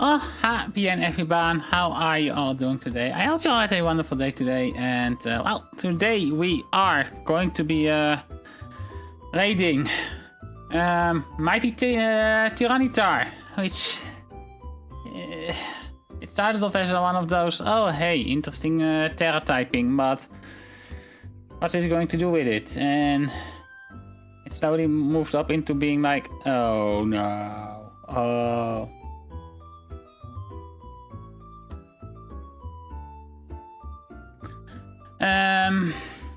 Oh, happy and everyone, how are you all doing today? I hope you all had a wonderful day today, and well, today we are going to be raiding mighty Tyranitar, which it started off as one of those, oh hey, interesting Terra typing, but what is it going to do with it? And it slowly moved up into being like, oh no, oh.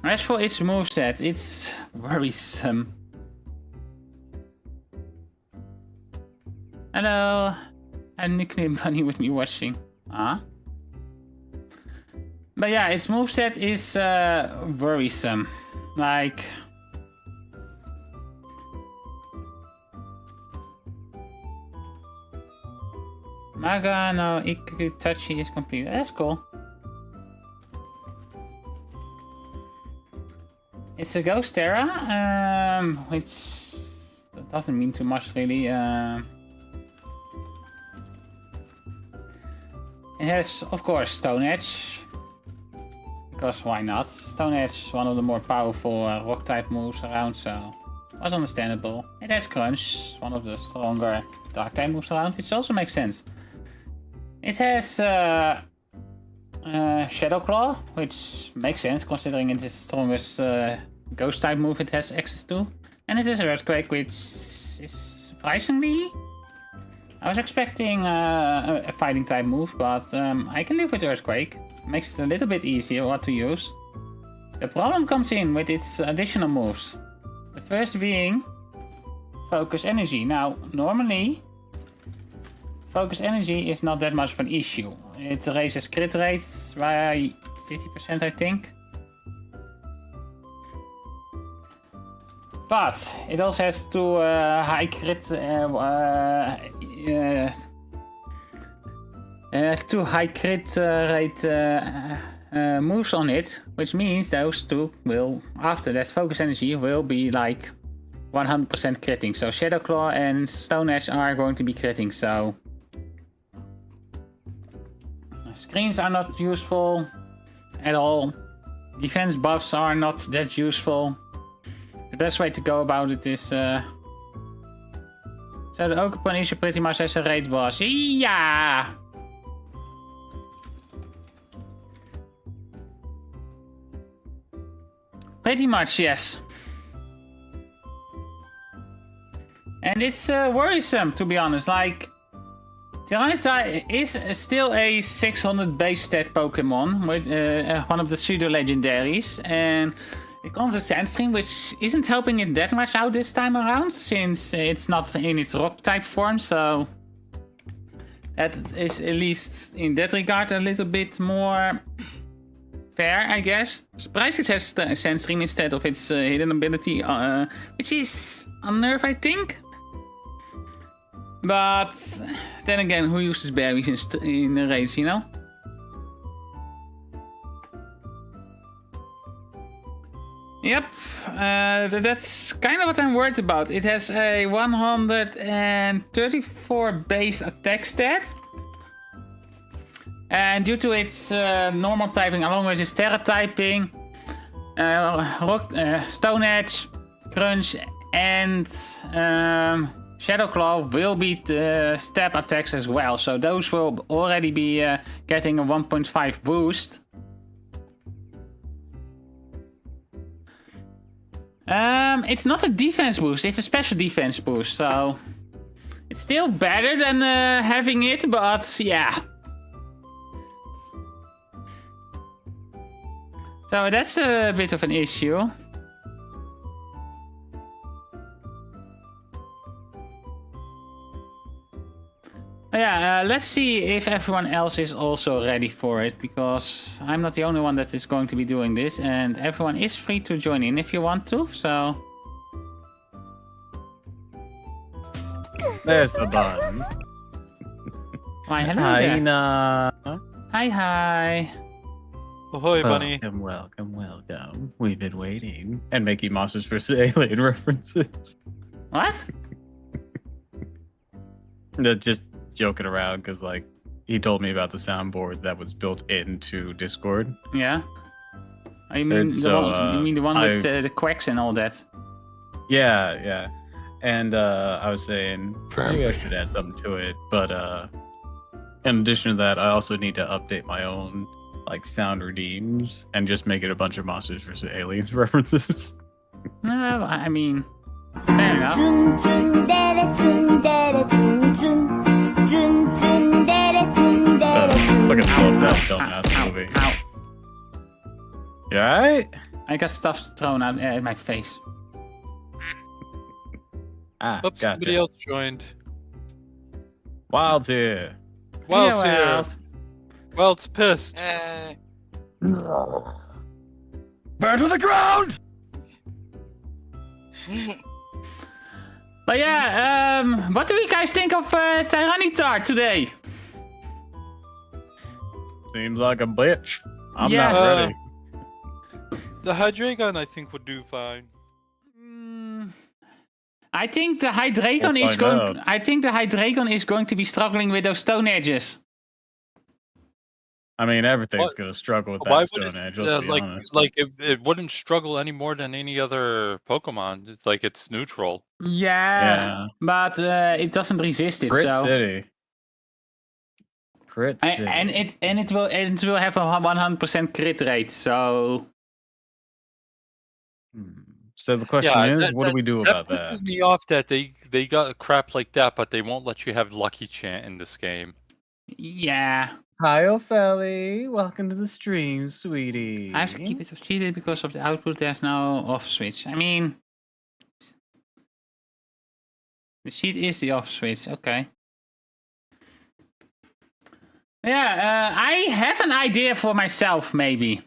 As for its moveset, it's worrisome. Hello, I'm nickname Bunny with me watching. Huh? But yeah, its moveset is worrisome. Like, Maga no Ikutachi is complete. That's cool. It's a Ghost Terra, which doesn't mean too much really. It has, of course, Stone Edge, because why not? Stone Edge is one of the more powerful rock type moves around, so was understandable. It has Crunch, one of the stronger dark type moves around, which also makes sense. It has Shadow Claw, which makes sense considering it's the strongest ghost type move it has access to. And it has Earthquake, which is surprisingly... I was expecting a fighting type move, but I can live with Earthquake. Makes it a little bit easier what to use. The problem comes in with its additional moves. The first being Focus Energy. Now, normally Focus Energy is not that much of an issue. It raises crit rates by 50%, I think. But it also has two high crit rate moves on it, which means those two will, after that Focus Energy, will be like 100% critting. So Shadow Claw and Stone Edge are going to be critting, so screens are not useful at all. Defense buffs are not that useful. The best way to go about it is... So the Okapon is pretty much as a raid boss. Yeah! Pretty much, yes. And it's worrisome, to be honest. Like, Tyranitar is still a 600 base stat Pokemon, with one of the pseudo legendaries, and it comes with Sandstream, which isn't helping it that much out this time around, since it's not in its rock type form, so that is at least in that regard a little bit more fair, I guess. Surprised it has Sandstream instead of its hidden ability, which is Unnerve, I think. But then again, who uses berries in the race, you know? Yep, that's kind of what I'm worried about. It has a 134 base attack stat. And due to its normal typing, along with its Terra typing, Stone Edge, Crunch, and Shadow Claw will beat stab attacks as well. So those will already be getting a 1.5 boost. It's not a defense boost, it's a special defense boost, so it's still better than having it, but yeah. So that's a bit of an issue. Yeah, let's see if everyone else is also ready for it, because I'm not the only one that is going to be doing this, and everyone is free to join in if you want to, so... There's the button. Why, hello Hi, there. Ina. Hi, hi. Ahoy, bunny. Welcome. We've been waiting. And making Monsters vs. Alien references. What? Just joking around, because, like, he told me about the soundboard that was built into Discord. Yeah. Oh, you mean the one with the quacks and all that? Yeah. And I was saying, maybe I should add something to it. But in addition to that, I also need to update my own like sound redeems and just make it a bunch of Monsters vs. Aliens references. No, I mean, fair enough. Look at that dumbass movie. Ow. You alright? I got stuff thrown out at my face. Oops, somebody else joined. Wild's here. Wild's Yeah, here. Wild. Wild's pissed. Burn to the ground! But yeah, what do you guys think of Tyranitar today? Seems like a bitch. I'm Yeah. not ready. The Hydreigon, I think, would do fine. I think the Hydreigon We'll is find going. out. I think the Hydreigon is going to be struggling with those stone edges. I mean, everything's What? going to struggle with Why that would Stone Edge, let's be honest. it wouldn't struggle any more than any other Pokemon. It's like it's neutral. Yeah. But it doesn't resist it. Crit so. City. Crit City. And it will have a 100% crit rate. So. So the question is, what do we do about That that? pisses me off that they got crap like that, but they won't let you have Lucky Chant in this game. Yeah. Hi, Ophelli. Welcome to the stream, sweetie. I have to keep it cheated because of the output. There's no off switch. I mean, the sheet is the off switch. Okay. Yeah, I have an idea for myself, maybe.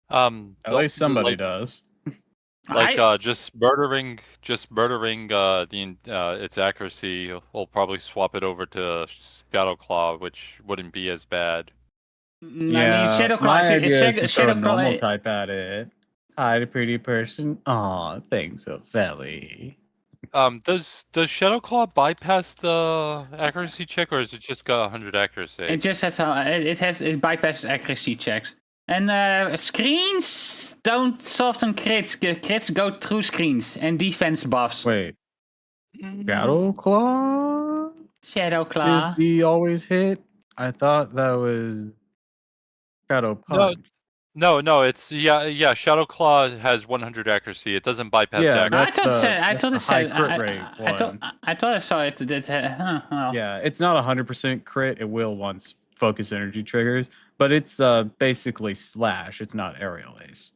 At least somebody does. Just murdering its accuracy. We'll probably swap it over to Shadow Claw, which wouldn't be as bad. Yeah, I mean, Shadow Claw my is idea is to throw a Shadow Claw. normal type at it. Hi, the pretty person. Aw, thanks, Ophelli. Does Shadow Claw bypass the accuracy check, or is it just got 100 accuracy? It just has it bypasses accuracy checks. And screens don't soften crits. Crits go through screens and defense buffs. Wait, Shadow Claw? Shadow Claw. Is the always hit? I thought that was Shadow Punch. No, it's Shadow Claw has 100 accuracy. It doesn't bypass accuracy. I thought it said crit rate I thought I saw it. Yeah, it's not 100% crit. It will once focus energy triggers, but it's basically slash. It's not aerial ace.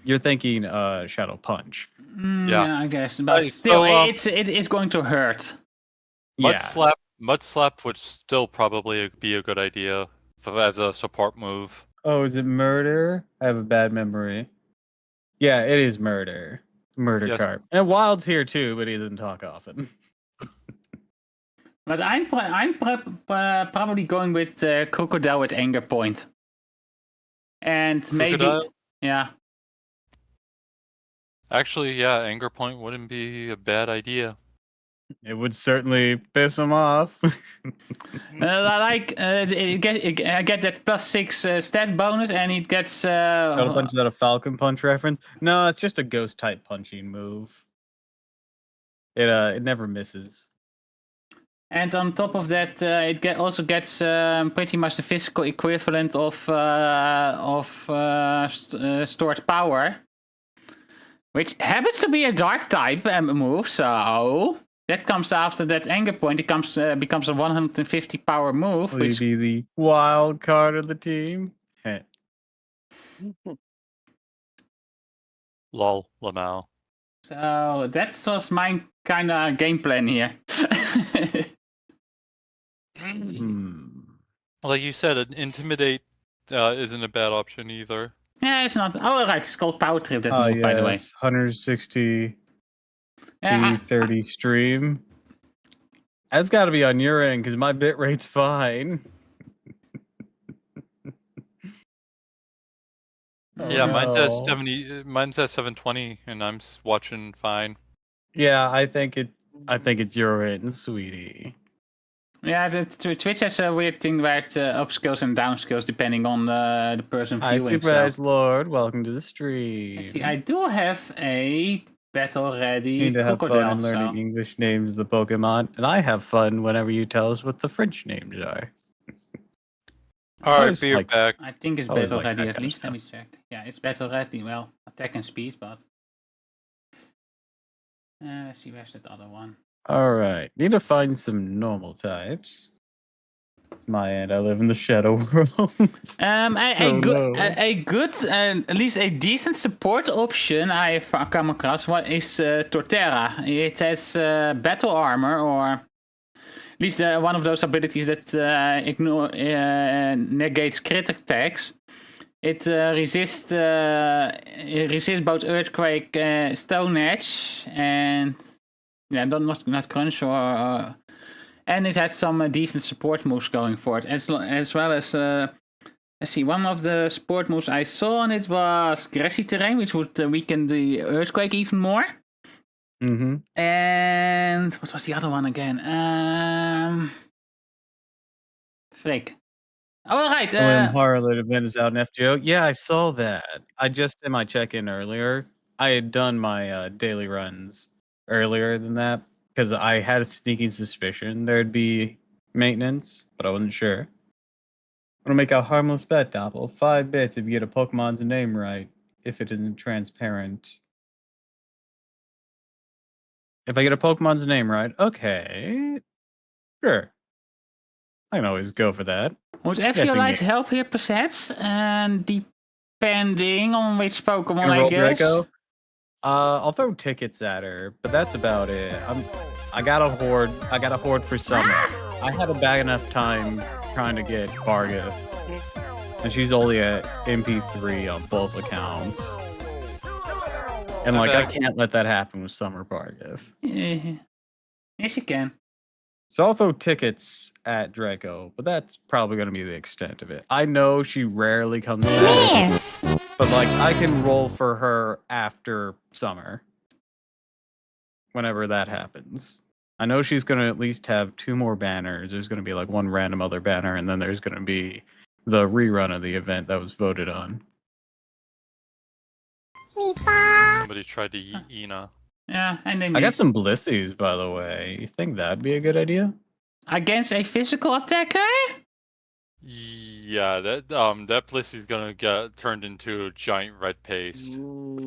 You're thinking Shadow Punch. Yeah, I guess, but still, it's going to hurt. Mud slap would still probably be a good idea as a support move. Oh, is it murder? I have a bad memory. Yeah, it is murder. Murder Carp. And Wild's here too, but he doesn't talk often. But I'm probably going with Crocodile at Anger Point. And Crocodile? maybe... Yeah. Actually, yeah, Anger Point wouldn't be a bad idea. It would certainly piss him off. I get that +6 stat bonus, and it gets... Shadow Punch, is that a Falcon Punch reference? No, it's just a ghost type punching move. It never misses. And on top of that, it also gets pretty much the physical equivalent of stored power, which happens to be a dark type move. So that comes after that Anger Point. It becomes a 150 power move. Will you be the wild card of the team? Lol, Lamau. So that was my kind of game plan here. Like you said, Intimidate isn't a bad option either. Yeah, it's not. Oh, right, it's called Power Trip, that move, by the way. 160 T30 stream. That's got to be on your end, because my bit rate's fine. Yeah, mine says no. 70. Mine says 720, and I'm watching fine. Yeah, I think it's your win, sweetie. Yeah, Twitch has a weird thing where it upscales and downscales depending on the person Hi, viewing. Supervised So. Lord. Welcome to the stream. See, I do have a battle-ready Need to have fun crocodile. in learning So. English names of the Pokemon, and I have fun whenever you tell us what the French names are. All right, be back. I think it's always battle-ready like at least. Let me check. Yeah, it's battle-ready. Well, attack and speed, but... let's see, where's that other one? Alright, need to find some normal types. It's my end, I live in the shadow world. A good, at least a decent support option I've come across is Torterra. It has battle armor, or at least one of those abilities that negates crit attacks. It resists both Earthquake, Stone Edge, and not Crunch or and it has some decent support moves going for it, as well as let's see, one of the support moves I saw on it was Grassy Terrain, which would weaken the Earthquake even more. Mm-hmm. And what was the other one again? Freak. Oh, right. William Harlot event is out in FGO. Yeah, I saw that. I just did my check-in earlier. I had done my daily runs earlier than that because I had a sneaky suspicion there'd be maintenance, but I wasn't sure. I'm gonna make a harmless bet, Doppel. 5 bits if you get a Pokemon's name right, if it isn't transparent. If I get a Pokemon's name right, okay. Sure. I can always go for that. Would Eviolite help here, perhaps? And depending on which Pokemon, I guess. Draco? I'll throw tickets at her, but that's about it. I got a horde for summer. I had a bad enough time trying to get Barga, and she's only at MP3 on both accounts. And I can't let that happen with Summer Barga. Yes, you can. So I'll throw tickets at Draco, but that's probably going to be the extent of it. I know she rarely comes back, but I can roll for her after summer. Whenever that happens. I know she's going to at least have 2 more banners. There's going to be one random other banner, and then there's going to be the rerun of the event that was voted on. Somebody tried to yeet Ina. Yeah, and I got some Blissies, by the way. You think that'd be a good idea? Against a physical attacker? Yeah, that Blissey is gonna get turned into a giant red paste.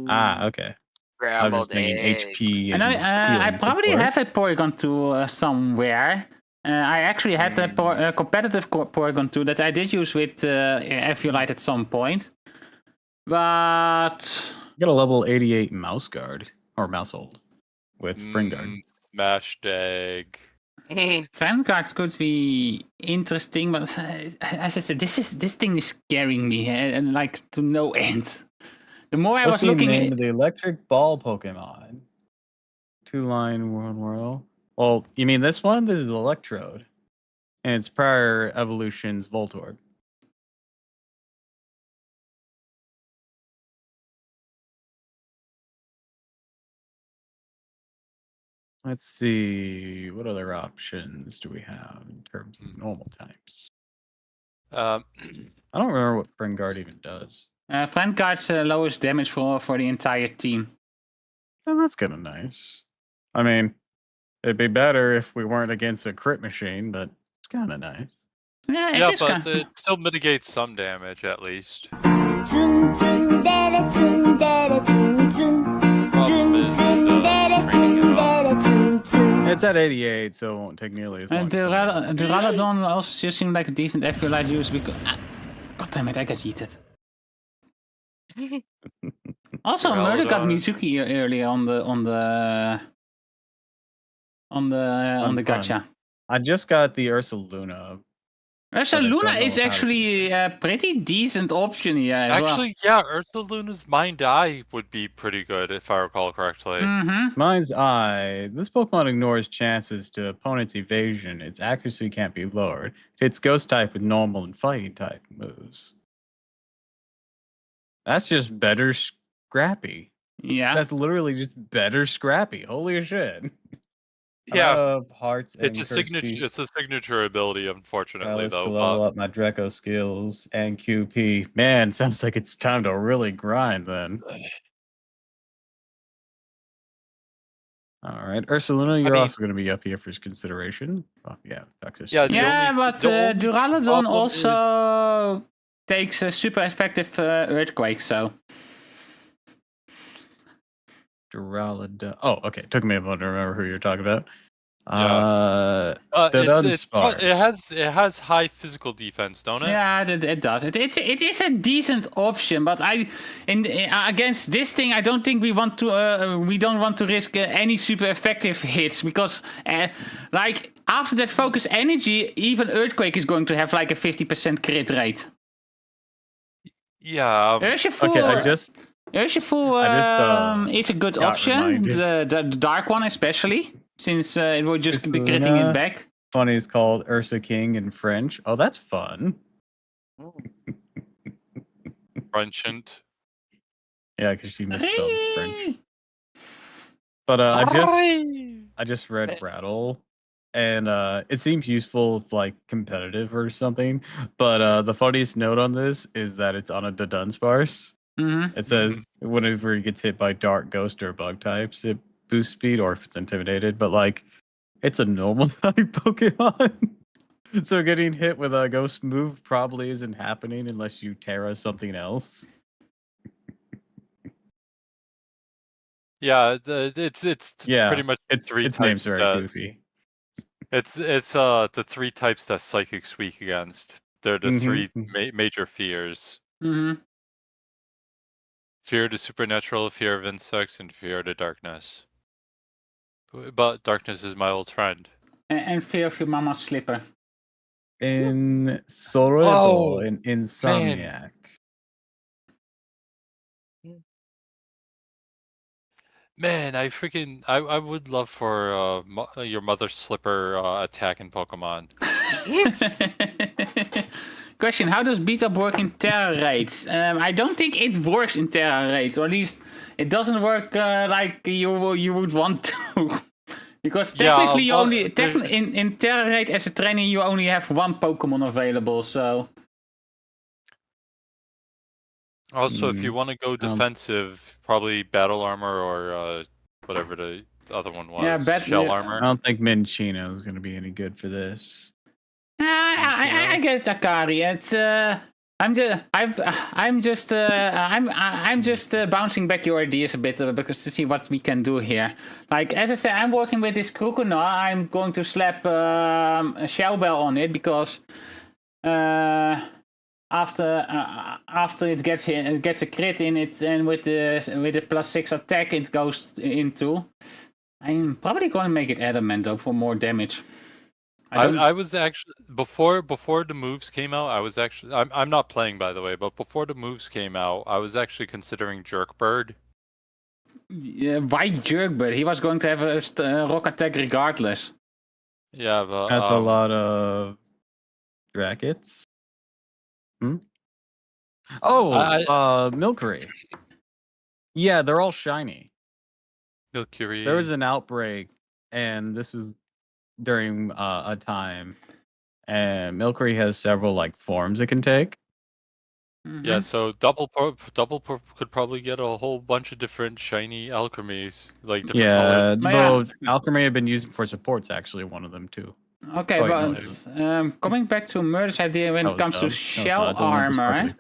Ah, okay. I was thinking HP. And I probably have a Porygon 2 somewhere. I actually had a competitive Porygon 2 that I did use with Eviolite at some point. But... Got a level 88 Mouse Guard. Or Mousehold. With Fringard. Smashed egg. Fringard could be interesting, but as I said, this thing is scaring me, and to no end. The more I was looking at the electric ball Pokemon. 2-line World. Well, you mean this one? This is Electrode. And its prior evolution's Voltorb. Let's see. What other options do we have in terms of normal types? I don't remember what Fringard even does. Fringard's lowest damage for the entire team. Oh, that's kind of nice. I mean, it'd be better if we weren't against a crit machine, but it's kind of nice. Yeah, but it still mitigates some damage at least. It's at 88, so it won't take nearly as long. The Duraludon also still seemed like a decent Eviolite use because... God damn it, I got yeeted. Also, Murder got Mizuki earlier on the gacha. I just got the Ursaluna. Ursaluna is actually a pretty decent option here as well. Yeah, Ursaluna's Mind Eye would be pretty good if I recall correctly. Mind's Eye. This Pokemon ignores chances to opponent's evasion. Its accuracy can't be lowered. It hits Ghost type with normal and fighting type moves. That's just better Scrappy. Yeah. That's literally just better Scrappy. Holy shit. Yeah, Hearts and it's a signature. It's a signature ability, unfortunately, to though. level up my Draco skills and QP. Man, sounds like it's time to really grind then. All right, Ursulina, you're also going to be up here for consideration. Oh, yeah, Texas. Yeah, But the only Duraludon problem also takes a super effective Earthquake, so... Duraludon. Oh, okay. Took me a moment to remember who you're talking about. It has high physical defense, don't it? Yeah, it does. It is a decent option, but against this thing, I don't think we want to. We don't want to risk any super effective hits because, like after that focus energy, even Earthquake is going to have like a 50% crit rate. Yeah. Urshifu, okay, Urshifu is a good option. The dark one especially. Since it will just be critting it back. Funny is called Ursa King in French. Oh, that's fun. Frenchant. Yeah, because she misspelled French. But I just read Rattle, and it seems useful if like competitive or something. But the funniest note on this is that it's on a Dunsparce. It says whenever it gets hit by dark, ghost, or bug types, it boost speed, or if it's intimidated, but like it's a normal type Pokemon. So getting hit with a ghost move probably isn't happening unless you Tera something else. Yeah, it's pretty much its types name's very goofy. It's the 3 types that Psychic's weak against. They're the 3 major fears. Fear to supernatural, fear of insects, and fear to darkness. But darkness is my old friend. And fear of your mama's slipper. In Sorebo, in Insomniac. Man, I would love for your mother's slipper attack in Pokemon. Question: how does beat up work in Terra raids? I don't think it works in Terra raids, or at least it doesn't work like you would want to. Because technically, you only in Terra raid as a trainer you only have 1 Pokemon available. So also, if you want to go defensive, probably Battle Armor or whatever the other one was. Yeah, Shell Armor. I don't think Minchino is going to be any good for this. I get it, Akari. It's I'm just bouncing back your ideas a bit because to see what we can do here. Like as I said, I'm working with this Krukuna. I'm going to slap a Shell Bell on it because after it gets a crit in it, and with the +6 attack it goes into. I'm probably going to make it adamant though for more damage. I was actually before the moves came out. I'm not playing, by the way, but before the moves came out, I was actually considering Jerkbird. Yeah, why Jerkbird? He was going to have a rock attack regardless. Yeah, but that's a lot of Drackets. Oh, Milcery. Yeah, they're all shiny. Milcery. There was an outbreak, and this is during a time, and Milcery has several like forms it can take. Yeah, so double could probably get a whole bunch of different shiny alchemies, like different colors. Alchemy had been used for supports, actually, one of them too. Okay, coming back to Murder's idea when it comes to Shell Armor,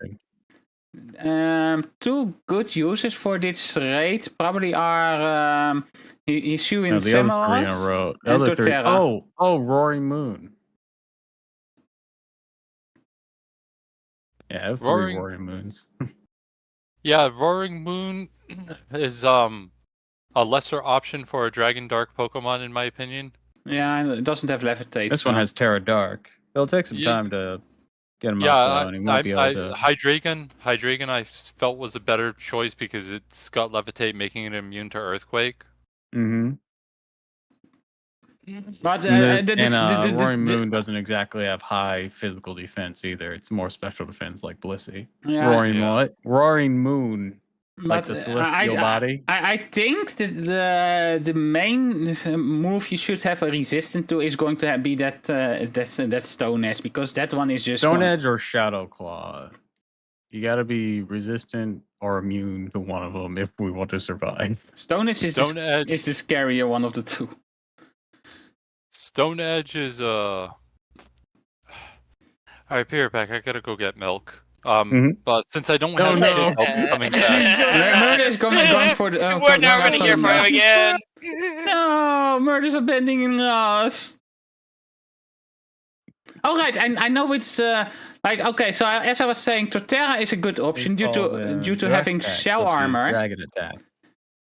2 good uses for this raid probably are Hisui and Semalas and Torterra. Oh, Roaring Moon. Yeah, I have 3 Roaring Moons. Yeah, Roaring Moon is a lesser option for a Dragon Dark Pokemon, in my opinion. Yeah, it doesn't have Levitate. This one has Terra Dark. It'll take some time to get him up, and he might be able to... Hydreigon I felt was a better choice because it's got Levitate, making it immune to Earthquake. But Roaring Moon doesn't exactly have high physical defense either. It's more special defense like Blissey. Yeah. Roaring what? Roaring Moon. Like But the celestial body? I think that the main move you should have a resistant to is going to be that Stone Edge, because that one is just Stone Edge or Shadow Claw. You gotta be resistant or immune to one of them if we want to survive. Stone Edge is the scarier one of the two. Stone Edge is Alright, Peter Pack, I gotta go get milk. But since I don't have no. I'll be coming back. Murder's going for the. We're never gonna hear from him again. No, Murder's abandoning us. All right, I know it's okay. So as I was saying, Torterra is a good option due to having shell armor. Dragon attack.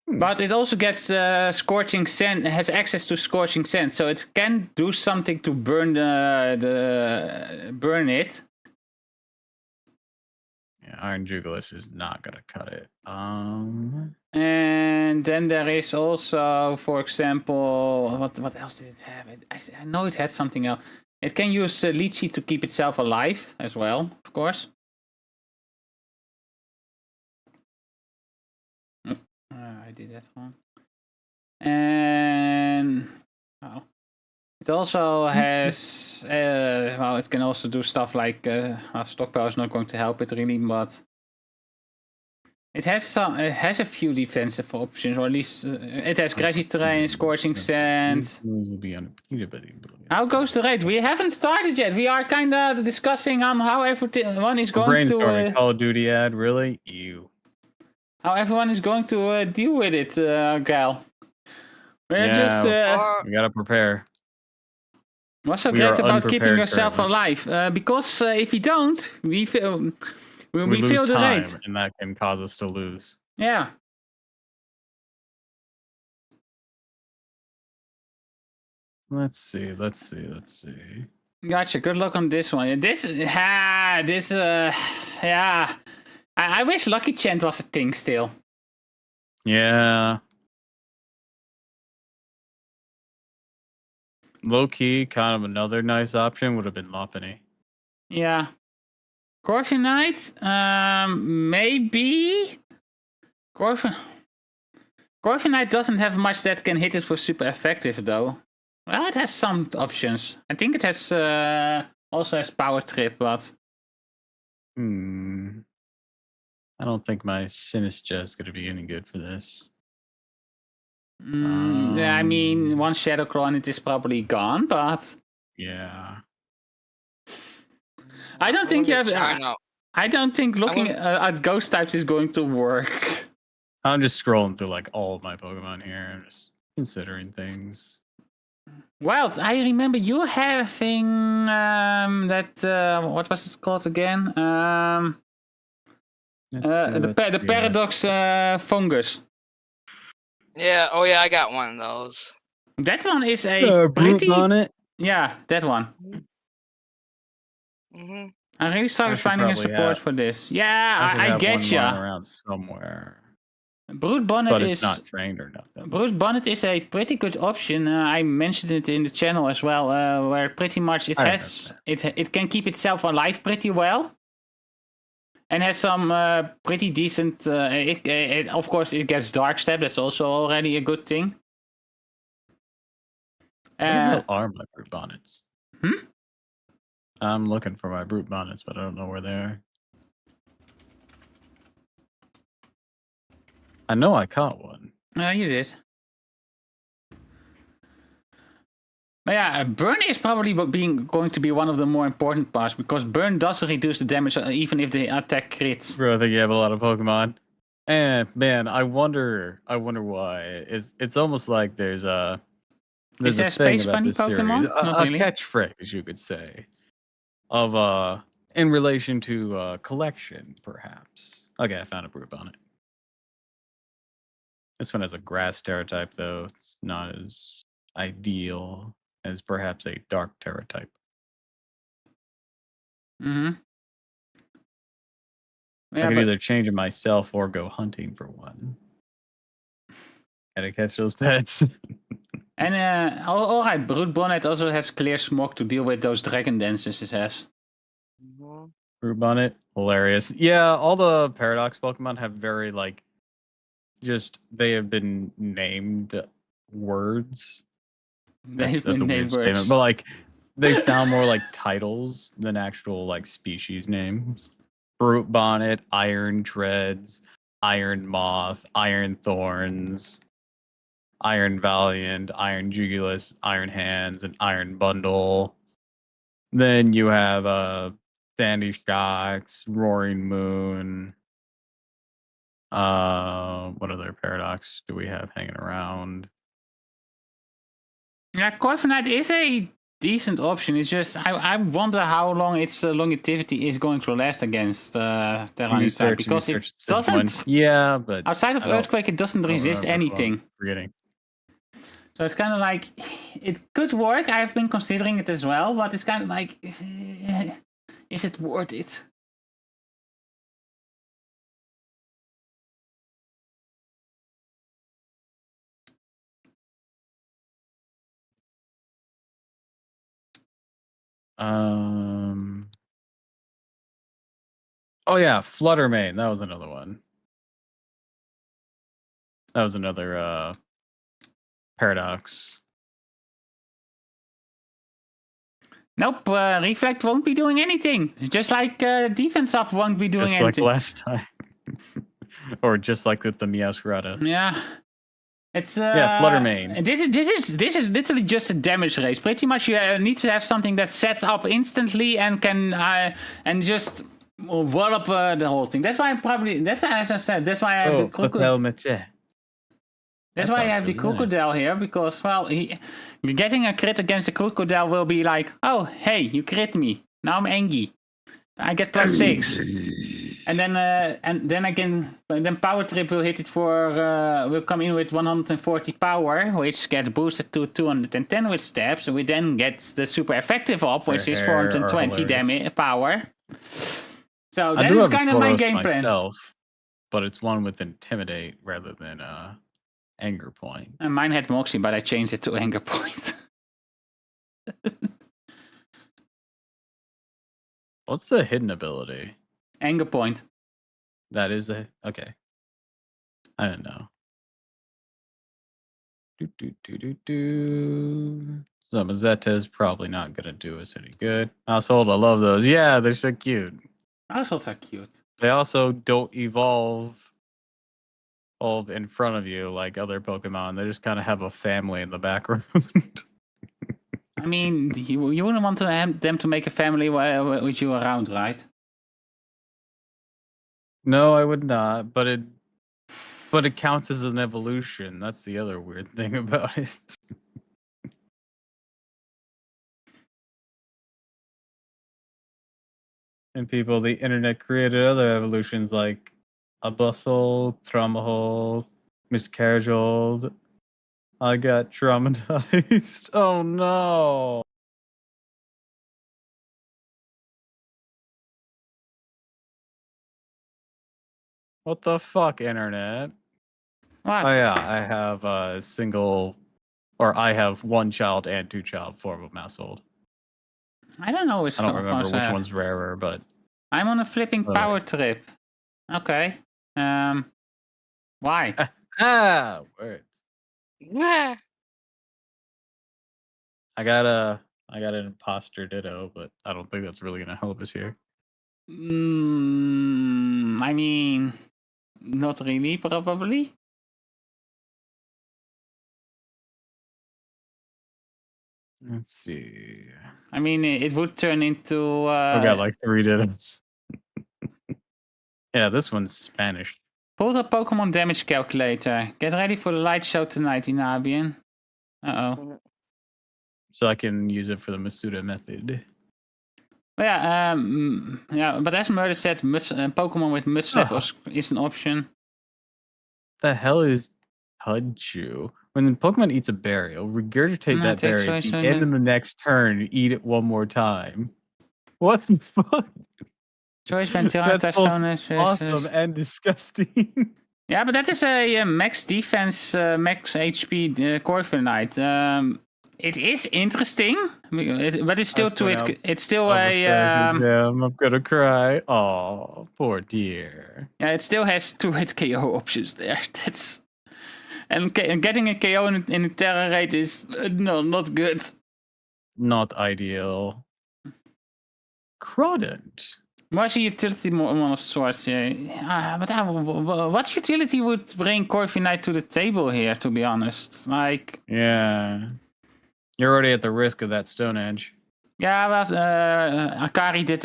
But it also gets Scorching Sand, has access to Scorching Sand, so it can do something to burn burn it. Yeah, Iron Jugulis is not gonna cut it. And then there is also, for example, what else did it have? I know it had something else. It can use Lychee to keep itself alive as well, of course. I did that one. And it also has it can also do stuff like stockpile is not going to help it really, but it has a few defensive options, or at least it has grassy terrain, scorching sand. How goes the raid? We haven't started yet. We are kind of discussing on how everyone is going to Call of Duty ad, really? You. How everyone is going to deal with it, Gal. We're just we gotta prepare. What's so great about keeping yourself alive? Because if you don't, we feel the time, raid, and that can cause us to lose. Yeah. Let's see. Gotcha. Good luck on this one. I wish Lucky Chant was a thing still. Yeah. Low key, kind of another nice option would have been Lopunny. Yeah. Corviknight? Maybe? Corviknight doesn't have much that can hit it for super effective, though. Well, it has some options. I think it has also has Power Trip, but... I don't think my Sinistcha is going to be any good for this. Yeah, I mean, one Shadow Claw and it is probably gone, but... Yeah. I don't think I don't think looking at ghost types is going to work. I'm just scrolling through like all of my Pokemon here. I'm just considering things. Well, I remember you having what was it called again? The Paradox Fungus. Yeah, I got one of those. That one is a pretty... on it? Yeah, that one. Mm-hmm. I really started finding a support for this. Yeah, I get ya. Around somewhere. Brood Bonnet but it's not trained or nothing. Brood Bonnet is a pretty good option. I mentioned it in the channel as well, where pretty much it can keep itself alive pretty well, and has some pretty decent. Of course, it gets Dark Step. That's also already a good thing. What are my Brood Bonnets? I'm looking for my Brood Bonnets, but I don't know where they are. I know I caught one. You did. But yeah, Burn is probably going to be one of the more important parts, because Burn does reduce the damage even if the attack crits. Bro, I think you have a lot of Pokemon. And man, I wonder why. It's almost like there's a thing about this Pokemon? series, a catchphrase, you could say, of in relation to collection, perhaps. Okay, I found a Brood Bonnet. This one has a grass Terra type, though. It's not as ideal as perhaps a dark Terra type. Mm-hmm. Yeah, I could either change it myself or go hunting for one. Gotta catch those pets. And alright, Brute Bonnet also has clear smoke to deal with those dragon dances it has. Brute Bonnet, hilarious. Yeah, all the Paradox Pokemon have very like, they have been named words. They've That's a been weird named statement, words. but like they sound more like titles than actual like species names. Brute Bonnet, Iron Dreads, Iron Moth, Iron Thorns, Iron Valiant, Iron Jugulus, Iron Hands, and Iron Bundle. Then you have Sandy Shocks, Roaring Moon. What other Paradox do we have hanging around? Yeah, Corviknight is a decent option. It's just I wonder how long its longevity is going to last against Tyranitar, because it doesn't. Yeah, but outside of Earthquake, it doesn't resist anything. Forgetting. So it's kind of like it could work. I've been considering it as well, but it's kind of like, is it worth it? Oh yeah, Fluttermane. That was another one. That was another Paradox. Nope, Reflect won't be doing anything. Just like Defense Up won't be doing anything. Just like last time. Or just like with the Meowscarada. Yeah. It's Fluttermane. This is literally just a damage race. Pretty much, you need to have something that sets up instantly and can and just wallop the whole thing. That's why as I said, that's why I have the Crocodile. That's why I have the Crocodile here, because getting a crit against the Crocodile will be like, oh hey, you crit me. Now I'm angry. I get +6. And then Power Trip will hit it will come in with 140 power, which gets boosted to 210 with stabs, and we then get the super effective up, which is 420 damage power. So that is kind of my game plan. But it's one with Intimidate rather than Anger Point. And mine had Moxie, but I changed it to Anger Point. What's the hidden ability? Anger Point. That is okay. I don't know. Zamazetta is probably not gonna do us any good. Household, I love those. Yeah, they're so cute. Households are cute. They also don't evolve in front of you like other Pokemon. They just kind of have a family in the background. I mean, you wouldn't want them to make a family with you around, right? No, I would not. But it counts as an evolution. That's the other weird thing about it. And the internet created other evolutions like a bustle, Traumahold, Miscarriagehold. I got traumatized. Oh no. What the fuck, internet? What? Oh yeah, I have I have 1-child and 2-child form of Maushold. I don't know which. I don't remember which one's rarer, but I'm on a flipping power trip. Okay. Why? Words. Nah. I got an imposter Ditto, but I don't think that's really gonna help us here. I mean, not really, probably. Let's see. I mean, it would turn into. We got like 3 Dittos. Yeah, this one's Spanish. Pull the Pokemon damage calculator. Get ready for the light show tonight, Inabian. Uh-oh. So I can use it for the Masuda method. Yeah, but as Murder said, Pokemon with Mudslap is an option. The hell is Pudchu? When the Pokemon eats a berry, it'll regurgitate that berry at the end of the next turn, eat it one more time. What the fuck? Choice Ben That's both awesome and disgusting. Yeah, but that is a max defense, max HP Corviknight. It is interesting, but it's still too. It's still a. I'm gonna cry. Oh, poor dear. Yeah, it still has 2 hit KO options there. That's and getting a KO in a Terra rate is no, not good. Not ideal. Crodent. What's a utility one of sorts? What utility would bring Corviknight to the table here? To be honest, like. Yeah. You're already at the risk of that Stone Edge. Yeah, well, Akari did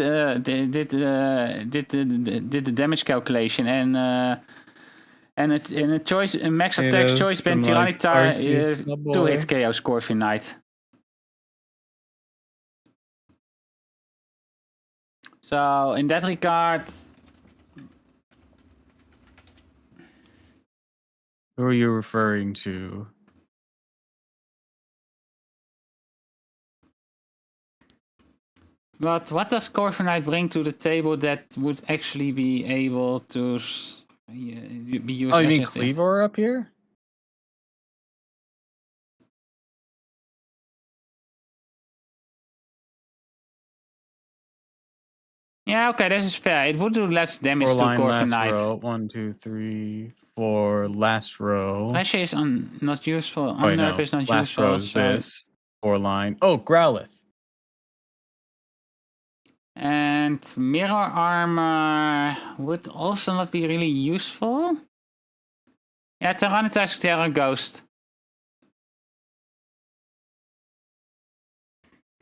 the damage calculation, and a choice, a max attack choice been Tyranitar is 2 hit KO Corviknight. So in that regard, who are you referring to? But what does Corviknight bring to the table that would actually be able to be used? Oh, you mean Cleavor up here? Yeah, okay, this is fair. It would do less damage to Corviknight. 1, 2, 3, 4. Last row. Pressure is not useful. Unnerve is not last useful. Row is this 4 line. Oh, Growlithe. And mirror armor would also not be really useful. Yeah, Tyranitar Tera Ghost.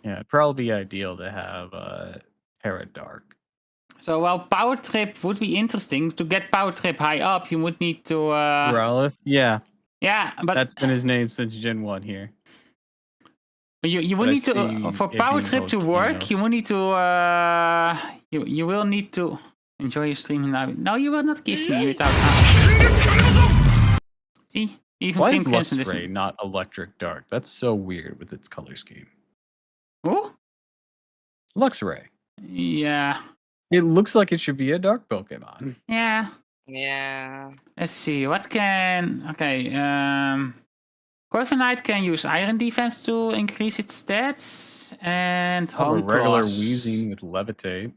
Yeah, it'd probably be ideal to have Tera Dark. So while Power Trip would be interesting, to get Power Trip high up, you would need to... Growlithe? Yeah. Yeah, but... That's been his name since Gen 1 here. But you will need to... For Power Trip to work, you will need to... You will need to... Enjoy your stream now. No, you will not kiss me without... See? Even Why King is Crimson Luxray not Electric Dark? That's so weird with its color scheme. Who? Luxray. Yeah. It looks like it should be a dark Pokemon. Yeah. Yeah. Let's see. What can... Okay. Corviknight can use Iron Defense to increase its stats. And Oh, a Home regular Cross. Weezing with Levitate.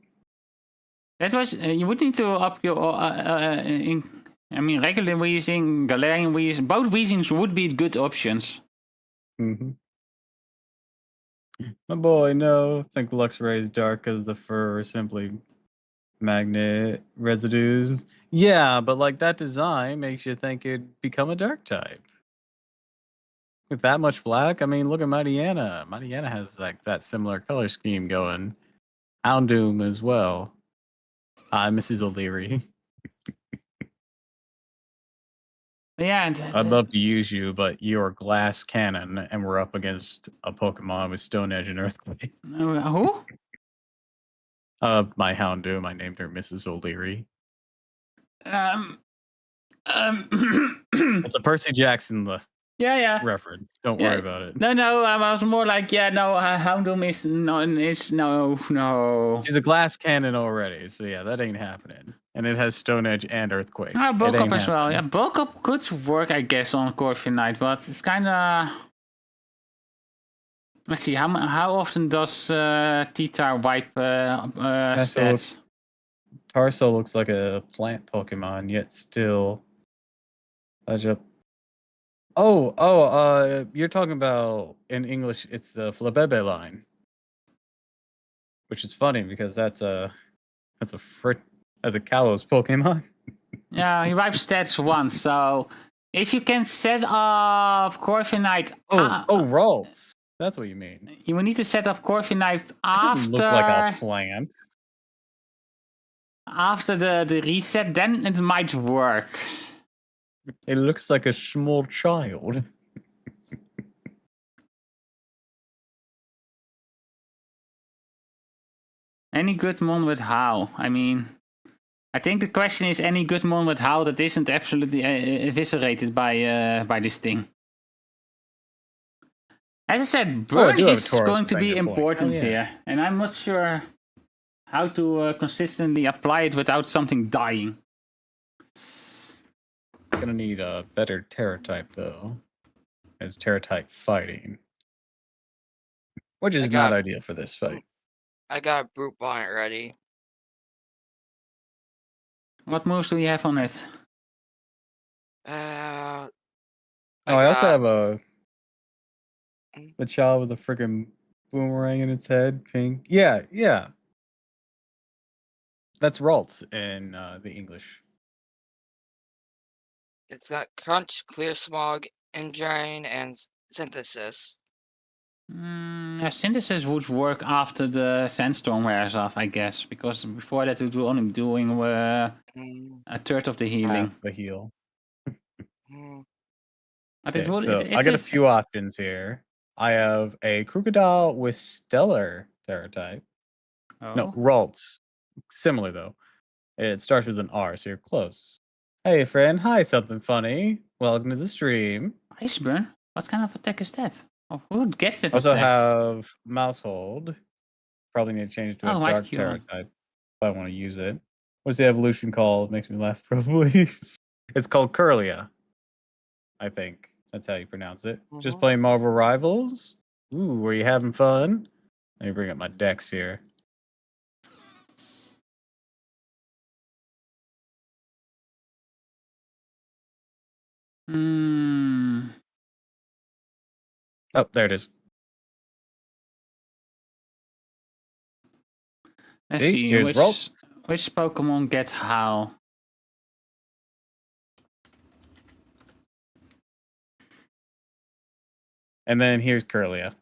That was... you would need to up your... I mean, regular Weezing, Galarian Weezing. Both Weezings would be good options. Mm-hmm. My boy, no. I think Luxray is dark because the fur are simply magnet residues. Yeah, but like that design makes you think it'd become a dark type. With that much black, I mean, look at Mightyena. Mightyena has like that similar color scheme going. Houndoom as well. Mrs. O'Leary. Yeah, I'd love to use you, but you're Glass Cannon, and we're up against a Pokemon with Stone Edge and Earthquake. Who? My Houndoom. I named her Mrs. O'Leary. It's a Percy Jackson Yeah. reference. Don't worry about it. No. I was more like, Houndoom is no. She's a Glass Cannon already, so yeah, that ain't happening. And it has Stone Edge and Earthquake. Bulk Up as well. Yeah, Bulk Up could work, I guess, on Corviknight, but it's kind of... Let's see, how often does T-Tar wipe stats? Tarso looks like a plant Pokemon, yet still... You're talking about, in English, it's the Flabebe line. Which is funny, because that's a Kalos Pokemon. Yeah, he wipes stats once, so if you can set up Corviknight... Ralts. That's what you mean. You will need to set up Corviknight after... It doesn't look like a plant. After the reset, then it might work. It looks like a small child. Any good mon with how? I mean... I think the question is any good mon with how that isn't absolutely eviscerated by this thing. As I said, burn is going to be important here, and I'm not sure how to consistently apply it without something dying. Gonna need a better Terra type though. As Terra type fighting. Which is not ideal for this fight. I got Brute Bonnet ready. What moves do we have on it? I also got- have the child with a freaking boomerang in its head, pink. Yeah, yeah. That's Ralts in the English. It's got Crunch, Clear Smog, Engine, and Synthesis. Synthesis would work after the Sandstorm wears off, I guess, because before that we were only doing a third of the healing. Half the heal. But Okay, I got a few options here. I have a Crocodile with Stellar Terra type. Oh. No, Ralts. Similar though. It starts with an R, so you're close. Hey friend, hi, something funny. Welcome to the stream. Iceburn? What kind of attack is that? Oh, who gets that Also attack? have Mousehold. Probably need to change it to a Dark Terra type if I want to use it. What's the evolution called? Makes me laugh, probably. It's called Curlia. I think that's how you pronounce it. Just playing Marvel Rivals. Ooh, were you having fun? Let me bring up my decks here. Oh, there it is. Let's see, here's which Pokemon get how? And then here's Curlia.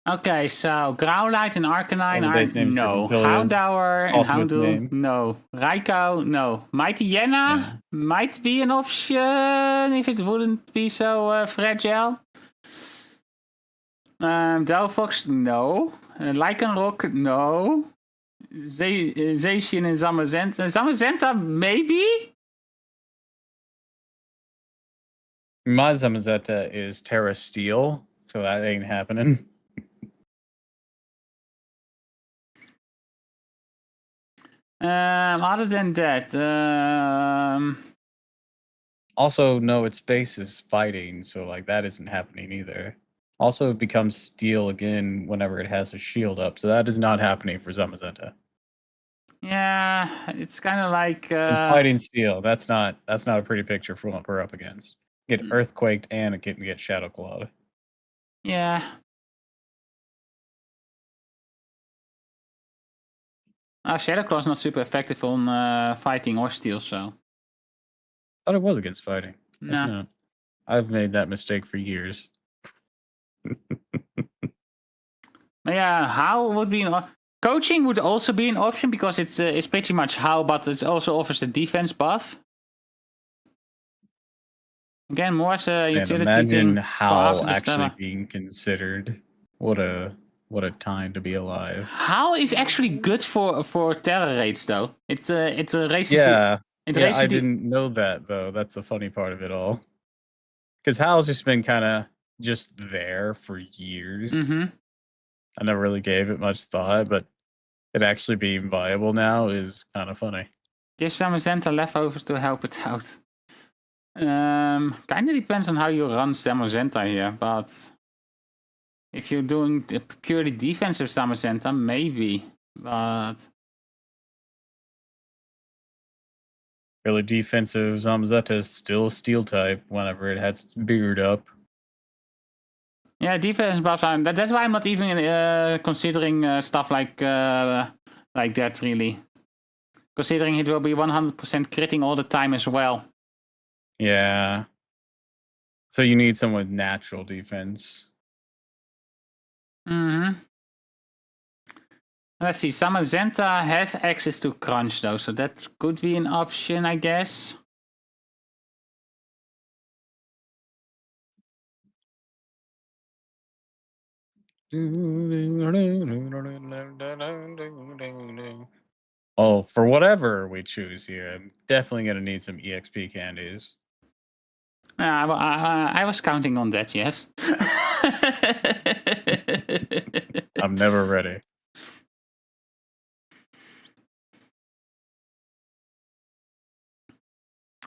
Okay, so Growlite and Arcanine are no. Houndour and Houndour, no. Raikou, no. Mighty Yenna might be an option if it wouldn't be so fragile. Delphox, no. Lycanroc, no. Zacian and Zamazenta. Zamazenta, maybe? My Zamazenta is Terra Steel, so that ain't happening. Other than that, also, no, its base is fighting, so like that isn't happening either. Also, it becomes steel again whenever it has a shield up, so that is not happening for Zamazenta. Yeah, it's kind of like it's fighting steel. That's not a pretty picture for what we're up against. Get earthquaked and it can get shadow clawed. Yeah. Shadow Claw is not super effective on fighting or steel, so. I thought it was against fighting. No. I've made that mistake for years. Yeah, how would be coaching would also be an option because it's pretty much how, but it also offers a defense buff. Again, more as a utility imagine thing. how actually being considered. What a time to be alive. How is actually good for terror rates though? It's a racist. Yeah, I didn't know that though. That's the funny part of it all. Because Hal's just been kind of just there for years. I never really gave it much thought, but it actually being viable now is kind of funny. Give some Zamazenta leftovers to help it out. Kind of depends on how you run Zamazenta here, but if you're doing the purely defensive Zamazenta, maybe, but really defensive Zamazenta is still a steel type whenever it has its beard up. Yeah, defense buffs are. That's why I'm not even considering stuff like that. Really, considering it will be 100% critting all the time as well. Yeah. So you need someone with natural defense. Let's see. Zamazenta has access to Crunch though, so that could be an option, I guess. Oh, for whatever we choose here, I'm definitely going to need some EXP candies. I was counting on that, yes. I'm never ready.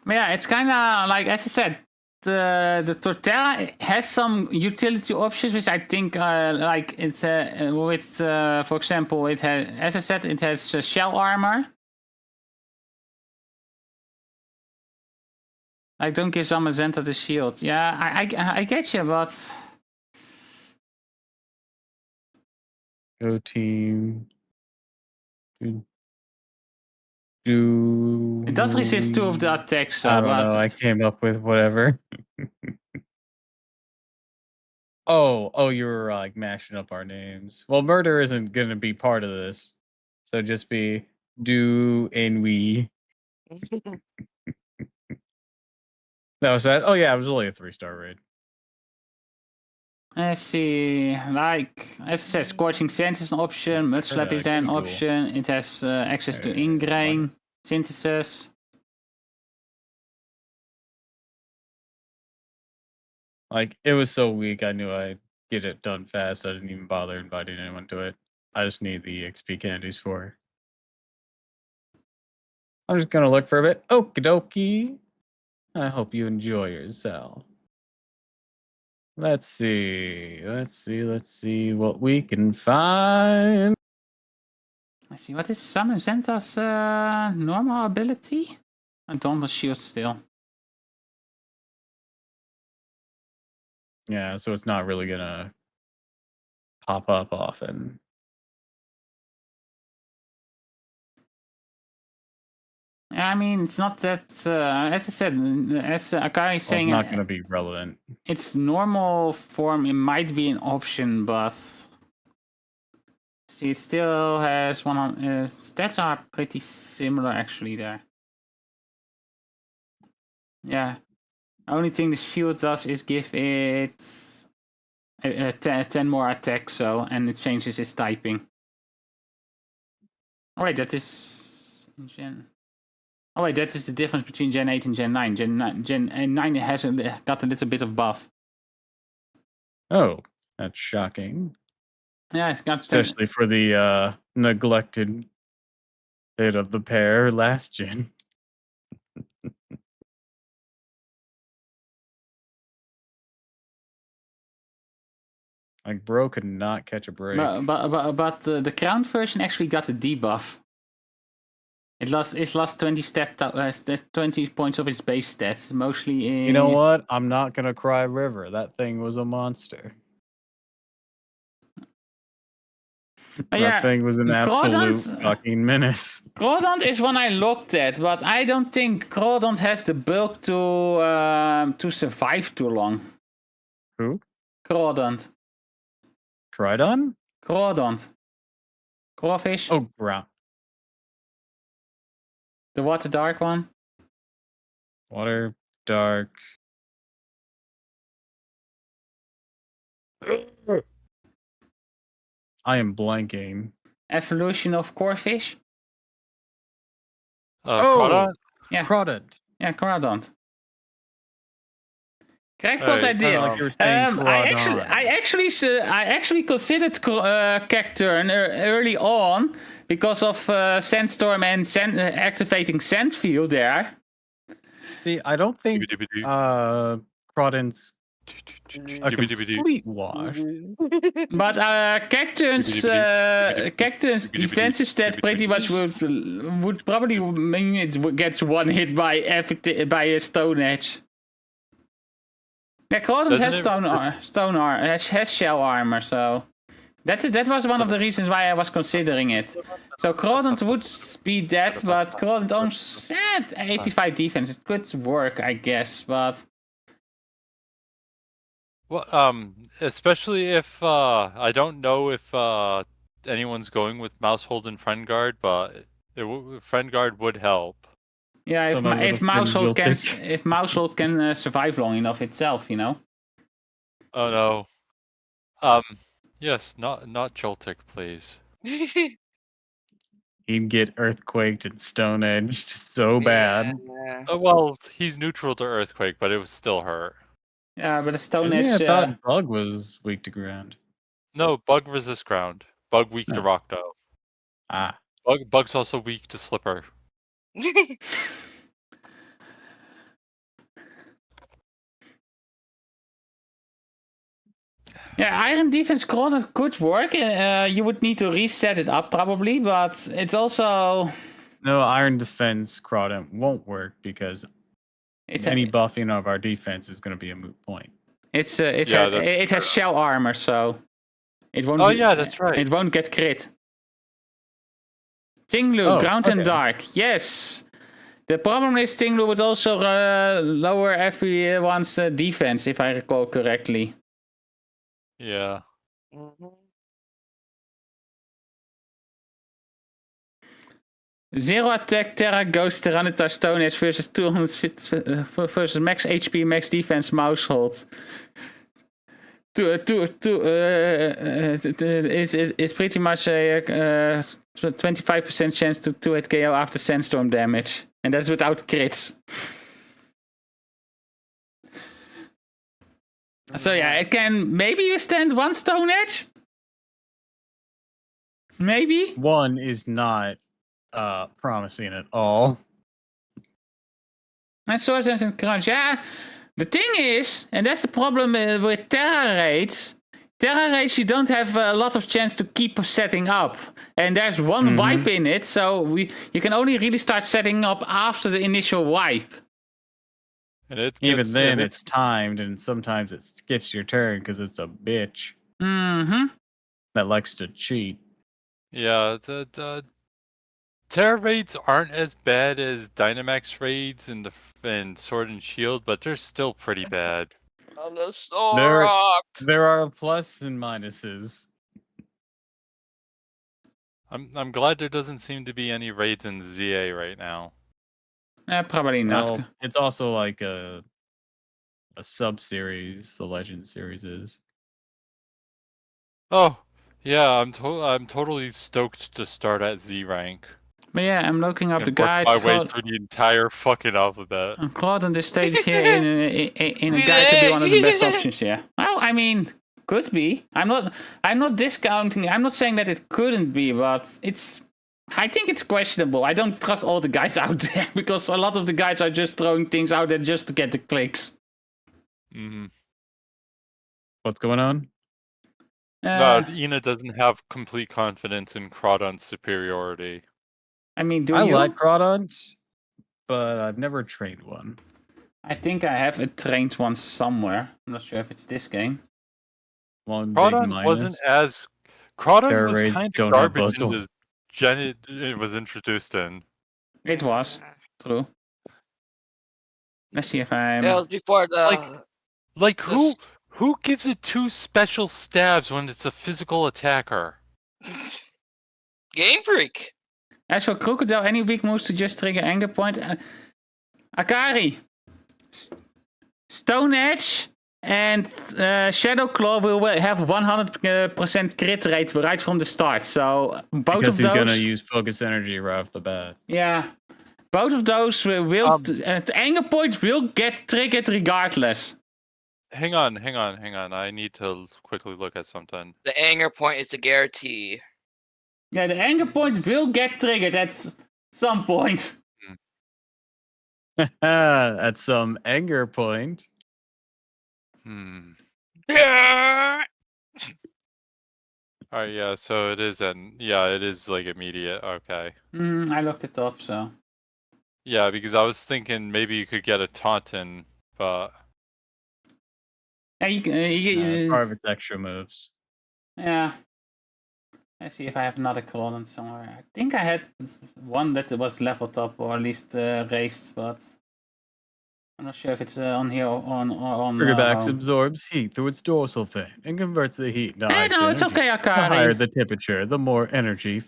Yeah, it's kind of like, as I said, the Torterra has some utility options, which I think like it's with, for example, it has, as I said, it has shell armor. Like, don't give Zamazenta the shield. Yeah, I get you, but Go team. Do it does resist 2 of the attacks. I don't but know. I came up with whatever. Oh, you were like mashing up our names. Well, murder isn't gonna be part of this, so just be do and we. That was that. Oh yeah, it was only a 3-star raid. let's see, like, as I said, Scorching Sands is an option, Mudslap is there an cool. option, it has access to Ingrain, Synthesis. Like, it was so weak, I knew I'd get it done fast. I didn't even bother inviting anyone to it. I just need the XP candies for it. I'm just gonna look for a bit. Okie dokie. I hope you enjoy yourself. Let's see what we can find. Let's see, what is Zamazenta's normal ability? I don't have shield still. Yeah, so it's not really gonna pop up often. I mean, it's not that, as I said, as Akari is It's saying, not gonna be relevant. its normal form, it might be an option, but see, it still has 100. Stats are pretty similar actually there. Yeah, only thing this shield does is give it 10 more attack, so, and it changes its typing. Oh wait, that is Gen. Oh wait, that is the difference between Gen 8 and Gen 9. Gen 9 has got a little bit of buff. Oh, that's shocking. Yeah, it's got Especially for the neglected bit of the pair last gen. Like, bro could not catch a break. But the crown version actually got a debuff. It lost 20 20 points of its base stats, mostly in... You know what? I'm not gonna cry river. That thing was a monster. That thing was an absolute fucking menace. Crawdont is one I looked at, but I don't think Crawdont has the bulk to survive too long. Who? Crawdont. Crydon? Crawdont. Crawfish. Oh, ground. The water dark one. Water dark. I am blanking. Evolution of Corefish. Crawdont? Yeah. Crawdont. Yeah, Crawdont. Crackpot Hey, idea. Like you were saying I actually considered Cacturn early on because of Sandstorm and activating Sandfield there. See, I don't think Crawdont's a complete wash. But Cacturn's defensive stat pretty much would probably mean it gets one hit by a Stone Edge. Yeah, Crawdont has has shell armor, so that was one of the reasons why I was considering it. So Crawdont would be dead, but Crawdont owns 85 defense. It could work, I guess, but well, especially if I don't know if anyone's going with Mousehold and Friend Guard, but Friend Guard would help. Yeah, if Mousehold can survive long enough itself, you know. Oh no. Yes, not Joltik, please. He'd get earthquaked and stone edged so bad. Yeah. Well, he's neutral to Earthquake, but it would still hurt. Yeah, but the Stone Edge. I thought Bug was weak to ground. No, Bug resists ground. Bug weak to rock though. Ah. Bug's also weak to Slipper. Yeah, Iron Defense Crawdon could work. You would need to reset it up probably, but it's also... No, Iron Defense Crawdon won't work because any buffing of our defense is going to be a moot point. It has shell armor, so it won't. Oh yeah, that's right. It won't get crit. Tinglu, ground and dark. Yes. The problem is Tinglu would also lower everyone's defense, if I recall correctly. Yeah. Zero attack Terra Ghost Tyranitar Stone Edge versus 250 versus max HP, max defense Mousehold. It's pretty much a 25% chance to 2-hit KO after sandstorm damage, and that's without crits. So yeah, it can maybe withstand one Stone Edge. Maybe one is not promising at all. And Swords and Crunch, yeah. The thing is, and that's the problem with Terra Raids. Terra Raids, you don't have a lot of chance to keep setting up. And there's one wipe in it, so you can only really start setting up after the initial wipe. And even then, it's timed, and sometimes it skips your turn because it's a bitch. That likes to cheat. Yeah, the Terra raids aren't as bad as Dynamax raids and Sword and Shield, but they're still pretty bad. On the Storrock. There are pluses and minuses. I'm glad there doesn't seem to be any raids in ZA right now. Probably not. Well, it's also like a sub-series, the Legend series is. Oh, yeah, I'm totally stoked to start at Z rank. But yeah, I'm looking up the Work guide. my way through the entire fucking alphabet. Crawdon is stated here in a guide to be one of the best options here. Well, I mean, could be. I'm not discounting. I'm not saying that it couldn't be, but I think it's questionable. I don't trust all the guys out there because a lot of the guys are just throwing things out there just to get the clicks. What's going on? No, Ina doesn't have complete confidence in Crawdon's superiority. I mean, I like Crawdons, but I've never trained one. I think I have trained one somewhere. I'm not sure if it's this game. Crawdon wasn't as... Crawdon was kind of garbage in the gen it was introduced in. It was. True. Let's see if I'm... Yeah, it was before the... Like who gives it 2 special stabs when it's a physical attacker? Game Freak. As for Crocodile, any weak moves to just trigger Anger Point. Akari. Stone Edge and Shadow Claw will have 100% crit rate right from the start. So both because of those... he's going to use Focus Energy right off the bat. Yeah. Both of those will... Anger Point will get triggered regardless. Hang on. I need to quickly look at something. The Anger Point is a guarantee. Yeah, the Anger Point will get triggered at some point. At some anger point. Yeah. Alright, yeah, so it is it is like immediate, okay. I looked it up, so... Yeah, because I was thinking maybe you could get a Taunton, but... Yeah, it's part of its extra moves. Yeah. Let's see if I have another Crawdon somewhere. I think I had one that was leveled up or at least raised, but I'm not sure if it's on here or on. Triggerback absorbs heat through its dorsal fin and converts the heat into ice no, it's energy. okay, Akari. The higher the temperature, the more energy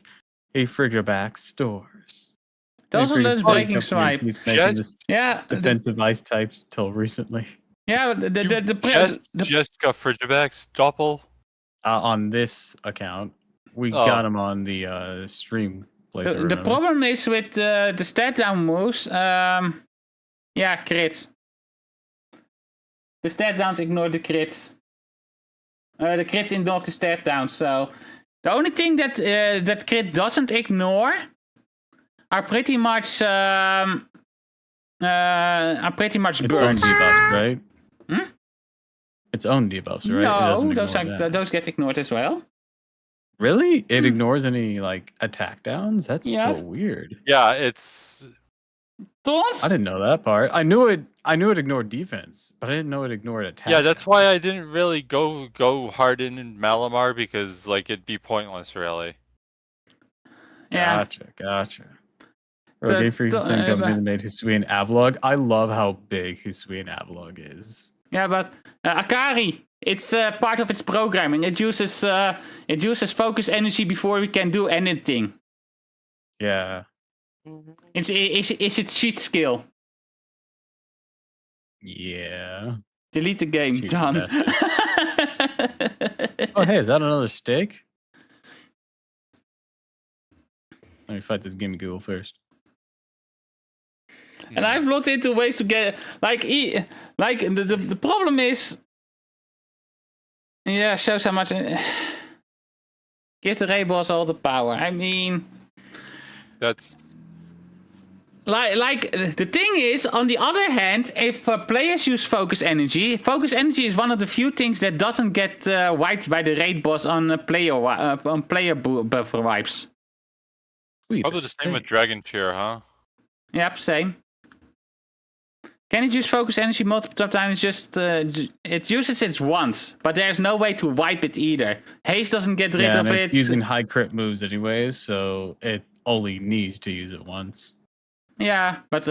a Triggerback stores. Those are those breaking swipe. Yeah, defensive ice types till recently. Yeah, just got Frigibacks doppel on this account. We got him on the stream playthrough. The problem is with the stat down moves. Crits. The stat downs ignore the crits. The crits ignore the stat downs. So the only thing that that crit doesn't ignore are pretty much burns. Debuff, right? its own debuffs, right? It doesn't No, ignore that. those get ignored as well. Really? It ignores any like attack downs? That's Yeah. so weird. Yeah, it's Don't. I didn't know that part. I knew it ignored defense, but I didn't know it ignored attack. yeah. That's why I downs. didn't really go hard in Malamar because like it'd be pointless, really. Yeah. Gotcha. Okay, for the same company that made Hisui and Avalog. I love how big Hisui and Avalog is. Yeah, but Akari, it's part of its programming. It uses focus energy before we can do anything. Yeah. It's a cheat skill. Yeah. Delete the game. Cheat Done. Oh, hey, is that another stick? Let me fight this Gimme Google first. And I've looked into ways to get the problem is, yeah, shows how much. Give the raid boss all the power. I mean, That's like the thing is, on the other hand, if players use focus energy is one of the few things that doesn't get wiped by the raid boss on player buffer wipes. Sweet, probably the same with Dragon Cheer, huh? Yep, same. Can it use focus energy multiple times? Just it uses it once, but there's no way to wipe it either. Haste doesn't get rid of it. It's using high crit moves anyways, so it only needs to use it once. Yeah, but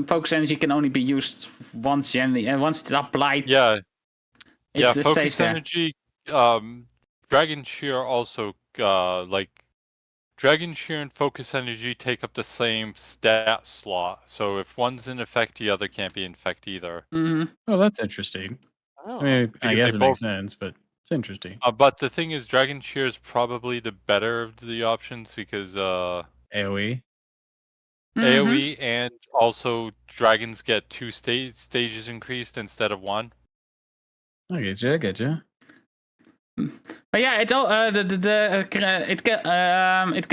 focus energy can only be used once generally, and once it's applied. Yeah, it focus stays there. energy. Dragon Cheer also like Dragon Cheer and focus energy take up the same stat slot. So if one's in effect, the other can't be in effect either. Mm-hmm. Oh, that's interesting. Oh. I mean, I Because guess they it both- makes sense, but it's interesting. But the thing is, Dragon Cheer is probably the better of the options because AoE. AoE and also dragons get 2 stages increased instead of 1. I get you. But yeah, it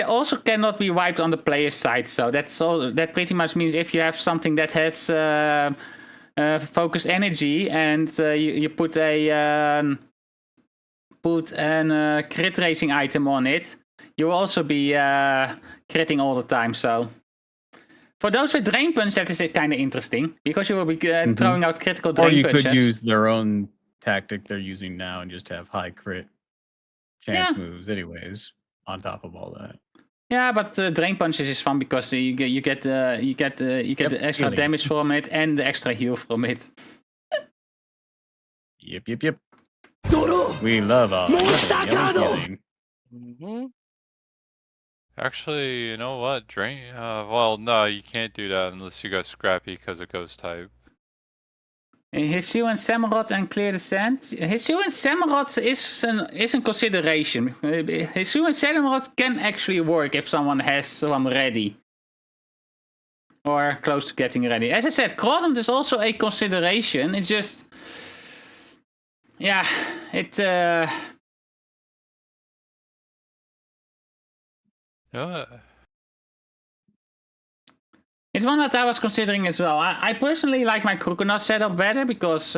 also cannot be wiped on the player side. So that's all. That pretty much means if you have something that has focus energy and you put an crit racing item on it, you will also be critting all the time. So for those with drain punch, that is kind of interesting because you will be throwing out critical drain Or you punches. could use their own tactic they're using now and just have high crit chance moves anyways on top of all that. Yeah, but drain punches is fun because you get the extra healing. damage from it and the extra heal from it. Yep. We love our healing. Actually, you know what? Drain. Well, no, you can't do that unless you got Scrappy because it Ghost type. Hisu and Samurott and Clear the Sand. Hisu and Samurott is a consideration. Hisu and Samurott can actually work if someone has one ready. Or close to getting ready. As I said, Crawdon is also a consideration. It's just... Yeah, it... It's one that I was considering as well. I personally like my Croconaut setup better because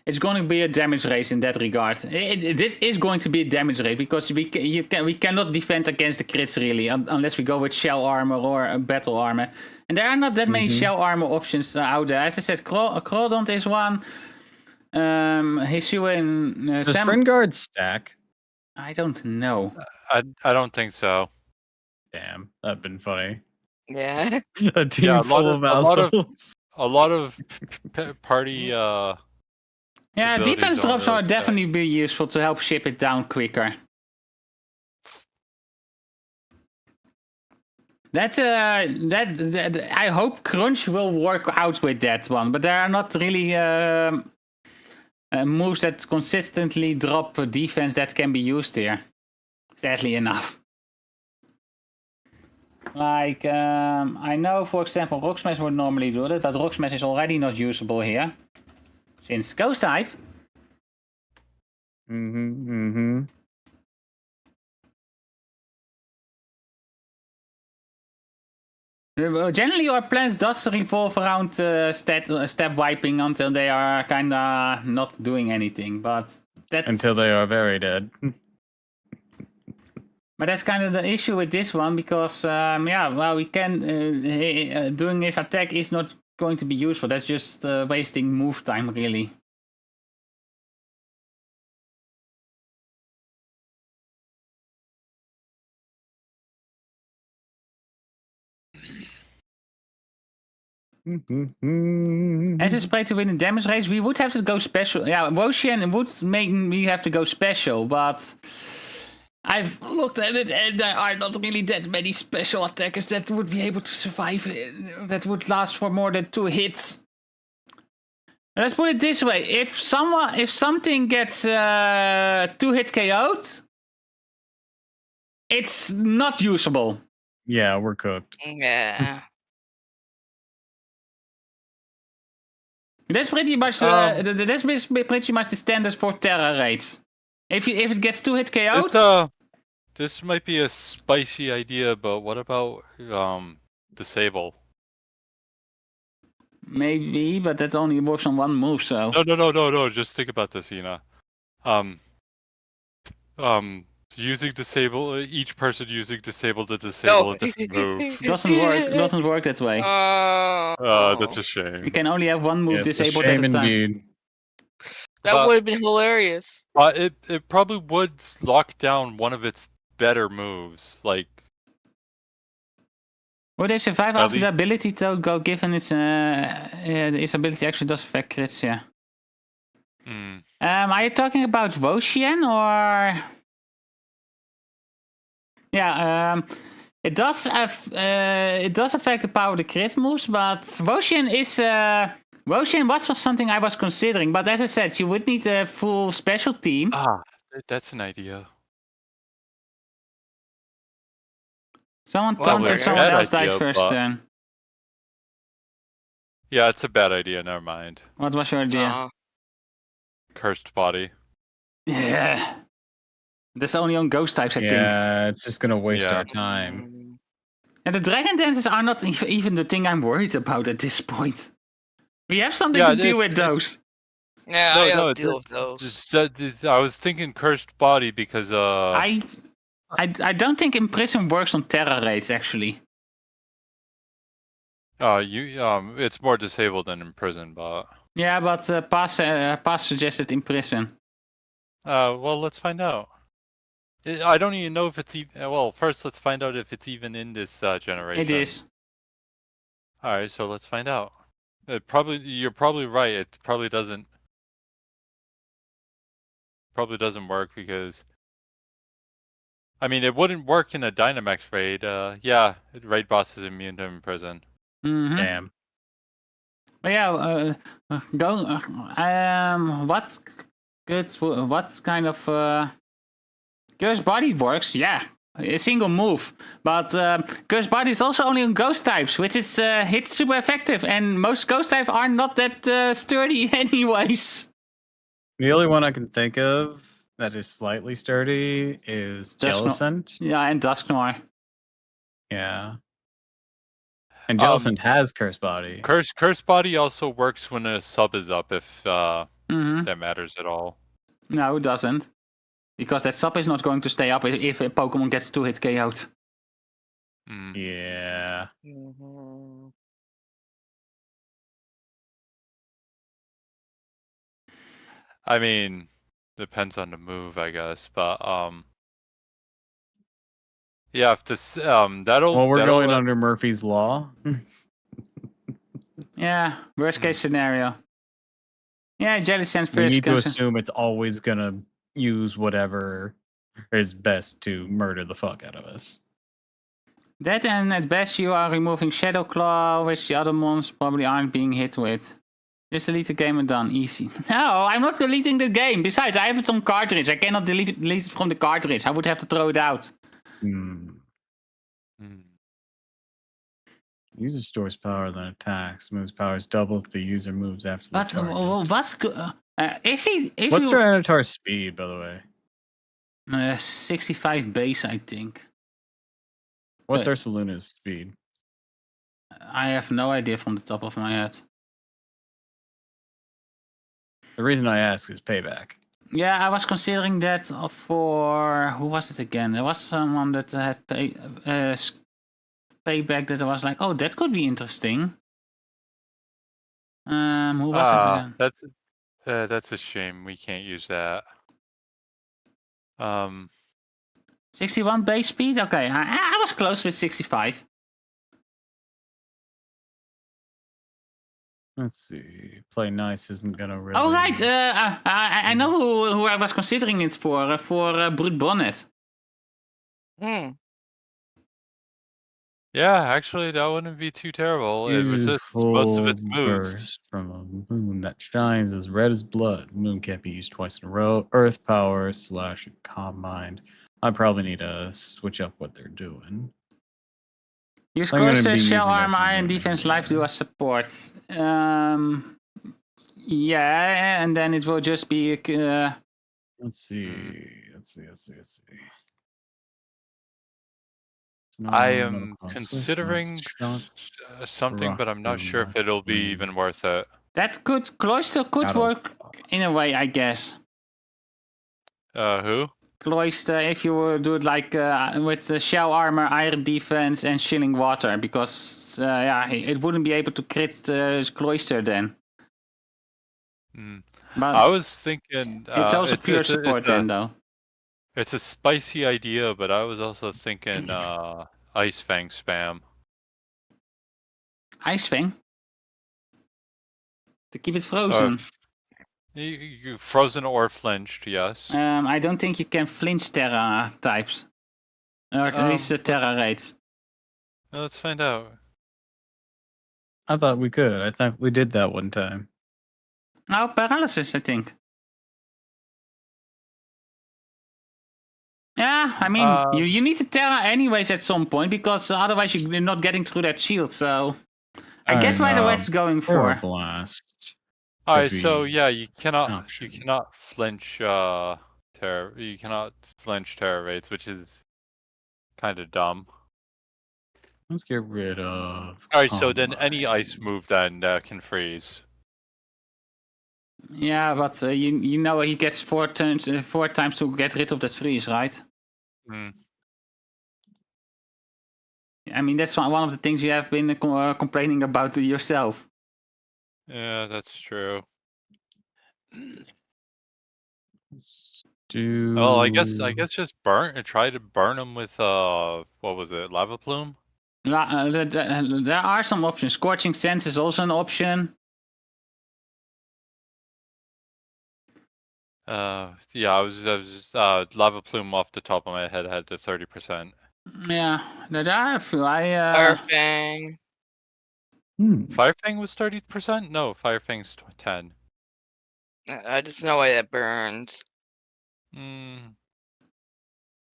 it's going to be a damage race in that regard. This is going to be a damage race because we cannot defend against the crits really unless we go with shell armor or battle armor. And there are not that many shell armor options out there. As I said, Crawdon is one. Hisu and Does Friend Guard stack? I don't know. I don't think so. Damn, that'd been funny. Yeah. A team full of assholes. A lot of party. Yeah, abilities defense don't drops really are stack. definitely be useful to help ship it down quicker. That I hope Crunch will work out with that one, but there are not really moves that consistently drop defense that can be used here. Sadly enough. Like, I know, for example, Rock Smash would normally do that, but Rock Smash is already not usable here. Since Ghost type. Generally, our plans does revolve around step wiping until they are kinda not doing anything, but that's... Until they are very dead. But that's kind of the issue with this one, because, we can... doing this attack is not going to be useful. That's just wasting move time, really. As a spray to win the damage race, we would have to go special. Yeah, Woshian would make me have to go special, but I've looked at it and there are not really that many special attackers that would be able to survive, that would last for more than 2 hits. Let's put it this way: if something gets 2-hit KO'd, it's not usable. Yeah, we're cooked. Yeah. That's pretty much pretty much the standard for Terra raids. If it gets 2-hit KO'd, This might be a spicy idea, but what about disable? maybe, but that only works on one move. So No. Just think about this, Ina. Using disable, each person using disable to disable a different move. doesn't work that way. That's a shame. You can only have one move disabled at shame a time. indeed. That would have been hilarious. It probably would lock down one of its better moves, like. Would they survive At after the least- ability to go, given its ability actually does affect crits? Yeah. Are you talking about Woshian or? Yeah, it does affect the power of the crit moves, but Woshian was something I was considering, but as I said, you would need a full special team. That's an idea. Someone Well, taunted that's a someone bad else died idea, first but- turn. Yeah, it's a bad idea. Never mind. What was your idea? Cursed body. Yeah. That's only on ghost types, I think. Yeah, it's just gonna waste Yeah. our time. And the dragon dances are not even the thing I'm worried about at this point. We have something Yeah, to deal with those. Yeah, I gotta deal with those. I was thinking cursed body because I don't think imprison works on Terra raids, actually. it's more disabled than in prison, but Yeah, but Pass suggested imprison. well, let's find out. I don't even know if it's even. Well, first let's find out if it's even in this generation. It is. All right, so let's find out. You're probably right. It probably doesn't work because. I mean, it wouldn't work in a Dynamax raid. Yeah, raid boss is immune to imprison. Mm-hmm. Damn. But yeah, what's good? What's kind of Curse Body works? Yeah, a single move. But Curse Body is also only on ghost types, which is hits super effective, and most ghost types are not that sturdy, anyways. The only one I can think of that is slightly sturdy is Jellicent. Yeah, and Dusknoir. Yeah. And Jellicent has Curse Body. Curse body also works when a sub is up, if Mm-hmm. that matters at all. No, it doesn't. Because that sub is not going to stay up if a Pokemon gets 2-hit KO'd. Mm. Yeah. Mhm. I mean, depends on the move, I guess, but yeah, if this that'll. Well, we're that'll, going under Murphy's Law. Yeah, worst case scenario. Yeah, Jellicent's We first. need to assume it's always gonna use whatever is best to murder the fuck out of us. That, and at best you are removing Shadow Claw, which the other mons probably aren't being hit with. Just delete the game and done. Easy. No, I'm not deleting the game. Besides, I have it on cartridge. I cannot delete it from the cartridge. I would have to throw it out. User stores power then attacks. Moves power is double if the user moves after the But target. what's good? If What's you Tyranitar speed, by the way? 65 base, I think. What's Okay. Ursaluna's speed? I have no idea from the top of my head. The reason I ask is payback. Yeah, I was considering that for who was it again? There was someone that had payback that I was like, oh, that could be interesting. Who was it again? That's a shame. We can't use that. 61 base speed? Okay, I was close with 65. Let's see. Play nice isn't gonna really. Oh, right. I know who I was considering it for Brute Bonnet. Hmm. Yeah, actually, that wouldn't be too terrible. It resists most of its moves. Burst from a moon that shines as red as blood. The moon can't be used twice in a row. Earth power / calm mind. I probably need to switch up what they're doing. Use I'm gonna cloister, be shell using armor, that iron somewhere. defense, life do as support. Yeah, and then it will just be. Let's see. Let's see. I am considering something, but I'm not sure if it'll be even worth it. That cloister could work in a way, I guess. Who? Cloister, if you would do it like with shell armor, iron defense, and shilling water, because it wouldn't be able to crit cloister then. But I was thinking it's also pure support then, though. It's a spicy idea, but I was also thinking Ice Fang spam. Ice Fang? To keep it frozen. You frozen or flinched, yes. I don't think you can flinch Terra types. Or at least the Terra rates. Let's find out. I thought we could. I thought we did that one time. No, paralysis, I think. Yeah, I mean, you need to Terra anyways at some point, because otherwise you're not getting through that shield, so... I get why the Red's going for. Blast. Alright, so yeah, you cannot flinch Terra. You cannot flinch Terra rates, which is kind of dumb. Let's get rid of. Alright, so then any ice move then can freeze. Yeah, but you know he gets 4 times to get rid of that freeze, right? I mean, that's one of the things you have been complaining about to yourself. Yeah, that's true. Well, I guess just try to burn them with what was it, lava plume? There are some options. Scorching Sands is also an option. Yeah, I was just lava plume off the top of my head had the 30%. Yeah, there are a few. Fire Fang. Fire Fang was 30%? No, Fire Fang's 10. I just know why it burns.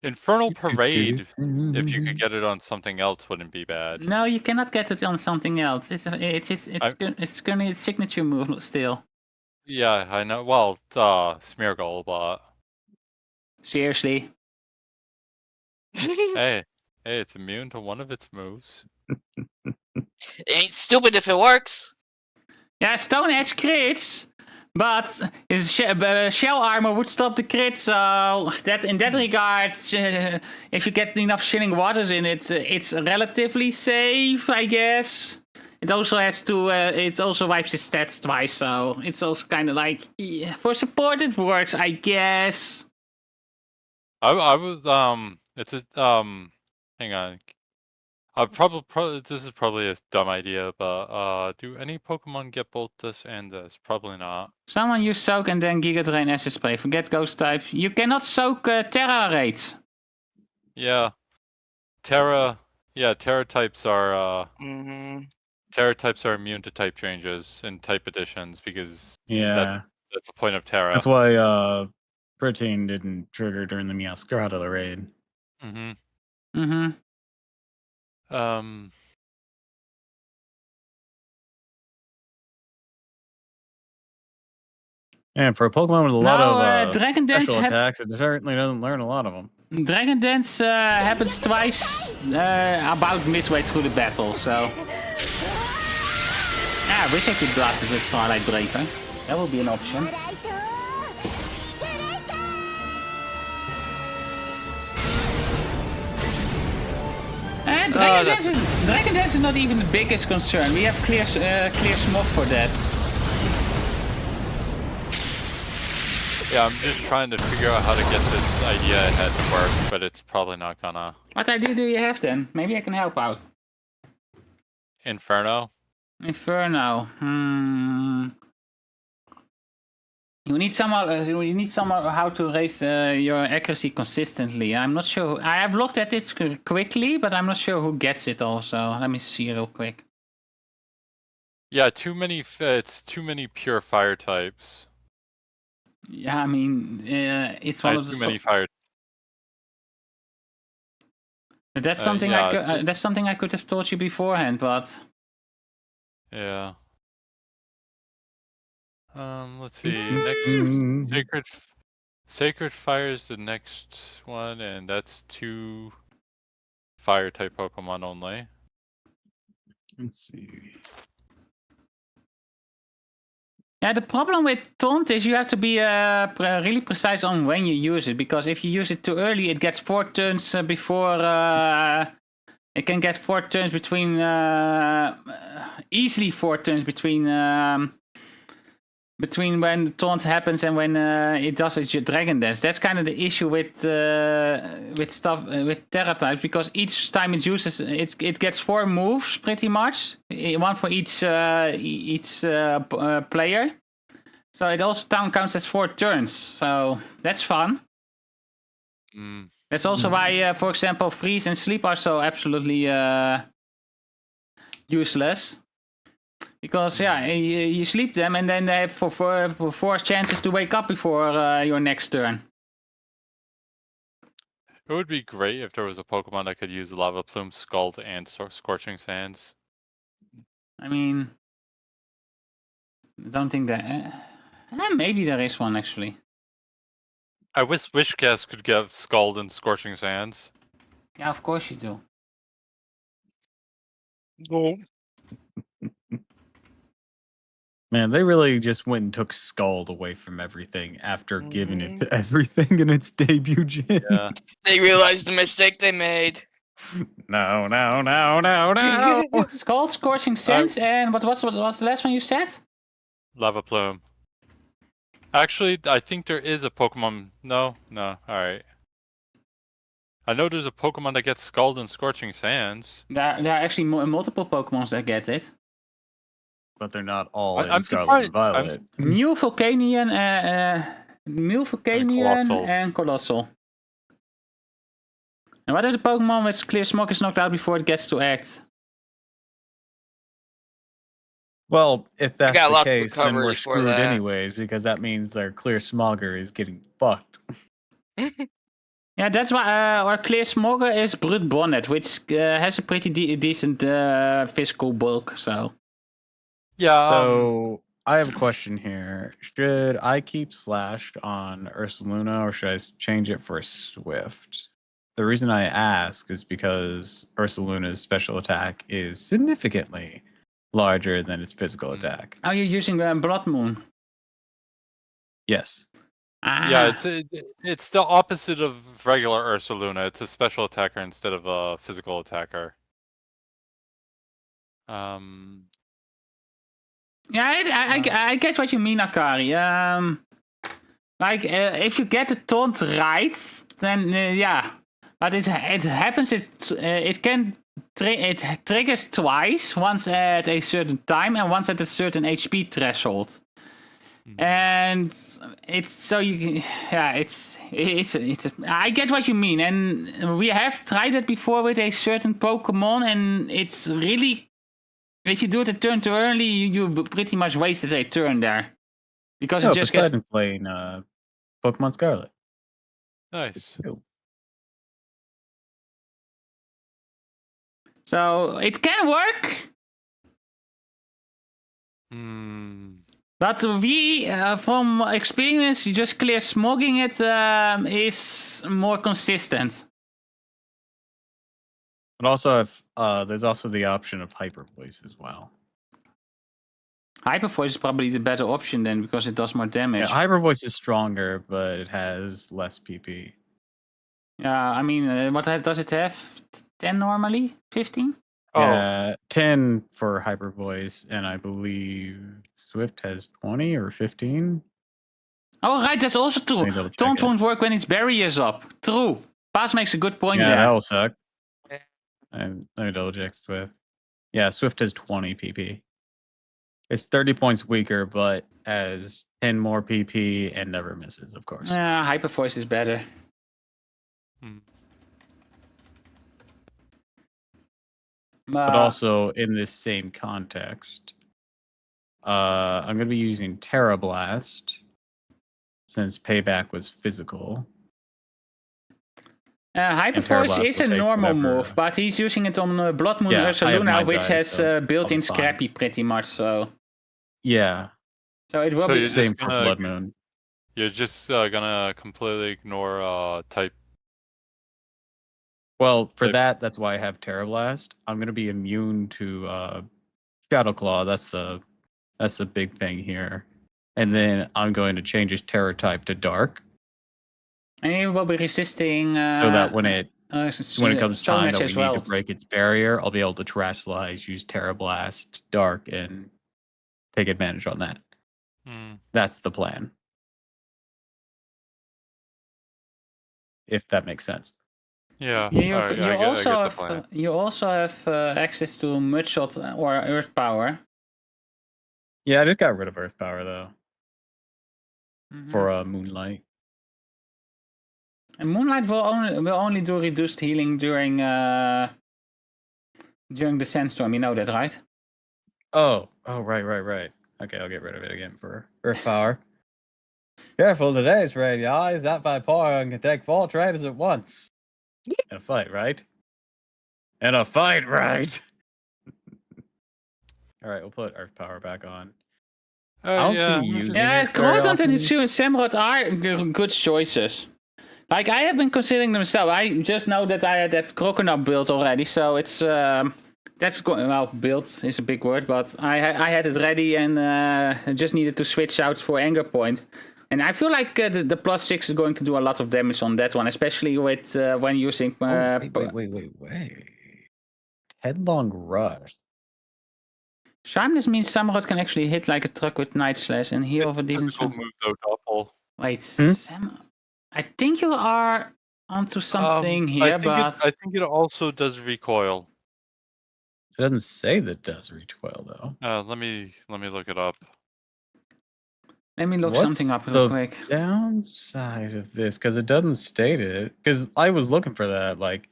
Infernal Parade, if you could get it on something else, wouldn't be bad. No, you cannot get it on something else. It's gonna be a signature move still. Yeah, I know. Well, Smeargle, but seriously. hey, it's immune to one of its moves. It ain't stupid if it works. Yeah, Stone Edge crits, but his shell armor would stop the crit. So that in that regard, if you get enough shilling waters in it, it's relatively safe, I guess. It also has to. It also wipes his stats twice, so it's also kind of like for support it works, I guess. I was It's a hang on. Probably this is probably a dumb idea, but do any Pokemon get both this and this? Probably not. Someone use Soak and then Giga Drain Acid Spray. Forget Ghost types. You cannot soak Terra rates. Yeah, Terra. Yeah, Terra types are. Terra types are immune to type changes and type additions because that's the point of Terra. That's why Protein didn't trigger during the Meowscarada raid. And for a Pokemon with a lot of Dragon Dance special attacks, it certainly doesn't learn a lot of them. Dragon Dance happens twice about midway through the battle, so... I wish I could blast it with Starlight Breaker. That would be an option. Dragon Dance is not even the biggest concern. We have clear smoke for that. Yeah, I'm just trying to figure out how to get this idea ahead to work, but it's probably not gonna. What idea do you have then? Maybe I can help out. Inferno? Inferno. You need somehow how to raise your accuracy consistently. I'm not sure. I have looked at it quickly, but I'm not sure who gets it also. Let me see real quick. Yeah, it's too many pure fire types. Yeah, I mean, it's one of the too many fire. But that's something that's something I could have told you beforehand, but yeah. Let's see. Next, Sacred Fire is the next one, and that's 2 fire type Pokemon only. Let's see. Yeah, the problem with Taunt is you have to be really precise on when you use it, because if you use it too early, it gets 4 turns before. It can get 4 turns between. Easily 4 turns between when the taunt happens and when it does its Dragon Dance. That's kind of the issue with Terra types, because each time it uses it gets 4 moves pretty much, 1 for each player. So it also counts as 4 turns. So that's fun. That's also why, for example, Freeze and Sleep are so absolutely useless. Because you sleep them and then they have for 4 chances to wake up before your next turn. It would be great if there was a Pokemon that could use Lava Plume, Scald, and Scorching Sands. I mean, I don't think that. Maybe there is one actually. I wish Wishcast could give Scald and Scorching Sands. Yeah, of course you do. No. Man, they really just went and took Scald away from everything after giving it to everything in its debut gen. Yeah. They realized the mistake they made. No. Scald, Scorching Sands, and what was the last one you said? Lava Plume. Actually, I think there is a Pokemon. No. Alright. I know there's a Pokemon that gets Scald and Scorching Sands. There are actually multiple Pokemons that get it. But they're not all in I'm Scarlet surprised. and Violet. Mew, Volcanion, Colossal. and Colossal. And what if the Pokemon with Clear Smog is knocked out before it gets to act? Well, if that's got the lots of case, then we're recovery for screwed that. anyways, because that means their Clear Smogger is getting fucked. Yeah, that's why our Clear Smogger is Brute Bonnet, which has a pretty decent physical bulk, so... Yeah. So I have a question here. Should I keep Slashed on Ursaluna or should I change it for Swift? The reason I ask is because Ursaluna's special attack is significantly larger than its physical attack. Oh, you're using Blood Moon? Yes. Yeah, it's the opposite of regular Ursaluna. It's a special attacker instead of a physical attacker. Yeah, I get what you mean, Akari. If you get the taunt right, then yeah. But it happens. It triggers twice. Once at a certain time and once at a certain HP threshold. And it's so you it's I get what you mean, and we have tried it before with a certain Pokemon, and it's really. If you do it a turn too early, you pretty much wasted a turn there. Because it just gets... playing Pokemon Scarlet. Nice. So, it can work. But we, from experience, just Clear Smogging it is more consistent. But also, if there's also the option of Hyper Voice as well. Hyper Voice is probably the better option then because it does more damage. Yeah, Hyper Voice is stronger, but it has less PP. Yeah, I mean, what does it have? 10 normally? 15? Yeah, 10 for Hyper Voice, and I believe Swift has 20 or 15. Oh, right, that's also Let true. me double check Taunt it. won't work when its barrier's up. True. Paz makes a good point Yeah, there. that will suck. Yeah. And let me double check Swift. Yeah, Swift has 20 PP. It's 30 points weaker, but has 10 more PP and never misses, of course. Yeah, Hyper Voice is better. But also in this same context, I'm going to be using Terra Blast since Payback was physical. Hyper And Terra Voice Blast is will a take normal whatever- move, but he's using it on Blood Moon Yeah, Ursa I have Luna, Mind which Eyes, has so built-in I'll be fine. Scrappy pretty much, so... Yeah, So it will So be... you're same just for gonna Blood Moon. You're just gonna completely ignore type. Well, for Type. that's why I have Terra Blast. I'm going to be immune to Shadow Claw. That's the big thing here. And then I'm going to change his Terror type to Dark, And he will be resisting... so that when it comes Stone time Edge that we as need well. to break its barrier, I'll be able to Trash Slice, use Terra Blast, Dark, and take advantage on that. That's the plan. If that makes sense. Yeah. You, Alright, you, I also get the have, plan. you also have access to Mudshot or Earth Power. Yeah, I just got rid of Earth Power though Mhm. for Moonlight. And Moonlight will only do reduced healing during the sandstorm. You know that, right? Oh, right. Okay, I'll get rid of it again for Earth Power. Careful today's raid, y'all. He's that bipolar and can take 4 traders at once. In a fight, right? In a fight, right? Alright, we'll put Earth Power back on. I don't yeah. see you using Yeah, it very Groot and often. Samurott are good choices. Like, I have been considering them myself. I just know that I had that Crocodile build already, so it's... well, build is a big word, but I had it ready and I just needed to switch out for Anger Point. And I feel like the +6 is going to do a lot of damage on that one, especially with when using... Wait. Headlong Rush. Shameless means Samurott can actually hit like a truck with Night Slash and heal for decent... Physical move though, Doppel. Wait, I think you are onto something here, but... I think it also does recoil. It doesn't say that does recoil though. Let me look it up. Let me look What's something up real the quick. downside of this? Because it doesn't state it. Because I was looking for that. Like,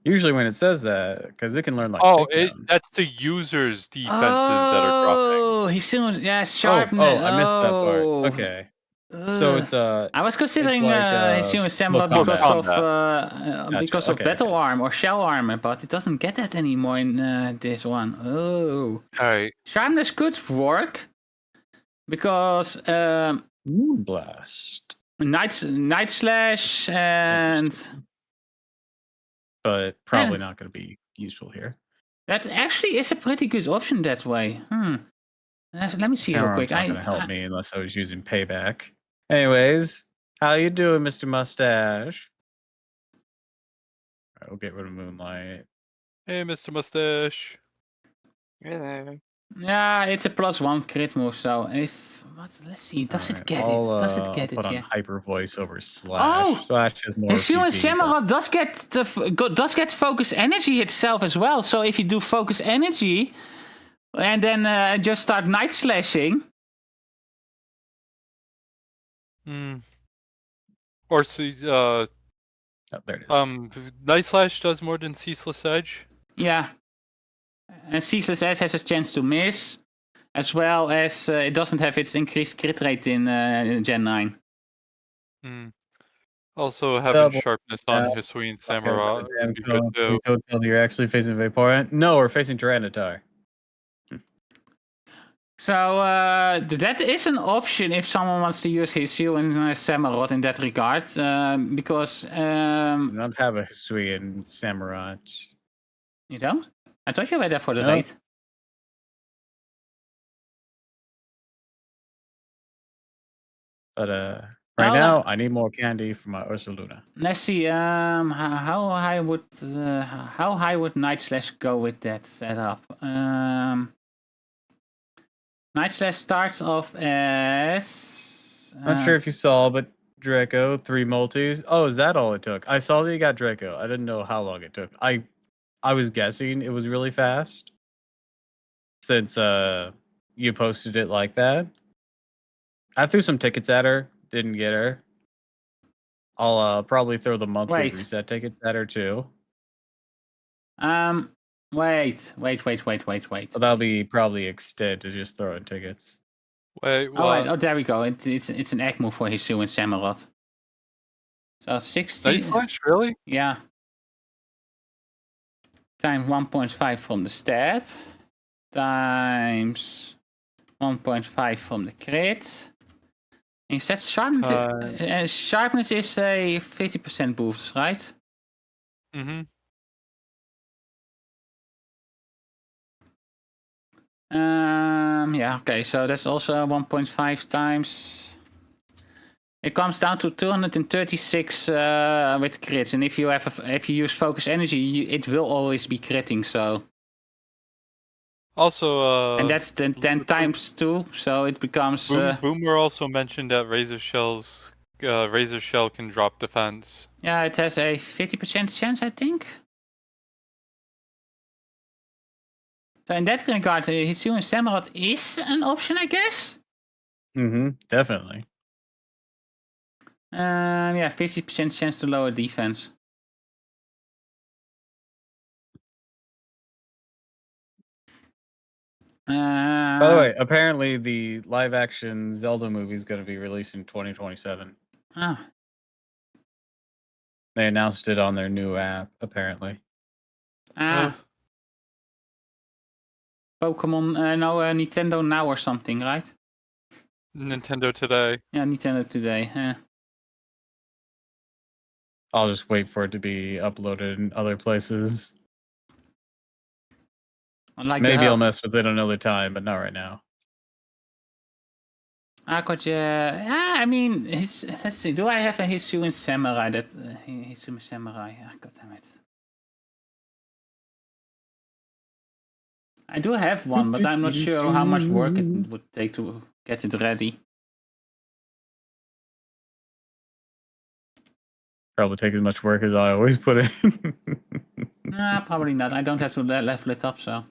usually when it says that, because it can learn like. That's the user's defenses that are dropping. Oh, he's still... Yeah, sharpness. I missed that part. Okay. So it's I was considering like, Hisuian close Samurott because of Okay, battle arm or shell armor, but it doesn't get that anymore in this one. Oh, Alright. sharpness could work because Moonblast. Night Slash and But probably not going to be useful here. that actually is a pretty good option that way. Let me see real quick. Not going to help me unless I was using Payback. Anyways, how you doing, Mr. Mustache? I'll get rid of Moonlight. Hey, Mr. Mustache. Hello. Yeah, it's a +1 crit move. So let's see. Does it get it? Does it get put it? on Yeah. Hyper Voice over Slash. Oh! Slash has more. Hisuian PP, Samurott does get focus energy itself as well. So if you do focus energy and then just start Night Slashing. Or so, there it is. Night Slash does more than Ceaseless Edge. Yeah. And Ceaseless Edge has a chance to miss, as well as it doesn't have its increased crit rate in Gen 9. Also, having sharpness on Hisuian Okay, Samurott would be good too. Please don't tell me you're actually facing Vaporeon. No, we're facing Tyranitar. So that is an option if someone wants to use Hisuian Samurott in that regard, because I don't have a Hisuian Samurott. you don't. I thought you were there for the No. raid. But right now, I need more candy for my Ursaluna. Let's see. How high would Night Slash go with that setup? Night Slash starts off as. Not sure if you saw, but Draco 3 multis. Oh, is that all it took? I saw that you got Draco. I didn't know how long it took. I was guessing it was really fast since you posted it like that. I threw some tickets at her. Didn't get her. I'll probably throw the monthly reset tickets at her too. Wait. So that'll be probably extend to just throwing tickets. Wait, what? Oh, there we go. It's an egg move for Hisu and Samurott. So 60. Night Slash, really? Yeah. Times 1.5 from the stab. Times 1.5 from the crit. And you said sharpness, sharpness is a 50% boost, right? Mm-hmm. Yeah, okay, so that's also 1.5 times. It comes down to 236 with crits, and if you use focus energy, it will always be critting. So. Also, and that's 10 times 2, so it becomes. Boomer also mentioned that Razor Shell can drop defense. Yeah, it has a 50% chance, I think. So in that regard, Hisu and Samurott is an option, I guess. Definitely. Yeah, 50% chance to lower defense. By the way, apparently the live-action Zelda movie is going to be released in 2027. Ah. They announced it on their new app, apparently. Pokemon, Nintendo Now or something, right? Nintendo Today. Yeah, Nintendo Today. I'll just wait for it to be uploaded in other places. Maybe I'll mess with it another time, but not right now. I mean, let's see. Do I have a Hisu and Samurai? Hisu and Samurai. God damn it. I do have one, but I'm not sure how much work it would take to get it ready. Probably take as much work as I always put in. Nah, probably not. I don't have to level it up, so.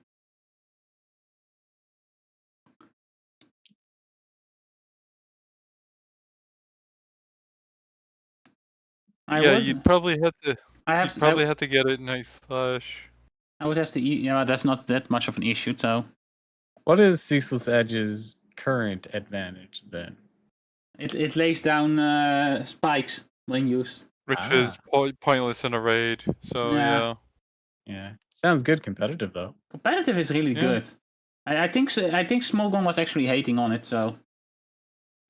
You'd probably have to. Have to get it Night Slash. I would have to eat. Yeah, that's not that much of an issue, so. What is Ceaseless Edge's current advantage then? It lays down spikes when used. Which is pointless in a raid, so yeah. Yeah. Sounds good competitive, though. Competitive is really good. I think Smogon was actually hating on it, so.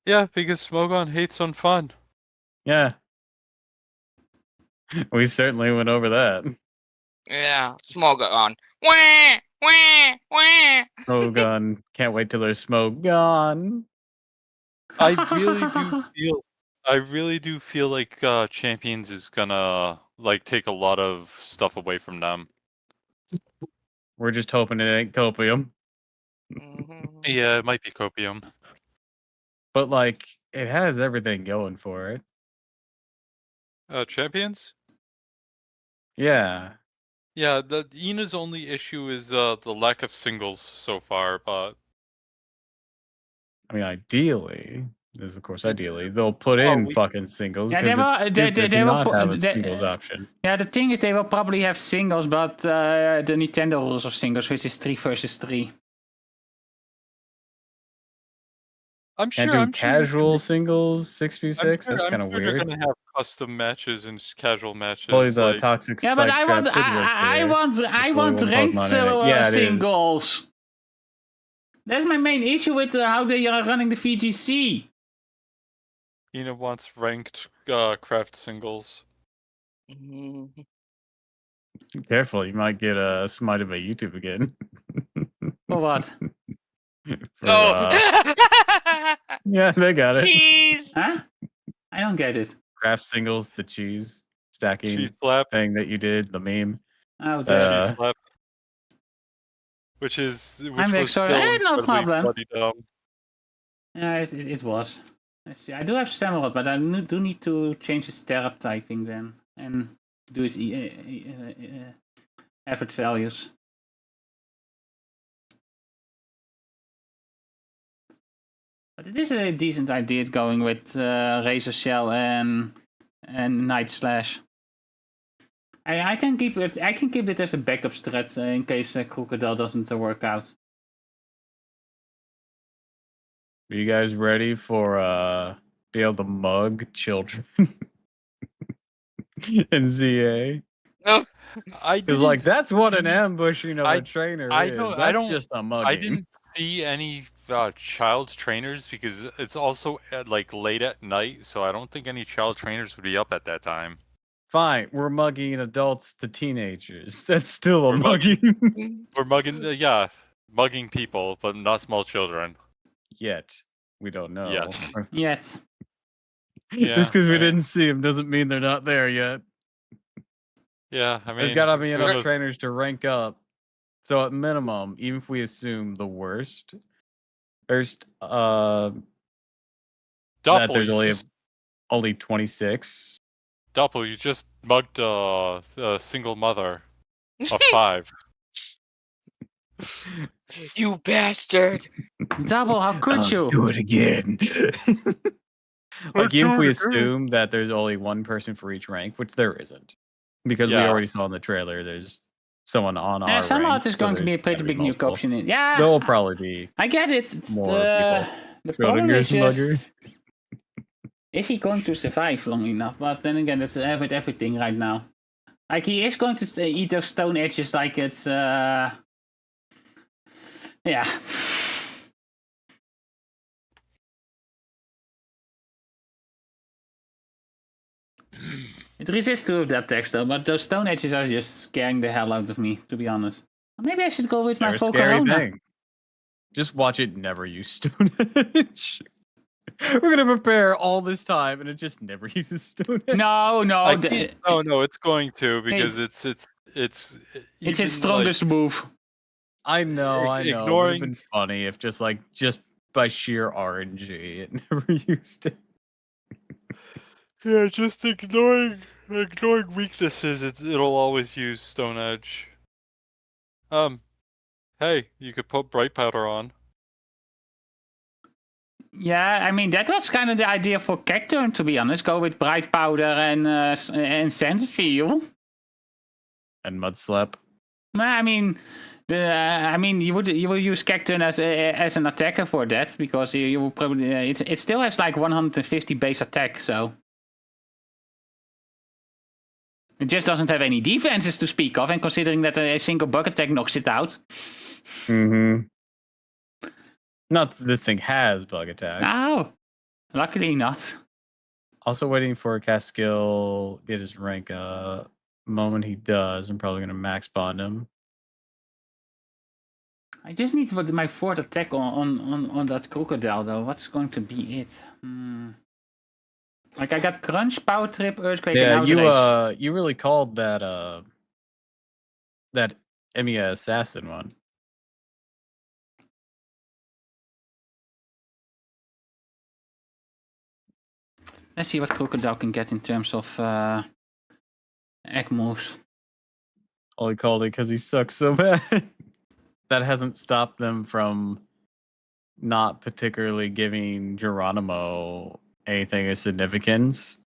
Yeah, because Smogon hates on fun. Yeah. We certainly went over that. Yeah, Smogon. Wah, wah, wah. Smogon. Can't wait till there's smoke gone. I really do feel like Champions is gonna take a lot of stuff away from them. We're just hoping it ain't copium. Yeah, it might be copium. But it has everything going for it. Champions? Yeah. Yeah, the Ina's only issue is the lack of singles so far, but I mean, ideally, this is of course ideally, they'll put in fucking singles because they not have a singles option. Yeah, the thing is they will probably have singles, but the Nintendo rules of singles, which is 3 versus 3. I'm sure casual singles 6v6. That's kind of weird. They're gonna have custom matches and casual matches. Probably the toxic. Yeah, but I want ranked singles. That's my main issue with how they are running the VGC. Ina wants ranked craft singles. Be careful, you might get smited by YouTube again. For what? Yeah, they got it. Jeez. Huh? I don't get it. Craft singles, the cheese stacking Cheese slap. thing that you did, the meme. Oh, The the... cheese slap. Which I'm very was sorry. still No incredibly problem. bloody dumb. Yeah, it was. Let's see. I do have Samurai, but I do need to change his Terra typing then. And do his effort values. But it is a decent idea going with Razor Shell and Night Slash. I can keep it. I can keep it as a backup strat in case Crocodile doesn't work out. Are you guys ready for be able to mug children in ZA? No. Because like that's what an ambushing of a trainer I is. don't- That's I don't- just a mugging. I didn't see any child trainers because it's also like late at night, so I don't think any child trainers would be up at that time. Fine, we're mugging adults to teenagers. That's still a We're mugging. We're mugging, mugging people, but not small children. Yet. We don't know. Yes. Yet. Yeah, Just because we right. didn't see them doesn't mean they're not there yet. Yeah, I mean, There's gotta be who enough knows? trainers to rank up. So at minimum, even if we assume the worst, that Doppel, there's you only 26. Doppel, you just mugged a single mother of 5. You bastard! Double, how could you? Do it again. Like even if we do it again. assume that there's only one person for each rank, which there isn't, because we Yeah. already saw in the trailer there's someone on our Somehow rank. there's so going to be a there's pretty gotta be big new multiple. option in. Yeah, There will probably be I get it. It's more the problem Schrodinger's is mugger. just, is he going to survive long enough? But then again, that's with everything right now. Like he is going to eat those stone edges like it's yeah. It resists two of that text though, but those stone edges are just scaring the hell out of me, to be honest. Maybe I should go with my They're a scary Volcarona. thing. Just watch it never use Stone Edge. We're gonna prepare all this time and it just never uses Stone Edge. No, No, it's going to because it's it's even, its strongest move. I know. It would have ignoring- been funny if just by sheer RNG it never used it. Yeah, just ignoring weaknesses. It'll always use Stone Edge. Hey, you could put Bright Powder on. Yeah, I mean that was kind of the idea for Cacturn, to be honest. Go with Bright Powder and Sandfield. And Mudslap. I mean, you will use Cacturn as an attacker for that because you will probably it still has like 150 base attack, so it just doesn't have any defenses to speak of. And considering that a single bug attack knocks it out, Mm-hmm. Not that this thing has bug attacks. oh, luckily not. Also waiting for a cast skill, get his rank moment he does, I'm probably gonna max bond him. I just need my fourth attack on that crocodile though. What's going to be it? Like I got Crunch, Power Trip, Earthquake, Yeah, and Outrage. you really called that Emiya Assassin one. Let's see what Crocodile can get in terms of egg moves. Only called it because he sucks so bad. That hasn't stopped them from not particularly giving Geronimo anything of significance.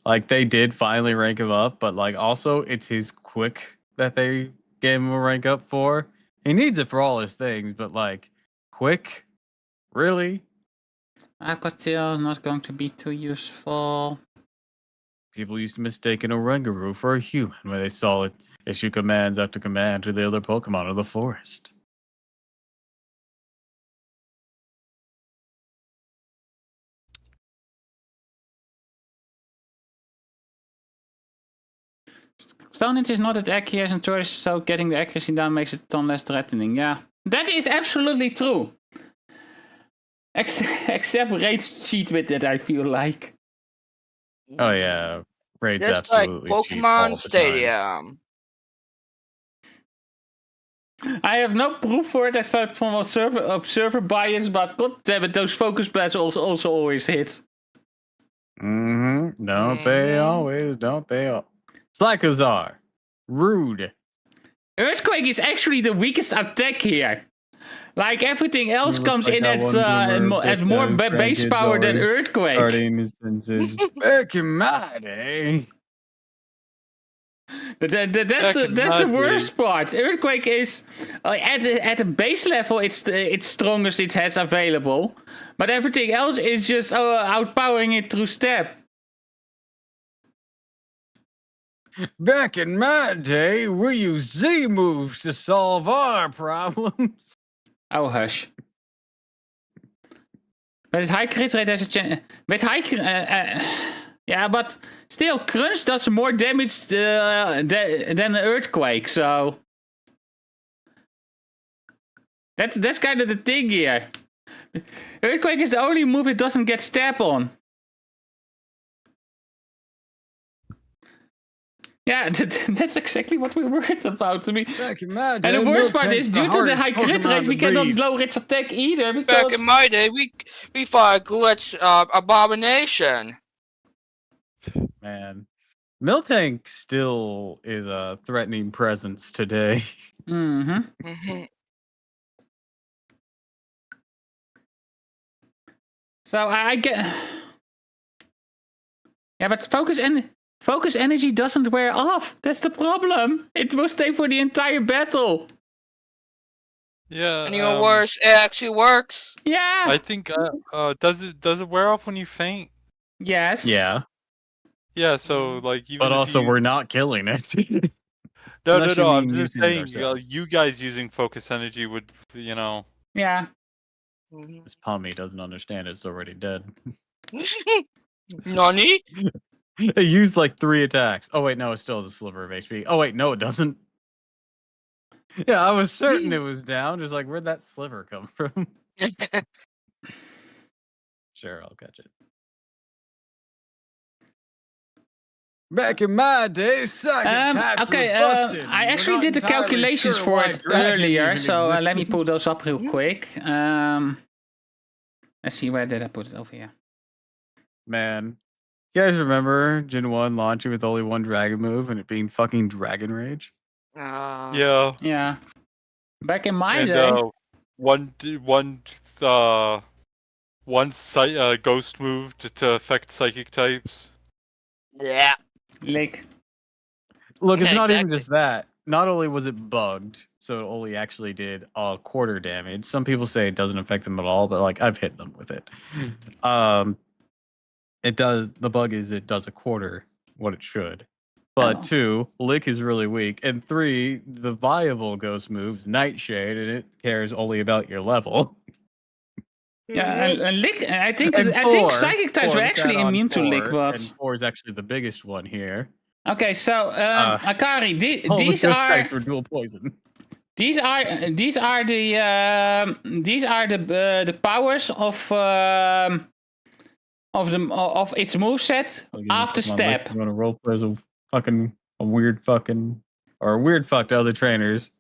Like they did finally rank him up, but like also it's his quick that they gave him a rank up for. He needs it for all his things, but like quick, really? Aquatail is not going to be too useful. People used to mistake an Oranguru for a human when they saw it issue commands after command to the other Pokemon of the forest. Stonehenge is not as accurate as Taurus, so getting the accuracy down makes it a ton less threatening. Yeah, that is absolutely true. Except Raid's cheat with it, I feel like. Oh yeah, Raid's Just like absolutely cheap all Pokemon the time. Stadium. I have no proof for it aside from observer bias, but god damn it, those focus blasts also always hit. Mm-hmm. Don't they Mhm. always? Don't they all? Psychozar. Rude. Earthquake is actually the weakest attack here. Like everything else Looks comes like in that one at boomer more that base grandkids power than always Earthquake. Starting instances. Back in my day. That's the worst part. Earthquake is at the base level, it's strongest it has available, but everything else is just outpowering it through step. Back in my day, we used Z moves to solve our problems. Oh hush. But high crit rate has a chance. With high yeah, but still, Crunch does more damage than Earthquake, so that's kind of the thing here. Earthquake is the only move it doesn't get step on. Yeah, that's exactly what we were worried about. To me. Back in my day, And the worst part Miltank's is, due to the hardest high crit Pokemon rate, we to cannot beat. lower its attack either because. Back in my day, we fought a glitch abomination. Man, Miltank still is a threatening presence today. Mm-hmm. Mhm. So I get. Yeah, but focus energy doesn't wear off. That's the problem. It will stay for the entire battle. Yeah. And even worse, it actually works. Yeah. I think does it wear off when you faint? Yes. Yeah, Yeah. So like even but if also you we're not killing it. no unless you I'm mean just using it saying ourselves. you guys using focus energy would Yeah. Mhm. This Pommy doesn't understand it's already dead. Nani? It used like 3 attacks. Oh wait, no, it still has a sliver of HP. Oh wait, no, it doesn't. Yeah, I was certain it was down. Just like, where'd that sliver come from? Sure, I'll catch it. Back in my day, psychic types Okay, were busted. I We're actually not did the entirely calculations sure for why it Dragon earlier, even so let me existed. pull those up real quick. Let's see, where did I put it? Over here. Man, you guys remember Gen 1 launching with only one dragon move and it being fucking Dragon Rage? yeah. Yeah. Back in my And day. one ghost move to affect psychic types. Yeah. Lick. Look, it's Yeah, not even exactly. just that. Not only was it bugged, so it only actually did a quarter damage. Some people say it doesn't affect them at all, but like I've hit them with it. It does. The bug is it does a quarter what it should. But Oh. 2, Lick is really weak, and 3, the viable ghost moves Nightshade, and it cares only about your level. Yeah, and Lick. I think And I think 4, psychic types were with actually that on immune to Lick, 4, but and 4 is actually the biggest one here. okay. So Akari, All the these ghost are types were dual poison. these are the powers of its moveset after step. You want to roleplay as a weird fucked other trainers.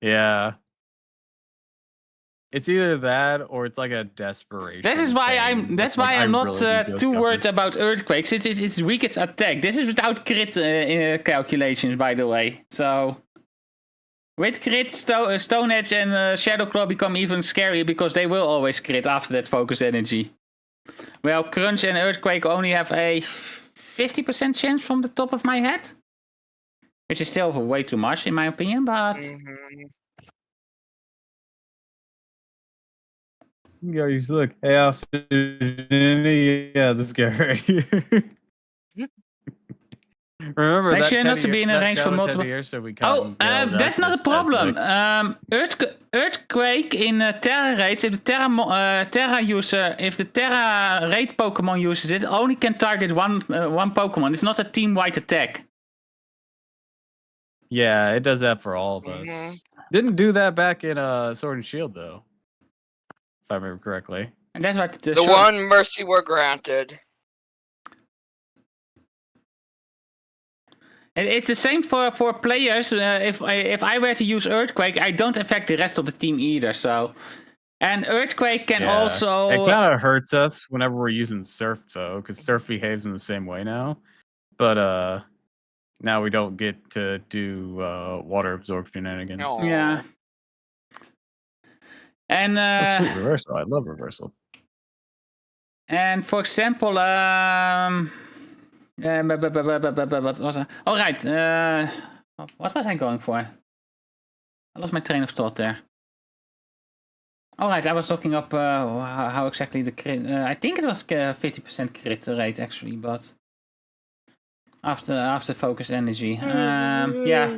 Yeah. It's either that or it's like a desperation. This is why thing. That's Like, why I I'm not really need ghost too cover. worried about earthquakes. It's weakest attack. This is without crit calculations, by the way. So with crit, Stone Edge and Shadow Claw become even scarier because they will always crit after that focus energy. Well, Crunch and Earthquake only have a 50% chance from the top of my head, which is still way too much in my opinion. But Mhm. Guys, look. Hey, Officer Jenny. Yeah, this guy right here. Remember make that sure not to teddy- be in a that range for shadow multiple. teddy here, so we caught Oh, him yelled that's out not a as problem. Lick. Earthquake in Terra raids, if the Terra raid Pokemon uses it, only can target one Pokemon. It's not a team-wide attack. Yeah, it does that for all of us. Mhm. Didn't do that back in Sword and Shield though, if I remember correctly. And that's what The one mercy were granted. It's the same for players. If I were to use Earthquake, I don't affect the rest of the team either. So, and Earthquake can also. It kind of hurts us whenever we're using Surf though, because Surf behaves in the same way now. But now we don't get to do water absorption shenanigans. No. Yeah. And That's sweet reversal. I love reversal. and for example, what was I? All right. What was I going for? I lost my train of thought there. All right, I was looking up how exactly the crit. I think it was 50% crit rate actually, but after focus energy, yeah.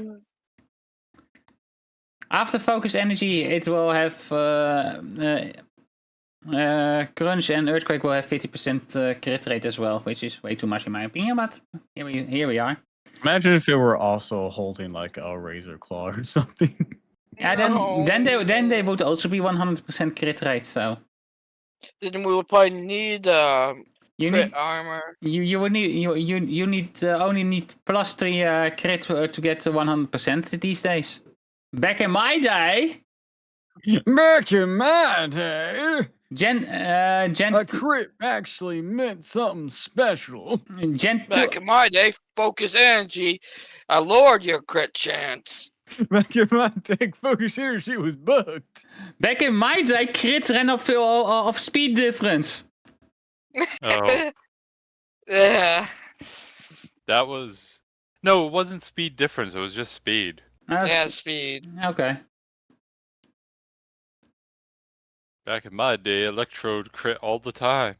After focus energy, it will have Crunch and Earthquake will have 50% crit rate as well, which is way too much in my opinion. But here we are. Imagine if it were also holding like a Razor Claw or something. Yeah, then they would also be 100% crit rate. So then we would probably need you crit need armor. you would need you need only need +3 crit to get to 100% these days. Back in my day, a crit actually meant something special. Back in my day, focus energy, I lowered your crit chance. Back in my day, focus energy was bugged. Back in my day, crits ran off speed difference. Oh, Yeah. that was no, it wasn't speed difference. It was just speed. Yeah, speed. Okay. Back in my day, Electrode crit all the time.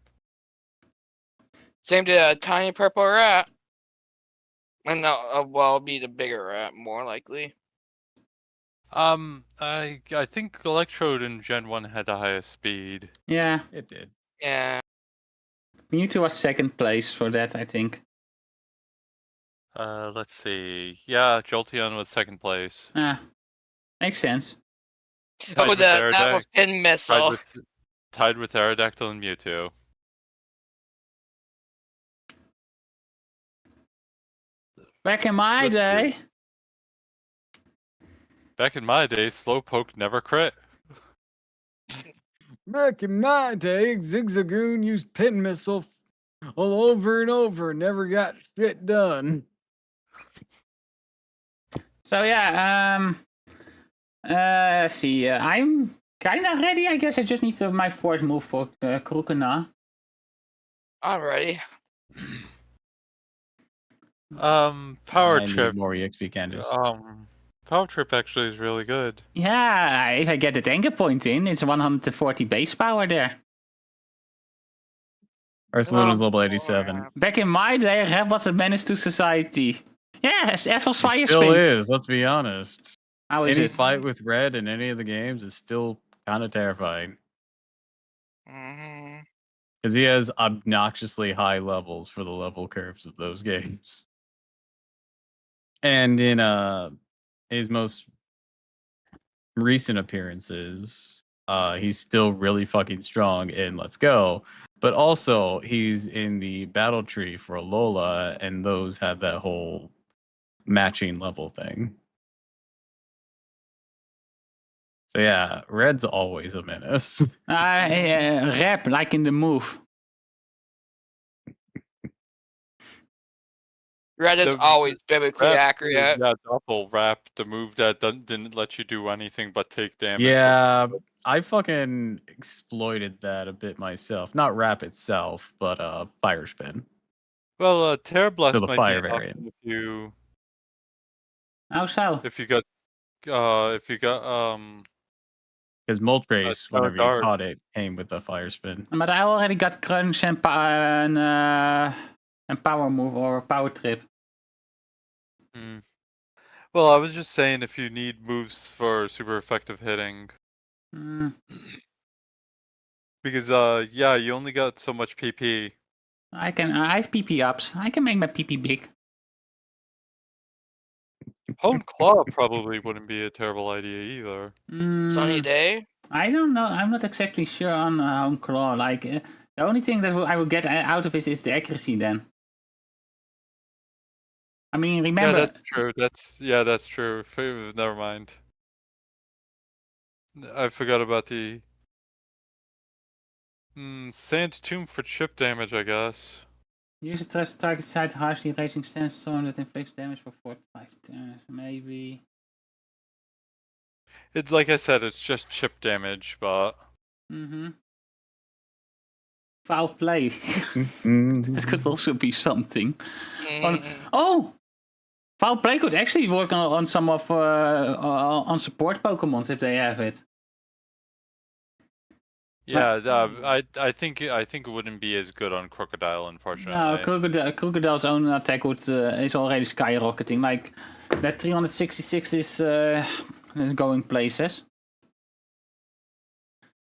Same to a tiny purple rat. And well, be the bigger rat, more likely. I think Electrode in Gen 1 had the highest speed. Yeah, It did. Yeah. Mewtwo was second place for that, I think. Let's see. Yeah, Jolteon was second place. Makes sense. Tied with that Aerodactyl- was pin missile. Tied with Aerodactyl and Mewtwo. Back in my day. Back in my day, Slowpoke never crit. Back in my day, Zigzagoon used pin missile all over and over, never got shit done. So yeah, let's see. I'm kinda ready. I guess I just need my fourth move for Krukena. Alrighty. Power I need Trip. more EXP Candace. Power Trip actually is really good. Yeah, if I get the anchor point in, it's 140 base power there. Ursaluna's level 87. Back in my day, Rap was a menace to society. Yeah, as was Fire It still Spin. is, let's be honest. How is Any it? fight with Red in any of the games is still kind of terrifying. Mm-hmm. Because he has obnoxiously high levels for the level curves of those games. And in his most recent appearances, he's still really fucking strong in Let's Go. But also, he's in the battle tree for Alola, and those have that whole matching level thing. So yeah, Red's always a menace. Rap, like in the move. Red is always biblically accurate. Yeah, double wrap, the move that didn't let you do anything but take damage. Yeah, I fucking exploited that a bit myself. Not Wrap itself, but Fire Spin. Well, Terra Blast So the might fire be variant. if you How so? if you got Because Moltres, Terra whenever you Dart. caught it, came with the Fire Spin. But I already got Crunch and Power Move or Power Trip. Well, I was just saying if you need moves for super effective hitting. Because yeah, you only got so much PP. I have PP ups. I can make my PP big. Hone Claw probably wouldn't be a terrible idea either. Sunny day. I don't know. I'm not exactly sure on Claw. Like, the only thing that I will get out of it is the accuracy then. I mean, remember... Yeah, that's true. That's true. Never mind. I forgot about the Sand Tomb for chip damage, I guess. Use it to target side harshly raising stance storm that inflicts damage for 4 to 5 turns. Maybe. It's like I said, it's just chip damage, but Foul play. That could also be something. Oh! Foul play could actually work on some of on support Pokemons if they have it. yeah, I think it wouldn't be as good on Crocodile, unfortunately. No, Crocodile's own attack is already skyrocketing. Like that 366 is going places.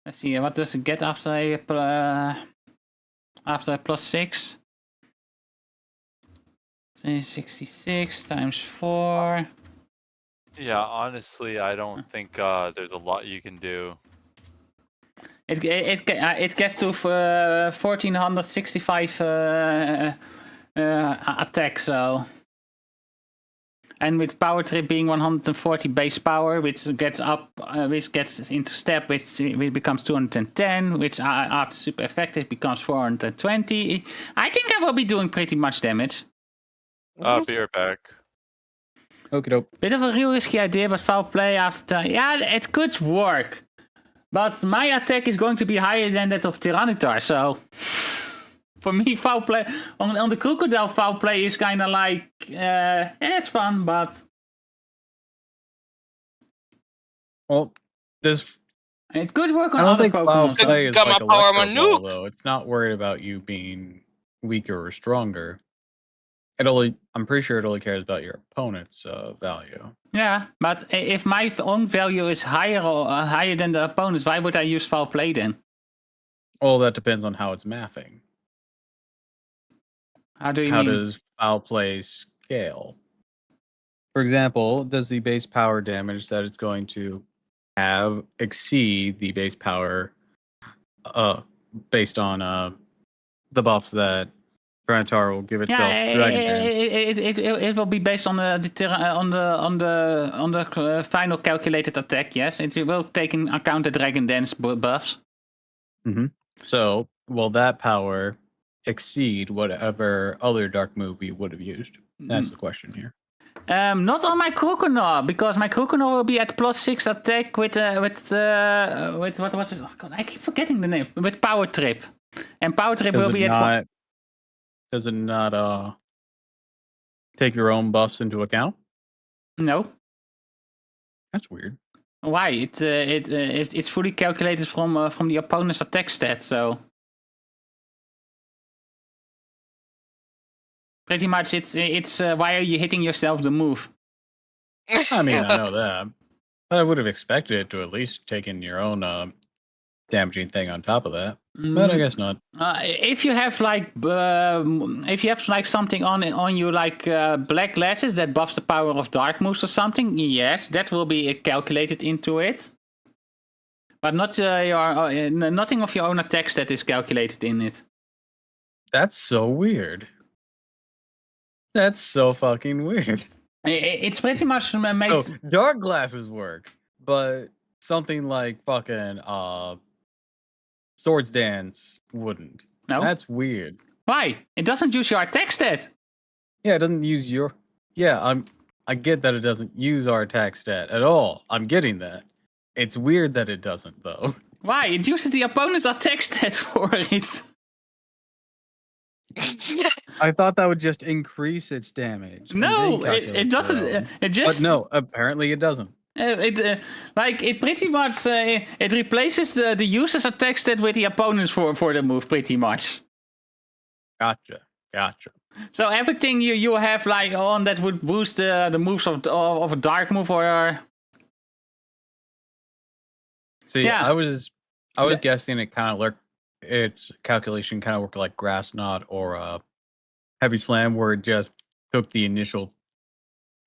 Let's see, what does it get after a +6? 366 times 4. Yeah, honestly, I don't think there's a lot you can do. It gets to 1465 attack, so. And with power trip being 140 base power, which gets into step, which becomes 210, which after super effective becomes 420. I think I will be doing pretty much damage. Be right back. Okie doke. Bit of a real risky idea, but foul play after. Yeah, it could work. But my attack is going to be higher than that of Tyranitar, so. For me, foul play on the Crocodile, foul play is kind of like, it's fun, but. Well, this. It could work on I don't other think Pokemon. foul play is Got like my power on my Electro Ball, nuke. though. It's not worried about you being weaker or stronger. I'm pretty sure it only cares about your opponent's value. Yeah, but if my own value is higher than the opponent's, why would I use foul play then? Well, that depends on how it's mathing. How do you How mean? does foul play scale? For example, does the base power damage that it's going to have exceed the base power based on the buffs that Tyranitar will give itself? It will be based on the final calculated attack. Yes, it will take in account the Dragon Dance buffs. Mm-hmm. So, will that power exceed whatever other dark move we would have used? That's the question here. Not on my Croconaw, because my Croconaw will be at +6 attack with what was it? Oh God, I keep forgetting the name. With Power Trip, and Power Trip will be at. Does it not take your own buffs into account? No. That's weird. Why? It's fully calculated from the opponent's attack stat, so. Pretty much, it's why are you hitting yourself the move? I mean, I know that, but I would have expected it to at least take in your own damaging thing on top of that, but I guess not. If you have something on you like black glasses that buffs the power of dark moves or something, yes, that will be calculated into it. But not nothing of your own attack stat is calculated in it. That's so weird. That's so fucking weird. It's pretty much made. So, dark glasses work, but something like fucking Swords Dance wouldn't. No. That's weird. Why? It doesn't use your attack stat. Yeah, it doesn't use your. Yeah, I get that it doesn't use our attack stat at all. I'm getting that. It's weird that it doesn't, though. Why? It uses the opponent's attack stat for it. I thought that would just increase its damage. No, it doesn't. It just. But no, apparently it doesn't. It pretty much it replaces the user's attack stat with the opponent's for the move pretty much. Gotcha. So everything you have like on that would boost the moves of a dark move or. See, yeah. I was guessing it kind of its calculation kind of worked like Grass Knot or Heavy Slam, where it just took the initial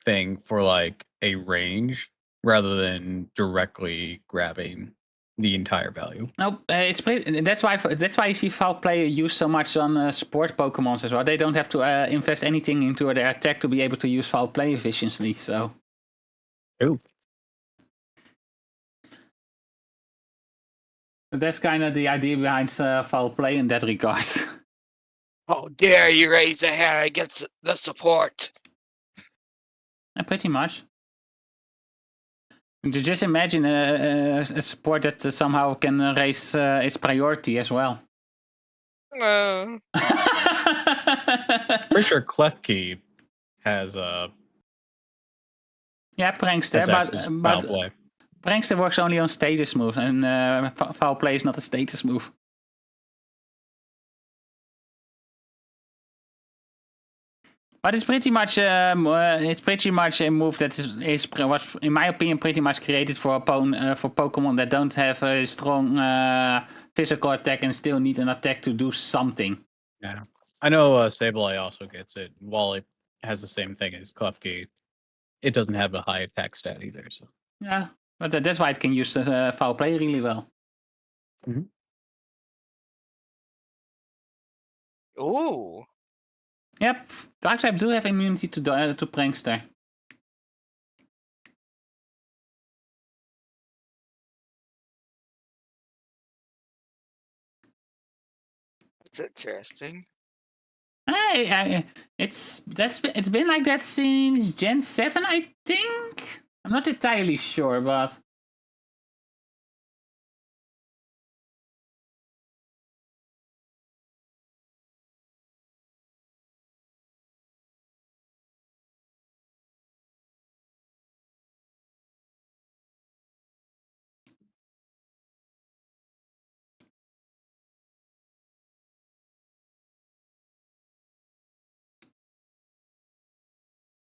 thing for like a range rather than directly grabbing the entire value. Nope, that's why you see foul play used so much on support Pokemons as well. They don't have to invest anything into their attack to be able to use foul play efficiently. So. Ooh. That's kind of the idea behind foul play in that regard. How dare you raise a hand against the support? Pretty much. Just imagine a support that somehow can raise its priority as well. Pretty sure Klefki has Yeah, Prankster, but play. Prankster works only on status moves, and foul play is not a status move. But it's pretty much a move that was, in my opinion, pretty much created for Pokemon that don't have a strong physical attack and still need an attack to do something. Yeah, I know Sableye also gets it. While it has the same thing as Klefki, it doesn't have a high attack stat either. So yeah, but that's why it can use foul play really well. Mm-hmm. Ooh. Yep, Darkseid do have immunity to Prankster. That's interesting. It's been like that since Gen 7, I think. I'm not entirely sure, but.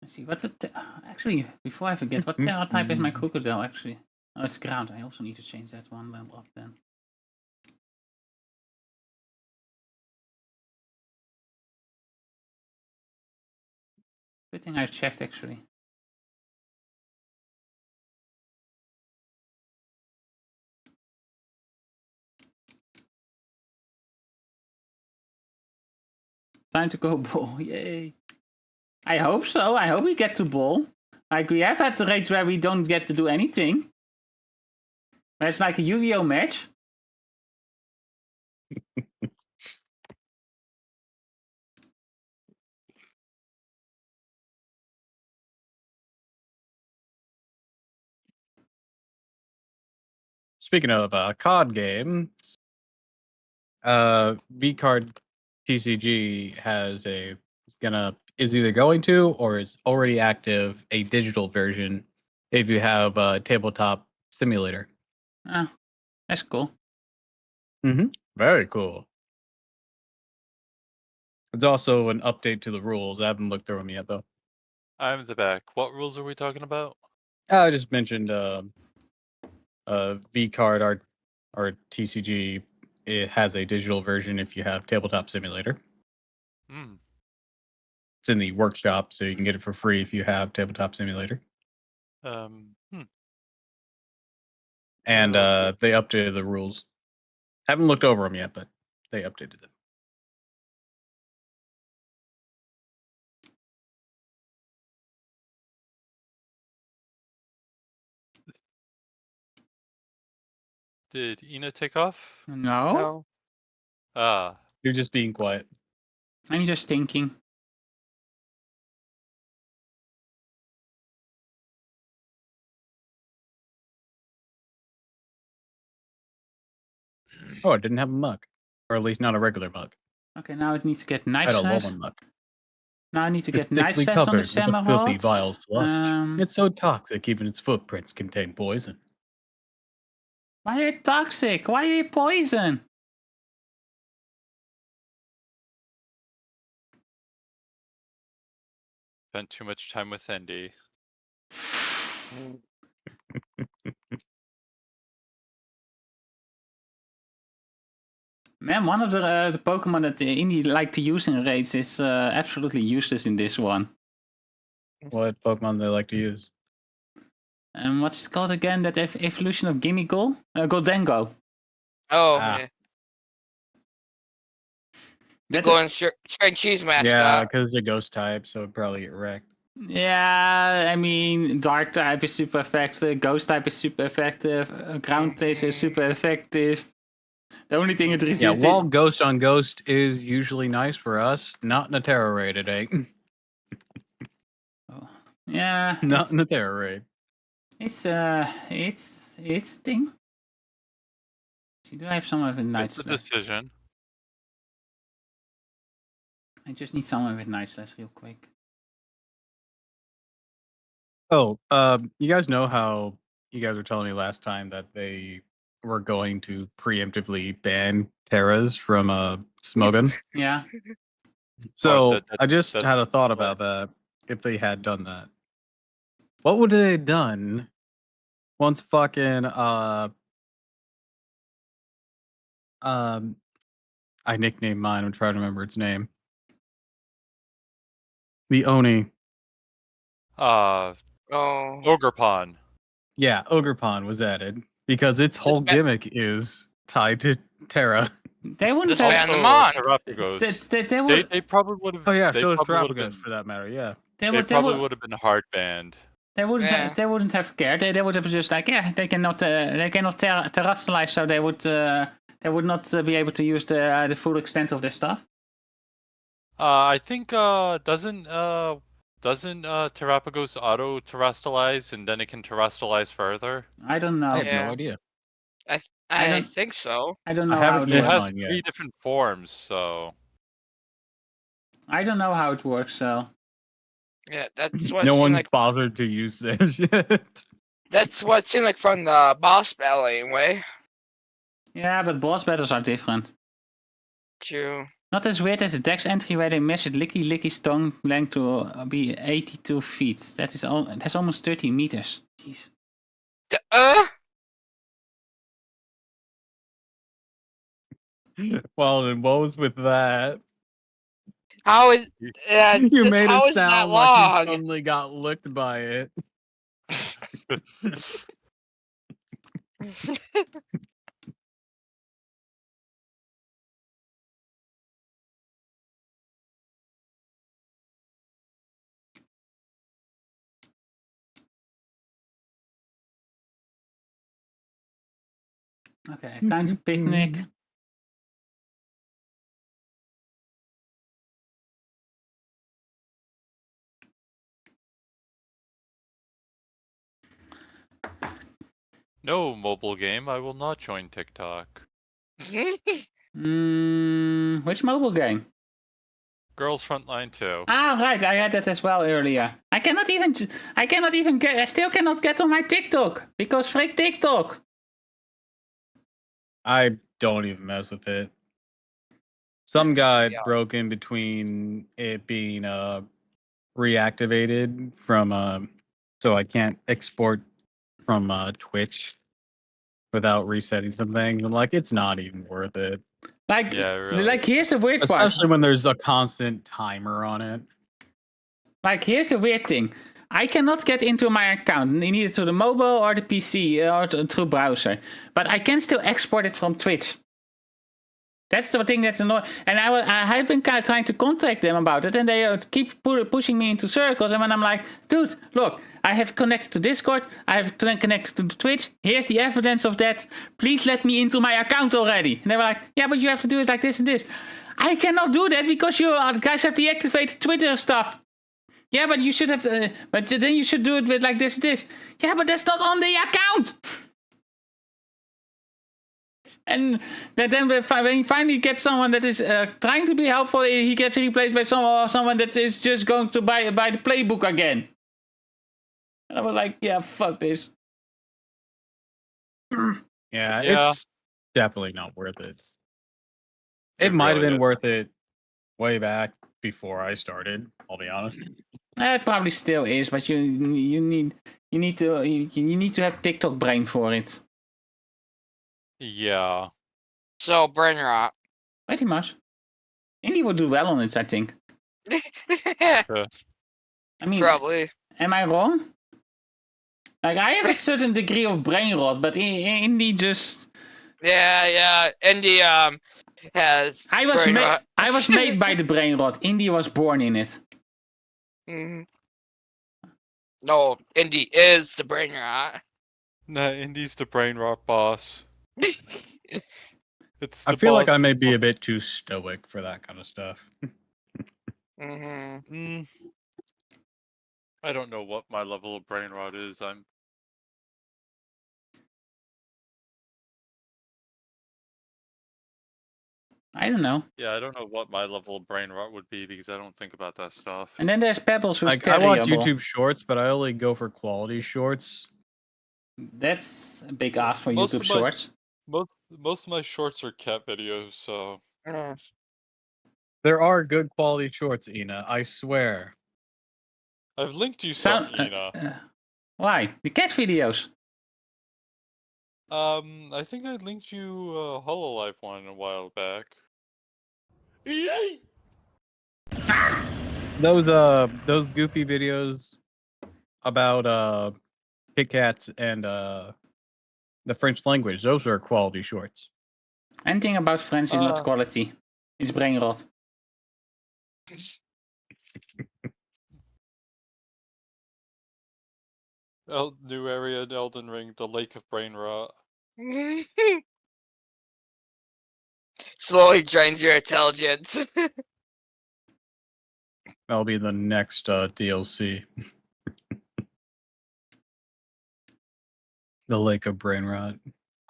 Let's see, what's it? Actually, before I forget, what Terra type is my crocodile actually? Oh, it's ground. I also need to change that one level up then. Good thing I checked actually. Time to go ball, yay. I hope so. I hope we get to ball. Like, we have had the raids where we don't get to do anything. Where it's like a Yu-Gi-Oh match. Speaking of COD games, V-Card TCG has is either going to or is already active a digital version if you have a tabletop simulator. Oh, that's cool. Mm-hmm. Very cool. It's also an update to the rules. I haven't looked through them yet, though. I'm in the back. What rules are we talking about? I just mentioned V-Card or TCG. It has a digital version if you have tabletop simulator. It's in the workshop, so you can get it for free if you have tabletop simulator. And they updated the rules. Haven't looked over them yet, but they updated them. Did Ina take off? No. Ah. You're just being quiet. I'm just thinking. Oh, it didn't have a mug. Or at least not a regular mug. Okay, now it needs to get nice. I had a Lolan mug. Now I need to get It's nice thickly on the covered with a filthy Samarot. vile sludge. It's so toxic, even its footprints contain poison. Why are you toxic? Why are you poison? Spent too much time with Andy. Man, one of the Pokemon that Indy like to use in raids is absolutely useless in this one. What Pokemon they like to use? what's it called again? That evolution of Gimme Goal? Goldengo. Oh, Ah. yeah. The That golden string cheese mascot. Yeah, because it's a ghost type, so it'd probably get wrecked. Yeah, I mean, dark type is super effective, ghost type is super effective, ground taste is super effective. The only thing it Yeah, resists. wall ghost on ghost is usually nice for us. Not in a terror raid today. Yeah, Not in a terror raid. it's a thing. See, do I have someone with night It's a slash? decision. I just need someone with night slash real quick. Oh, you guys know how you guys were telling me last time that they were going to preemptively ban Terras from Smogon? Yeah. So that- I just that's had a thought what- about that. If they had done that, what would they have done once fucking I nicknamed mine. I'm trying to remember its name. The Oni. Oh. Ogre Yeah, Ogre was added because its whole ba- gimmick is tied to Terra. They wouldn't Just have. ban them on. Terapagos. They would. They probably would have. Oh yeah, they so is probably would have Terapagos been. for that matter. Yeah. They They would. probably would have been hard banned. They wouldn't. Yeah. They wouldn't have cared. They would have just like, yeah, they cannot. They cannot terrestrialize, so they would. They would not be able to use the full extent of their stuff. I think doesn't Terapagos auto terrestrialize and then it can terrestrialize further? I don't know. I have Yeah. no idea. I I don't- think so. I don't know I how haven't it It Yeah, works. has mine, yeah. 3 different forms, so I don't know how it works. So Yeah, that's what No it seemed one like. bothered to use this yet. That's what it seemed like from the boss battle anyway. yeah, but boss battles are different. True. Not as weird as the Dex entry where they measured Licky stone length to be 82 feet. That's almost 30 meters. Jeez. Well, then what was with that? How is You made how it is that sound like you long? suddenly got licked by it. Okay, time to picnic. no mobile game. I will not join TikTok. Which mobile game? Girls Frontline 2. Ah, right. I had that as well earlier. I still cannot get on my TikTok because freak TikTok. I don't even mess with it. Some guy Yeah. broke in between it being reactivated from so I can't export from Twitch without resetting some things. I'm like, it's not even worth it. Like, Yeah, really. like here's the weird part. Especially when there's a constant timer on it. Like, here's the weird thing. I cannot get into my account, neither through the mobile or the PC or through browser. But I can still export it from Twitch. That's the thing that's annoying. And I have been kind of trying to contact them about it, and they keep pushing me into circles. And when I'm like, dude, look, I have connected to Discord, I have connected to Twitch. Here's the evidence of that. Please let me into my account already. And they were like, yeah, but you have to do it like this and this. I cannot do that because you guys have deactivated Twitter stuff. Yeah, but you should have, but then you should do it with like this and this. Yeah, but that's not on the account. And then when you finally get someone that is trying to be helpful, he gets replaced by someone that is just going to buy the playbook again. And I was like, yeah, fuck this. Yeah, Yeah. it's definitely not worth it. It It might have really been is. worth it way back before I started, I'll be honest. It probably still is, but you need to have TikTok brain for it. Yeah. So brain rot. Pretty much. Indy would do well on it, I think. I mean, Probably. am I wrong? Like, I have a certain degree of brain rot, but Indy just... Yeah. Indy has I was brain rot. I was made by the brain rot. Indy was born in it. Mhm. No, Indy is the brain rot. Nah, Indy's the brain rot boss. It's I the feel like boss I may of- be a bit too stoic for that kind of stuff. Mhm. I don't know what my level of brain rot is. I don't know. I don't know what my level of brain rot would be because I don't think about that stuff. And then there's Pebbles, who's Like, I watch terrible. YouTube shorts, but I only go for quality shorts. That's a big ask for Most YouTube of my- Shorts. Most of my shorts are cat videos, so There are good quality shorts, Ina. I swear. I've linked you some, Sound, Ina. why? The cat videos. I think I linked you a Hololive one a while back. Those goofy videos about Kit Kats and the French language, those are quality shorts. Anything about French is not quality. It's brain rot. New area in Elden Ring, the Lake of Brain Rot. Slowly drains your intelligence. That'll be the next DLC. The Lake of Brain Rot.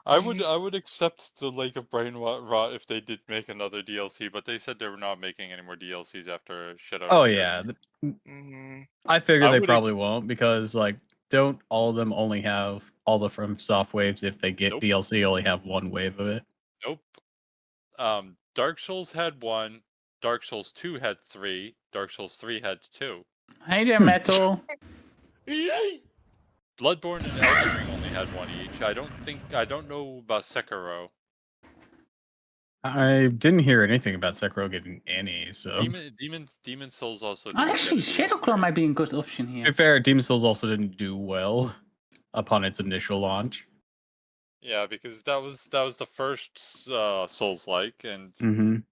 I would accept the Lake of Brain Rot if they did make another DLC, but they said they were not making any more DLCs after Shadow. Oh yeah, Mhm. I figure I they would probably won't because like don't all of them only have all the From Soft waves? If they get Nope. DLC, only have one wave of it. Nope. Dark Souls had 1, Dark Souls 2 had 3, Dark Souls 3 had 2. Hey there, Metal. Bloodborne and Elden Ring only had 1 each. I don't know about Sekiro. I didn't hear anything about Sekiro getting any, so Demon Souls also Oh, didn't actually, get a Shadow DLC. Claw might be a good option to be here. fair, Demon Souls also didn't do well upon its initial launch. Yeah, because that was the first Souls-like, and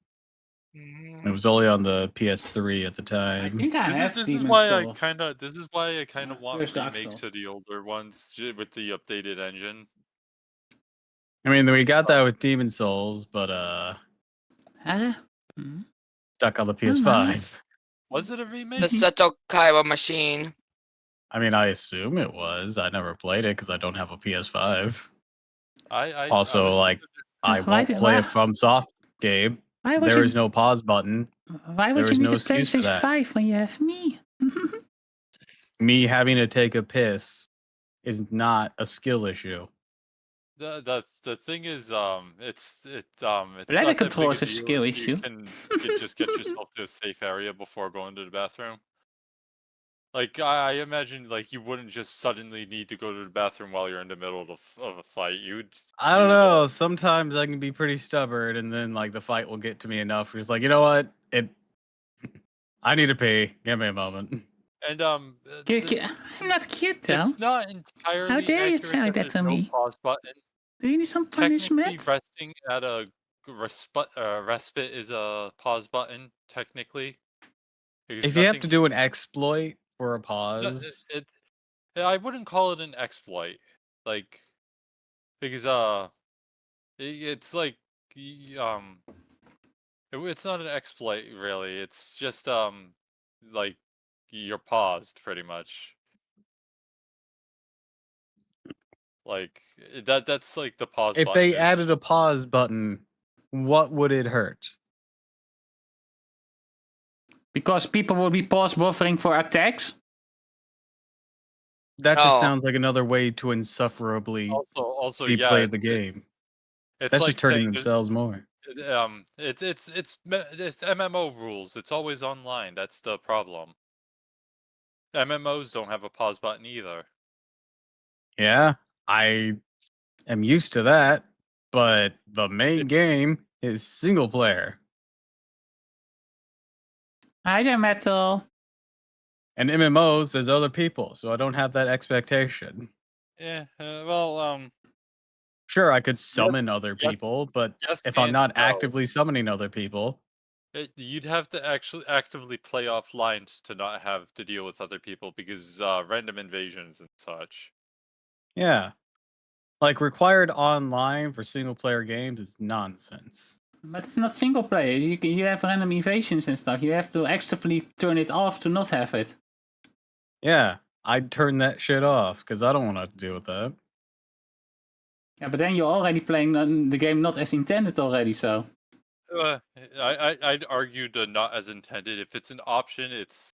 It was only on the PS3 at the I time. think I have this is Demon's why Soul. I kind of want Where's Dark remakes Souls? of the older ones with the updated engine. I mean, we got that with Demon Souls, but Huh? stuck on the no. PS5. Was it a The remake? Seto Kaiba machine. I mean, I assume it was. I never played it because I don't have a PS5. I Also, was like, I Why won't did- play why- a FromSoft game. Why would There you? is no pause button. Why would there you is need no a excuse for PlayStation that. 5 when you have me? Me having to take a piss is not a skill issue. The thing is, it's Bladder not that big control a is a deal skill if you issue. can just get yourself to a safe area before going to the bathroom. Like I imagine, like you wouldn't just suddenly need to go to the bathroom while you're in the middle of a fight. I don't know. Sometimes I can be pretty stubborn, and then like the fight will get to me enough. It's like, you know what? I need to pee. Give me a moment. And I'm not cute though. it's not entirely How dare you accurate say that there's to no me? pause button. Do you need some Technically, punishment? resting at a respite is a pause button. Technically, because If you have nothing to can- do an exploit for a no, pause, I wouldn't call it an exploit, like because it's like it's not an exploit really. It's just like you're paused pretty much. Like that's like the pause if button they is- added a pause button, what would it hurt? Because people will be pause buffering for attacks. That just Oh. sounds like another way to insufferably also replay yeah, the game. It's That's like just hurting saying themselves more. it's MMO rules. It's always online. That's the problem. MMOs don't have a pause button either. Yeah, I am used to that, but the main It's- game is single player. Hi there, Metal. And MMOs, there's other people, so I don't have that expectation. Yeah. Well. Sure, I could summon other yes, people, but yes if I'm and not no. actively summoning other people, You'd have to actually actively play offline to not have to deal with other people because random invasions and such. yeah. Like required online for single player games is nonsense. But it's not single player. You have random invasions and stuff. You have to actively turn it off to not have it. Yeah, I'd turn that shit off because I don't want to have to deal with that. Yeah, but then you're already playing the game not as intended already, so. I'd argue the not as intended. If it's an option, it's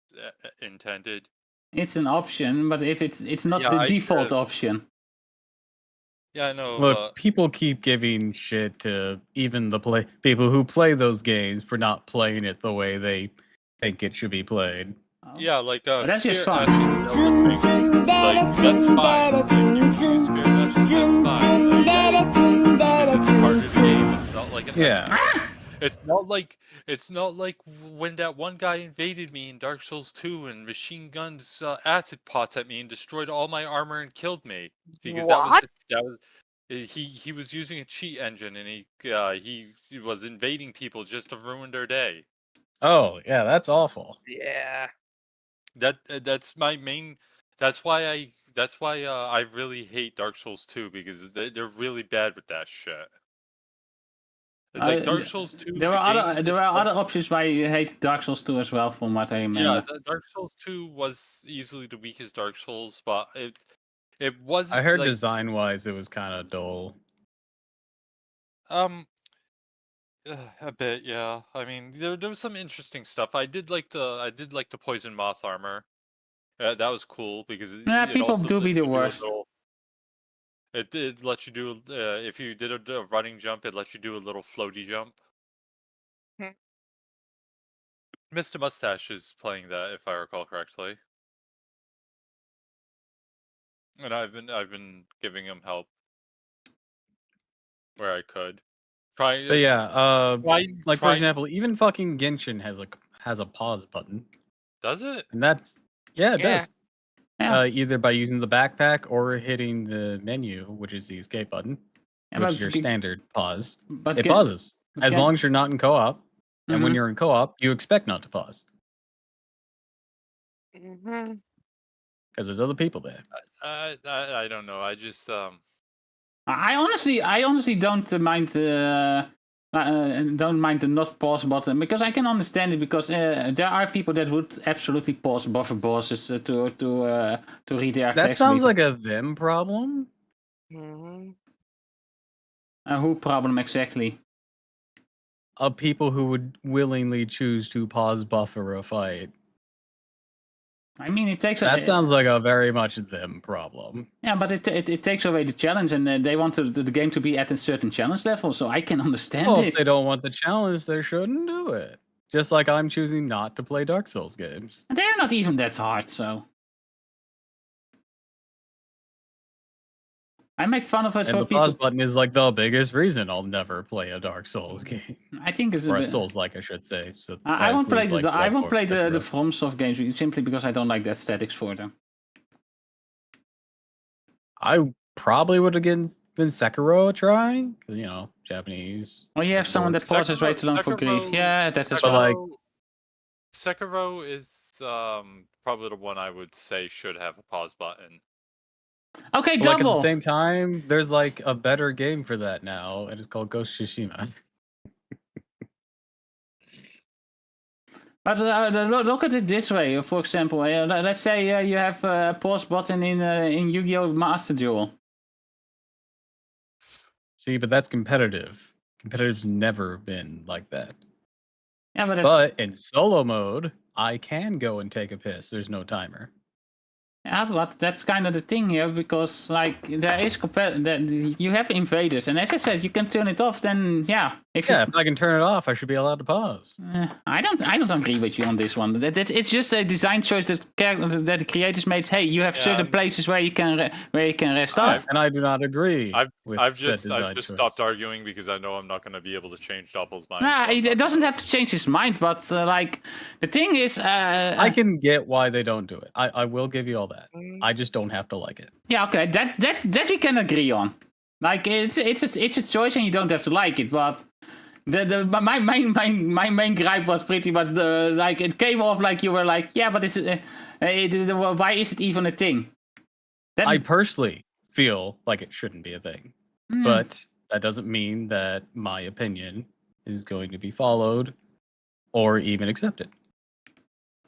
intended. It's an option, but if it's not Yeah, the default option. Yeah, I know. Look, people keep giving shit to even the people who play those games for not playing it the way they think it should be played. Oh. Yeah, like But that's just Spirit fun. Ashes and everything. Like that's fine. Like, you use Spirit Ashes, that's fine. Because it's part of the game. It's not like an extra. It's not like when that one guy invaded me in Dark Souls 2 and machine guns acid pots at me and destroyed all my armor and killed me because What? that was he was using a cheat engine and he was invading people just to ruin their day. Oh yeah, that's awful. Yeah. That's my main. That's why I really hate Dark Souls 2 because they're really bad with that shit. Like Dark Souls 2. There are other options why you hate Dark Souls 2 as well, from what I remember. Yeah, Dark Souls 2 was easily the weakest Dark Souls, but it wasn't. I heard like, design wise it was kind of dull. A bit, yeah. I mean, there was some interesting stuff. I did like the poison moth armor. That was cool because Yeah, it people also do lets be you the do a worst. little- It did let you do if you did a running jump, it lets you do a little floaty jump. Hmm. Mr. Mustache is playing that, if I recall correctly, and I've been giving him help where I could. But yeah, like for example, even fucking Genshin has a pause button, does it? and that's it Yeah. does. Yeah. Either by using the backpack or hitting the menu, which is the escape button, Yeah, which but is your standard pause. But It pauses as Gen- long as you're not in co-op, and when Mhm. you're in co-op, you expect not to pause Mm-hmm. because there's other people there. I don't know. I just I honestly don't mind the not pause button because I can understand it because there are people that would absolutely pause buffer bosses to read their That text. sounds like a them problem. Mm-hmm. Who problem exactly? Of people who would willingly choose to pause buffer a fight. I mean, it takes. That sounds like a very much them problem. Yeah, but it takes away the challenge, and they want the game to be at a certain challenge level, so I can understand Well, it. if they don't want the challenge, they shouldn't do it. Just like I'm choosing not to play Dark Souls games. They're not even that hard, so. I make fun of it And for the people. pause button is like the biggest reason I'll never play a Dark Souls game. I think it's Or a a bit. Souls-like, I should say. So I won't play includes, I won't play Bloodborne, the Sekiro. FromSoft games simply because I don't like the aesthetics for them. I probably would have been Sekiro a try, because Japanese. Well, you have someone that pauses way too long for grief. Yeah, that's as well. like- Sekiro is probably the one I would say should have a pause button. Okay, But, like, at double. the same time, there's like a better game for that now, and it's called Ghost Tsushima. But look at it this way. For example, let's say you have a pause button in Yu-Gi-Oh! Master Duel. See, but that's competitive. Competitive's never been like that. Yeah, But in solo mode, I can go and take a piss. There's no timer. Yeah, but that's kind of the thing here because like there is you have invaders, and as I said, you can turn it off. Then yeah, If you, Yeah, if I can turn it off, I should be allowed to pause. I don't agree with you on this one. It's just a design choice that the creators made. Hey, you have certain places where you can rest up. And I do not agree. I've just stopped arguing because I know I'm not going to be able to change Doppel's mind. Nah, so it doesn't have to change his mind, but like the thing is, I can get why they don't do it. I will give you all that. Mm. I just don't have to like it. Yeah, okay, that we can agree on. Like it's a choice and you don't have to like it, but my main gripe was pretty much like it came off like you were like, yeah, but why is it even a thing? I personally feel like it shouldn't be a thing, but that doesn't mean that my opinion is going to be followed or even accepted.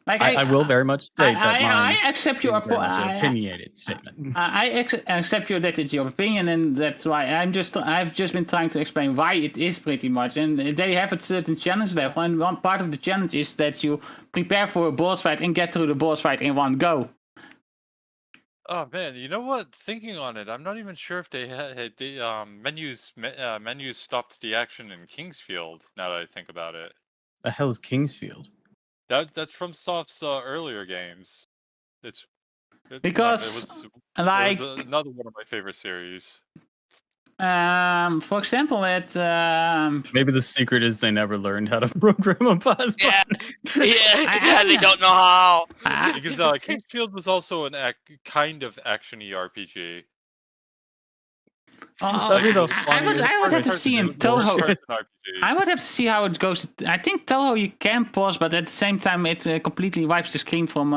Like I will very much state that I accept your opinionated statement. I accept that it's your opinion, and that's why I've just been trying to explain why it is pretty much, and they have a certain challenge level, and one part of the challenge is that you prepare for a boss fight and get through the boss fight in one go. Oh man, you know what? Thinking on it, I'm not even sure if they had the menus stopped the action in Kingsfield. Now that I think about it, The hell is Kingsfield? that's from Soft's earlier games. Because it like was another one of my favorite series. for example, Maybe the secret is they never learned how to program a pause button. They don't know how. Because Kingsfield was also an kind of action-y RPG. I would have to see in Toho. I would have to see how it goes. I think Toho you can pause, but at the same time it completely wipes the screen from.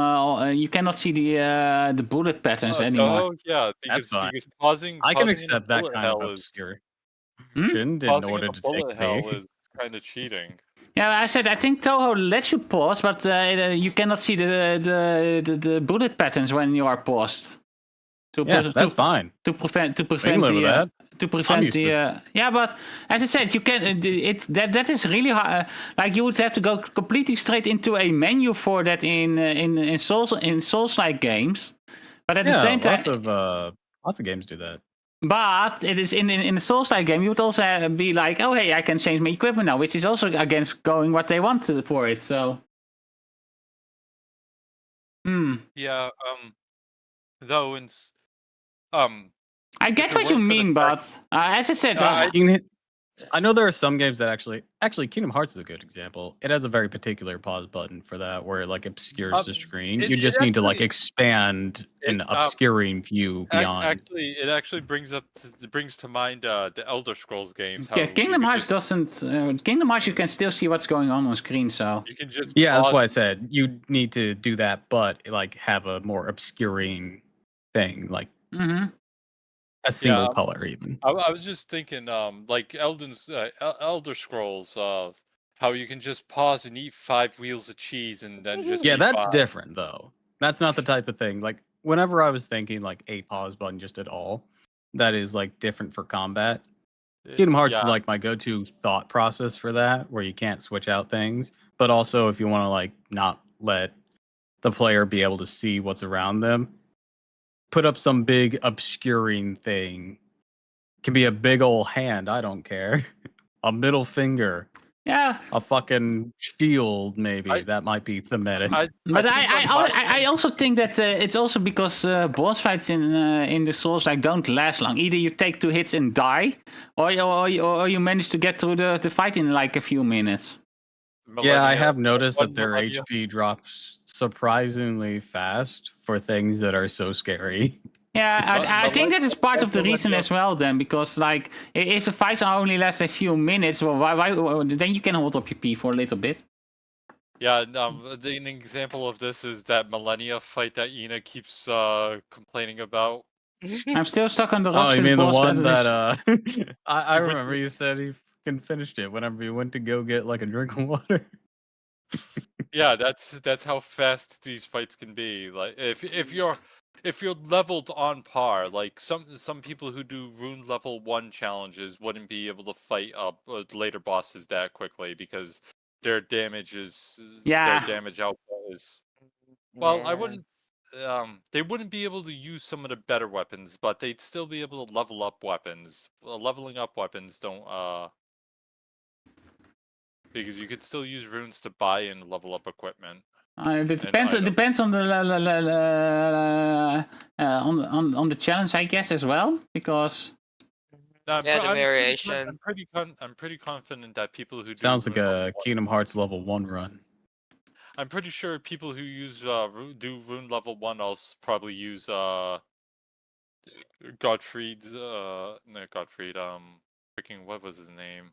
You cannot see the bullet patterns anymore. Oh yeah, because pausing. I can accept that kind of obscure. In order to take hell is kind of cheating. Yeah, I said I think Toho lets you pause, but you cannot see the bullet patterns when you are paused. That's fine. To prevent the yeah, but as I said, you can that is really hard. Like you would have to go completely straight into a menu for that in Souls-like games. But at the same time, lots of games do that. But it is in the Souls-like game, you would also be like, oh hey, I can change my equipment now, which is also against going what they want for it. So, yeah. Though I get what you mean, but as I said, I know there are some games that actually Kingdom Hearts is a good example. It has a very particular pause button for that, where it like obscures the screen. You just need to like expand an obscuring view beyond. It actually brings to mind the Elder Scrolls games. Kingdom Hearts doesn't. Kingdom Hearts, you can still see what's going on screen. So you can just that's why I said you need to do that, but like have a more obscuring thing, like a single color even. I was just thinking, like Elder Scrolls, how you can just pause and eat 5 wheels of cheese and then just that's different though. That's not the type of thing. Like whenever I was thinking like a pause button just at all, that is like different for combat. Kingdom Hearts is like my go-to thought process for that, where you can't switch out things, but also if you want to like not let the player be able to see what's around them, put up some big obscuring thing. Can be a big old hand, I don't care. A middle finger. Yeah. A fucking shield, maybe. That might be thematic. I also think that it's also because boss fights in the Souls like don't last long. Either you take 2 hits and die, or you manage to get through the fight in like a few minutes. Yeah, I have noticed that their HP drops surprisingly fast for things that are so scary. Yeah, I think that is part of the reason as well. Then, because like if the fights are only last a few minutes, well, why then you can hold up your P for a little bit. Yeah, an example of this is that Millennia fight that Ina keeps complaining about. I'm still stuck on the rocks. Oh, you mean the one that I remember you said he fucking finished it whenever you went to go get like a drink of water. Yeah, that's how fast these fights can be. Like if you're leveled on par, like some people who do rune level 1 challenges wouldn't be able to fight up later bosses that quickly because their damage output is I wouldn't they wouldn't be able to use some of the better weapons, but they'd still be able to level up weapons. Leveling up weapons don't because you could still use runes to buy and level up equipment. It depends. It depends on the on the challenge, I guess, as well. Because No, Yeah, the variation. I'm pretty confident that people who Sounds do like rune a level Kingdom Hearts level 1 run. I'm pretty sure people who use do rune level 1 also probably use Gottfried's no Gottfried freaking what was his name?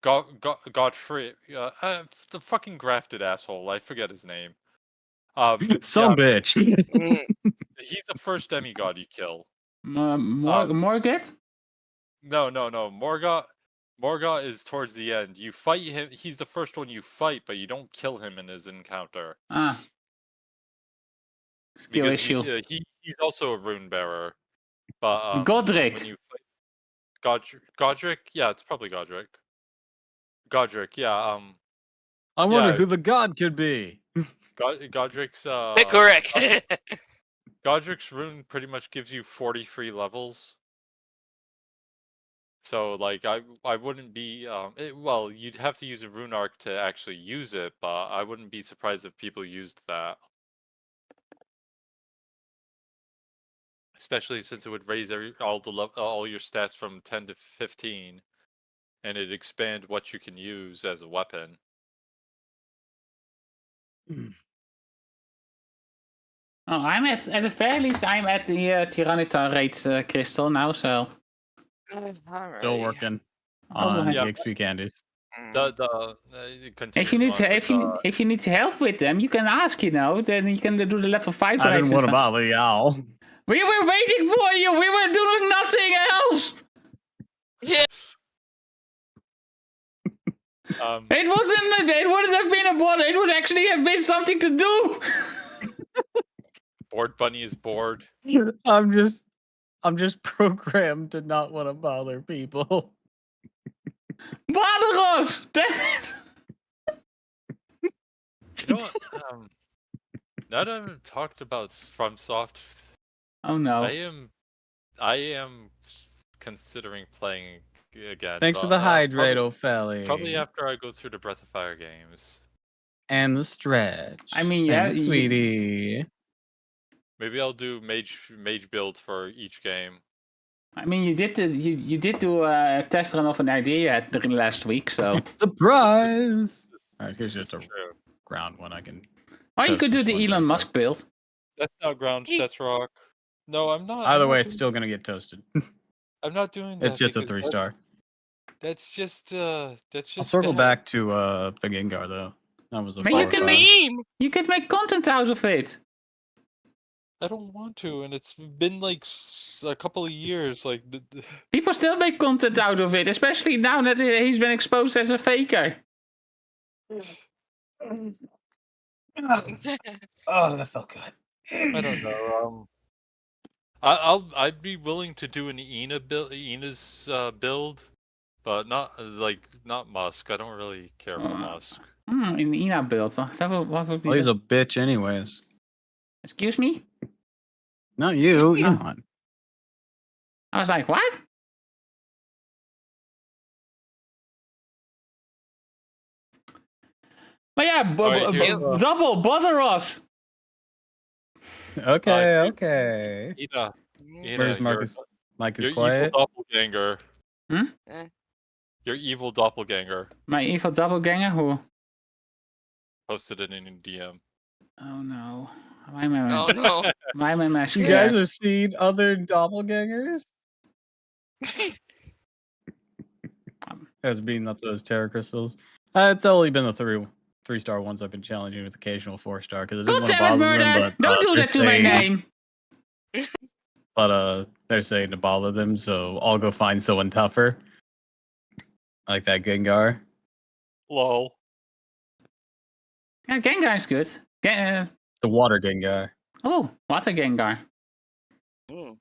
Gottfried the fucking grafted asshole. I forget his name. Some bitch. Mm, He's the first demigod you kill. Morgat. No. Morgot is towards the end. You fight him. He's the first one you fight, but you don't kill him in his encounter. Skill Because issue. he's also a rune bearer. But Godric. when you fight Godric, yeah, it's probably Godric. Godric, yeah. I wonder Yeah. who the god could be. Godric's correct. Godric's rune pretty much gives you 43 levels. So like I wouldn't be well, you'd have to use a rune arc to actually use it, but I wouldn't be surprised if people used that. Especially since it would raise all your stats from 10 to 15, and it'd expand what you can use as a weapon. Oh, I'm at the very least I'm at the Tyranitar rate crystal now, so Still working on the XP candies. if you need help with them, you can ask. Then you can do the level 5 rates. I didn't want to bother y'all. We were waiting for you. We were doing nothing else. Yes. It wasn't. It wouldn't have been a bother. It would actually have been something to do. Bored Bunny is bored. I'm just programmed to not want to bother people. Bother us! Damn it! You know what? Now that I've talked about FromSoft, oh no, I am considering playing again. Thanks for the hydrate, Ophelli. Probably after I go through the Breath of Fire games. And the stretch. I mean, yeah, and sweetie. Maybe I'll do mage build for each game. I mean, you did do a test run of an idea last week, so surprise! Alright, here's This just a is true. ground one I can. Or you could do Toast the this one Elon right Musk build. That's not ground, that's rock. No, I'm not. Either I'm way, not it's still gonna get toasted. I'm not doing that. It's just a because 3-star. That's just I'll circle bad. back to the Gengar though. That was a But 4-star. you could make content out of it. I don't want to, and it's been like a couple of years. Like People still make content out of it, especially now that he's been exposed as a faker. Oh, that felt good. I don't know. I'd be willing to do an Ina's build, but not Musk. I don't really care for Musk. In the Ina build, what would be? Well, he's a bitch, anyways. Excuse me? Not you, Elon. I was like, what? But yeah, double bother us. Okay. Ina, Where's Marcus? Mike is your quiet. evil doppelganger. Eh. Your evil doppelganger. My evil doppelganger? Who? Posted it in DM. Oh no. Why am I? Oh no. Why am I You scared? guys have seen other doppelgangers? Has beating up those Terra crystals. It's only been the 3-star ones I've been challenging with occasional 4-star because I didn't God want to damn it, bother them. murder! But Don't do that to my name. But they're saying to bother them, so I'll go find someone tougher, like that Gengar. Lol. Yeah, Gengar's good. The water Gengar. Oh, what a Gengar. Mm.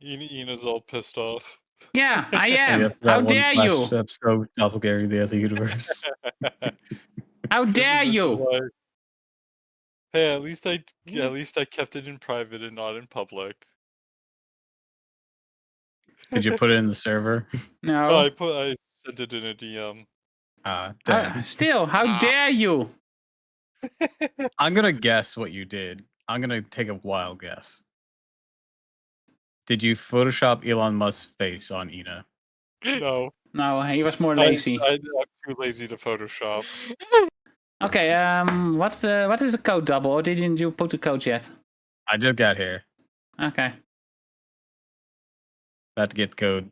Ina's all pissed off. Yeah, I am. Yep, How that dare one you? flash episode doppelganger the other universe. How dare This is you? why- Hey, at least I kept it in private and not in public. Did you put it in the server? No. Oh, I sent it in a DM. Damn. Still, how dare you? I'm gonna guess what you did. I'm gonna take a wild guess. Did you Photoshop Elon Musk's face on Ina? No. No, he was more lazy. I'm too lazy to Photoshop. Okay, what is the code double? Or didn't you put the code yet? I just got here. Okay. About to get the code.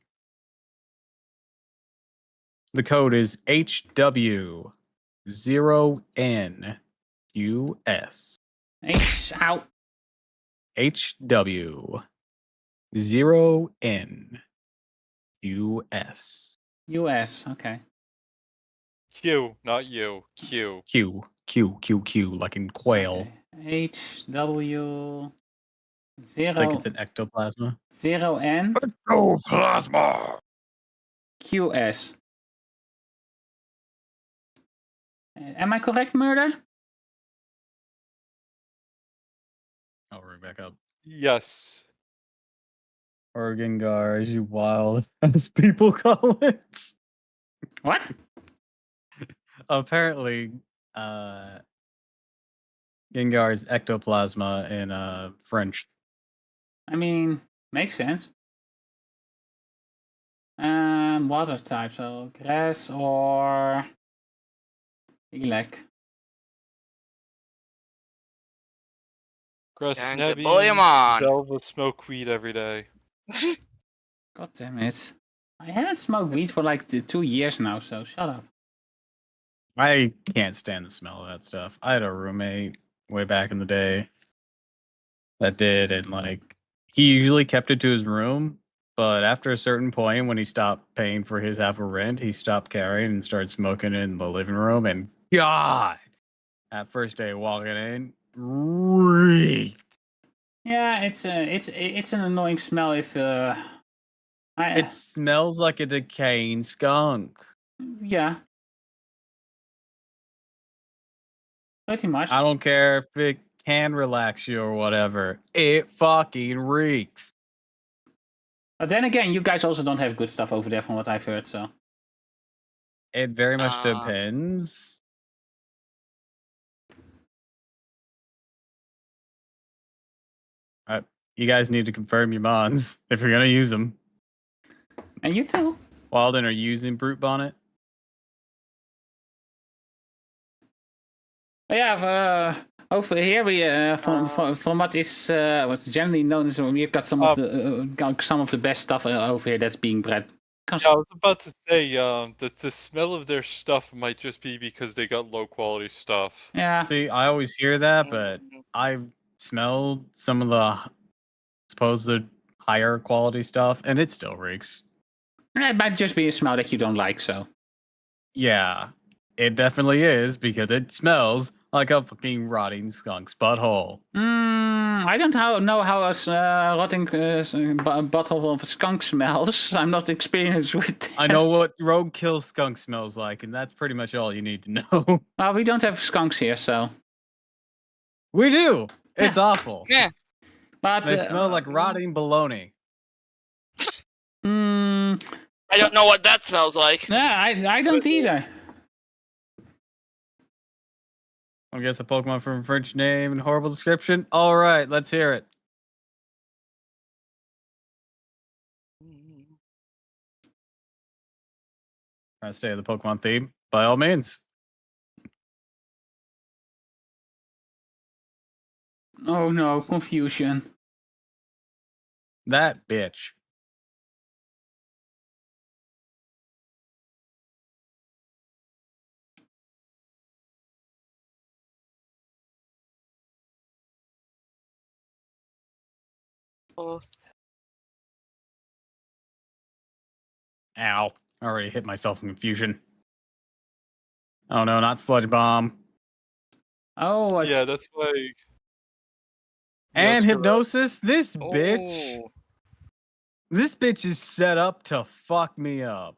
The code is HW0NUS. Out. HW0NUS. US. Okay. Q, not you. Q. Q, like in quail. Okay. HW I think 0 it's an ectoplasma. 0N Ectoplasma. QS. Am I correct, Murder? I'll bring back up. Yes. Oregon Gars, you wild, as people call it. What? Apparently, Gengar is ectoplasma in French. I mean, makes sense. Water type, so grass or elec. Time to Grassnebians bully 'em on. Velva smoke weed every day. God damn it. I haven't smoked weed for like 2 years now, so shut up. I can't stand the smell of that stuff. I had a roommate way back in the day that did, and like he usually kept it to his room, but after a certain point when he stopped paying for his half of rent, he stopped carrying and started smoking it in the living room, and God, that first day walking in, reeked. Yeah, it's an annoying smell if It smells like a decaying skunk. yeah. Pretty much. I don't care if it can relax you or whatever. It fucking reeks. But then again, you guys also don't have good stuff over there from what I've heard, so. It very much depends. You guys need to confirm your mods if you're gonna use them. And you too. Walden, are you using Brute Bonnet? Yeah, over here we from what is what's generally known as we've got some of the best stuff over here that's being bred. Yeah, I was about to say, the smell of their stuff might just be because they got low quality stuff. Yeah. See, I always hear that, but I've smelled some of the supposed higher quality stuff, and it still reeks. It might just be a smell that you don't like, so. Yeah, it definitely is, because it smells like a fucking rotting skunk's butthole. I don't know how a rotting bottle of a skunk smells. I'm not experienced with that. I know what roadkill skunk smells like, and that's pretty much all you need to know. Well, we don't have skunks here, so. We do! It's awful. Yeah. But They smell like rotting baloney. I don't know what that smells like. Yeah, I don't either. I guess a Pokemon from a French name and horrible description. All right, let's hear it. Trying to stay on the Pokemon theme, by all means. Oh no, confusion. That bitch. Both. Ow. I already hit myself in confusion. Oh no, not Sludge Bomb. Oh, Yeah, that's why. And Yes, Hypnosis? This bitch. Oh. This bitch is set up to fuck me up.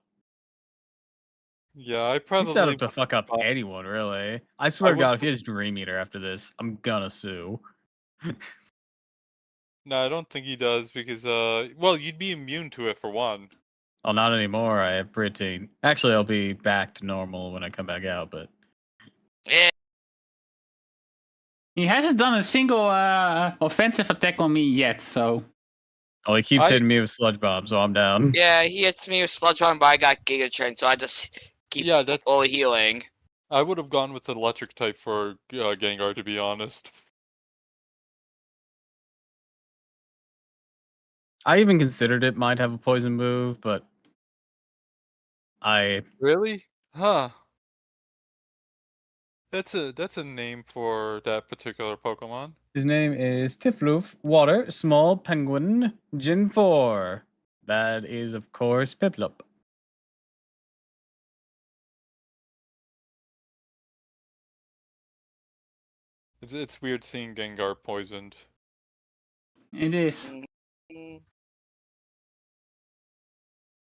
Yeah, I He's probably. set up to fuck up anyone, really. I swear to God, if he has Dream Eater after this, I'm gonna sue. No, I don't think he does because well, you'd be immune to it for one. Oh, not anymore. I have Britain. Actually, I'll be back to normal when I come back out, but Yeah. He hasn't done a single offensive attack on me yet, so... oh, he keeps hitting me with sludge bomb, so I'm down. Yeah, he hits me with Sludge Bomb, but I got Giga Train, so I just keep Yeah, that's. full healing. I would have gone with the electric type for Gengar, to be honest. I even considered it might have a poison move, but I Really? Huh. That's a name for that particular Pokemon. his name is Tifloof, Water, Small Penguin, Gen 4. That is, of course, Piplup. It's weird seeing Gengar poisoned. It is. Mm,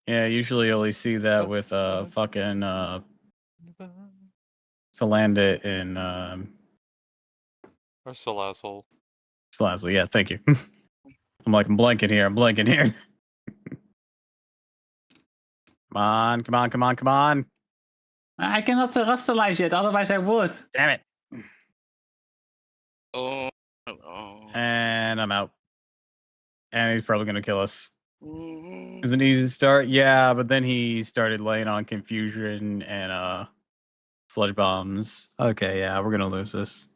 Yeah, usually you only see that with fucking Salandit and Or Salazzle. Salazzle. Yeah, thank you. I'm blanking here. I'm blanking here. Come on. I cannot rustalize yet, otherwise I would. Damn it. Oh. And I'm out. And he's probably going to kill us. Mhm. It's an easy start. Yeah, but then he started laying on confusion and sludge bombs. Okay, yeah, we're going to lose this.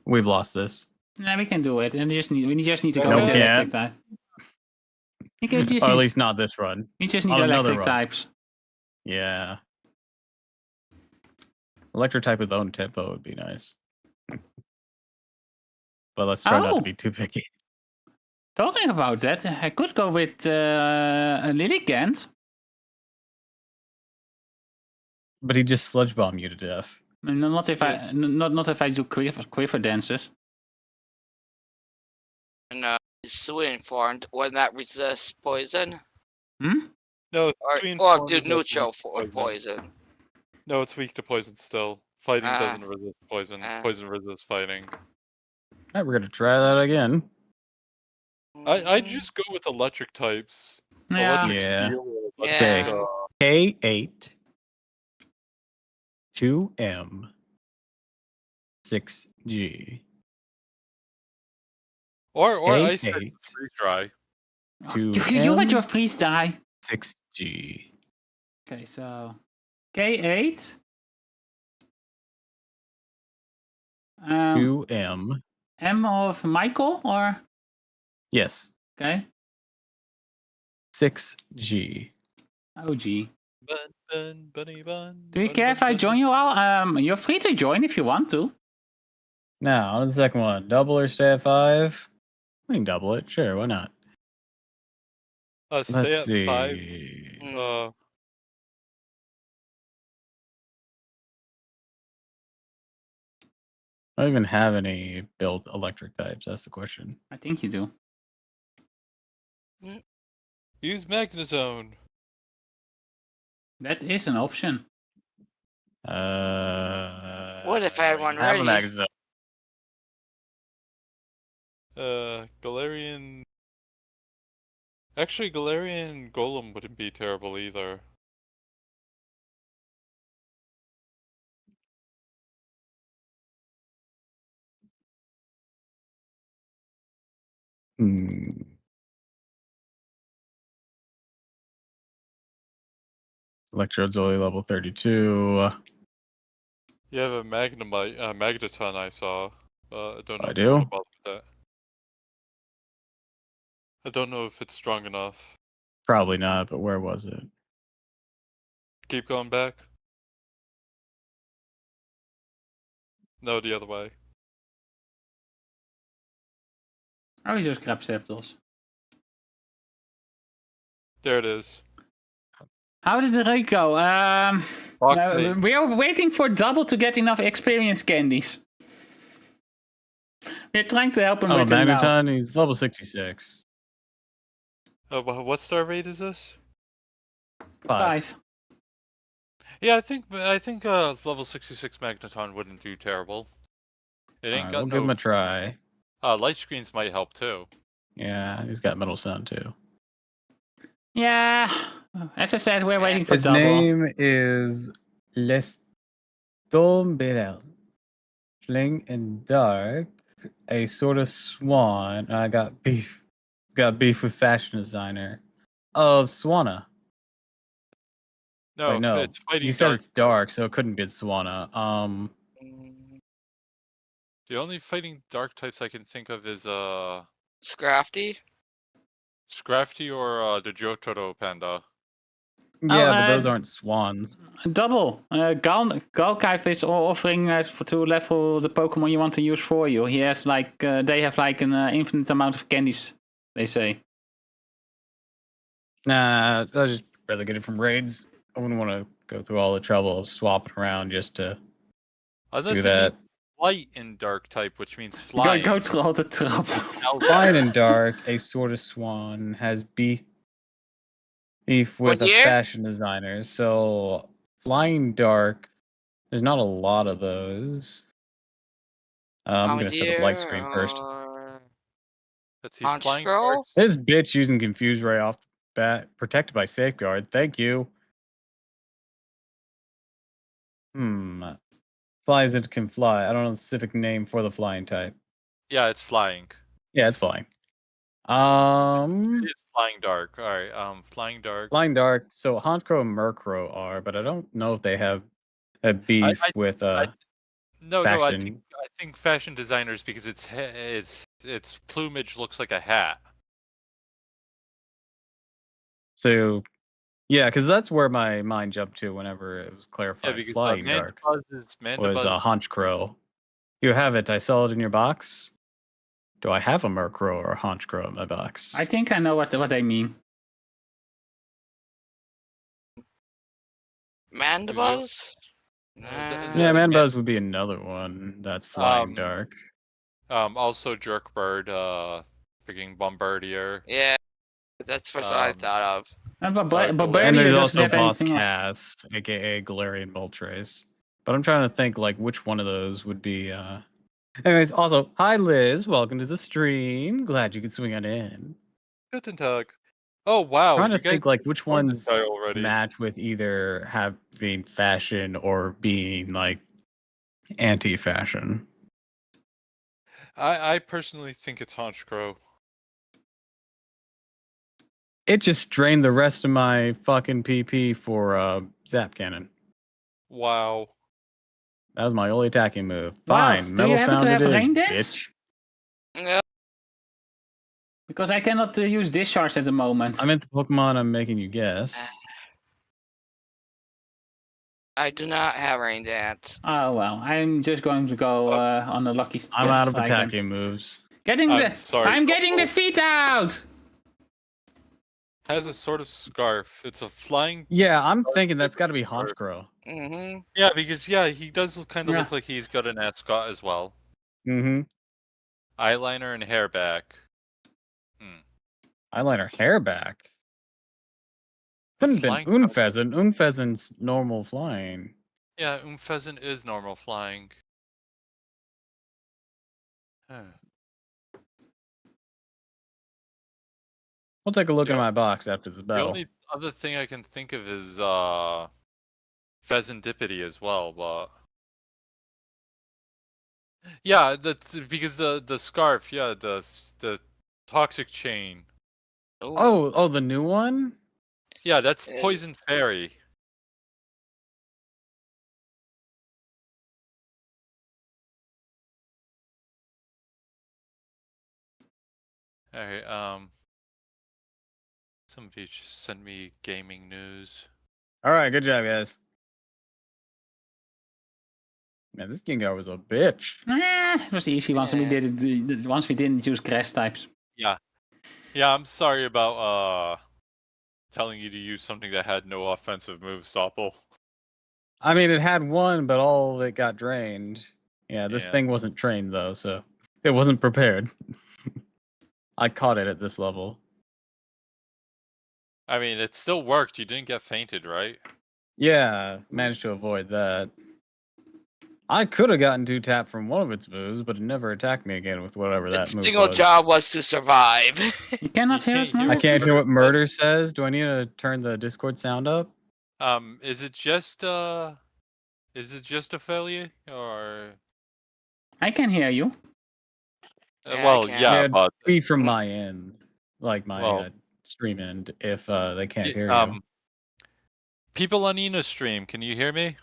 We've lost this. Yeah, we can do it, and we just need to go No, with we the can't. electric type. We can just Or at need, least not this run. we just need on another electric run. types. Yeah. Electric type with own tempo would be nice. But let's try not Oh. to be too picky. Talking about that, I could go with a Lilligant. But he just sludge bomb you to death. Not if Yes. not if I do quiver dances. And Swing Form, wouldn't that resist poison? No, Or Swing or Form do is not neutral weak to for poison? No, it's weak to poison still. Fighting Ah. doesn't resist poison. Ah. Poison resists fighting. Alright, we're gonna try that again. I'd just go with electric types. Yeah. Electric Yeah. steel. Or Okay. electric, K8 2M 6G. or K8. Ice Type freeze dry. You with your freeze die. 6G. Okay, so K8. 2M. M of Michael, or Yes. okay. 6G. OG. Bunny bun. Do you care if I join you all? You're free to join if you want to. Now, on the second one, double or stay at 5? We can double it. Sure, why not? Stay Let's at see. 5. I don't even have any built electric types. That's the question. I think you do. Use Magnezone. That is an option. What if I had one have a ready? Magnezone. Galarian. Actually, Galarian Golem wouldn't be terrible either. Electrode's only level 32. You have a Magneton I saw. I don't know I if you want do? to bother with that. I don't know if it's strong enough. Probably not, but where was it? Keep going back. No, the other way. Oh, you just grab Zapdos. There it is. How did the raid go? Okay. We are waiting for Double to get enough experience candies. We're trying to help him Oh, with it now. Magneton, he's level 66. What star rate is this? 5. Yeah, I think level 66 Magneton wouldn't do terrible. It ain't Alright, got we'll no. give him a try. Light screens might help too. Yeah, he's got Metal Sound too. Yeah, As I said, we're waiting for His double. name is Lestombelel. Fling and dark, a sort of swan. I got beef. Got beef with fashion designer of Swana. No, Wait, no. it's fighting You said dark. it's dark, so it couldn't be Swana. The only fighting dark types I can think of is Scrafty. Scrafty or the Jotaro panda. Yeah, but those aren't swans. Double. Galkive is offering to level the Pokemon you want to use for you. He has like they have like an infinite amount of candies. They say. Nah, I just rather get it from raids. I wouldn't want to go through all the trouble of swapping around just to Unless do it that. means light in dark type, which means flying. Go through all the trouble. Flying in dark, a sort of swan has beef with a fashion designer. So flying dark, there's not a lot of those. I'm gonna set up light screen first. Let's see, flying dark. Scroll? This bitch using Confuse Ray off the bat, protected by Safeguard. Thank you. Flies it can fly. I don't know the specific name for the flying type. Yeah, it's flying. Yeah, it's flying. It's flying dark. All right. Flying dark. Flying dark. So Honchkrow and Murkrow are, but I don't know if they have a beef with No, fashion. I think fashion designers because its plumage looks like a hat. So, yeah, because that's where my mind jumped to whenever it was Yeah, clarified. because Flying dark was Mandibuzz. Honchkrow. You have it. I saw it in your box. Do I have a Murkrow or a Honchkrow in my box? I think I know what they mean. Mandibuzz? Yeah, Mandibuzz would be another one that's flying dark. Also Jerkbird, freaking Bombardier. Yeah, that's what I thought of. And Bombardier there's doesn't also have Boss anything. Cass, aka Galarian Moltres. But I'm trying to think like which one of those would be. Anyways, also, hi Liz, welcome to the stream. Glad you could swing on in. Guten Tag. Oh wow! Trying to you guys think like which ones already. match with either having fashion or being like anti-fashion. I personally think it's Honchkrow. It just drained the rest of my fucking PP for Zap Cannon. Wow. That was my only attacking move. Wow, Fine, do you metal happen to sound it have is, rain dance? bitch. Yeah. Because I cannot use discharge at the moment. I meant the Pokemon I'm making you guess. I do not have rain dance. Oh well, I'm just going to go on a lucky. I'm out of strike then. attacking moves. I'm getting the feet out. Has a sort of scarf. It's a flying. Yeah, I'm thinking that's got to be Honchkrow. Mm-hmm. Yeah, because he does kind of look like he's got an ascot as well. Mm-hmm. Eyeliner and hair back. Eyeliner, hair back. Couldn't have been Unfezant. Unfezant's normal flying. Yeah, Unfezant is normal flying. We'll take a look at my box after this battle. The only other thing I can think of is Pheasantipity as well, but yeah, that's because the scarf, yeah, the toxic chain. Oh, the new one? Yeah, that's Poison Fairy. Alright, some of you just send me gaming news. Alright, good job, guys. Man, this Gengar was a bitch. It was easy once we did it. Once we didn't use grass types. Yeah. Yeah, I'm sorry about telling you to use something that had no offensive moves, Doppel. I mean, it had one, but all of it got drained. Yeah, this thing wasn't trained, though, so it wasn't prepared. I caught it at this level. I mean, it still worked. You didn't get fainted, right? Yeah, managed to avoid that. I could have gotten 2-tap from one of its moves, but it never attacked me again with whatever that Its move single was. job was to survive. You cannot You hear can't it, hear I Murder? can't hear what Murder Murder says. Do I need to turn the Discord sound up? Is it just a failure or? I can hear you. Yeah, I Well, can. yeah, It'd but be from my end, like my well, stream end, if they can't y- hear you. people on Ina's stream, can you hear me?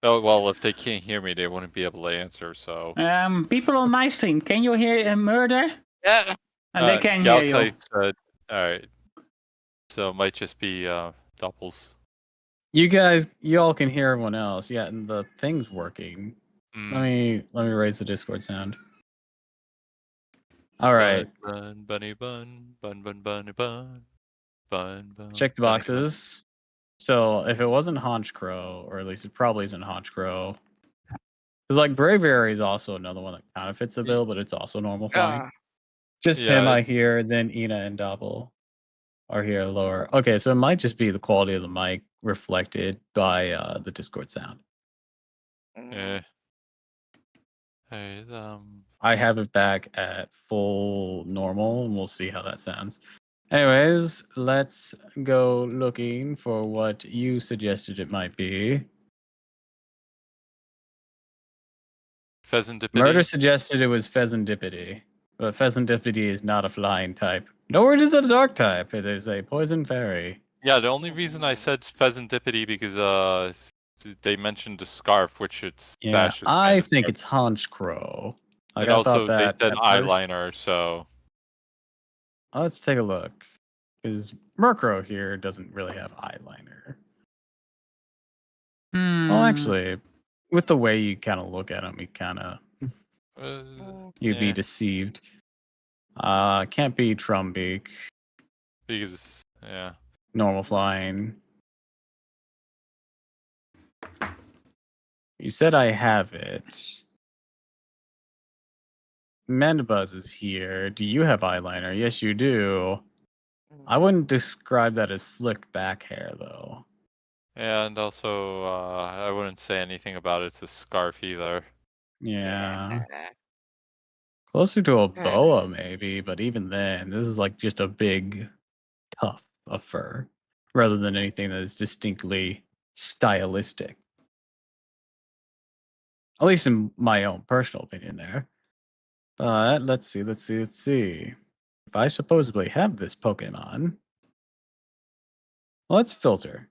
Oh well, if they can't hear me, they wouldn't be able to answer. So People on my stream, can you hear a Murder? Yeah. They can hear you. Galkite said, all right. So it might just be doubles. You all can hear everyone else. Yeah, and the thing's working. Mm. Let me raise the Discord sound. All right. Bun, bunny, bun, bun, bun, bunny, bun, bun, bun. Check the bunny, boxes. So if it wasn't Haunch Crow, or at least it probably isn't Haunch Crow. Because like Braviary is also another one that kind of fits the bill, but it's also normal flying. Just him Yeah. I hear, then Ina and Doppel are here lower. Okay, so it might just be the quality of the mic reflected by the Discord sound. Yeah. Hey, I have it back at full normal, and we'll see how that sounds. Anyways, let's go looking for what you suggested it might be. Pheasantipity. Murder suggested it was Pheasantipity, but Pheasantipity is not a flying type. Nor is it a dark type. It is a poison fairy. Yeah, the only reason I said Pheasantipity because they mentioned the scarf, which it's Yeah, sash is I kinda think scarf. it's Haunch Crow. Like, And I also thought that they said at first. eyeliner, so Let's take a look. Because Murkrow here doesn't really have eyeliner. Well, actually, with the way you kind of look at him, you kind of you'd be yeah, deceived. Can't be Trumbeak. because yeah. Normal flying. You said I have it. Mandibuzz is here. Do you have eyeliner? Yes, you do. I wouldn't describe that as slicked back hair, though. And also I wouldn't say anything about it's a scarf either. Yeah. Closer to a boa, maybe, but even then, this is like just a big tuft of fur rather than anything that is distinctly stylistic. At least in my own personal opinion there. But let's see. If I supposedly have this Pokemon, let's filter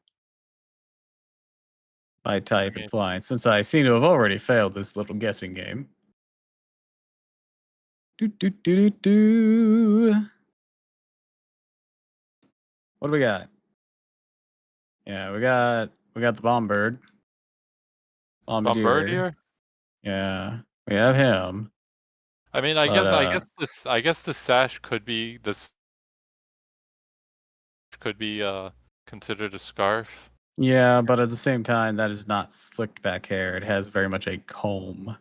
by type and flying, since I seem to have already failed this little guessing game. What do we got? Yeah, we got the Bombird. Bombardier? Yeah, we have him. I mean, I guess the sash could be considered a scarf. Yeah, but at the same time, that is not slicked back hair. It has very much a comb.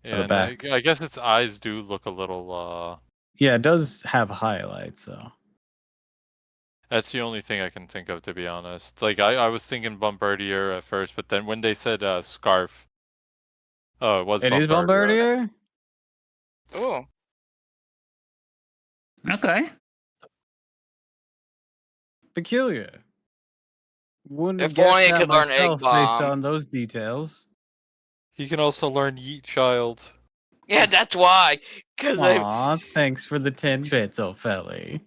Yeah, and I guess its eyes do look a little Yeah, it does have highlights, so. That's the only thing I can think of, to be honest. Like, I was thinking Bombardier at first, but then when they said scarf, oh, it was It is Bombardier? Oh. Okay. Peculiar. Wouldn't have If guessed only I that could learn Egg myself based Bomb. on those details. He can also learn Yeet Child. Yeah, that's why. Cause I. Aw, thanks for the 10 bits, Ophelli.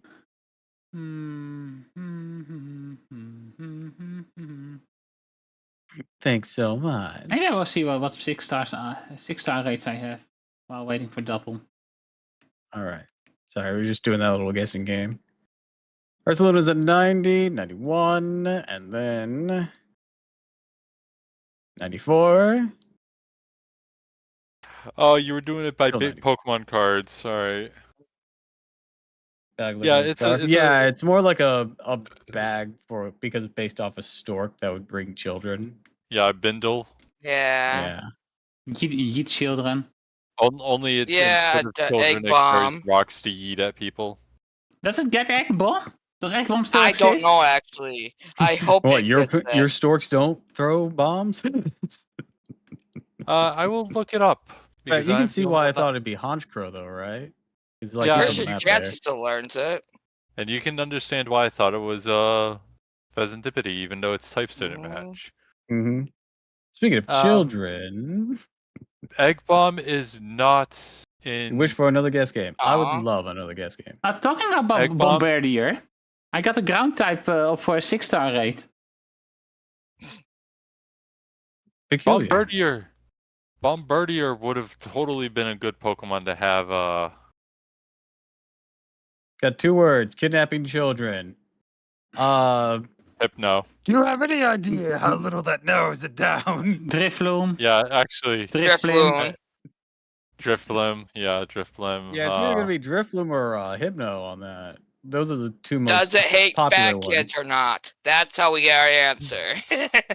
Thanks so much. Maybe I will see what 6-star rates I have while waiting for double. All right. Sorry, we're just doing that little guessing game. Barcelona's at 90, 91, and then 94. Oh, you were doing it by Still big 90. Pokemon cards. All right. Bag Yeah, looking scarf. It's more like a bag because it's based off a stork that would bring children. Yeah, Bindle. Yeah. Yeet children. Only Yeah, instead of the children, Egg it carries Bomb. rocks to yeet at people. Does it get Egg Bomb? Does Eggbomb still I exist? don't know actually. I hope What it your exists. storks don't throw bombs? I will look it up. Right, Because you can I'm see the why only I one thought it'd be Honchcrow though, right? It's like Yeah, he's There's on a the map chance there. he still learns it. And you can understand why I thought it was Pheasantipity, even though its types didn't match. Mm-hmm. Speaking of children, Egg Bomb is not in. you wish for another guess game. I would Aw. love another guess game. Talking about Egg Bomb? Bombardier, I got a ground type up for a 6-star rate. Peculiar. Bombardier would have totally been a good Pokemon to have. Got 2 words: kidnapping children. Hypno. Do you have any idea how little that narrows it down? Drifloom, Yeah, actually, Drifblim. Drifloon. Drifblim. Yeah, Drifblim. Yeah, it's either gonna be Drifloom or Hypno on that. Those are the 2 most Does it hate popular fat kids ones. or not? That's how we get our answer.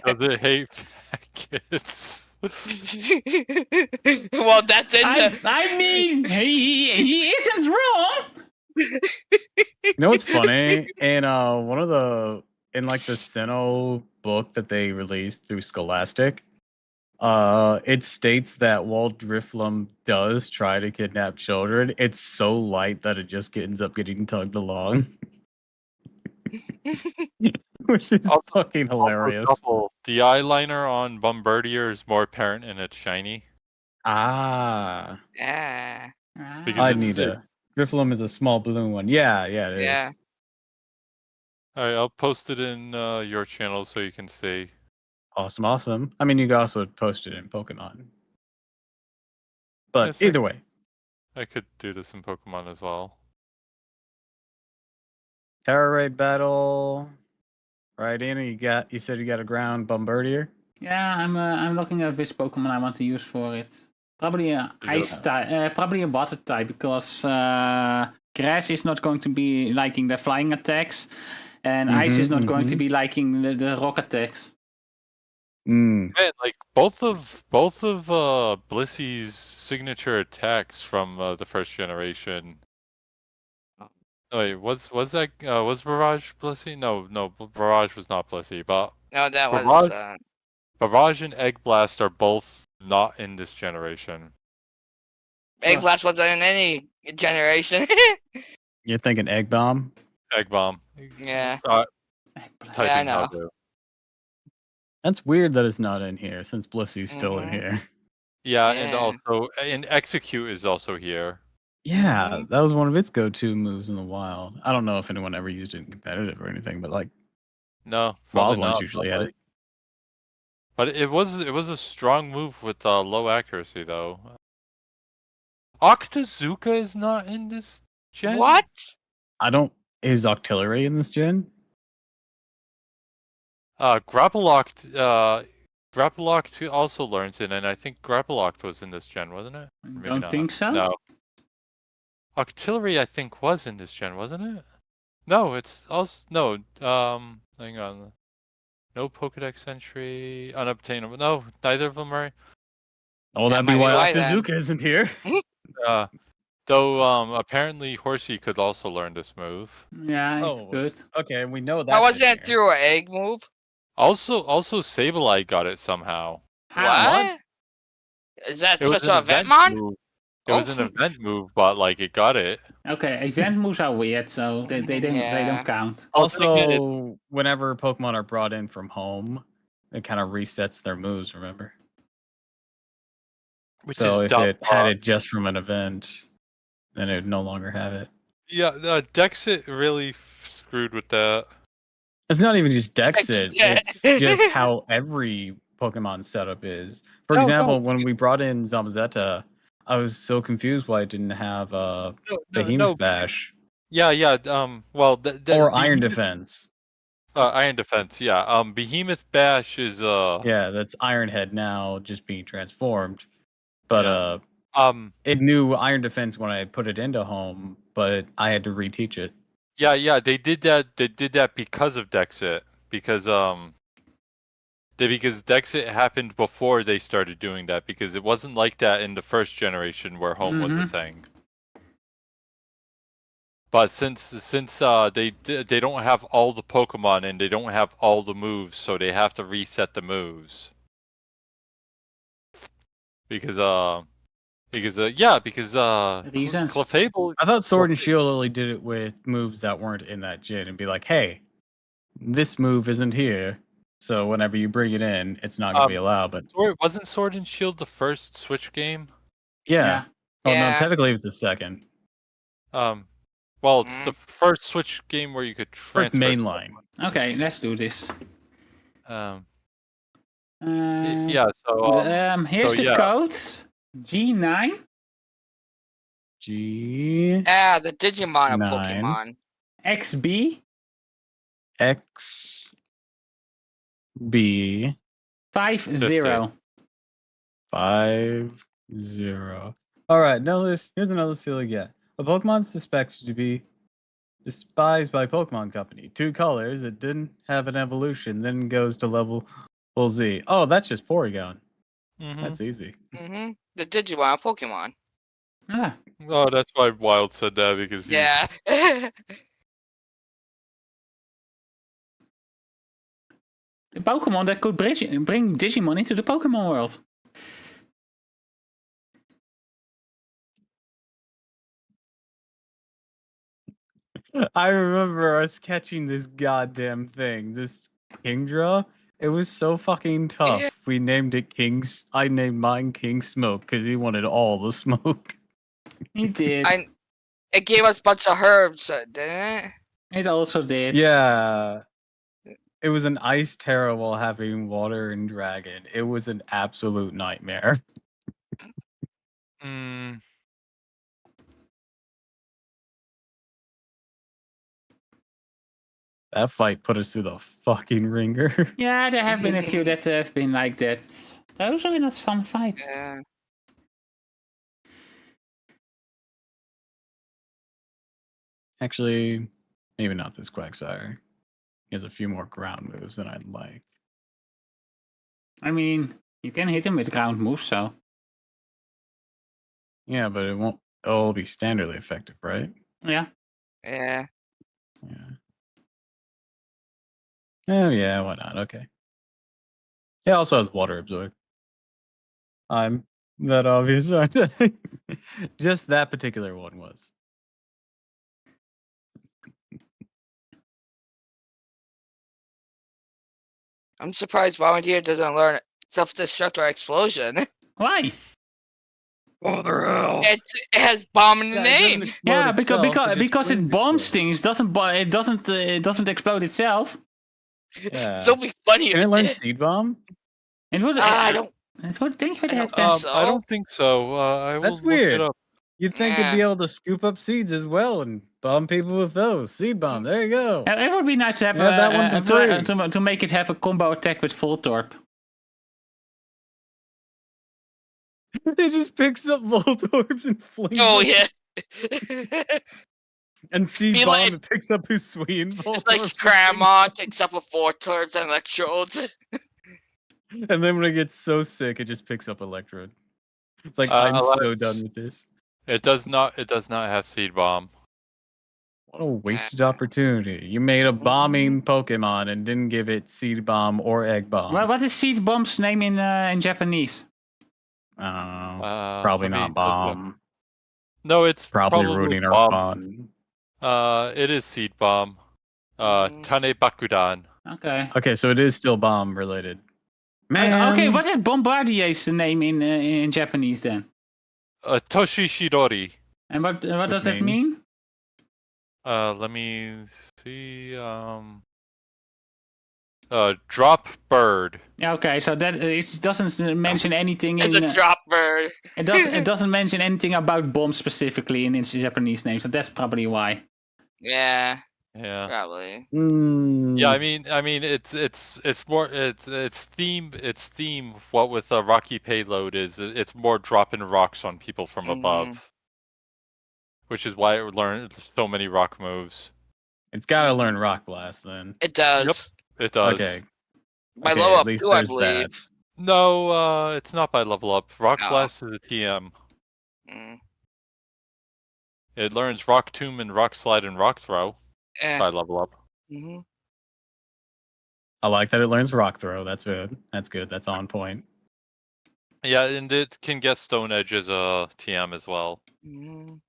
Does it hate fat kids? Well, that's in the. I mean, he isn't wrong. You know what's funny? In one of the like the Sinnoh book that they released through Scholastic, it states that while Drifloom does try to kidnap children, it's so light that it just ends up getting tugged along. Which is fucking hilarious. The eyeliner on Bombardier is more apparent and it's shiny. Ah. Yeah. Because I it's, need a Drifloom is a small balloon one. Yeah, it is. Yeah. Alright, I'll post it in your channel so you can see. Awesome. I mean, you could also post it in Pokemon. But Yes, either way. I could do this in Pokemon as well. Terra Raid battle. Right, Anna, you said you got a ground Bombardier? Yeah, I'm looking at which Pokemon I want to use for it. Probably a ice type, probably a water type, because grass is not going to be liking the flying attacks, and ice is not going to be liking the rock attacks. Mm. Man, like both of Blissy's signature attacks from the first generation. Oh, wait, was Barrage Blissey? No, Barrage was not Blissey, but No, that Barrage, was. Barrage and Egg Blast are both not in this generation. Egg Blast wasn't in any generation. You're thinking Egg Bomb? Egg Bomb. Yeah. Typing I know. Hado. That's weird that it's not in here, since Blissy's still in here. Yeah, and also Execute is also here. Yeah, that was one of its go-to moves in the wild. I don't know if anyone ever used it in competitive or anything, but like No, wild probably ones not. usually had it. But it was a strong move with low accuracy though. Octazooka is not in this gen. What? Is Octillery in this gen? Grapploct also learns it, and I think Grapploct was in this gen, wasn't it? Or maybe Don't not. think so. No. Octillery, I think, was in this gen, wasn't it? No, it's also no. Hang on. No Pokedex entry, unobtainable. No, neither of them are. Oh, that'd be why Octazooka isn't here. Though apparently Horsey could also learn this move. Yeah, it's good. Okay, we know that. How was that through an egg move? Also Sableye got it somehow. What? Is that It was special an event mon? move. It was an event move, but like it got it. Okay, event moves are weird, so they don't count. Also, whenever Pokemon are brought in from home, it kind of resets their moves. Remember? Which so is if dumb, it had it just from an event, then it would no longer have it. Yeah, Dexit really screwed with that. It's not even just Dexit. It's just how every Pokemon setup is. For example, when we brought in Zamazenta, I was so confused why it didn't have Behemoth Bash. Yeah. Well, or Iron Defense. Iron Defense. Yeah. Behemoth Bash is Yeah, that's Iron Head now, just being transformed. But it knew Iron Defense when I put it into home, but I had to reteach it. Yeah. They did that. They did that because of Dexit. Because Dexit happened before they started doing that, because it wasn't like that in the first generation where home was a thing. But since they don't have all the Pokemon and they don't have all the moves, so they have to reset the moves. Because Reasons. Clefable. I thought Sword and Shield only did it with moves that weren't in that gen and be like, hey, this move isn't here. So whenever you bring it in, it's not gonna be allowed. But Wasn't Sword and Shield the first Switch game? yeah. Oh no, Yeah. technically it was the second. Well, it's the first Switch game where you could First transfer. mainline. Okay, let's do this. Yeah. Here's the code. G9 G The Digimon of 9. Pokemon. XB X B 50. 50. All right, now here's another silly guess. A Pokemon suspected to be despised by Pokemon Company. 2 colors. It didn't have an evolution. Then goes to level Z. Oh, that's just Porygon. That's easy. The Digimon of Pokemon. Ah. Oh, that's why Wild said that because Yeah. The Pokemon that could bring Digimon into the Pokemon world. I remember us catching this goddamn thing, this Kingdra. It was so fucking tough. Yeah. We named it King's. I named mine King Smoke because he wanted all the smoke. He did. It gave us a bunch of herbs, didn't it? It also did. Yeah. It was an ice Tera while having water and dragon. It was an absolute nightmare. That fight put us through the fucking ringer. Yeah, there have been a few that have been like that. Those are not fun fights. Yeah. Actually, maybe not this Quagsire. He has a few more ground moves than I'd like. I mean, you can hit him with ground moves, so. Yeah, but it won't. It'll be standardly effective, right? Yeah. Yeah. Yeah. Oh yeah, why not? Okay. It also has water absorb. I'm that obvious, aren't I? Just that particular one was. I'm surprised Volunteer doesn't learn self-destruct or explosion. Why? What the hell? It has bomb in the name. Yeah, because it bombs things. It doesn't explode itself. Yeah. So be funny. Can if it learn did. Seed Bomb? It would. I don't. It would think it had think that. so. I don't think so. I will That's look weird. it up. You'd think it'd be able to scoop up seeds as well and bomb people with those. Seed Bomb, there you go. It would be nice to have that one for free. to make it have a combo attack with Voltorb. It just picks up Voltorbs and flings Oh them. yeah. And Seed Be Bomb, like- it picks up Hisuian Voltorbs. It's like grandma takes up with 4 turds and electrodes. And then when it gets so sick, it just picks up Electrode. It's like, I'm so done with this. It does not have Seed Bomb. What a wasted opportunity. You made a bombing Pokemon and didn't give it Seed Bomb or Egg Bomb. What is Seed Bomb's name in Japanese? Probably not Bomb. No, it's Probably ruining our bomb. fun. It is Seed Bomb. Tane Bakudan. Okay. Okay, so it is still bomb related. Man. Okay, what is Bombardier's name in Japanese then? Toshishidori. And what does that mean? Let me see. Drop bird. Yeah, okay, so that it doesn't mention anything It's in. a drop bird. It doesn't mention anything about bombs specifically in its Japanese name, so that's probably why. Yeah. Yeah. Probably. Yeah, I mean, it's more it's theme. What with a rocky payload is it's more dropping rocks on people from above, which is why it learned so many rock moves. It's got to learn Rock Blast then. It does. Yep, it does. Okay. By Okay, level at up least 2, I there's that. believe. No, it's not by level up. Rock Blast is a TM. It learns Rock Tomb and Rock Slide and Rock Throw Eh. by level up. Mhm. I like that it learns rock throw. That's good. That's good. That's on point. Yeah, and it can get Stone Edge as a TM as well. Mhm.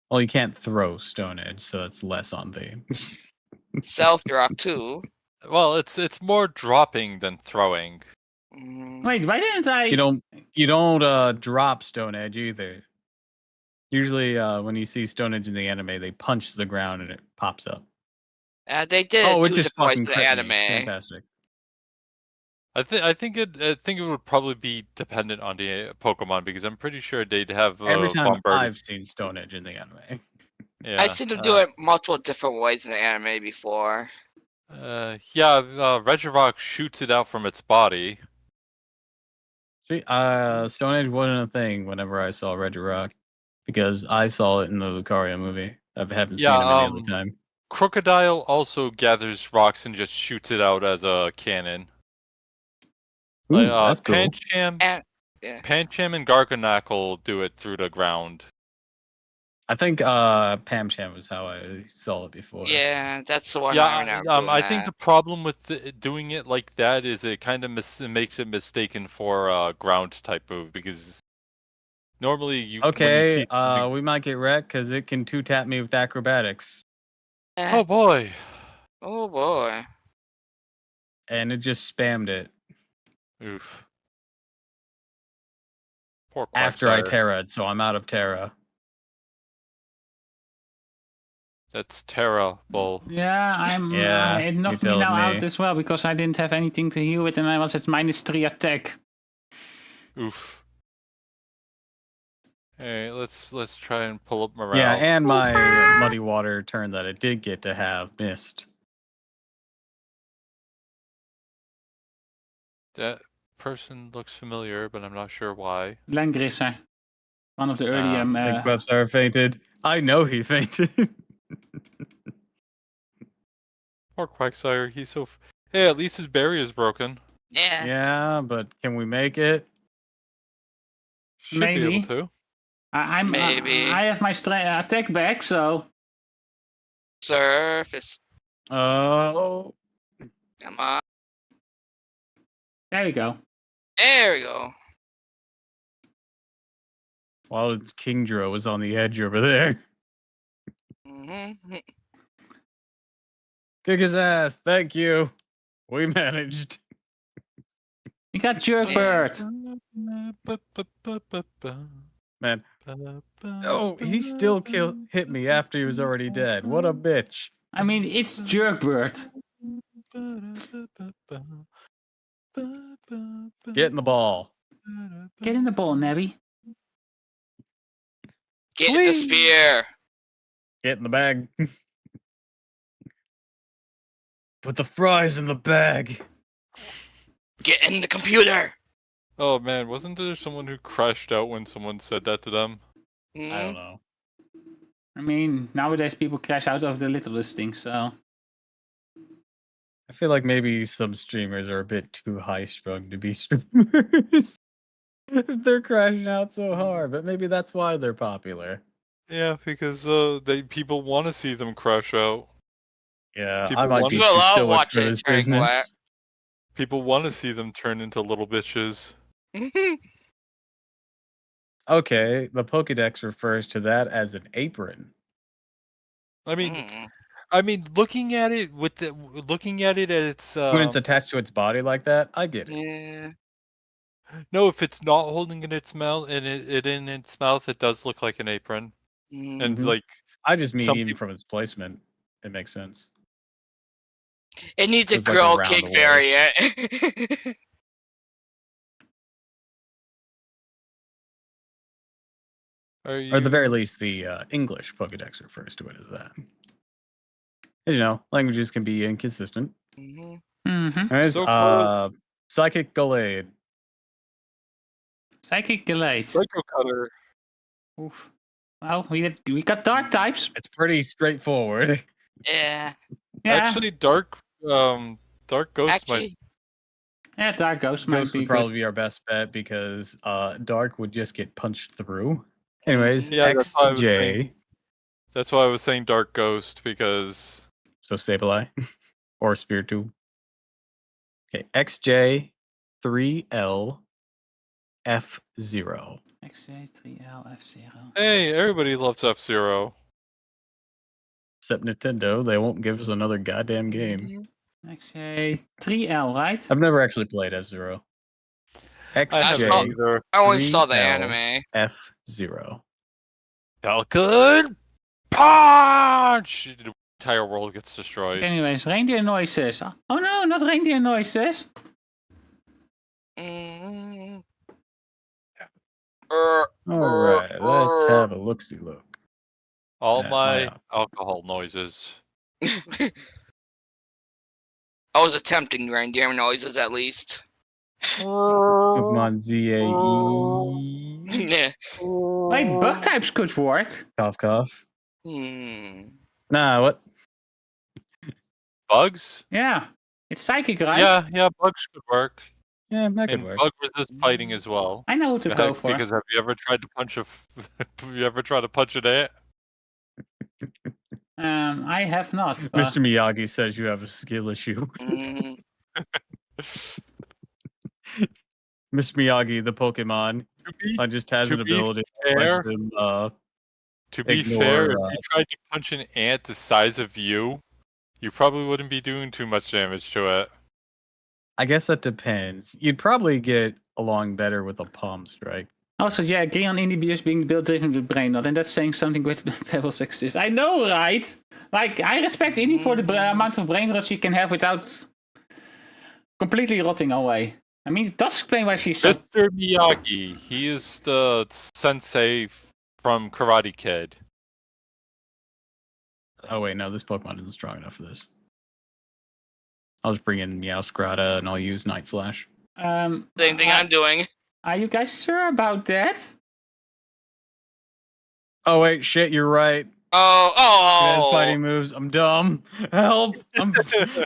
Well, you can't throw Stone Edge, so it's less on theme. Self drop too. Well, it's more dropping than throwing. Mhm. Wait, why didn't I? You don't drop Stone Edge either. Usually, when you see Stone Edge in the anime, they punch the ground and it pops up. They did Oh, it it two just different ways fucking in the crit anime. me. Fantastic. I think it would probably be dependent on the Pokemon because I'm pretty sure they'd have Every time Bombirdier. I've seen Stone Edge in the anime. Yeah. I've seen them do it multiple different ways in the anime before. Regirock shoots it out from its body. See, Stone Edge wasn't a thing whenever I saw Regirock, because I saw it in the Lucario movie. I haven't seen him any other time. Crocodile also gathers rocks and just shoots it out as a cannon. Ooh, that's cool. Pancham and Garganackle do it through the ground. I think Pamcham was how I saw it before. Yeah, that's the one I remember. I think the problem with doing it like that is it kind of makes it mistaken for a ground type move because normally you. Okay, we might get wrecked because it can 2-tap me with acrobatics. Oh boy. Oh boy. And it just spammed it. Oof. Poor After I Quagsire. Terra'd, so I'm out of Terra. That's terrible. Yeah, I'm. Yeah, it you knocked me told now me. out as well because I didn't have anything to heal with, and I was at -3 attack. Oof. Hey, let's try and pull up morale. Yeah, and my Muddy Water turn that I did get to have missed. That person looks familiar, but I'm not sure why. Langrisser. One of the early. I think Quagsire fainted. I know he fainted. Poor Quagsire, he's so. Hey, at least his barrier's broken. Yeah. Yeah, but can we make it? Should Maybe. be able to. I'm. Maybe. I have my attack back, so. Surface. Oh. Come on. There we go. There we go. While its Kingdra was on the edge over there. Mm-hmm. Kick his ass. Thank you. We managed. We got Jerkbird. Man. Oh, he still hit me after he was already dead. What a bitch. I mean, it's Jerkbird. Get in the ball. Get in the ball, Nebby. Get the spear. Get in the bag. Put the fries in the bag. Get in the computer. Oh man, wasn't there someone who crashed out when someone said that to them? Mm-hmm. I don't know. I mean, nowadays people crash out of the littlest things, so. I feel like maybe some streamers are a bit too high strung to be streamers. If they're crashing out so hard, but maybe that's why they're popular. Yeah, because people want to see them crash out. Yeah, People I might want be to- too Well, I'll stoic watch for it this turning wet. business. People want to see them turn into little bitches. Okay, the Pokédex refers to that as an apron. I mean, Mm. looking at it at its When it's attached to its body like that, I get it. Yeah. no, if it's not holding in its mouth and it in its mouth, it does look like an apron. Mm. And Mhm. like I just mean Some even peop- from its placement, it makes sense. It needs a It's like grill around cake the variant. are Or at the very you- least, the English Pokédex refers to it as that. As you know, languages can be inconsistent. Mm-hmm. Mm-hmm. There's So close. Psychic Gallade. Psychic Gallade. Psycho Cutter. Oof. Well, we got dark types. It's pretty straightforward. Yeah. Yeah. Actually, Dark Ghost Actually, Yeah, Dark Ghost might Ghost be would probably good. be our best bet because Dark would just get punched through. Anyways, Yeah, that's why I was XJ. saying- That's why I was saying Dark Ghost, because So Sableye or Spear 2. Okay, XJ 3L F0. XJ3L F0. hey, everybody loves F-Zero. Except Nintendo, they won't give us another goddamn game. XJ3L, right? I've never actually played F0. I haven't XJ either. I only saw the 3L anime. F0. Falcon Punch! The entire world gets destroyed. Anyways, reindeer noises. Oh no, not reindeer noises. Mm. Alright, let's have a look-see look. All Yeah, my my- alcohol noises. I was attempting reindeer noises at least. Pokemon ZAE. Yeah. Wait, bug types could work. Cough, cough. Hmm. Nah, what? Bugs? Yeah. It's psychic, right? Yeah, bugs could work. Yeah, that could And work. bug resist fighting as well. I know who to go for. Because have you ever tried to punch have you ever tried to punch an ant? I have not. Mr. Miyagi says you have a skill issue. Mm. Mr. Miyagi, the Pokemon, just has to an be ability fair- that lets him, To be ignore, fair, if you tried to punch an ant the size of you probably wouldn't be doing too much damage to it. I guess that depends. You'd probably get along better with a palm strike. Also, yeah, agree on indie just being built driven with brain not, and that's saying something with Pebbles exist. I know, right? Like, I respect indie for the amount of brain rot she can have without completely rotting away. I mean, it does explain why she's so... Mr. Miyagi, he is the sensei from Karate Kid. Oh wait, no, this Pokemon isn't strong enough for this. I'll just bring in Meowscarada and I'll use Night Slash. Same thing I'm doing. Are you guys sure about that? Oh wait, shit, you're right. Oh. Fighting moves. I'm dumb. Help!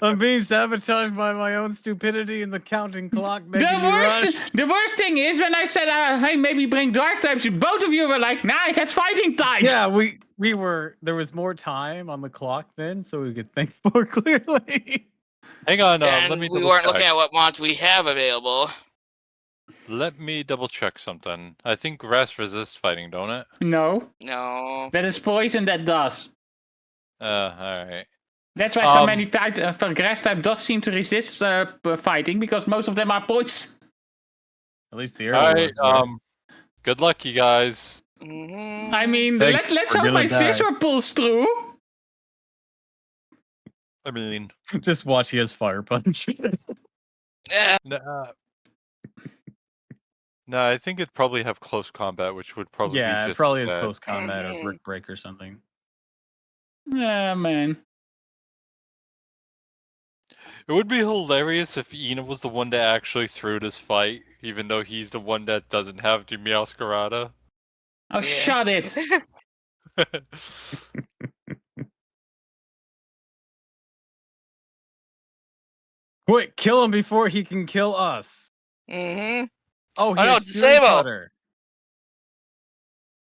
I'm being sabotaged by my own stupidity and the counting clock making me rush. The worst thing is when I said, hey, maybe bring dark types, both of you were like, nah, it has fighting types. Yeah, we were. There was more time on the clock then, so we could think more clearly. Hang on, And let me we double weren't check. looking at what mods we have available. Let me double check something. I think grass resists fighting, don't it? No, No. that is poison that does. Alright. That's why so many grass type does seem to resist fighting, because most of them are poison. At least the early Alright, ones were. good luck, you guys. Mm-hmm. I mean, Thanks let's for hope my doing that. scissor pulls through. I mean, Just watch. He has Fire Punch. Yeah. no, I think it'd probably have close combat, which would probably Yeah, be it just probably is bad. close combat or Brick Break or something. Yeah, man. It would be hilarious if Ina was the one that actually threw this fight, even though he's the one that doesn't have the Meowscarada. Oh, shut it. Quick, kill him before he can kill us. Mm-hmm. Oh, he no, has Fury disable. Cutter.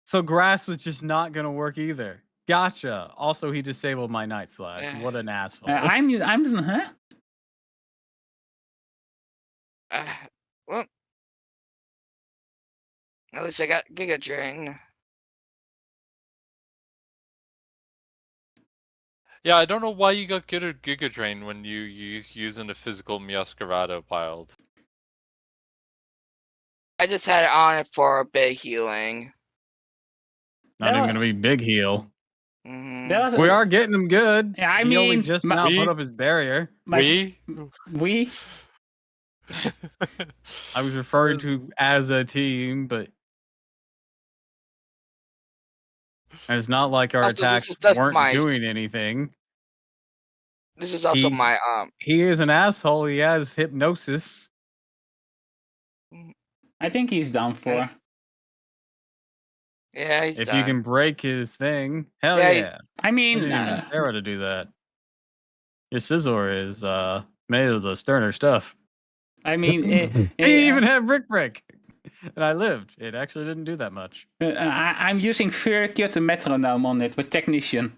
So grass was just not gonna work either. Gotcha. Also, he disabled my Night Slash. What an asshole. Huh? Well, at least I got Giga Drain. Yeah, I don't know why you got good at Giga Drain when you using a physical Meowscarada wild. I just had it on it for a big healing. Not even gonna be big heal. Mm-hmm. We are getting him good. Yeah, I he only mean, just now put up his barrier. We? I was referring to as a team, but and it's not like our Also, attacks this is just weren't doing anything. This is also my He is an asshole. He has hypnosis. I think he's done for. Yeah, he's if done. you can break his thing, hell Yeah, yeah. I mean, Tera to do that. Your Scizor is made of the sterner stuff. I mean, he even had Brick Break. and I lived. It actually didn't do that much. I'm using very cute metronome on it with Technician.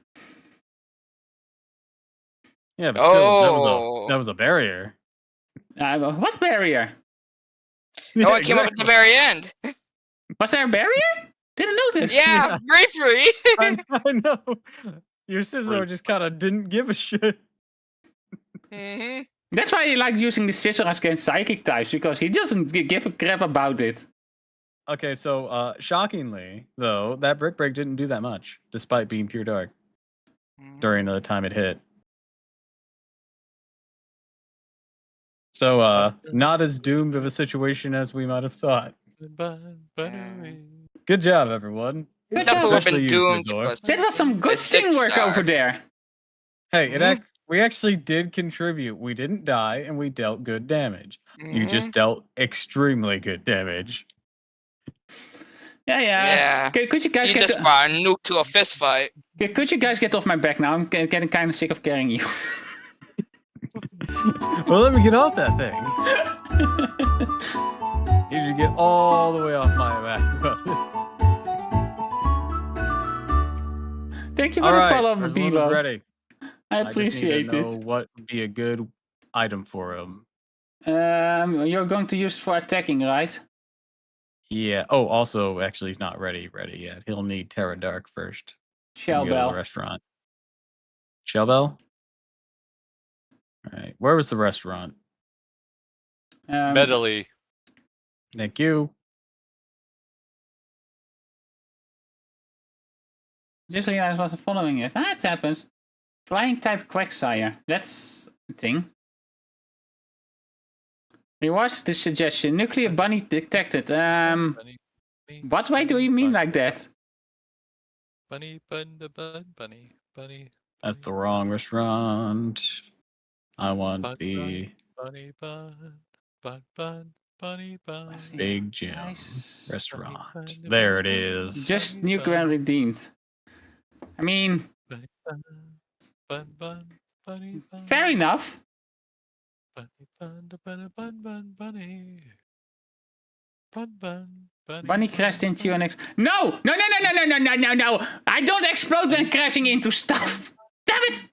Yeah, but still, Oh. that was a barrier. What barrier? Oh, it came up at the very end. Was there a barrier? Didn't notice. Yeah, briefly. I know. Your Scizor just kind of didn't give a shit. That's why I like using the Scissor against Psychic types, because he doesn't give a crap about it. Okay, so shockingly, though, that Brick Break didn't do that much, despite being pure dark during the time it hit. So, not as doomed of a situation as we might have thought. Good job, everyone. Good Enough job. would have been Especially you, doomed. Scizor. was That was some good a 6 teamwork star. over there. Hey, we actually did contribute. We didn't die, and we dealt good damage. You just dealt extremely good damage. Yeah. Yeah. Could you guys You get just brought a nuke to a fist fight. Could you guys get off my back now? I'm getting kind of sick of carrying you. Well, let me get off that thing. You should get all the way off my back about this. Thank you for All the right, follow-up, Ursaluna's Bebo. ready. I I just need appreciate to it. know what would be a good item for him. You're going to use it for attacking, right? Yeah. Oh, also, actually, he's not ready yet. He'll need Terra Dark first. Shell Go to the Bell. restaurant. Shell Bell? All right. Where was the restaurant? Medley. Thank you. Just realized I wasn't following it. It happens. Flying type Quagsire. That's the thing. Rewards the suggestion. Nuclear bunny detected. Bunny, What way do you mean like that? Bunny. That's the wrong restaurant. I want the Bunny. Big Jim Nice. restaurant. There it is. Just nuclear and redeemed. I mean, fair enough. Bunny crashed into your next. No! No! I don't explode when crashing into stuff. Damn it!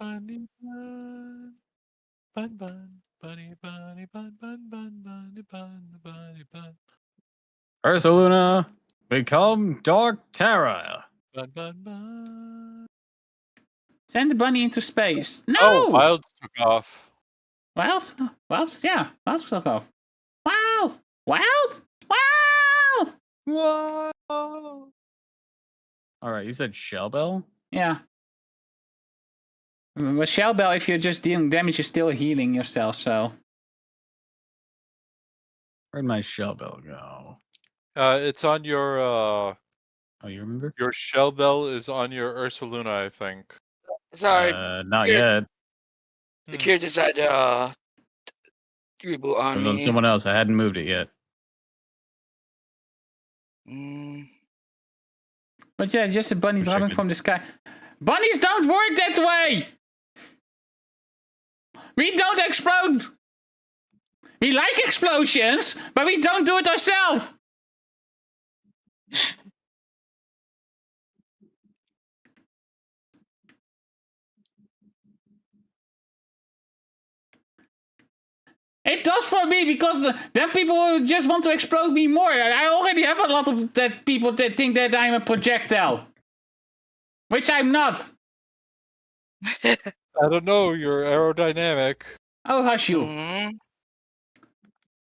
Ursaluna, become Dark Terra. Send the bunny into space. No! Oh, Wild took off. Wild? Yeah. Wild took off. Wild! Whoa! All right, you said Shell Bell? Yeah. With Shell Bell, if you're just dealing damage, you're still healing yourself, so. Where'd my Shell Bell go? It's on your Oh, you remember? your shell bell is on your Ursaluna, I think. Sorry, Not Here. yet. the kid decided to reboot It on was on me. someone else. I hadn't moved it yet. But yeah, just a bunny Wish I dropping could- from the sky. Bunnies don't work that way! We don't explode! We like explosions, but we don't do it ourselves! It does for me, because then people will just want to explode me more. I already have a lot of that people that think that I'm a projectile. Which I'm not. I don't know, you're aerodynamic. Oh, hush you.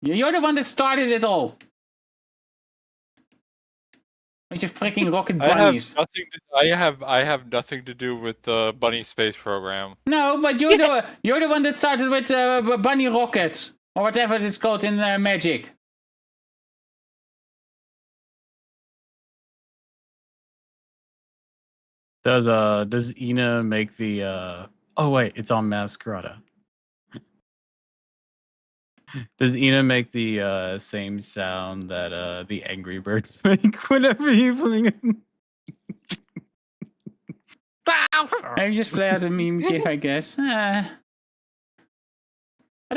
You're the one that started it all. With your freaking rocket bunnies. I have nothing to do with the bunny space program. No, but you're the one that started with bunny rockets. Or whatever it's called in Magic. Does Ina make the oh wait, it's on Masquerada. Does Ina make the same sound that the Angry Birds make whenever you fling them? I just play out a meme gif, I guess. But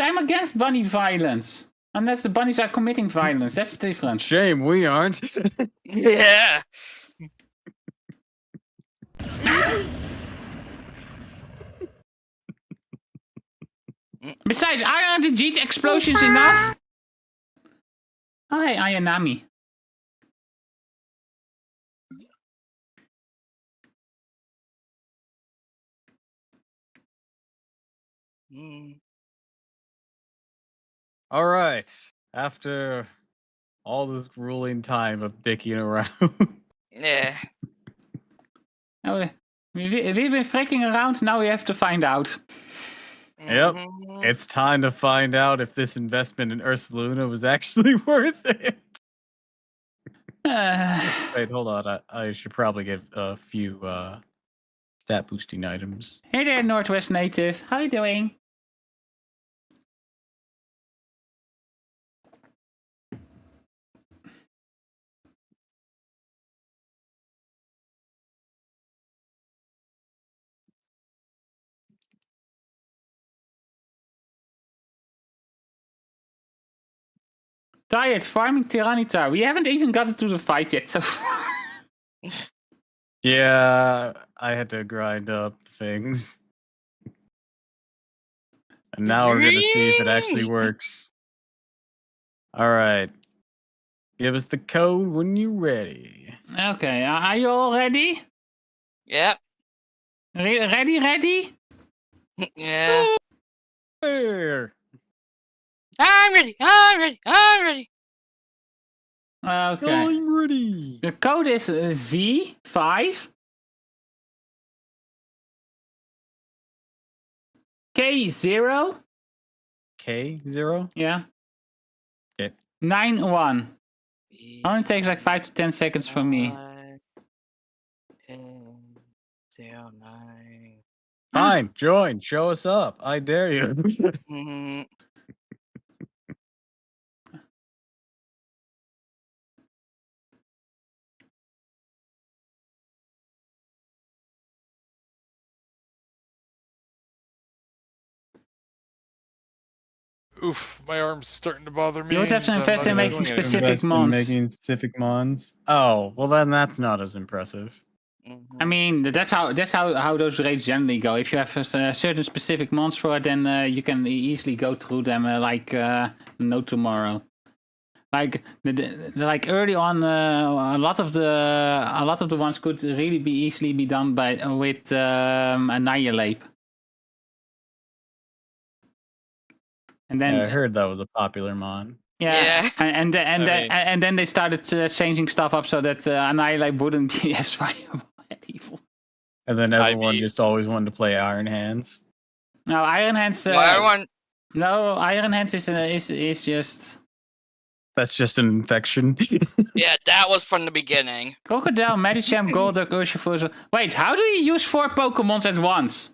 I'm against bunny violence. Unless the bunnies are committing violence, that's the difference. Shame we aren't. Yeah. Besides, aren't the Jeet explosions enough? Oh, hey, Ayanami. Mm. All right. After all this grueling time of dicking around. Yeah. Oh, we've been freaking around, now we have to find out. Yep. Mhm. It's time to find out if this investment in Ursaluna was actually worth it. Wait, hold on. I should probably get a few stat boosting items. Hey there, Northwest native. How you doing? Tired farming Tyranitar. We haven't even gotten to the fight yet so far. Yeah, I had to grind up things. And now we're gonna see if it actually works. Alright. Give us the code when you're ready. Okay, are you all ready? Yep. Ready? Yeah. There. I'm ready. Okay. I'm ready. The code is V5 K0. K0? Yeah. Okay. 91. Only takes like 5 to 10 seconds for me. 09. Fine, join. Show us up. I dare you. Mhm. Oof, my arm's starting to bother me. You would have to and I'm invest not in even making doing anything. specific Invest in mons. making specific mons. Oh, well then that's not as impressive. I mean, that's how those raids generally go. If you have certain specific mons for it, then you can easily go through them like no tomorrow. Like like early on, a lot of the ones could really be easily be done with Annihilate. And then I heard that was a popular mon. yeah, Yeah. and then they started changing stuff up so that Annihilate wouldn't be as viable at evil. And then I everyone mean- just always wanted to play Iron Hands. No, Iron Hands. Well, everyone. No, Iron Hands is just That's just an infection. Yeah, that was from the beginning. Crocodile, Medicham, Golduck, Urshifuzo. Wait, how do you use 4 Pokemons at once?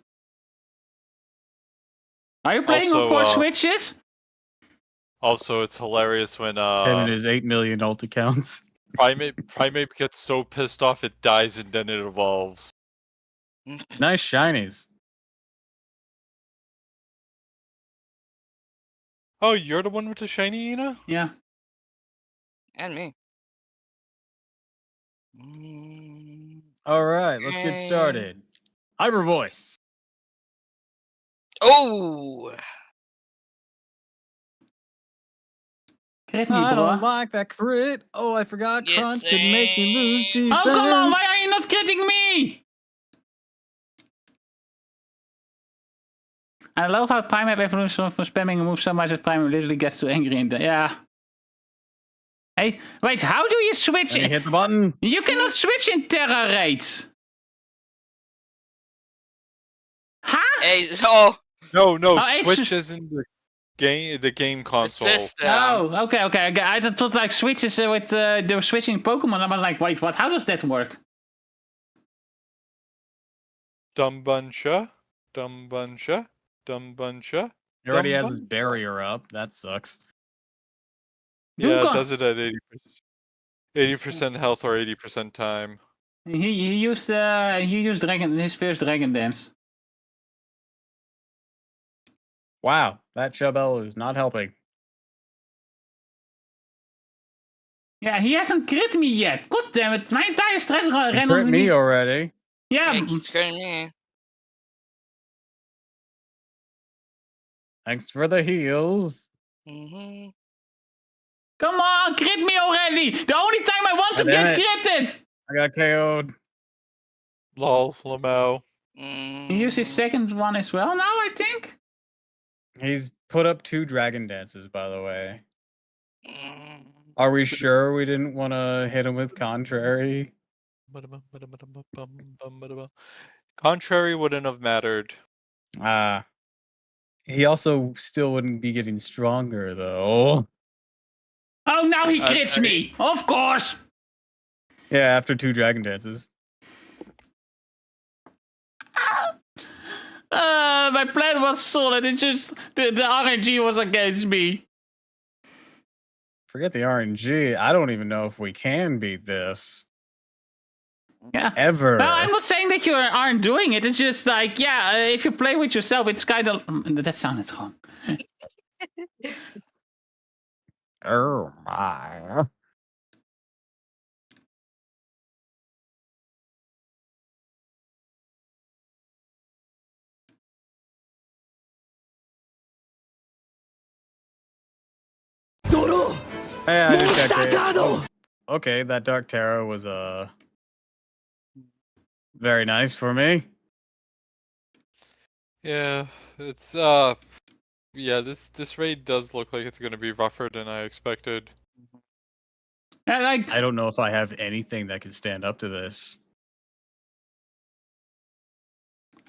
Are you playing on Also, 4 switches? Also, it's hilarious when Him and his 8 million ult accounts. Primate gets so pissed off it dies and then it evolves. Nice shinies. Oh, you're the one with the shiny, Ina? Yeah. And me. Mm. All right, let's get started. Hyper voice. Oh. Crit me, I bro. don't like that crit. Oh, I forgot Yes, crunch could make me lose eh. defense. Oh, come on, why are you not critting me? I love how Primate Evolution from spamming a move so much that Primate literally gets too angry and yeah. Hey, wait, how do you switch? And he hit the button. You cannot switch in Terra raids. Huh? Hey, oh. No, it's Switch just- is in the game The console. system. Oh, okay. I thought like switches with they were switching Pokemon. I was like, wait, what? How does that work? Dumb buncha. He already has his barrier up. That sucks. Yeah, Duncan. it does it at 80% health or 80% time. He used his first Dragon Dance. Wow, that Chubel is not helping. Yeah, he hasn't crit me yet. God damn it. My entire strat He ran crit on me already. Yeah, Yeah, keeps critting me. Thanks for the heals. Mm-hmm. come on, crit me already. The only time I want to God damn get it. critted. I got KO'd. Lol, Lamau. He used his second one as well now, I think. He's put up 2 dragon dances, by the way. Mm. Are we sure we didn't want to hit him with contrary? Contrary wouldn't have mattered. He also still wouldn't be getting stronger, though. Oh, now he crits me. Of course. Yeah, after 2 dragon dances. My plan was solid. It's just the RNG was against me. Forget the RNG. I don't even know if we can beat this. Yeah. Ever. Well, I'm not saying that you aren't doing it. It's just like, yeah, if you play with yourself, it's kind of... That sounded wrong. Oh my. Hey, I just got great. Oh, okay, that Dark Tera was very nice for me. Yeah, it's yeah, this raid does look like it's gonna be rougher than I expected. And like, I don't know if I have anything that can stand up to this.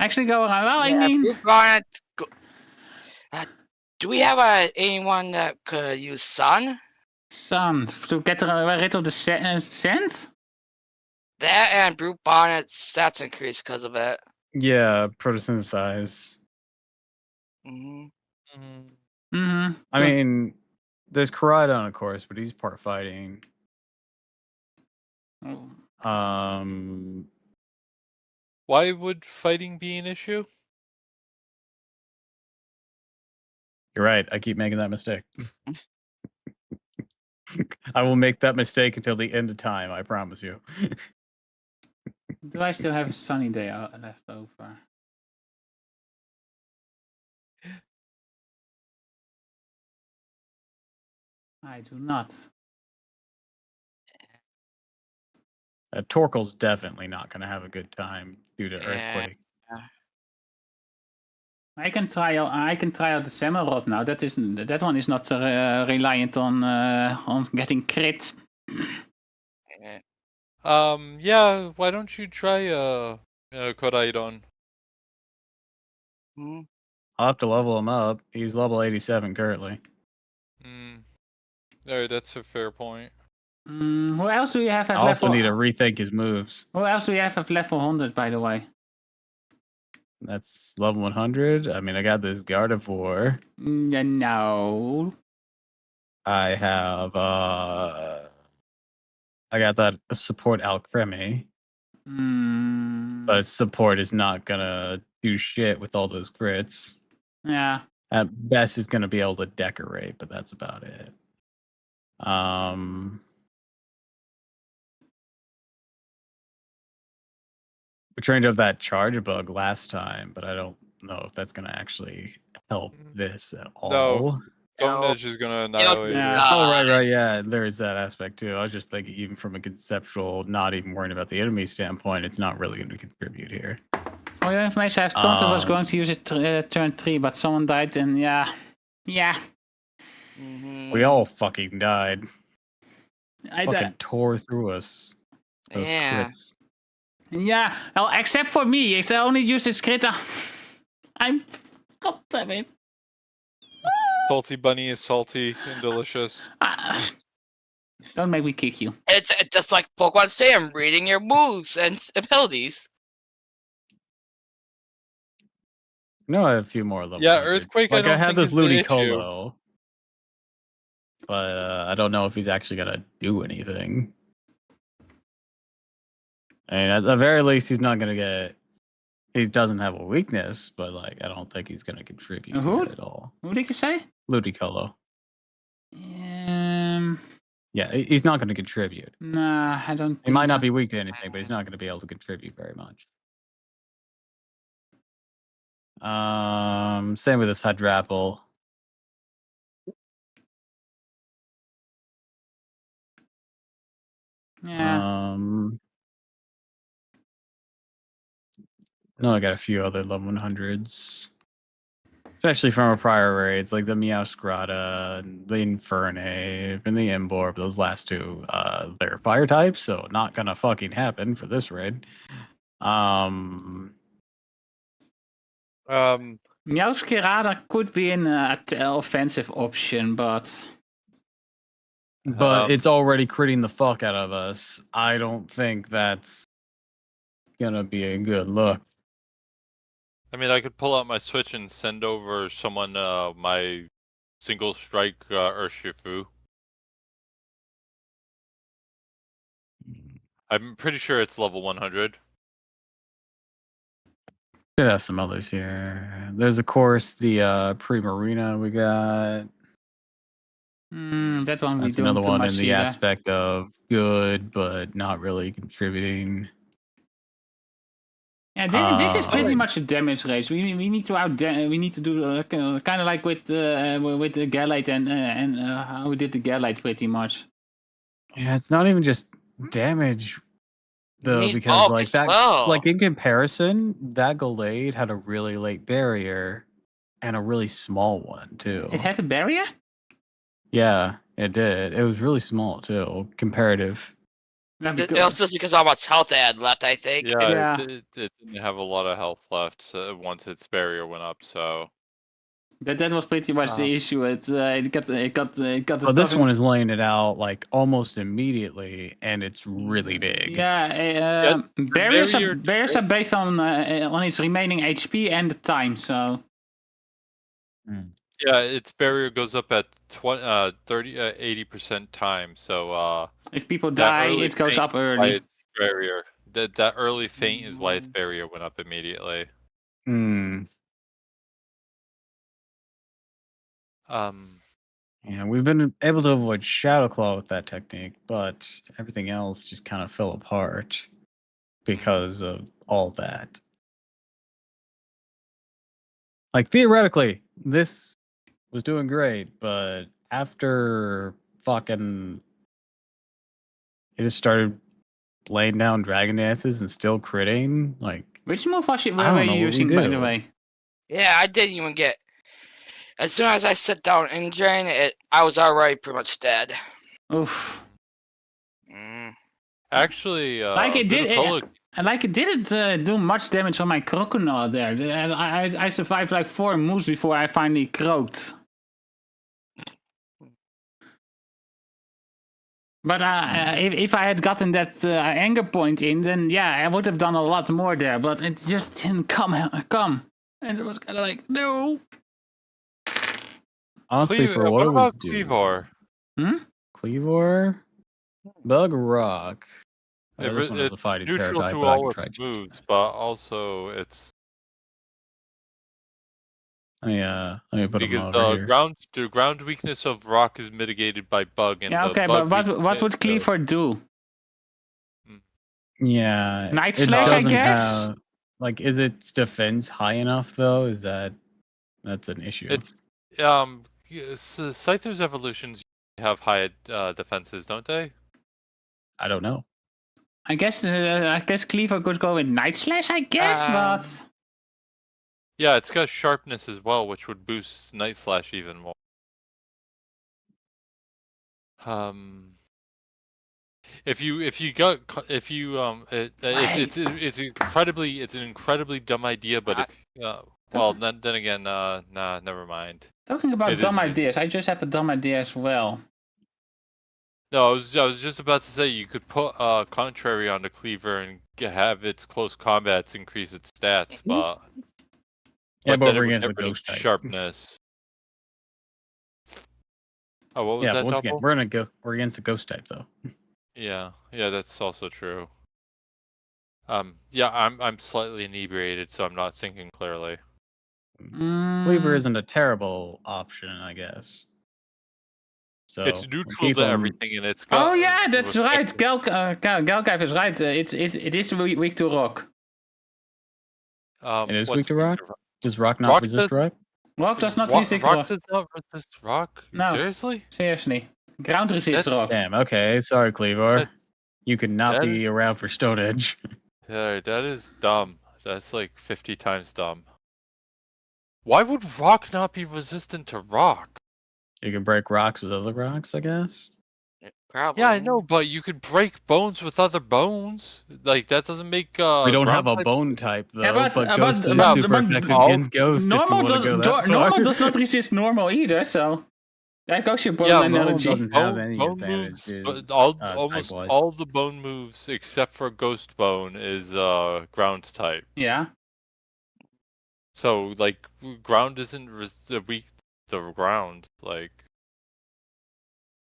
actually go around. Well, I Yeah, mean... Blue Bonnet, do we have anyone that could use Sun? Sun, to get rid of the scent? That and Brute Bonnet's stats increase because of it. Yeah, protosynthesize. Mm-hmm. Mm-hmm. I mean, there's Koraidon, of course, but he's part fighting. Why would fighting be an issue? You're right. I keep making that mistake. I will make that mistake until the end of time. I promise you. Do I still have a sunny day left over? I do not. Torkel's definitely not going to have a good time due to earthquake. I can try out the Samarot now. That one is not reliant on getting crit. Yeah, why don't you try Koraidon? I'll have to level him up. He's level 87 currently. Alright, that's a fair point. Who else do we have at I also level? need to rethink his moves. Who else do we have at level 100, by the way? That's level 100. I mean, I got this Gardevoir. No. I have I got that support Alcremie. But support is not gonna do shit with all those crits. Yeah. At best is gonna be able to decorate, but that's about it. We trained up that charge bug last time, but I don't know if that's gonna actually help this at all. No. Stone Edge is gonna annihilate it. Oh, right, yeah. There is that aspect too. I was just thinking, even from a conceptual, not even worrying about the enemy standpoint, it's not really going to contribute here. For your information, I thought I was going to use it turn 3, but someone died, and yeah. We all fucking died. I fucking tore through us. Those crits. Yeah, well, except for me. It's only used as crit. I'm... God damn it. Salty Bunny is salty and delicious. Don't make me kick you. It's just like Pokemon say, I'm reading your moves and abilities. No, I have a few more levels. Yeah, Earthquake, like, I had this think is the Ludicolo, but I don't know if he's actually gonna do anything. I mean, at the very least, he's not gonna get. He doesn't have a weakness, but like, I don't think he's gonna contribute to it at all. Who did you say? Ludicolo. Yeah, he's not going to contribute. Nah, I don't think He might not so. be weak to anything, but he's not going to be able to contribute very much. Same with this Hydrapple. Yeah. No, I got a few other level 100s. Especially from our prior raids, like the Meowscrata, and the Infernape, and the Emborb. Those last two, they're fire types, so not gonna fucking happen for this raid. Meowscrata could be an offensive option, but it's already critting the fuck out of us. I don't think that's gonna be a good look. I mean, I could pull out my Switch and send over someone my single strike Urshifu. I'm pretty sure it's level 100. Could have some others here. There's of course the Primarina we got. that one we That's doing another too one much in the either. aspect of good, but not really contributing. Yeah, this is pretty much a damage race. We need to we need to do kind of like with the Galite and how we did the Galite pretty much. Yeah, it's not even just damage though, need because bulk like as that, well. like in comparison, that Gallade had a really late barrier and a really small one too. It had a barrier? Yeah, it did. It was really small too, comparative. Yeah, It was just because how much health it had left, I think. Yeah, Yeah. It didn't have a lot of health left once its barrier went up, so... That was pretty much the issue. It got the But this stuff in- one is laying it out like almost immediately, and it's really big. Yeah, barriers barrier- are based on its remaining HP and the time. So Yeah, its barrier goes up at 80% time, so if people that die, early it goes faint up is why early. its barrier. That early faint is why its barrier went up immediately. Yeah, we've been able to avoid Shadow Claw with that technique, but everything else just kind of fell apart because of all that. Like, theoretically, this was doing great, but after fucking it just started laying down Dragon Dances and still critting, like... Which move were you know what we using, by the do. way? Yeah, I didn't even get. As soon as I set down Engine, I was already pretty much dead. Oof. Actually, Like it did. Vitupola- Like it didn't do much damage on my Croconaw there. I survived like 4 moves before I finally croaked. But if I had gotten that anger point in, then yeah, I would have done a lot more there. But it just didn't come, and it was kind of like no. Honestly, for what it was about doing... Cleavor? Cleavor? Bug Rock. This one was a It's fighting neutral Terra type, to but I all can its try to... moves, but also it's Let me put them because over here. the ground weakness of rock is mitigated by bug, and Yeah, the okay, bug but what weakness would of- Cleaver do? Yeah, Night it Slash, I doesn't guess? have... Like, is its defense high enough though? That's an issue. It's Scyther's evolutions have high defenses, don't they? I don't know. I guess Cleaver could go with Night Slash, I guess, but Yeah, it's got sharpness as well, which would boost Night Slash even more. It's an incredibly dumb idea, but then again, nah, never mind. Talking about It dumb is- ideas, I just have a dumb idea as well. No, I was just about to say you could put Contrary on the Cleaver and have its close combats increase its stats, but Yeah, but then we're it would against get the rid of ghost type. sharpness. Oh, what was Yeah, that? but once again, Doppel? we're against the ghost type though. Yeah, that's also true. Yeah, I'm slightly inebriated, so I'm not thinking clearly. Cleaver isn't a terrible option, I guess. So It's we'll neutral keep to 'em- everything, and it's got. Oh yeah, that's right. respective- Galkive is right. It is weak to rock. It is what's weak to rock? Does rock not Rock resist does- rock? Rock does not Rock, resist rock rock. does not resist rock. No. Seriously? Seriously. Ground resist That's- rock. Damn. Okay. Sorry, Cleavor. That's- You could not that be around for Stone Edge. Yeah, that is dumb. That's like 50 times dumb. Why would rock not be resistant to rock? You can break rocks with other rocks, I guess. Probably. Yeah, I know, but you could break bones with other bones. Like that doesn't make. We don't have ground a type- bone type though, Yeah, but Ghost is but- super but- effective all- against Ghost. Normal if you does want to go that normal far. does not resist normal either, so there goes your bone Yeah, analogy. doesn't have any bone moves, advantages, but almost type-wise. all the bone moves except for Ghost Bone is ground type. Yeah. So like ground isn't weak to ground. Like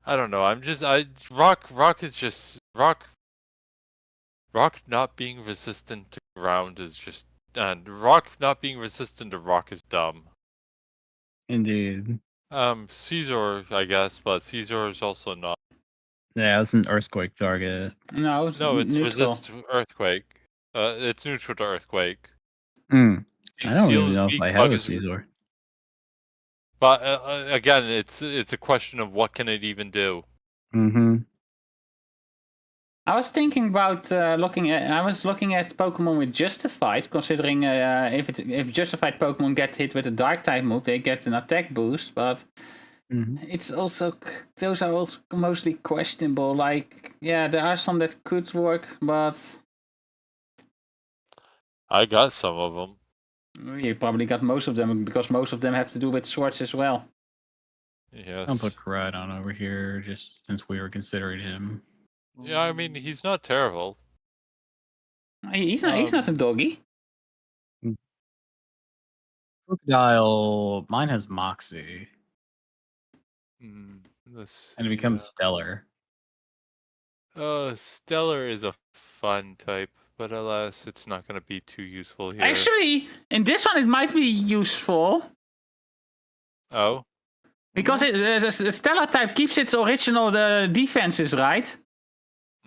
I don't know. Rock is just rock. Rock not being resistant to ground is just and rock not being resistant to rock is dumb. Indeed. Caesar, I guess, but Caesar is also not. Yeah, it's an earthquake target. No, No, it's neutral. resist to earthquake. It's neutral to earthquake. I don't Seal's even know if weak I bug have a is- Caesar. But again, it's a question of what can it even do. Mm-hmm. I was thinking about looking at Pokemon with Justified, considering if Justified Pokemon get hit with a Dark type move, they get an attack boost. But it's also those are also mostly questionable. Like, yeah, there are some that could work, but I got some of them. you probably got most of them because most of them have to do with swords as well. Yes. I'll put Koraidon over here just since we were considering him. Yeah, I mean he's not terrible. He's not a doggy. Crocodile, mine has Moxie, Let's and it see, becomes Stellar. Stellar is a fun type, but alas, it's not going to be too useful here. Actually, in this one it might be useful. Oh? Because the Stellar type keeps its original defenses, right?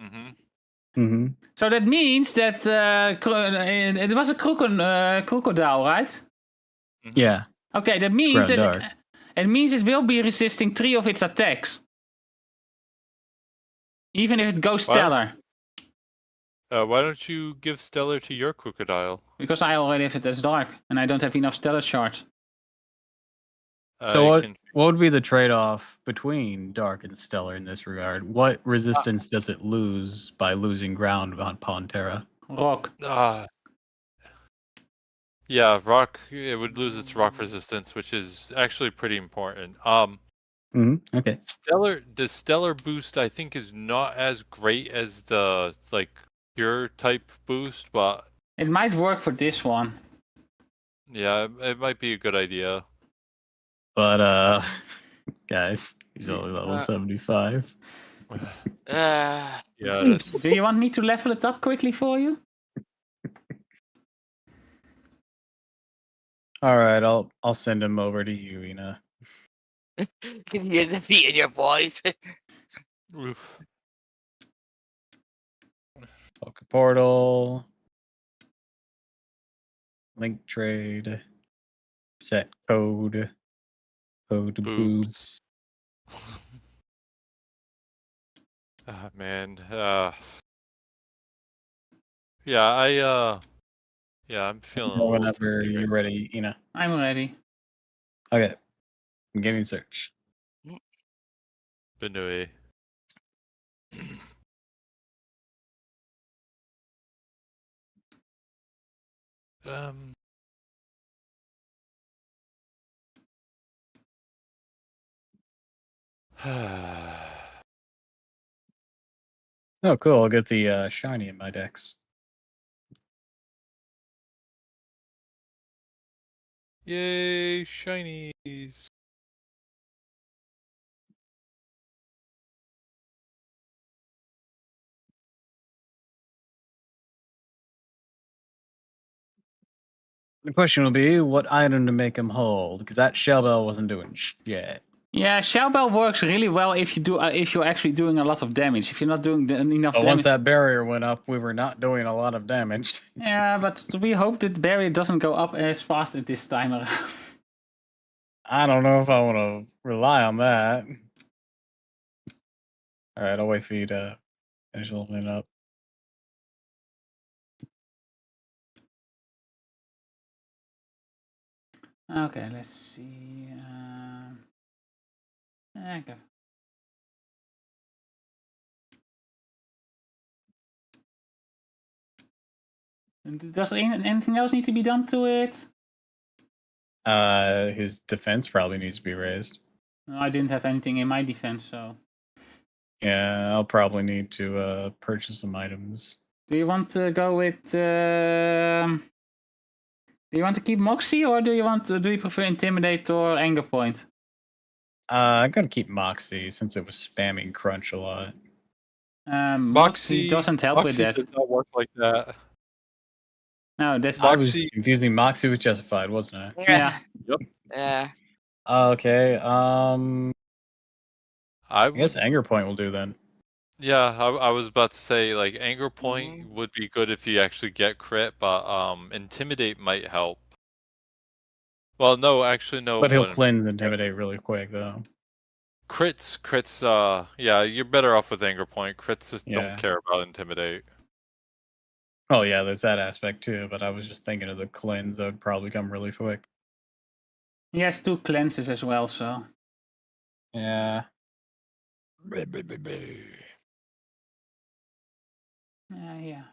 Mm-hmm. So that means that it was a crocodile, right? Yeah. Okay, that means Ground that dark. it means it will be resisting 3 of its attacks. Even if it goes What? Stellar. Why don't you give Stellar to your crocodile? Because I already have it as dark, and I don't have enough Stellar shards. So I can- what would be the trade-off between Dark and Stellar in this regard? What resistance does it lose by losing ground on Pantera? Rock. Yeah, rock. It would lose its rock resistance, which is actually pretty important. Okay. The Stellar boost, I think, is not as great as the pure type boost, but It might work for this one. yeah, it might be a good idea. But guys, he's only level 75. Yeah, that's Do you want me to level it up quickly for you? All right, I'll send him over to you, Ina. Give you the feet in your boys. oof. Poke Portal. Link trade. Set code. Code boobs. Ah, man. Yeah, I'm feeling a little Whenever tipsy you're right ready, Ina. I'm ready. Okay. I'm getting search. Benui. Oh, cool. I'll get the shiny in my decks. Yay, shinies. The question will be what item to make him hold, because that shell bell wasn't doing shit. Yeah, Shell Bell works really well if you're actually doing a lot of damage. If you're not doing enough But damage. once that barrier went up, we were not doing a lot of damage. Yeah, but we hope that the barrier doesn't go up as fast as this time around. I don't know if I want to rely on that. All right, I'll wait for you to finish leveling up. Okay, let's see. Okay. Does anything else need to be done to it? His defense probably needs to be raised. No, I didn't have anything in my defense, so. Yeah, I'll probably need to purchase some items. Do you want to go with? Do you want to keep Moxie, or do you prefer Intimidate or Anger Point? I'm gonna keep Moxie since it was spamming Crunch a lot. Moxie doesn't help with that. Does not work like that. No, that's I was Moxie- confusing Moxie with Justified, wasn't I? Yeah. Yep. Yeah. Okay. I I guess Anger Point will do then. Yeah, I was about to say, like, Anger Point Mhm. would be good if you actually get crit, but Intimidate might help. Well, no, actually, no. But it he'll wouldn't. cleanse Intimidate really quick, though. Crits, yeah, you're better off with Anger Point. Crits just Yeah. don't care about Intimidate. Oh, yeah, there's that aspect too, but I was just thinking of the cleanse that would probably come really quick. He has 2 cleanses as well, so. Yeah. Yeah.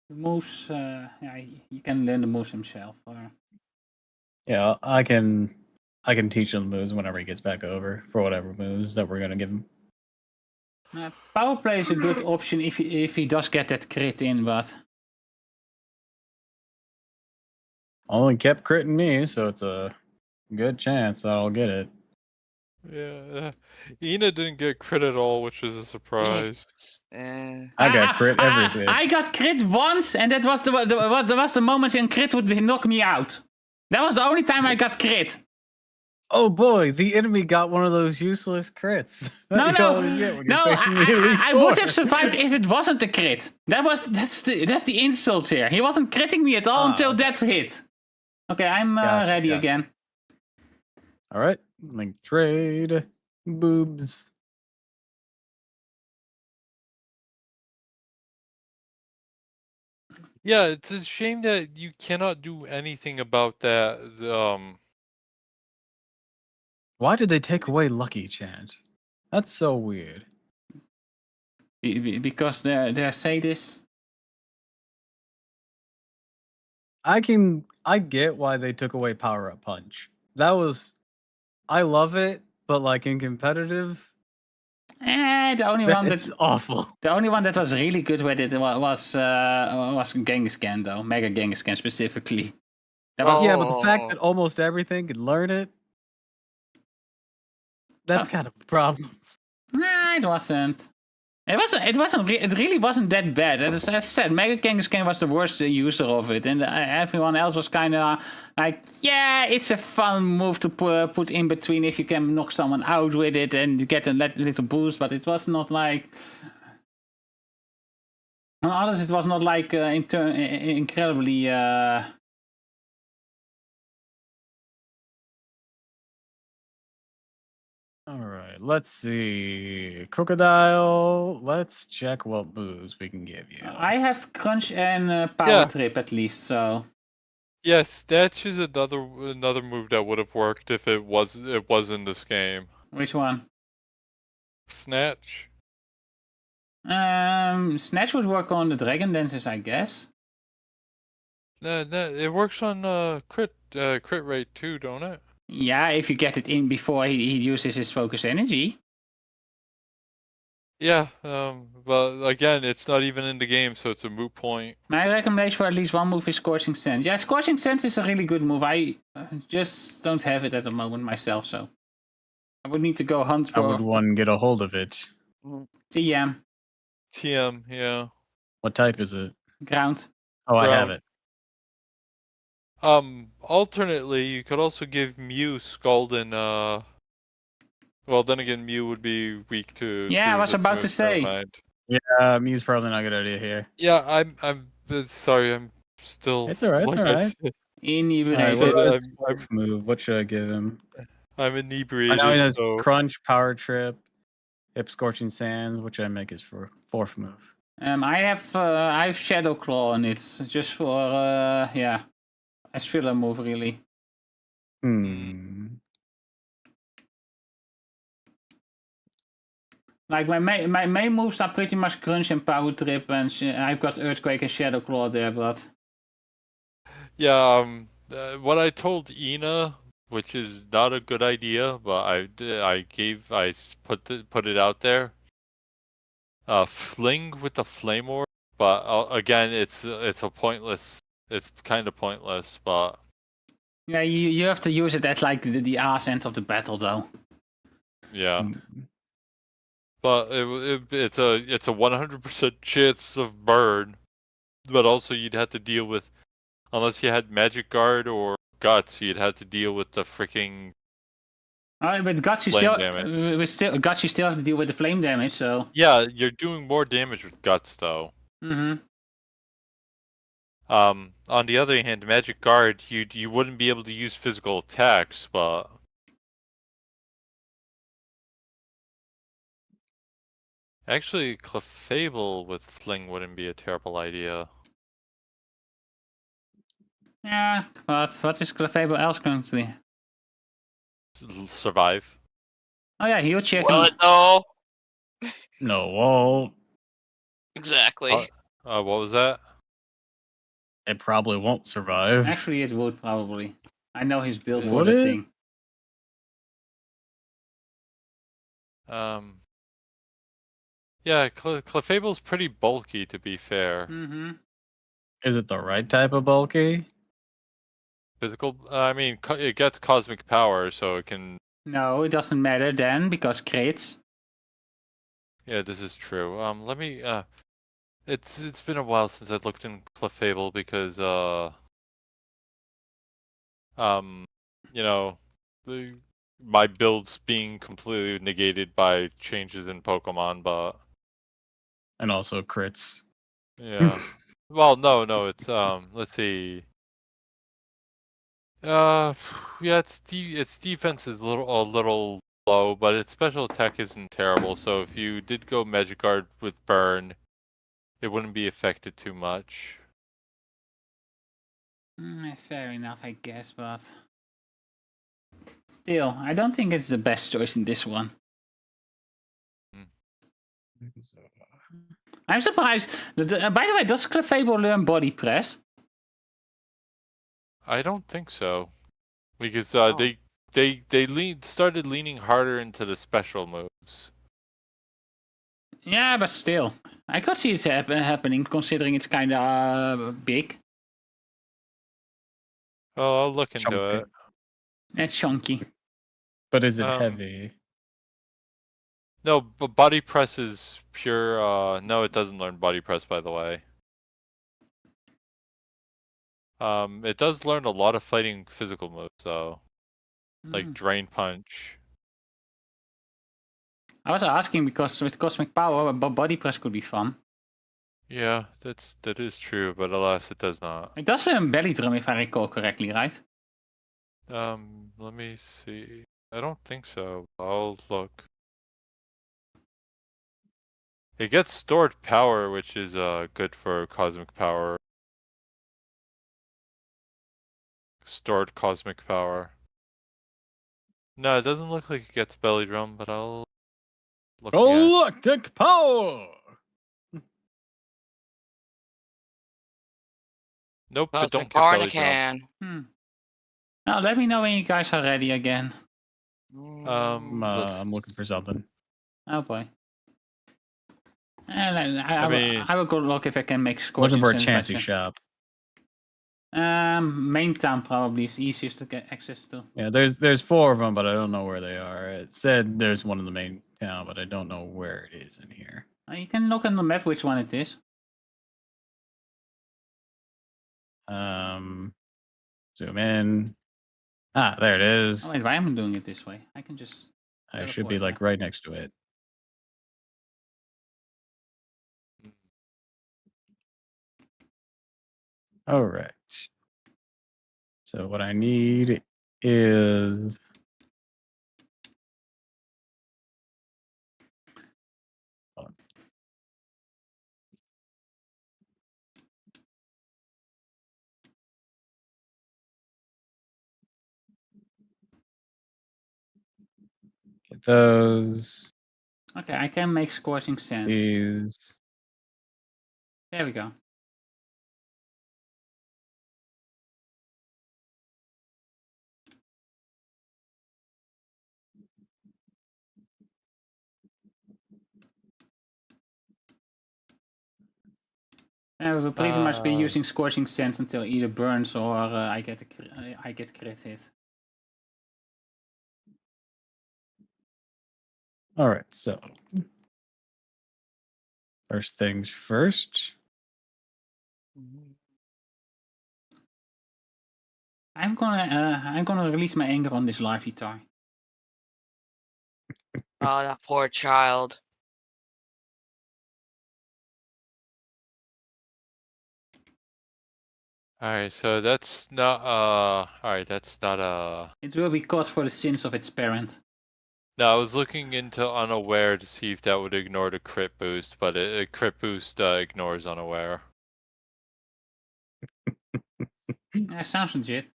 The moves, yeah, you can learn the moves himself. Or... Yeah, I can teach him the moves whenever he gets back over for whatever moves that we're gonna give him. Power play is a good option if he does get that crit in, but Only kept critting me, so it's a good chance that I'll get it. Yeah, Ina didn't get crit at all, which is a surprise. I got crit everything. I got crit once, and that was the moment when crit would knock me out. That was the only time I got crit. Oh boy, the enemy got one of those useless crits. No, I would have survived. survived if it wasn't a crit. That's the insult here. He wasn't critting me at all until that hit. Okay, I'm ready again. All right, link trade, boobs. Yeah, it's a shame that you cannot do anything about that. Why did they take away Lucky Chant? That's so weird. Because they're sadists. I get why they took away Power Up Punch. I love it, but like in competitive, the only one that's awful. The only one that was really good with it was Genghis-Khan, though. Mega Genghis-Khan specifically. Yeah, but the fact that almost everything could learn it, that's kind of a problem. Nah, it wasn't. It really wasn't that bad. As I said, Mega Genghis-Khan was the worst user of it, and everyone else was kind of like, yeah, it's a fun move to put in between if you can knock someone out with it and get a little boost, but it was not like. On others, it was not like incredibly. All right, let's see. Crocodile, let's check what moves we can give you. I have Crunch and Power Trip at least, so. Yeah, Snatch is another move that would have worked if it was in this game. Which one? Snatch. Snatch would work on the Dragon Dances, I guess. No, it works on crit rate too, don't it? Yeah, if you get it in before he uses his focus energy. Yeah, but again, it's not even in the game, so it's a moot point. My recommendation for at least one move is Scorching Sands. Yeah, Scorching Sands is a really good move. I just don't have it at the moment myself, so I would need to go hunt for. How would one get a hold of it? TM. TM, yeah. What type is it? Ground. Oh, I have it. Alternately, you could also give Mew Scald and Well, then again, Mew would be weak to. Yeah, I was its about to moves, never say. mind. Yeah, Mew's probably not a good idea here. Yeah, I'm sorry. I'm still. It's alright. It's like I alright. said, Inebriated. Alright, what's his I'm fourth move? What should I give him? I'm I know he inebriated, has so Crunch, Power Trip, Hip Scorching Sands. What should I make his for fourth move? I have Shadow Claw on it, just for yeah, as filler move really. Like my main moves are pretty much Crunch and Power Trip, and I've got Earthquake and Shadow Claw there, but yeah. What I told Ina, which is not a good idea, but I put it out there. Fling with the Flame Orb, but again, it's a pointless. It's kind of pointless, but yeah, you have to use it at like the ass end of the battle though. yeah. But it's a 100% chance of burn, but also you'd have to deal with, unless you had Magic Guard or Guts, you'd have to deal with the freaking. But Guts you Flame still, damage. Guts you still have to deal with the flame damage. So Yeah, you're doing more damage with Guts though. mm-hmm. On the other hand, Magic Guard, you wouldn't be able to use physical attacks, but. Actually, Clefable with Fling wouldn't be a terrible idea. Yeah, but what is Clefable else going to do? Survive. Oh yeah, heal check. Will it though? No, well, Exactly. What was that? it probably won't survive. Actually, it would probably. I know his build for Would the it? thing. Yeah, Clefable's pretty bulky, to be fair. Mm-hmm. Is it the right type of bulky? Physical, I mean, it gets cosmic power, so it can. No, it doesn't matter then because crits. Yeah, this is true. Let me. It's been a while since I looked in Clefable because you know, my builds being completely negated by changes in Pokemon, but And also crits. yeah. Well, no, it's let's see. Yeah, its defense is a little low, but its special attack isn't terrible. So if you did go Magic Guard with Burn, it wouldn't be affected too much. Fair enough, I guess, but still, I don't think it's the best choice in this one. I'm surprised. By the way, does Clefable learn Body Press? I don't think so, because started leaning harder into the special moves. Yeah, but still, I could see it happening considering it's kind of big. Oh, I'll look into Chunky. it. It's chunky. But is it heavy? No, but Body Press is pure. No, it doesn't learn Body Press, by the way. It does learn a lot of fighting physical moves, though, like Drain Punch. I was asking because with Cosmic Power, Body Press could be fun. Yeah, that is true, but alas, it does not. It does learn Belly Drum if I recall correctly, right? Let me see. I don't think so. I'll look. It gets stored power, which is good for cosmic power. Stored cosmic power. No, it doesn't look like it gets belly drum, but I'll look. Galactic power! Nope, but don't Cosmic get power in belly a drum. can. Now let me know when you guys are ready again. I'm looking for something. Oh boy. And I will go look if I can make scores. Looking for a Chansey shop. Main town probably is easiest to get access to. Yeah, there's 4 of them, but I don't know where they are. It said there's one in the main town, but I don't know where it is in here. You can look on the map which one it is. Zoom in. Ah, there it is. Oh wait, why am I doing it this way? I can just I should be like right next to it. All right. So what I need is get those. Okay, I can make scorching sense. These. There we go. And we'll pretty much be using scorching sense until either burns or I get crit hit. All right. So first things first. I'm gonna release my anger on this Larvitar. Oh, that poor child. Alright, so that's not alright, that's not It will be caught for the sins of its parent. No, I was looking into unaware to see if that would ignore the crit boost, but it crit boost ignores unaware. Yeah, sounds legit.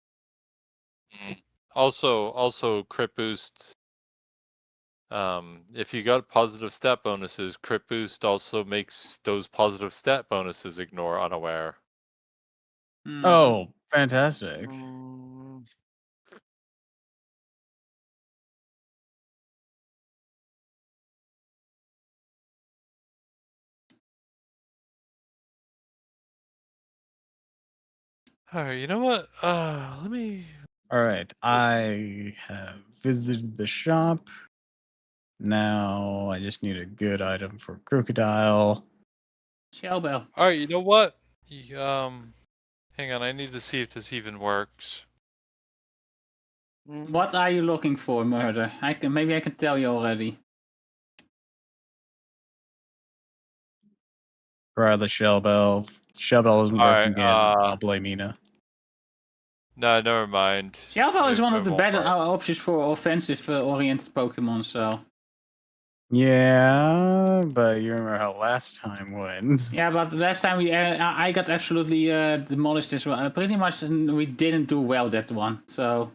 Also crit boost. If you got positive stat bonuses, crit boost also makes those positive stat bonuses ignore unaware. Oh, fantastic. Alright, you know what? Let me... All right. I have visited the shop. Now I just need a good item for crocodile. Shellbell. Alright, you know what? Hang on, I need to see if this even works. What are you looking for, Murder? Maybe I can tell you already. Try the shellbell. Shellbell isn't working again. I'll blame Ina. No, never mind. Shellbell is one of the better options for offensive-oriented Pokemon, so... Yeah, but you remember how last time went. Yeah, but last time I got absolutely demolished as well. Pretty much we didn't do well that one, so...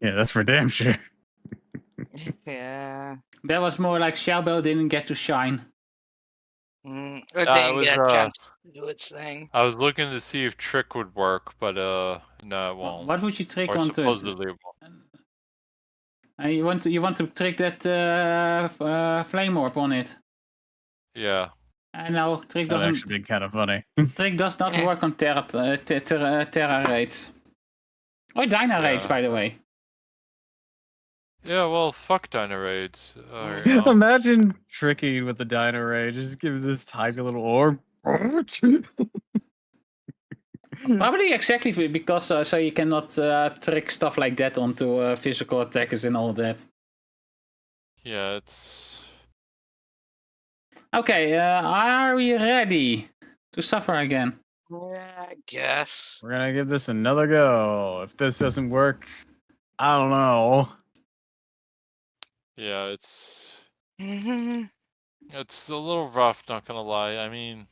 Yeah, that's for damn sure. Yeah. That was more like Shellbell didn't get to shine. It didn't get a chance to do its thing. I was looking to see if trick would work, but no, it won't. What would you trick or onto supposedly it won't. You want to trick that flame orb on it? Yeah. And now trick That'd doesn't. actually be kind of funny. Trick does not work on Terra raids. Or Dyna raids, by the way. Yeah, well, fuck Dino Raids. Imagine tricking with the Dino Ray. Just give this tiny little orb. Probably exactly because so you cannot trick stuff like that onto physical attackers and all that. Yeah, it's... Okay, are we ready to suffer again? Yeah, I guess. We're gonna give this another go. If this doesn't work, I don't know. Yeah, it's a little rough, not gonna lie. I mean...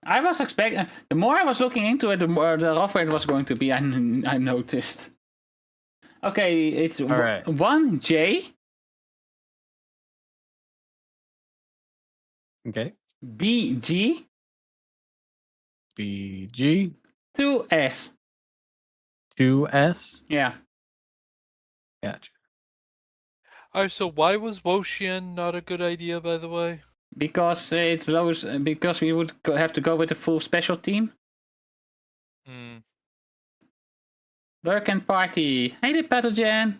I was expecting... The more I was looking into it, the rougher it was going to be, I noticed. Okay, it's all right. 1J. Okay. BG. BG. 2S. 2S? Yeah. Gotcha. Alright, so why was Woshian not a good idea, by the way? Because it's low, because we would have to go with a full special team. Work and party. Hey, the pathogen.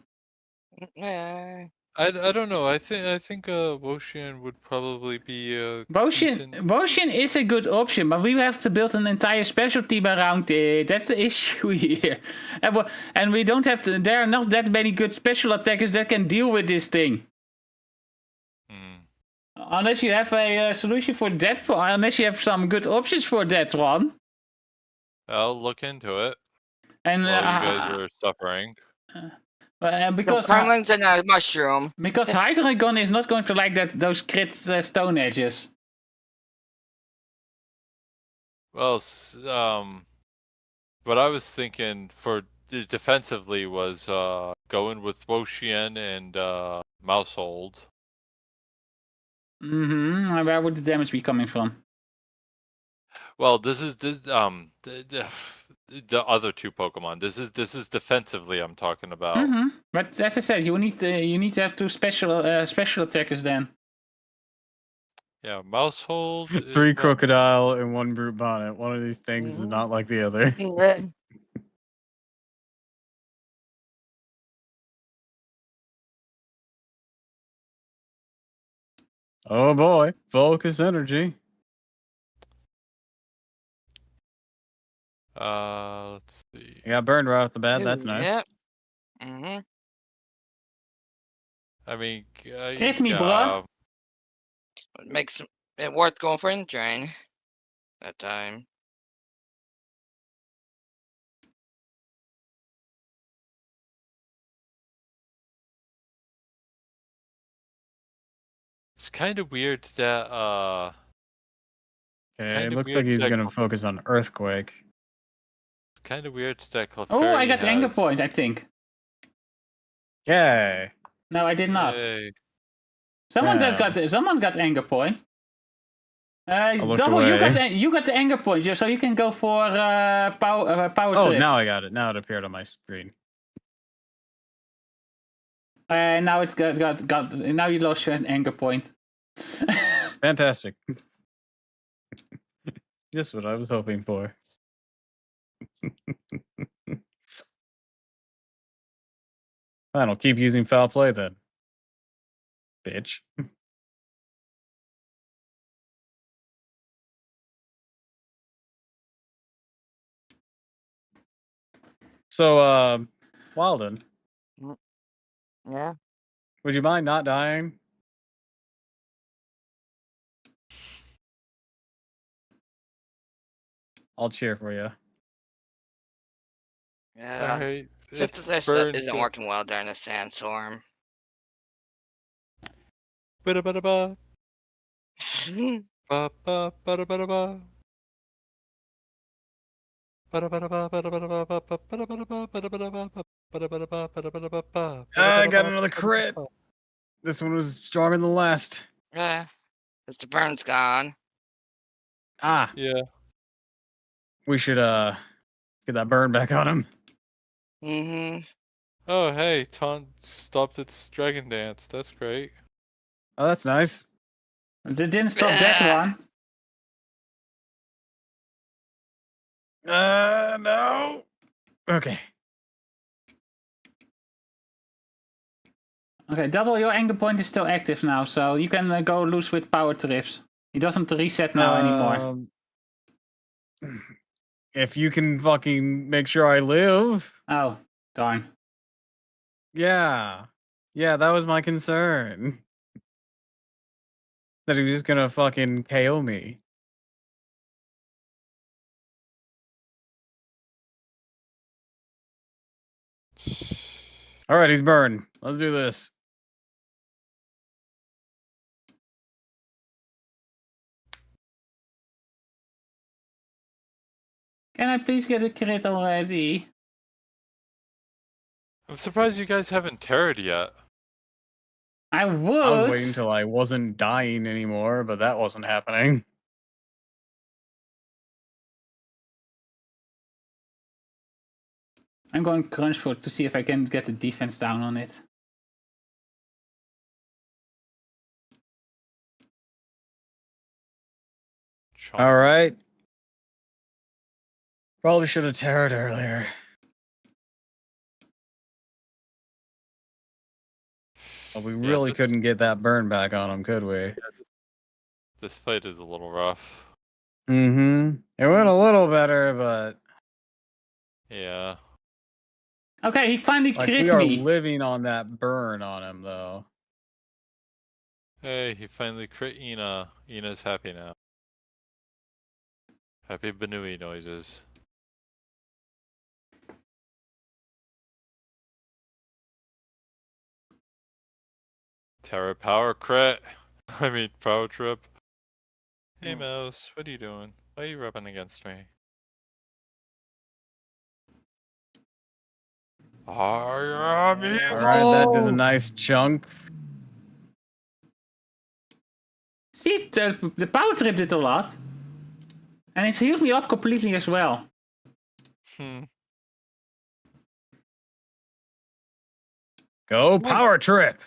Yeah. I don't know. I think Woshian would probably be decent. Motion is a good option, but we have to build an entire special team around it. That's the issue here. And we don't have to. There are not that many good special attackers that can deal with this thing. Unless you have a solution for that one, unless you have some good options for that one. I'll look into it. And while you guys are suffering. because Kremlins and a mushroom. because Hydreigon is not going to like those crit stone edges. Well, what I was thinking for defensively was going with Woshian and Mousehold. Where would the damage be coming from? Well, this is the other two Pokemon. This is defensively I'm talking about. But as I said, you need to have two special attackers then. Yeah, Mousehold. 3 Crocodile and 1 Brute Bonnet. One of these things is not like the other. Oh boy, focus energy. Let's see. You got burned right off the bat. That's nice. Yep. I mean, Hit me, bro. It makes it worth going for in drain that time. It's kind of weird that Okay, it looks like he's gonna focus on Earthquake. It's kind of weird that Clefairy Oh, I got Anger Point, I think. Yay. No, I did not. Yay. Someone got Anger Point. Double, away. you got the Anger Point, so you can go for power Oh, trip. now I got it. Now it appeared on my screen. Now it's got. Now you lost your Anger Point. Fantastic. Just what I was hoping for. Fine, I'll keep using foul play then. Bitch. So, Walden, Yeah. would you mind not dying? I'll cheer for you. Yeah. Alright, Since this burned. isn't working well during the sandstorm. Ba-da-ba-da-ba. Ba-ba, ba-da-ba-da-ba. I got another crit. This one was stronger than the last. Yeah. It's the burn's gone. Ah, Yeah. we should get that burn back on him. Oh, hey, Taunt stopped its Dragon Dance. That's great. Oh, that's nice. They didn't stop that one. No. Okay. Okay, Double, your Anger Point is still active now, so you can go loose with power trips. He doesn't reset now anymore. If you can fucking make sure I live. Oh, darn. Yeah. Yeah, that was my concern. That he was just gonna fucking KO me. Alright, he's burned. Let's do this. Can I please get a crit already? I'm surprised you guys haven't terrored yet. I would. I was waiting until I wasn't dying anymore, but that wasn't happening. I'm going crunch for to see if I can get the defense down on it. Alright. Probably should have terrored earlier. But we Yeah, really this- couldn't get that burn back on him, could we? This fight is a little rough. Mm-hmm. It went a little better, but Yeah. Okay, he finally like crit we are me. living on that burn on him, though. Hey, he finally crit Ina. Ina's happy now. Happy Banui noises. Terra power crit. I mean power trip. Hey Mouse, what are you doing? Why are you rubbing against me? I am evil! Alright, that did a nice chunk. See, the power trip did a lot. And it's healed me up completely as well. Go power trip.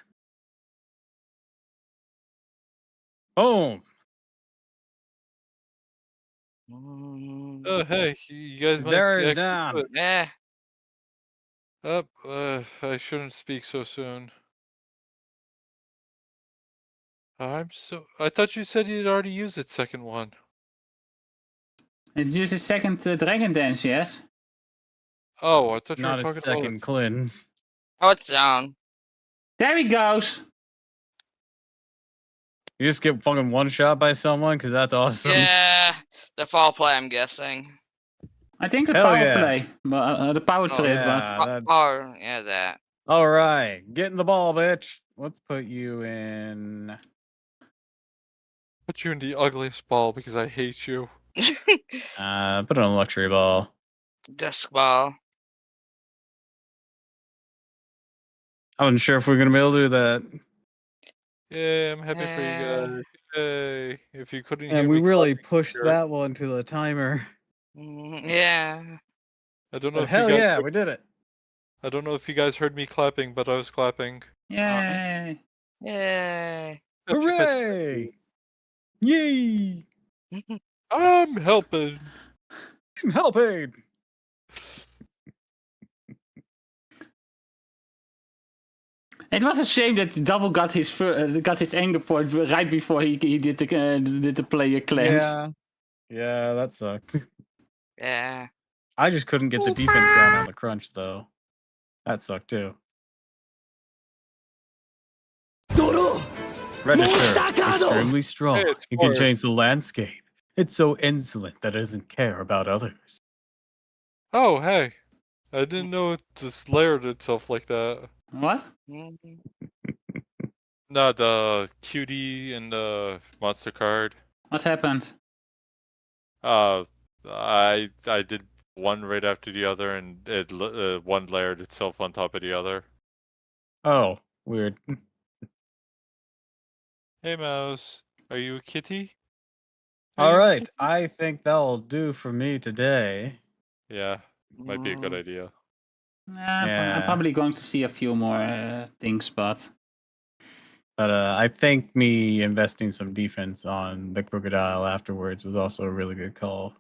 Boom. Oh hey, you guys might There is actually down. do it. Yeah. I shouldn't speak so soon. I thought you said you'd already used its second one. It uses second Dragon Dance, yes? Oh, I thought you were Not a talking second about it. cleanse. Oh, it's down. There he goes. You just get fucking one shot by someone, because that's awesome. Yeah. The fall play, I'm guessing. I think the Hell power yeah. play. The power Oh, trip yeah. was. That- Oh, yeah, that. Alright, get in the ball, bitch. Let's put you in. Put you in the ugliest ball because I hate you. Put on a luxury ball. Disc ball. I wasn't sure if we were gonna be able to do that. Yeah, I'm happy for Yeah. you guys. Yay. If you couldn't hear And we me really clapping pushed here, that one to the timer. Yeah. I don't know But if you hell guys yeah, heard, we did it. I don't know if you guys heard me clapping, but I was clapping. Yay. Yay. Got you, pet. Hooray! Yay! I'm helping. I'm helping. It was a shame that Double got his anger point right before he did the player cleanse. Yeah, that sucked. Yeah. I just couldn't get the defense down on the crunch though. That sucked too. Register, extremely strong. Hey, it's It can Forrest. change the landscape. It's so insolent that it doesn't care about others. Oh, hey. I didn't know it just layered itself like that. What? Mhm. No, the QD and the monster card. What happened? I did one right after the other, and it one layered itself on top of the other. Oh, weird. Hey, Mouse. Are you a kitty? All right, I think that'll do for me today. Yeah, might be a good idea. I'm Yeah. probably going to see a few more things, but But I think me investing some defense on the crocodile afterwards was also a really good call.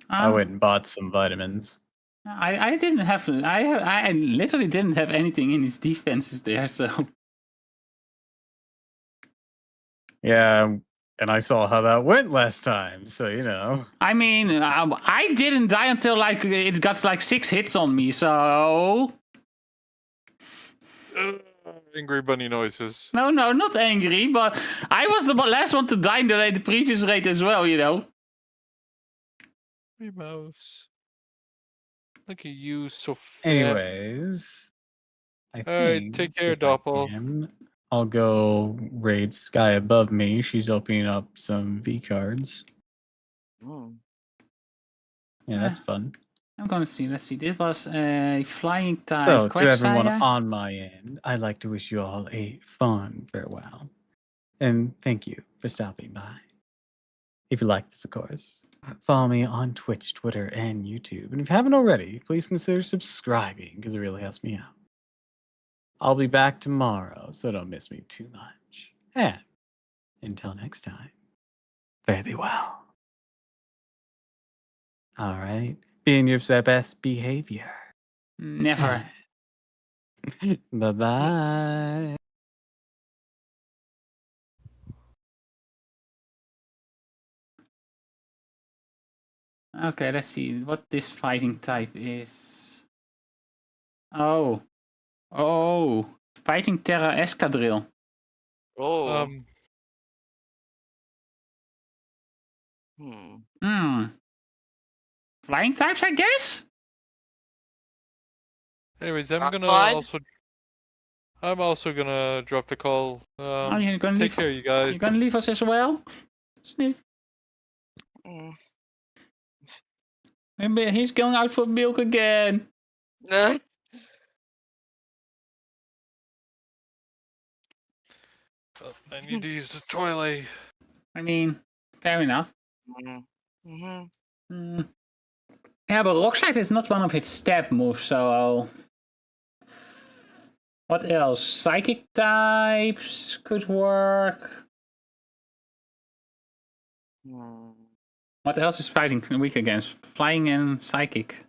I went and bought some vitamins. I didn't have. I literally didn't have anything in his defenses there, so. Yeah, and I saw how that went last time, so you know. I mean, I didn't die until like it got like 6 hits on me, so. Angry bunny noises. No, not angry, but I was the last one to die in the previous raid as well, you know. Hey, Mouse. Look at you, so fat. Anyways, I Alright, think take care, if I Doppel. can, I'll go raid Sky above me. She's opening up some V cards. Yeah, that's fun. I'm gonna see. Let's see. This was a flying time. So, to everyone Critzilla. on my end, I'd like to wish you all a fun farewell. And thank you for stopping by. If you like this, of course, follow me on Twitch, Twitter, and YouTube. And if you haven't already, please consider subscribing because it really helps me out. I'll be back tomorrow, so don't miss me too much. And until next time, fare thee well. All right, be in your best behavior. Never. Bye-bye. Okay, let's see what this fighting type is. Oh. Oh. Fighting Terra Escadrille. Oh. Flying types, I guess? Anyways, I'm Rockslide? also gonna drop the call. Oh, you're gonna Take leave, care, you guys. you're gonna leave us as well? Sniff. Mm. Maybe he's going out for milk again. I need to use the toilet. I mean, fair enough. Mm-hmm. Yeah, but Rockslide is not one of its stab moves, so... What else? Psychic types could work. What else is fighting weak against? Flying and psychic.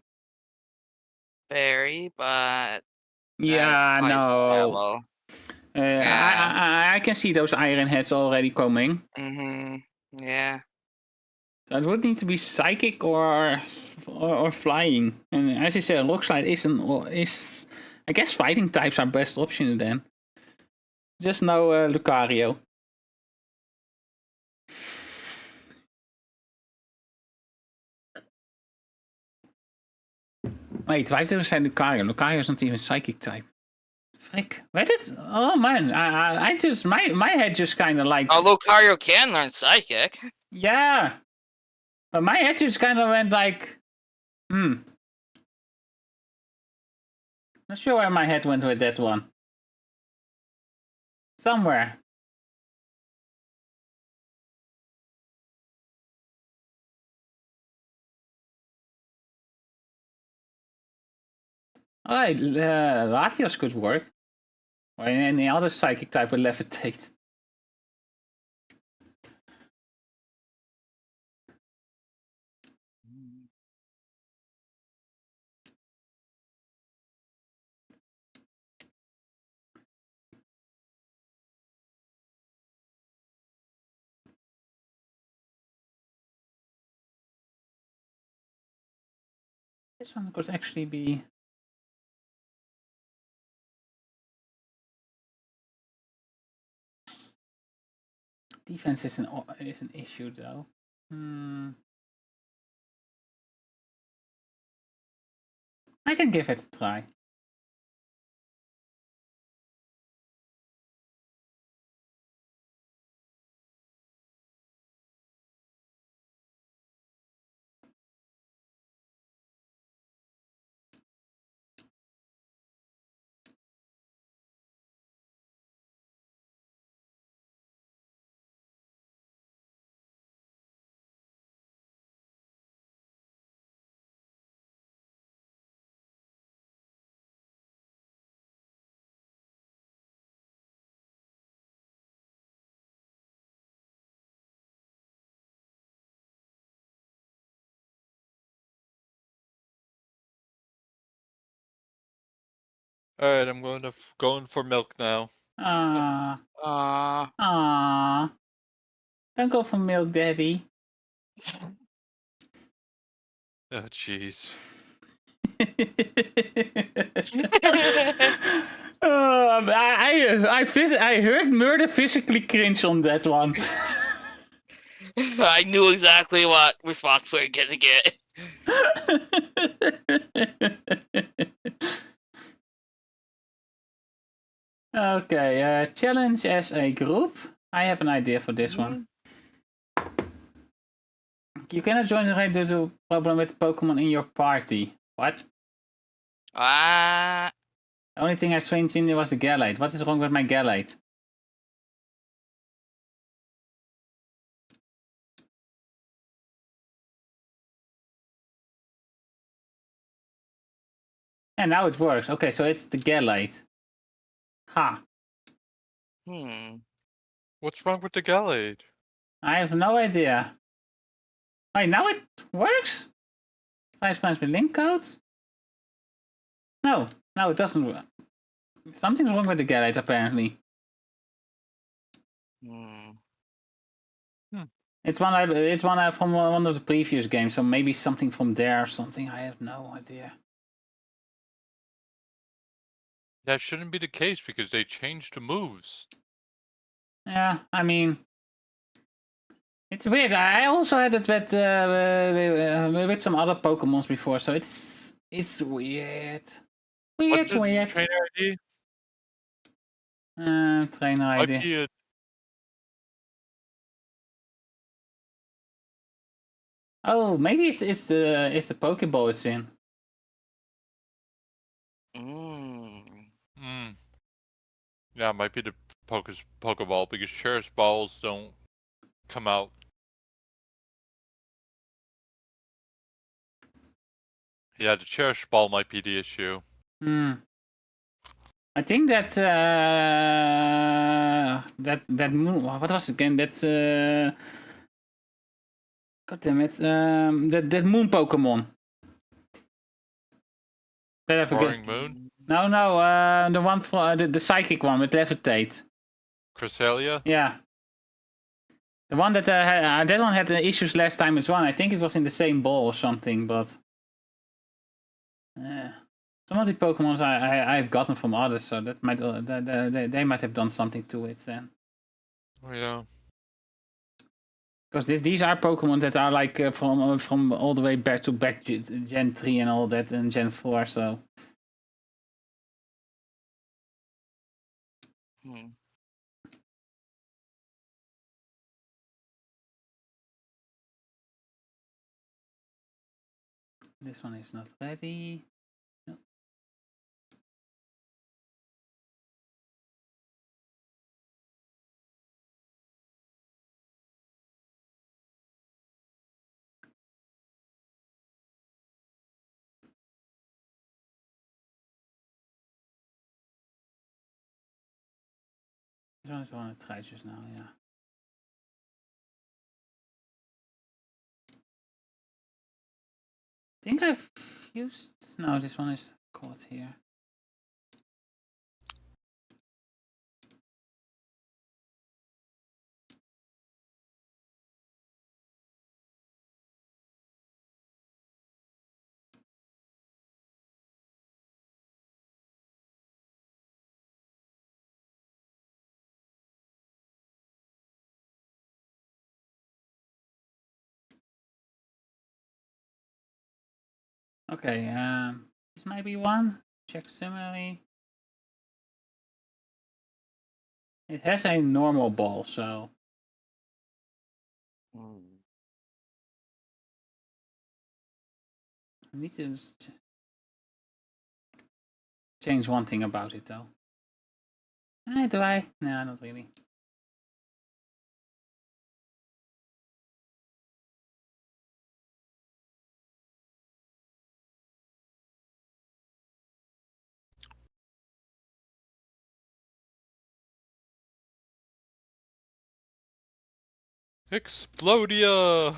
Very, but Yeah, quite no. terrible. Yeah. I can see those iron heads already coming. Yeah. So it would need to be psychic or flying. And as you said, Rockslide is I guess fighting types are best option then. Just no Lucario. Wait, why did I say Lucario? Lucario is not even psychic type. Frick. What is it? Oh man, I just my head just kind of like. Oh, Lucario can learn psychic. Yeah. But my head just kind of went like, Not sure where my head went with that one. Somewhere. Alright, Latios could work. Or any other psychic type would levitate. This one could actually be. Defense is an issue though. I can give it a try. Alright, I'm going for milk now. Don't go for milk, Daddy. Oh, jeez. I heard Murder physically cringe on that one. I knew exactly what response we were gonna get. Okay, challenge as a group. I have an idea for this one. You cannot join the raid due to problem with Pokemon in your party. What? The only thing I changed in there was the Gallade. What is wrong with my Gallade? And now it works. Okay, so it's the Gallade. Ha. What's wrong with the Gallade? I have no idea. Wait, now it works? Flash plans with link codes? No, it doesn't work. Something's wrong with the Gallade, apparently. It's one from one of the previous games, so maybe something from there or something. I have no idea. That shouldn't be the case because they changed the moves. Yeah, I mean, it's weird. I also had it with some other Pokemons before, so it's weird. What's its Weird. trainer ID? Trainer Might ID. be a Oh, maybe it's the Pokeball it's in. Yeah, it might be the Pokeball because Cherish balls don't come out. Yeah, the Cherish ball might be the issue. I think that that moon. What was it again? That God damn it! That moon Pokemon. That I forget. Roaring Moon? No, the one from the psychic one with levitate. Critzilla? Yeah. The one that that one had issues last time as well. I think it was in the same ball or something, but some of the Pokemons I've gotten from others, so that might they might have done something to it then. Oh yeah. Because these are Pokemon that are like from all the way back to Gen 3 and all that, and Gen 4, so. This one is not ready. No. This one is the one that tries just now, yeah. I think I've used. No, this one is caught here. Okay, this might be one. Check similarly. It has a normal ball, so. I need to change one thing about it though. Do I? No, not really. Explodia!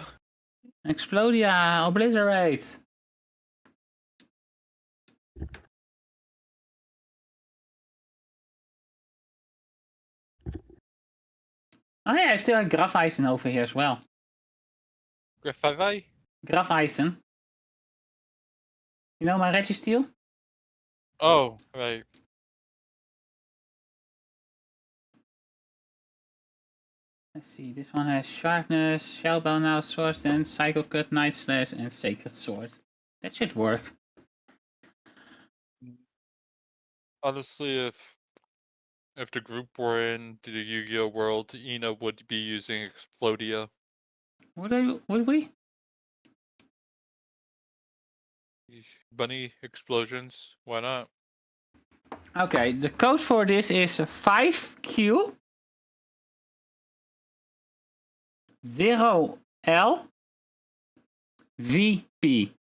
Explodia, obliterate. Oh yeah, I still have Grafeisen over here as well. Grafavai? Grafeisen. You know my Registeel? Oh, right. Let's see, this one has Sharpness, Shellbell now, Swords Dance, Psycho Cut, Night Slash, and Sacred Sword. That should work. Honestly, if the group were in the Yu-Gi-Oh world, Ina would be using Explodia. Would we? Bunny explosions, why not? Okay, the code for this is 5Q 0L VP.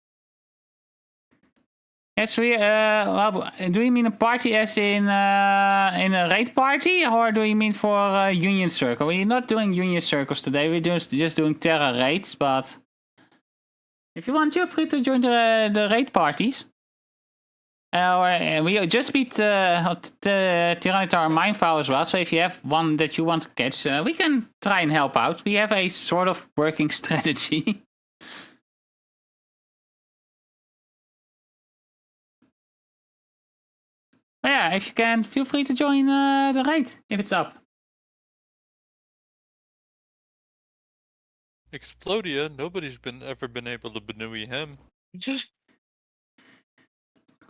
Yes, do you mean a party as in a raid party, or do you mean for Union Circle? We're not doing Union Circles today. We're just doing Terra raids, but if you want, you're free to join the raid parties. We just beat the Tyranitar Mindflower as well, so if you have one that you want to catch, we can try and help out. We have a sort of working strategy. But yeah, if you can, feel free to join the raid if it's up. Explodia, nobody's ever been able to Banui him.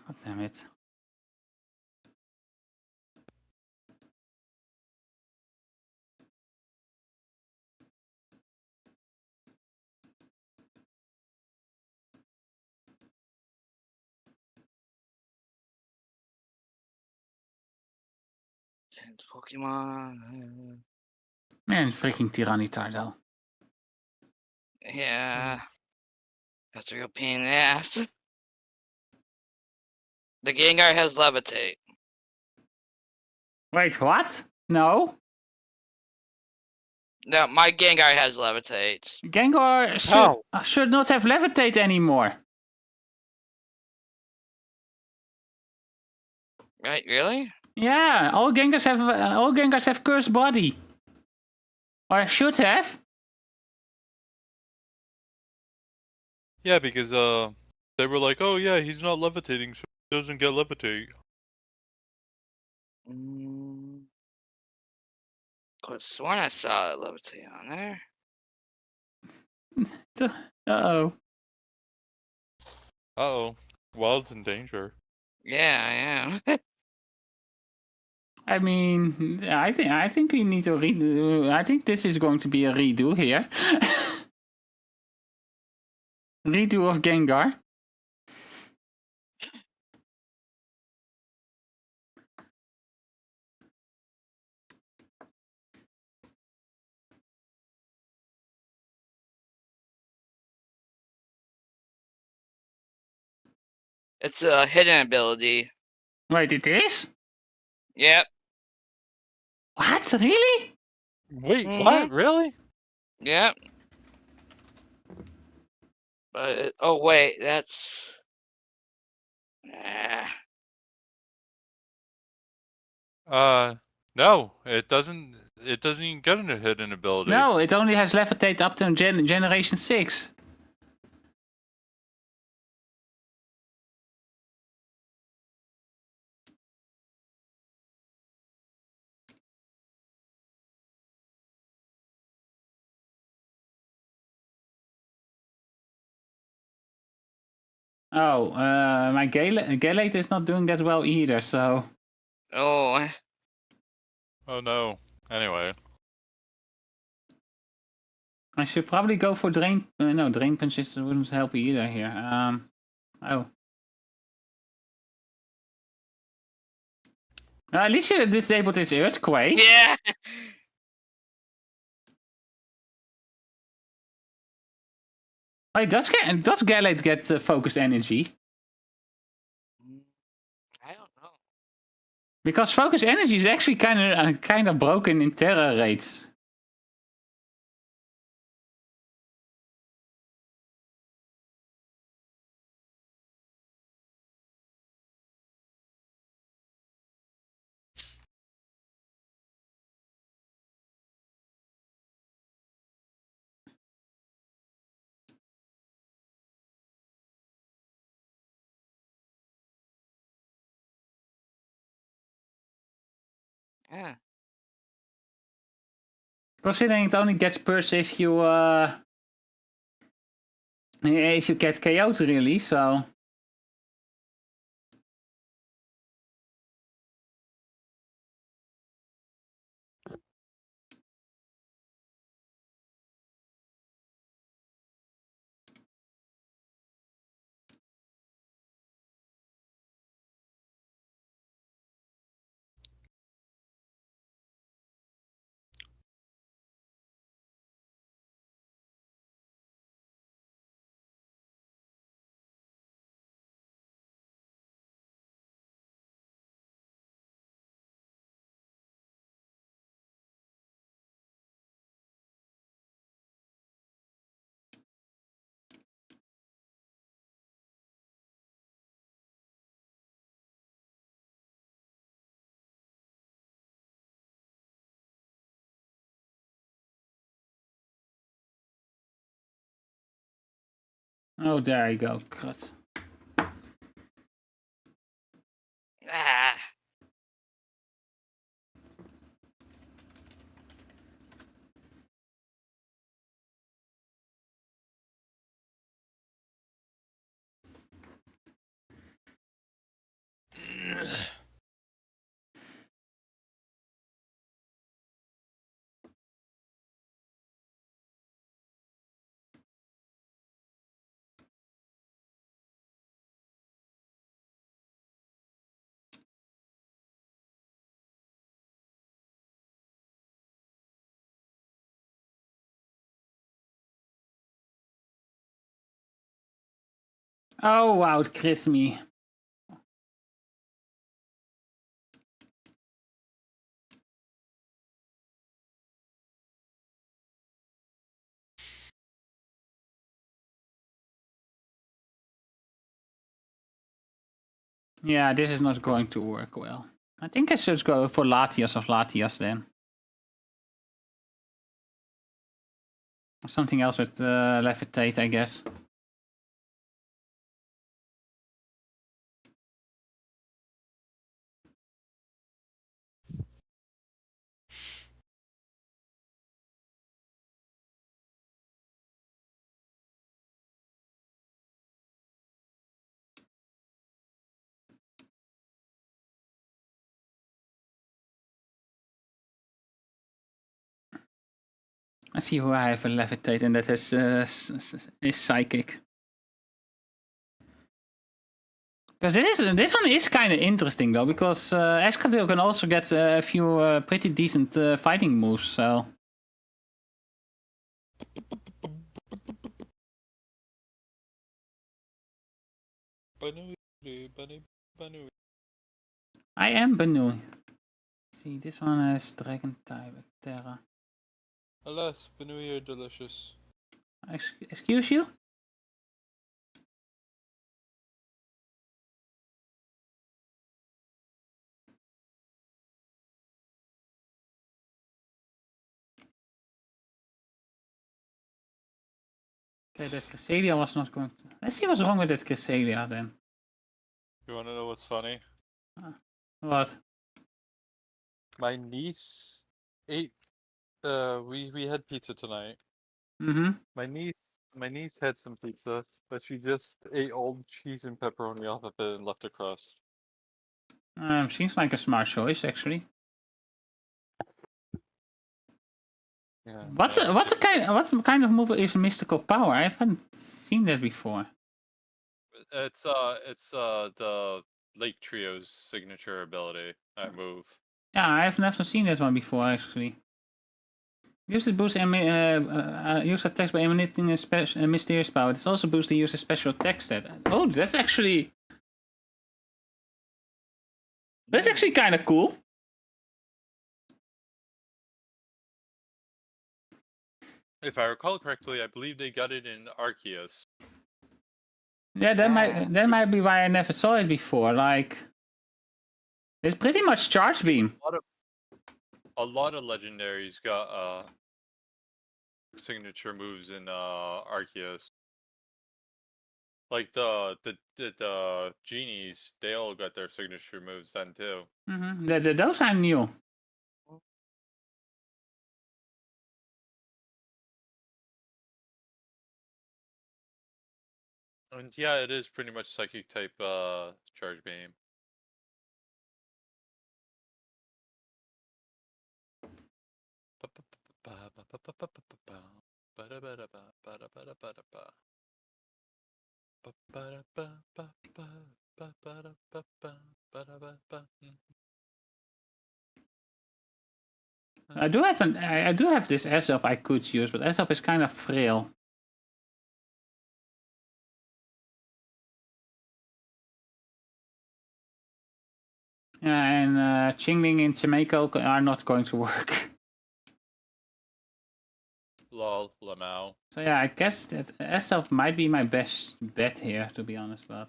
God damn it. Pokemon. Man, freaking Tyranitar though. Yeah. That's a real pain in the ass. The Gengar has Levitate. Wait, what? No? No, my Gengar has Levitate. Gengar should not have Levitate anymore. Right? Really? Yeah, all Gengars have cursed body. Or should have. Yeah, because they were like, oh yeah, he's not levitating, so he doesn't get levitate. Could have sworn I saw Levitate on there. Uh-oh. Uh-oh. Wild's in danger. Yeah, I am. I mean, I think we need to redo. I think this is going to be a redo here. Redo of Gengar. It's a hidden ability. Wait, it is? Yep. What? Really? Wait, what? Really? Yep. But oh wait, that's. No, it doesn't. It doesn't even get a hidden ability. No, it only has Levitate up to Generation 6. Oh, my Galate is not doing that well either, so... Oh. Oh no. Anyway. I should probably go for Drain... no, Drain Punch wouldn't help either here. Oh. At least you disabled his Earthquake. Yeah. Wait, does Galate get Focus Energy? I don't know. Because Focus Energy is actually kind of broken in Terra raids. Yeah. Considering it only gets burst if you get KO'd really, so... Oh, there you go. Crud. Ah. Oh, wow, it crits me. Yeah, this is not going to work well. I think I should go for Latias of Latias then. Or something else with Levitate, I guess. I see who I have a Levitate, and that is Psychic. Because this one is kind of interesting though, because Escadrille can also get a few pretty decent fighting moves. So I am Banu. See, this one has Tyranitar Tera. Alas, Benui are delicious. Excuse you? Okay, that Critzilla was not going to... Let's see what's wrong with that Critzilla then. You wanna know what's funny? What? My niece ate. We had pizza tonight. Mm-hmm. My niece had some pizza, but she just ate all the cheese and pepperoni off of it and left a crust. Seems like a smart choice, actually. Yeah. What kind of move is Mystical Power? I haven't seen that before. It's the Lake Trio's signature ability, that move. Yeah, I've never seen that one before, actually. Use the boost use attacks by emanating a mysterious power. It's also boosts the user's special attack stat. Oh, that's actually kind of cool. If I recall correctly, I believe they got it in Arceus. Yeah, that might be why I never saw it before. Like, it's pretty much Charge Beam. A lot of legendaries got signature moves in Arceus. Like the genies, they all got their signature moves then too. Mm-hmm. Those are new. And yeah, it is pretty much psychic type charge beam. I do have this S-Elf I could use, but S-Elf is kind of frail. Yeah, and Qingling and Chimeiko are not going to work. Lol, Lamau. So yeah, I guess that S-Elf might be my best bet here, to be honest, but...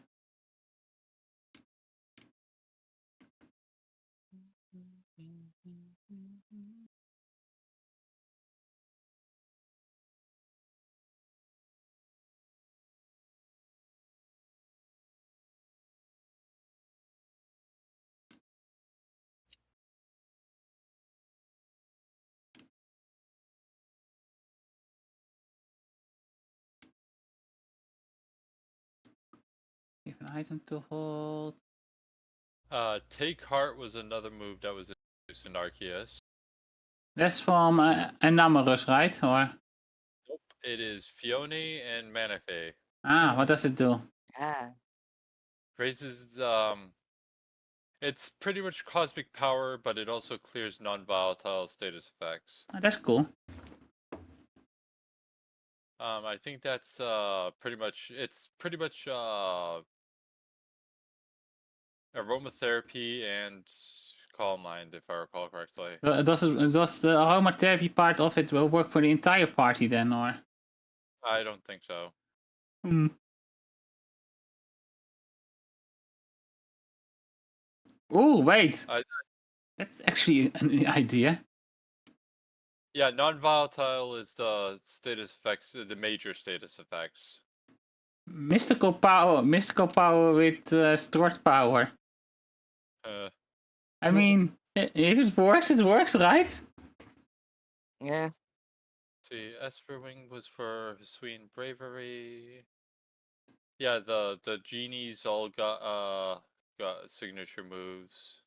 item to hold. Take Heart was another move that was introduced in Arceus. That's from Enamourus, right? Or Nope, it is Fione and Manaphy. what does it do? Ah. Raises it's pretty much cosmic power, but it also clears non-volatile status effects. Oh, that's cool. I think that's pretty much aromatherapy and Calm Mind, if I recall correctly. Does the aromatherapy part of it will work for the entire party then, or? I don't think so. Hmm. Oh, wait. That's actually an idea. Yeah, non-volatile is the status effects, the major status effects. Mystical power with stored power. I mean, if it works, right? Yeah. Let's see, Esper Wing was for Hisuian Bravery. Yeah, the genies all got signature moves.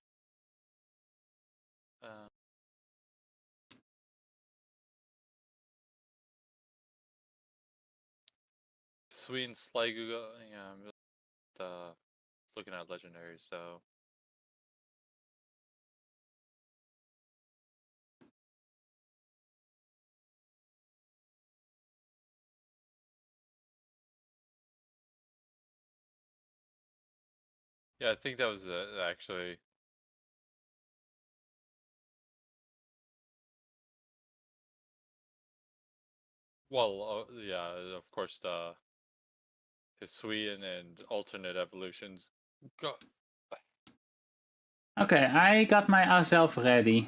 Hisuian Sligo, yeah, I'm just looking at legendaries though. Yeah, I think that was it, actually. Well, yeah, of course, the Hisuian and alternate evolutions. Okay, I got my Azelf ready.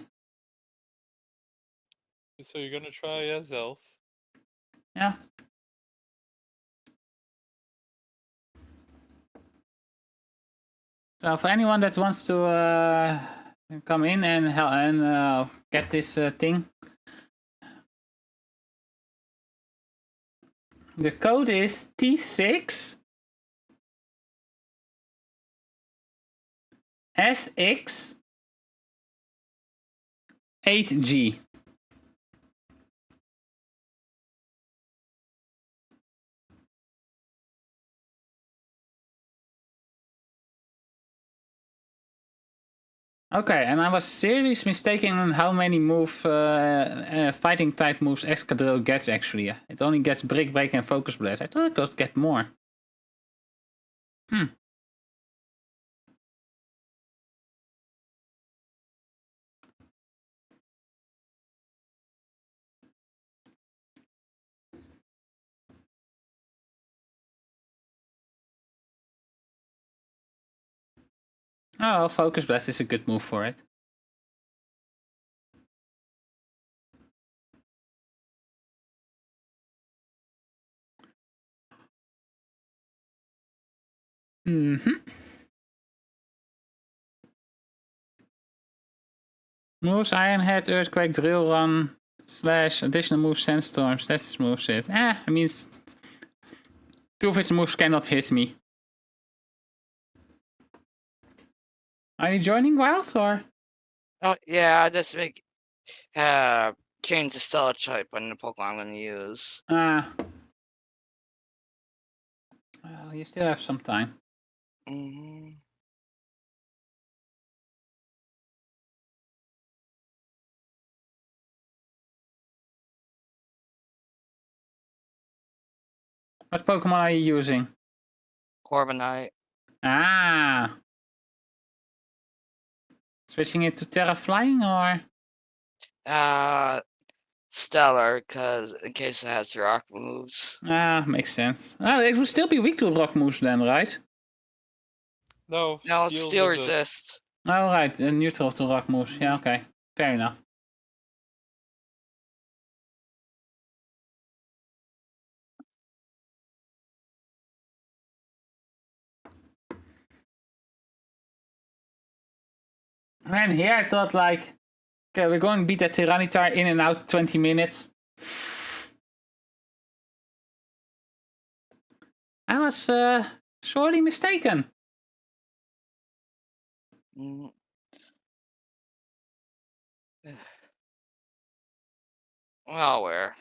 So you're gonna try as Elf? Yeah. So for anyone that wants to come in and get this thing, the code is T6 SX 8G. Okay, and I was seriously mistaken on how many fighting type moves Excadrill gets actually. It only gets Brick Break and Focus Blast. I thought it would get more. Oh, Focus Blast is a good move for it. Moves Iron Head, Earthquake, Drill Run, / additional moves Sandstorm. That's his moveset. I mean, two of its moves cannot hit me. Are you joining Wild or? Oh yeah, I just make change the stellar type on the Pokemon I'm gonna use. Well, you still have some time. What Pokemon are you using? Corviknight. Switching it to Terra Flying or? Stellar, cause in case it has rock moves. Makes sense. It would still be weak to rock moves then, right? No, it's steel resist. Oh, right, neutral to rock moves. Yeah, okay. Fair enough. Man, here I thought like, okay, we're going to beat that Tyranitar in and out 20 minutes. I was sorely mistaken. Mm. Well, where?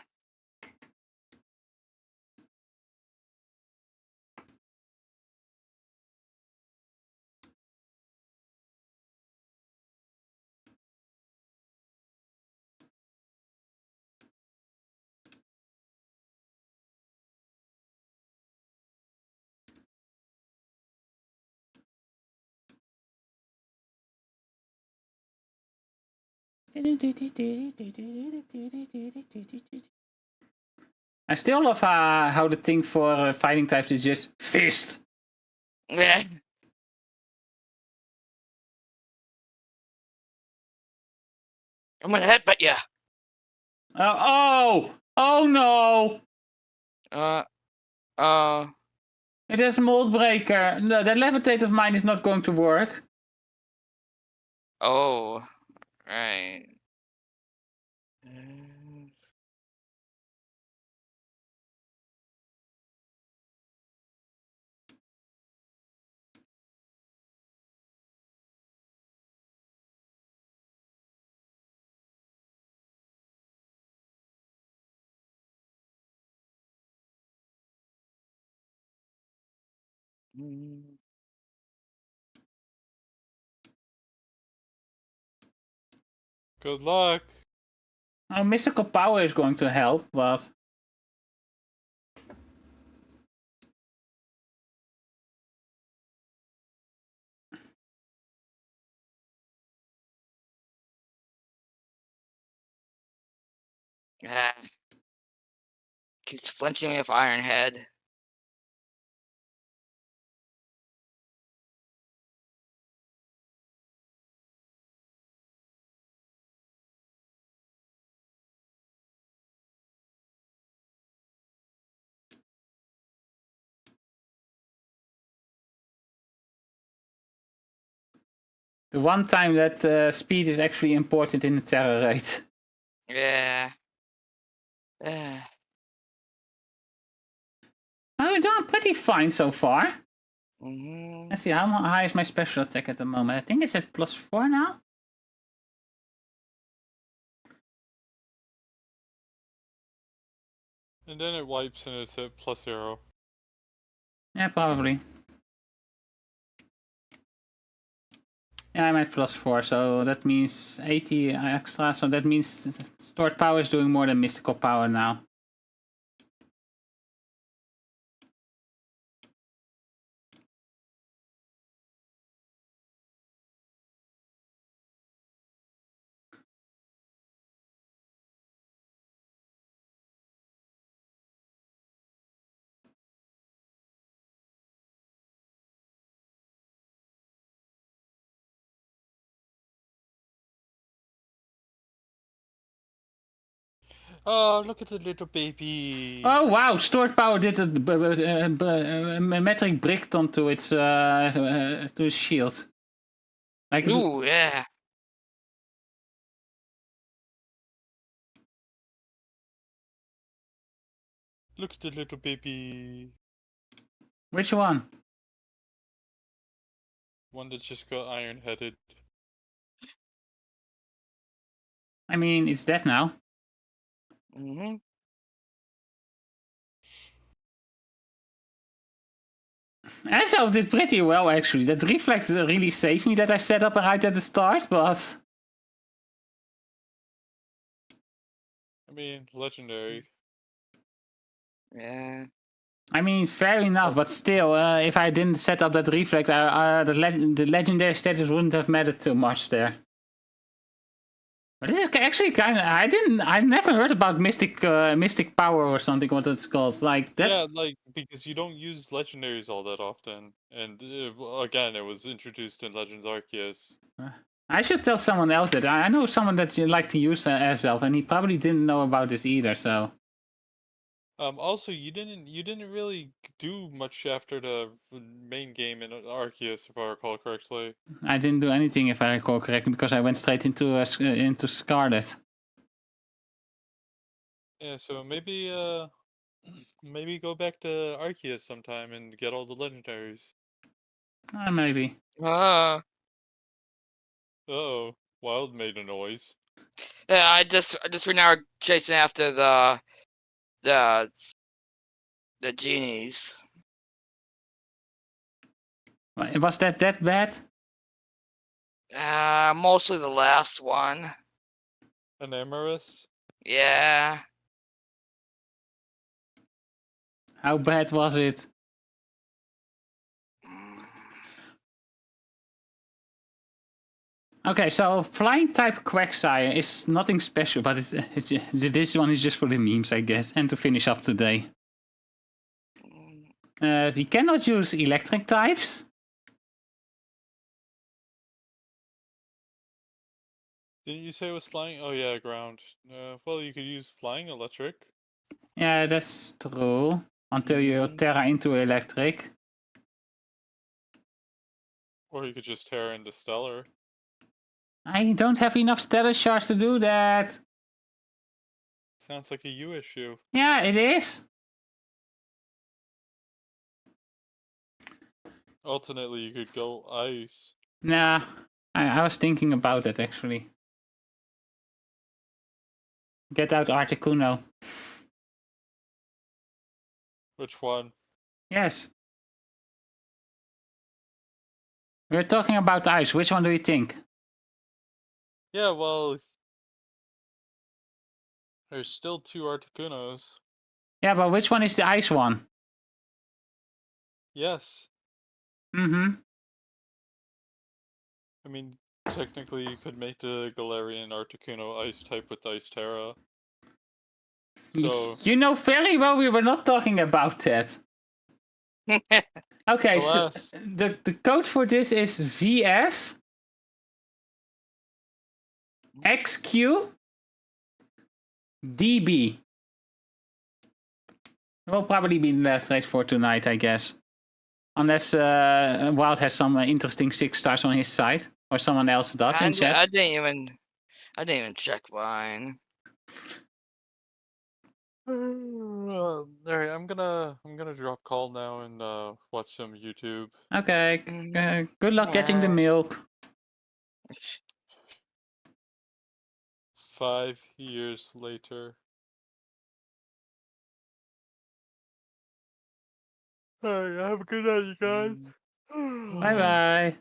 I still love how the thing for fighting types is just fist. Yeah. I'm gonna headbutt ya. Oh no! It has mold breaker. No, that levitate of mine is not going to work. Oh, right. Good luck. Mystical power is going to help, but Ah. Keeps flinching me with Iron Head. the one time that speed is actually important in the terror rate. Yeah. Oh, we're doing pretty fine so far. Mm-hmm. Let's see, how high is my special attack at the moment? I think it's at +4 now. And then it wipes and it's at +0. Yeah, probably. Yeah, I'm at +4, so that means 80 extra, so that means stored power is doing more than mystical power now. Oh, look at the little baby. Oh wow, stored power did a metric brick onto its to his shield. Like Ooh, yeah. Look at the little baby. Which one? One that just got iron-headed. I mean, it's dead now. Mm-hmm. Enzo did pretty well actually. That reflex really saved me that I set up right at the start, but I mean, legendary. Yeah. I mean, fair enough, but still, if I didn't set up that reflex, the legendary status wouldn't have mattered too much there. But this is actually kind of I never heard about mystic power or something. What it's called, like that. Yeah, like because you don't use legendaries all that often, and again, it was introduced in Legends Arceus. I should tell someone else that I know someone that you like to use as self, and he probably didn't know about this either. So. Also, you didn't really do much after the main game in Arceus, if I recall correctly. I didn't do anything, if I recall correctly, because I went straight into Scarlet. Yeah, so maybe maybe go back to Arceus sometime and get all the legendaries. Maybe. Uh-oh. Wild made a noise. Yeah, I just right now are chasing after the genies. Was that bad? Mostly the last one. An Emerus? Yeah. How bad was it? Okay, so flying type Quagsire is nothing special, but this one is just for the memes, I guess, and to finish up today. You cannot use electric types. Didn't you say it was flying? Oh yeah, ground. Well, you could use flying electric. Yeah, that's true. Until you Terra into electric. Or you could just Terra into stellar. I don't have enough stellar shards to do that. Sounds like a you issue. Yeah, it is. Alternately, you could go ice. Nah, I was thinking about it actually. Get out Articuno. Which one? Yes. We're talking about ice. Which one do you think? Yeah, well... There's still 2 Articunos. Yeah, but which one is the ice one? Yes. Mm-hmm. I mean, technically you could make the Galarian Articuno ice type with Ice Terra. So... You know very well we were not talking about that. Okay, Alas. so the code for this is VF XQ DB. It will probably be the last race for tonight, I guess. Unless Wild has some interesting 6 stars on his side, or someone else does in chat. I didn't even check mine. Alright, I'm gonna drop call now and watch some YouTube. Okay, good luck getting the milk. 5 years later. Alright, have a good night, you guys. Bye bye.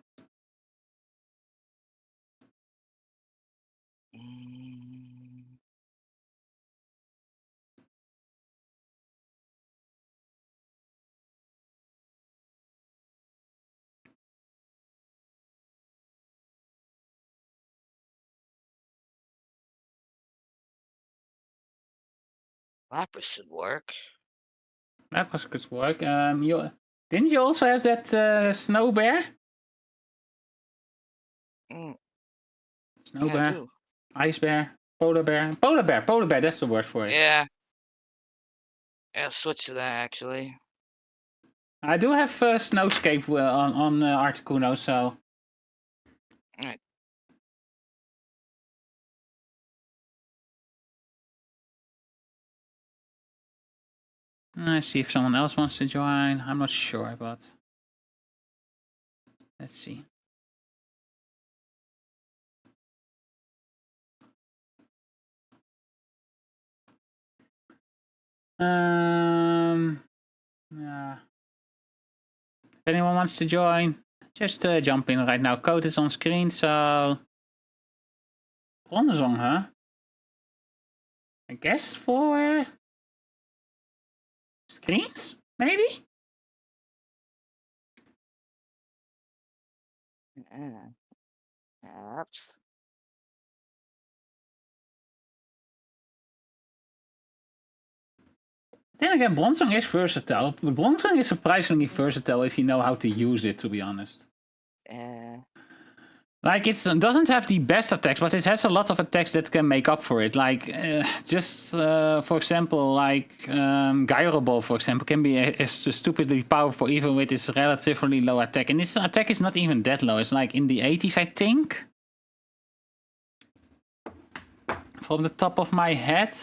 Lapras should work. That was good work. Didn't you also have that snow bear? Snow Yeah, I bear, do. ice bear, polar bear, polar bear. That's the word for it. Yeah. Yeah, switch to that actually. I do have Snowscape on Articuno, so. Alright. Let's see if someone else wants to join. I'm not sure, but let's see. Yeah. If anyone wants to join, just jump in right now. Code is on screen, so. Bronzong, huh? I guess for screens, maybe? Perhaps. Then again, Bronzong is versatile. Bronzong is surprisingly versatile if you know how to use it, to be honest. Like, it doesn't have the best attacks, but it has a lot of attacks that can make up for it. Like, for example, like Gyro Ball, for example, can be stupidly powerful even with its relatively low attack. And its attack is not even that low. It's like in the 80s, I think. From the top of my head.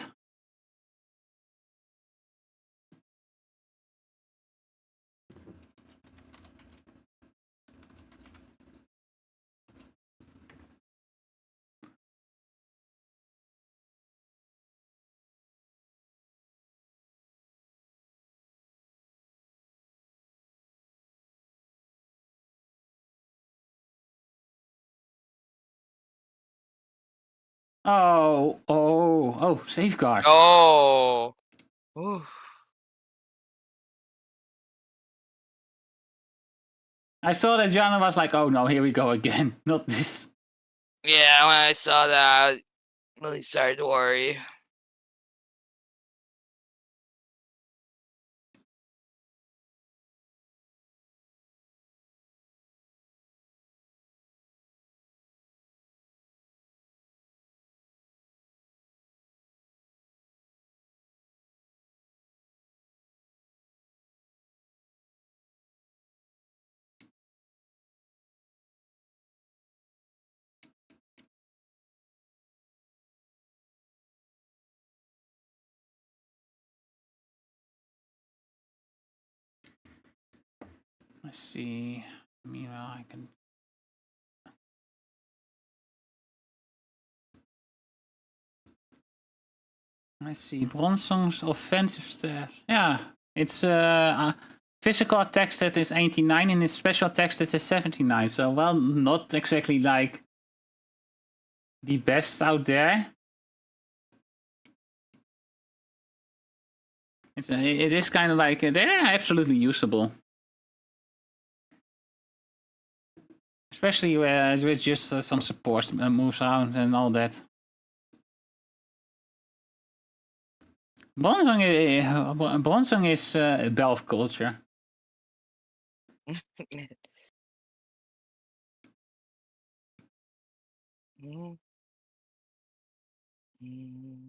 Oh, safeguard. Oh. Ooh. I saw that Jana was like, oh no, here we go again. Not this. Yeah, when I saw that, I really started to worry. Let's see. Meanwhile, I can. Let's see. Bronsong's offensive stats. Yeah, it's physical attack stat is 89 and his special attack stat is 79. So, well, not exactly like the best out there. It is kind of like they're absolutely usable, especially with just some support moves around and all that. Bronsong is a Belf culture. Mm. Mm.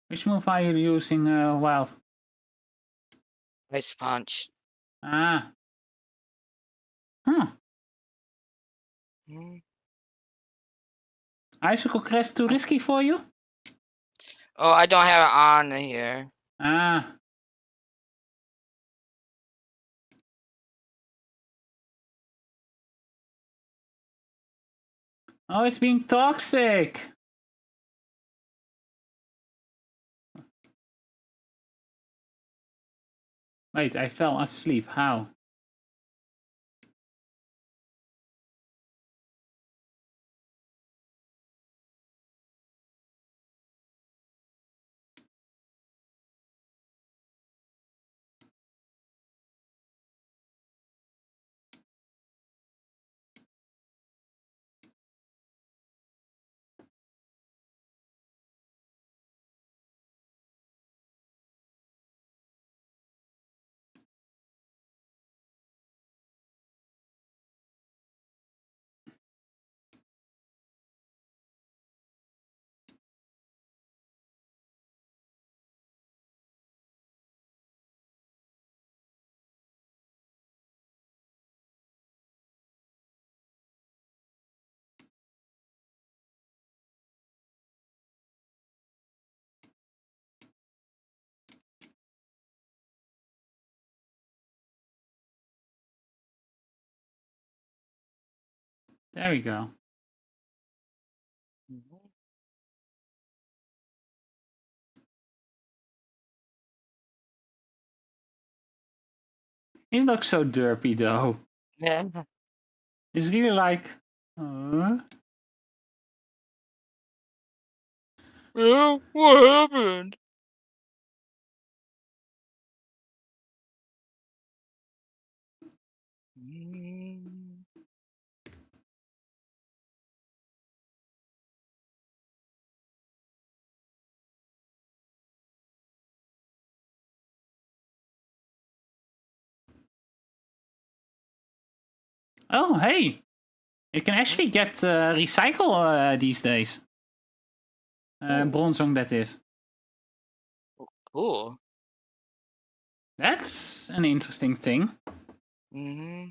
Which move are you using, Wild? Ice punch. Ah. Huh. Mm. Icicle Crest too risky for you? Oh, I don't have it on here. Ah. Oh, it's being toxic. Wait, I fell asleep. How? There we go. He looks so derpy though. Yeah. He's really like, Yeah, what happened? Mm. oh, hey. You can actually get recycle these days. Bronsong, that is. Cool. That's an interesting thing. Mm-hmm.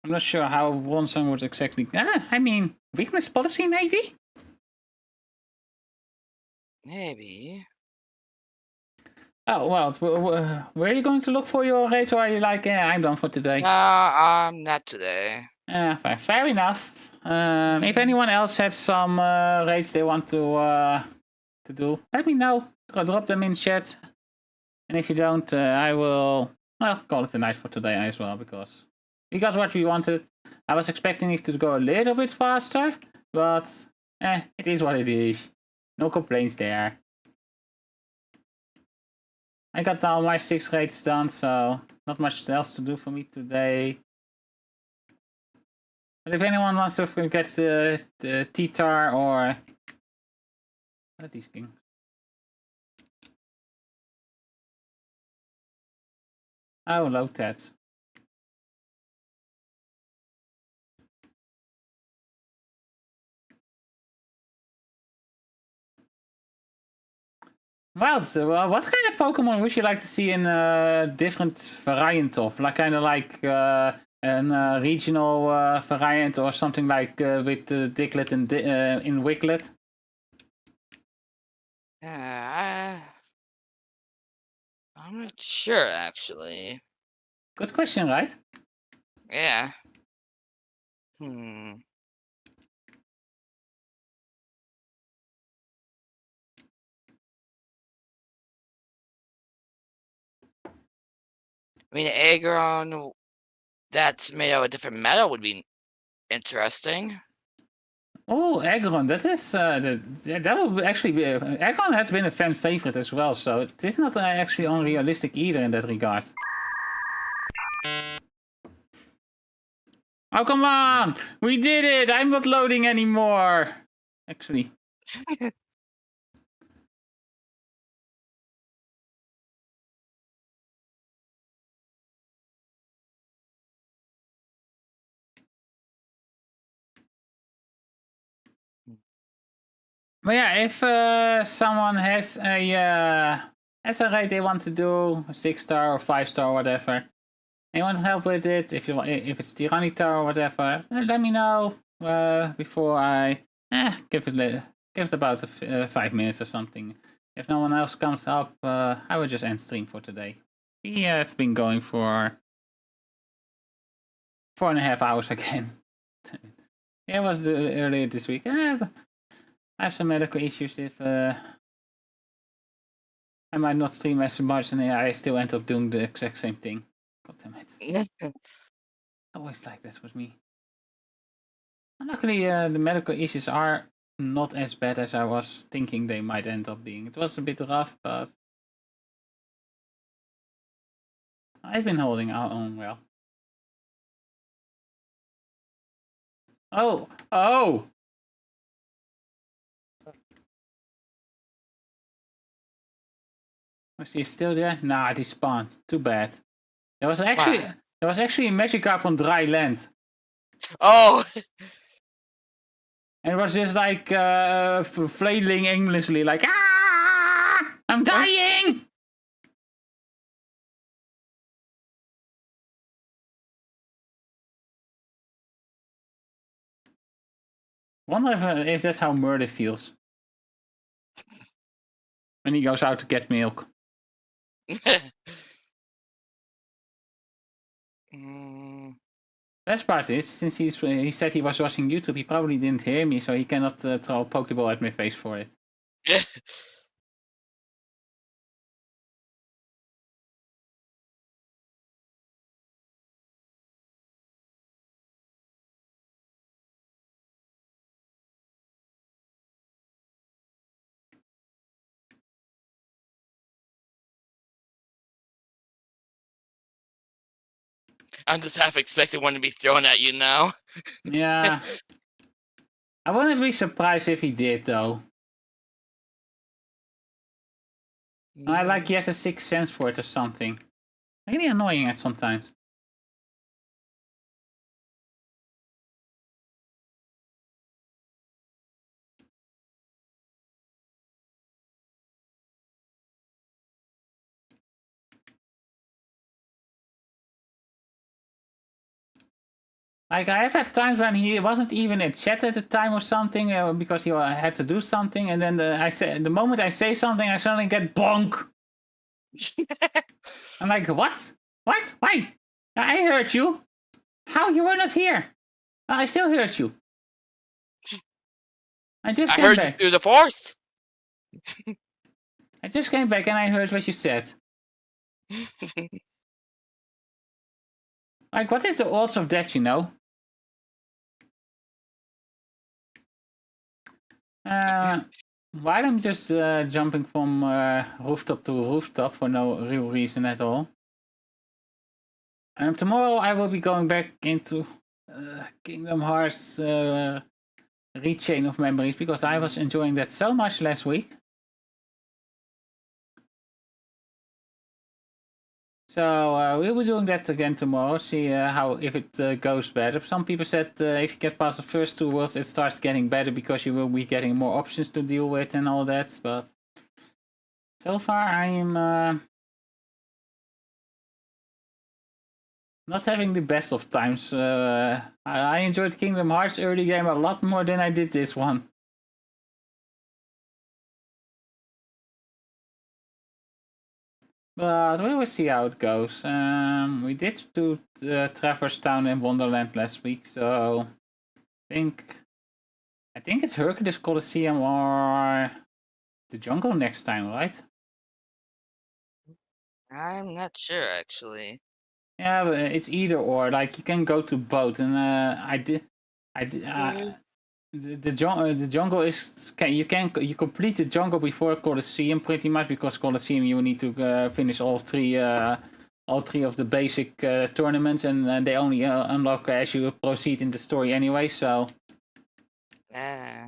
I'm not sure how Bronsong would exactly... I mean, weakness policy, maybe? Maybe. Oh, well, where are you going to look for your race, or are you like, yeah, I'm done for today? Not today. Fair enough. If anyone else has some race they want to do, let me know. Drop them in chat. And if you don't, I will, well, call it a night for today as well, because we got what we wanted. I was expecting it to go a little bit faster, but it is what it is. No complaints there. I got all my 6 raids done, so not much else to do for me today. But if anyone wants to get the T-Tar or... What are these things? Oh, low tats. Well, so, what kind of Pokemon would you like to see in a different variant of? Like kind of like a regional variant or something like with Diglett and in Wiglet? I'm not sure, actually. Good question, right? Yeah. I mean, Aggron that's made out of a different metal would be interesting. Oh, Aggron, that is that will actually be Aggron has been a fan favorite as well, so it is not actually unrealistic either in that regard. Oh, come on! We did it! I'm not loading anymore! Actually. But yeah, if someone has a raid they want to do, a 6-star or 5-star or whatever, and you want help with it, if it's Tyranitar or whatever, let me know before I give it about 5 minutes or something. If no one else comes up, I will just end stream for today. We have been going for 4.5 hours again. It was earlier this week. I have some medical issues. If I might not stream as much, and I still end up doing the exact same thing. God damn it! Always like that with me. And luckily, the medical issues are not as bad as I was thinking they might end up being. It was a bit rough, but I've been holding our own well. Oh! Was he still there? Nah, he spawned. Too bad. There was actually a Magikarp on dry land. Oh! And it was just like flailing aimlessly, like I'm dying. Wonder if that's how Murder feels when he goes out to get milk. Best part is, since he said he was watching YouTube, he probably didn't hear me, so he cannot throw a Pokeball at my face for it. I'm just half expecting one to be thrown at you now. Yeah. I wouldn't be surprised if he did, though. I like he has a 6th sense for it or something. Really annoying at sometimes. Like, I have had times when he wasn't even in chat at the time or something, because he had to do something, and then the moment I say something, I suddenly get bonk. I'm like, what? What? Why? I heard you. How? You were not here. I still heard you. I just I came heard you back. through the forest. I just came back and I heard what you said. Like, what is the odds of that, you know? While I'm just jumping from rooftop to rooftop for no real reason at all. Tomorrow I will be going back into Kingdom Hearts Rechain of Memories because I was enjoying that so much last week. So we'll be doing that again tomorrow. See how if it goes better. Some people said if you get past the first 2 worlds, it starts getting better because you will be getting more options to deal with and all that. But so far, I am not having the best of times. I enjoyed Kingdom Hearts early game a lot more than I did this one. But we will see how it goes. We did do Traverse Town and Wonderland last week, so I think it's Hercules Coliseum or the Jungle next time, right? I'm not sure actually. Yeah, but it's either or. Like you can go to both, and the jungle is you complete the jungle before Colosseum pretty much because Colosseum you need to finish all three of the basic tournaments and they only unlock as you proceed in the story anyway. So you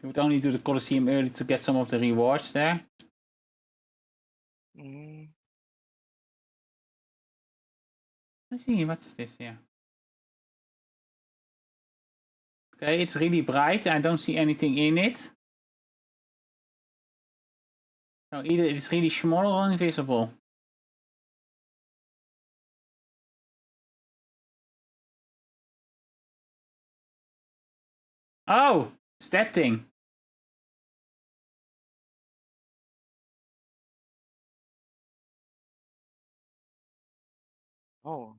would only do the Colosseum early to get some of the rewards there. Let's see, what's this here? Okay, it's really bright. I don't see anything in it. So either it's really small or invisible. Oh, it's that thing. Oh.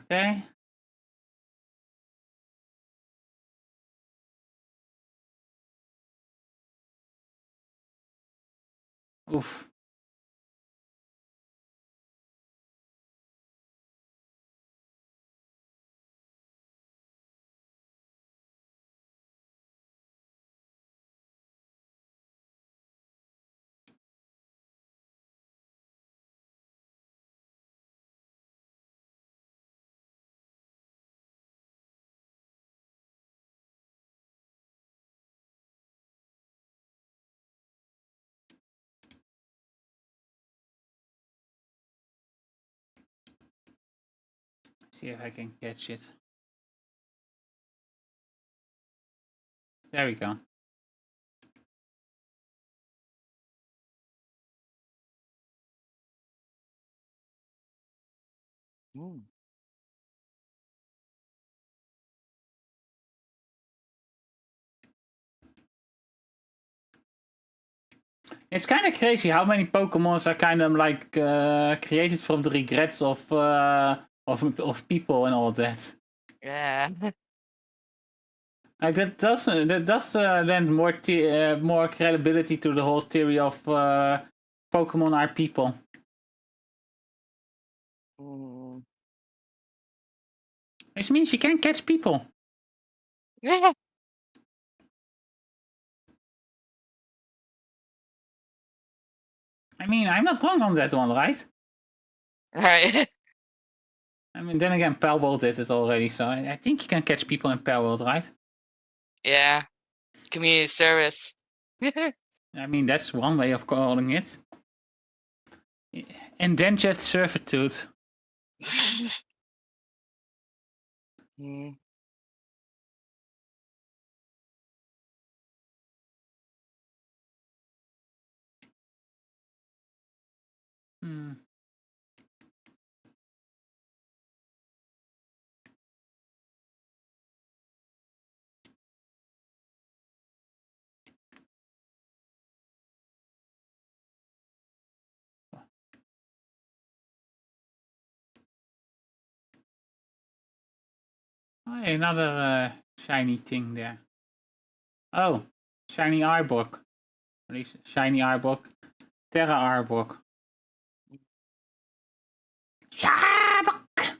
Okay. Oof. See if I can catch it. There we go. It's kind of crazy how many Pokemons are kind of like created from the regrets of people and all that. Yeah. Like that does lend more credibility to the whole theory of Pokemon are people. Which means you can't catch people. Yeah. I mean, I'm not wrong on that one, right? Alright. I mean, then again, Palworld did it already, so I think you can catch people in Palworld, right? Yeah. Community service. I mean, that's one way of calling it. Indentured servitude. Hmm. Hmm. Oh, hey, another shiny thing there. Oh, shiny Arbok. At least shiny Arbok. Tera Arbok. Arbok!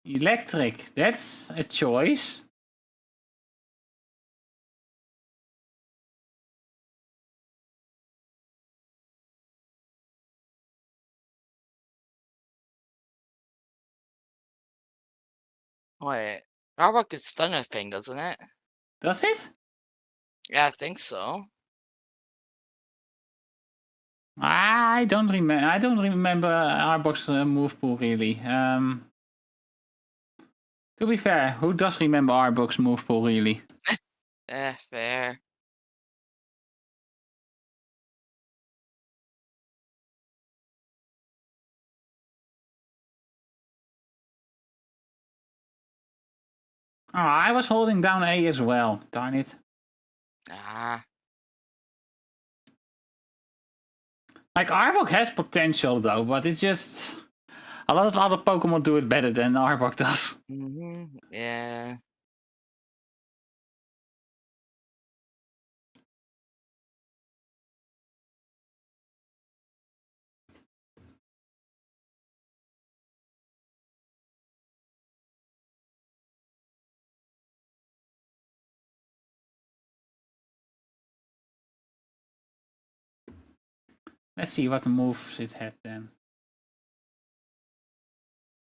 Electric, that's a choice. Wait. Robot gets stun a thing, doesn't it? Does it? Yeah, I think so. I don't remember. I don't remember Arbok's move pool really. To be fair, who does remember Arbok's move pool really? Fair. Oh, I was holding down A as well. Darn it. Ah. Like, Arbok has potential though, but it's just... A lot of other Pokemon do it better than Arbok does. Yeah. Let's see what moves it had then.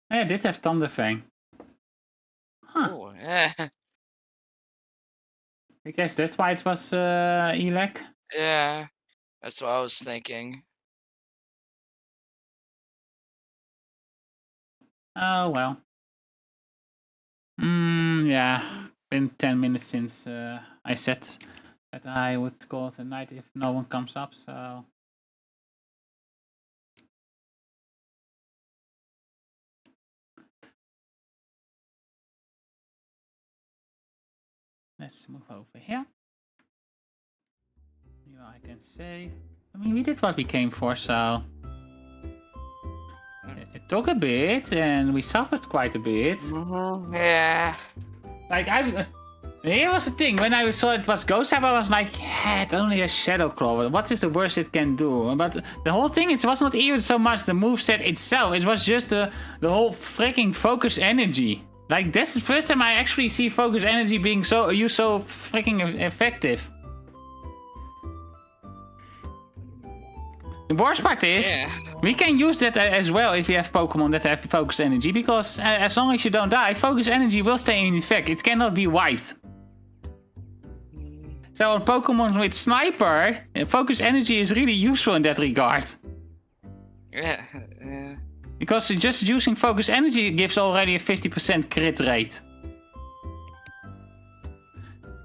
Yeah, it did have Thunderfang. Huh. Oh, yeah. I guess that's why it was Elec. Yeah. That's what I was thinking. Oh well. Yeah. Been 10 minutes since I said that I would call it a night if no one comes up, so... Let's move over here. You know, I can say... I mean, we did what we came for, so... It took a bit, and we suffered quite a bit. Yeah. Like, here was the thing, when I saw it was Ghost Type, I was like, yeah, it only has Shadow Claw, what is the worst it can do? But the whole thing, it was not even so much the moveset itself, it was just the whole freaking focus energy. Like, that's the first time I actually see focus energy being so freaking effective. The worst part is, we can use that as well if you have Pokemon that have focus energy, because as long as you don't die, focus energy will stay in effect. It cannot be wiped. So on Pokemon with Sniper, focus energy is really useful in that regard. Yeah. Because just using focus energy gives already a 50% crit rate.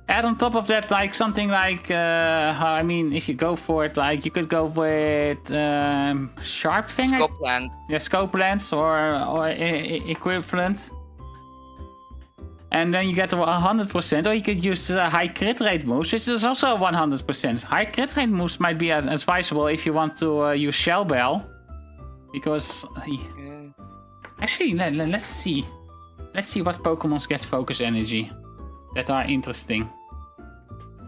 Add on top of that, like something like, I mean, if you go for it, like you could go with Sharp Finger. Scope Land. Yeah, Scope Lens or equivalent. And then you get 100%, or you could use high crit rate moves, which is also 100%. High crit rate moves might be advisable if you want to use Shell Bell. Because... Actually, let's see. Let's see what Pokemon get focus energy that are interesting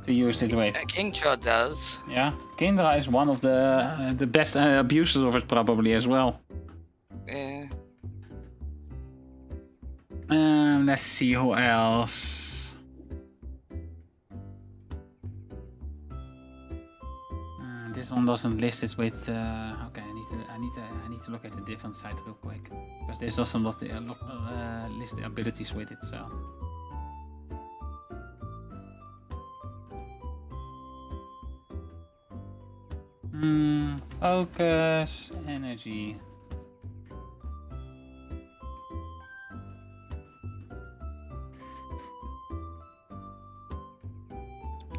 to use it with. Kingdra does. Yeah, Kingdra is one of the best abusers of it probably as well. Yeah. Let's see who else. This one doesn't list it with. Okay, I need to look at the different side real quick because this doesn't list the abilities with it. So. Focus, energy.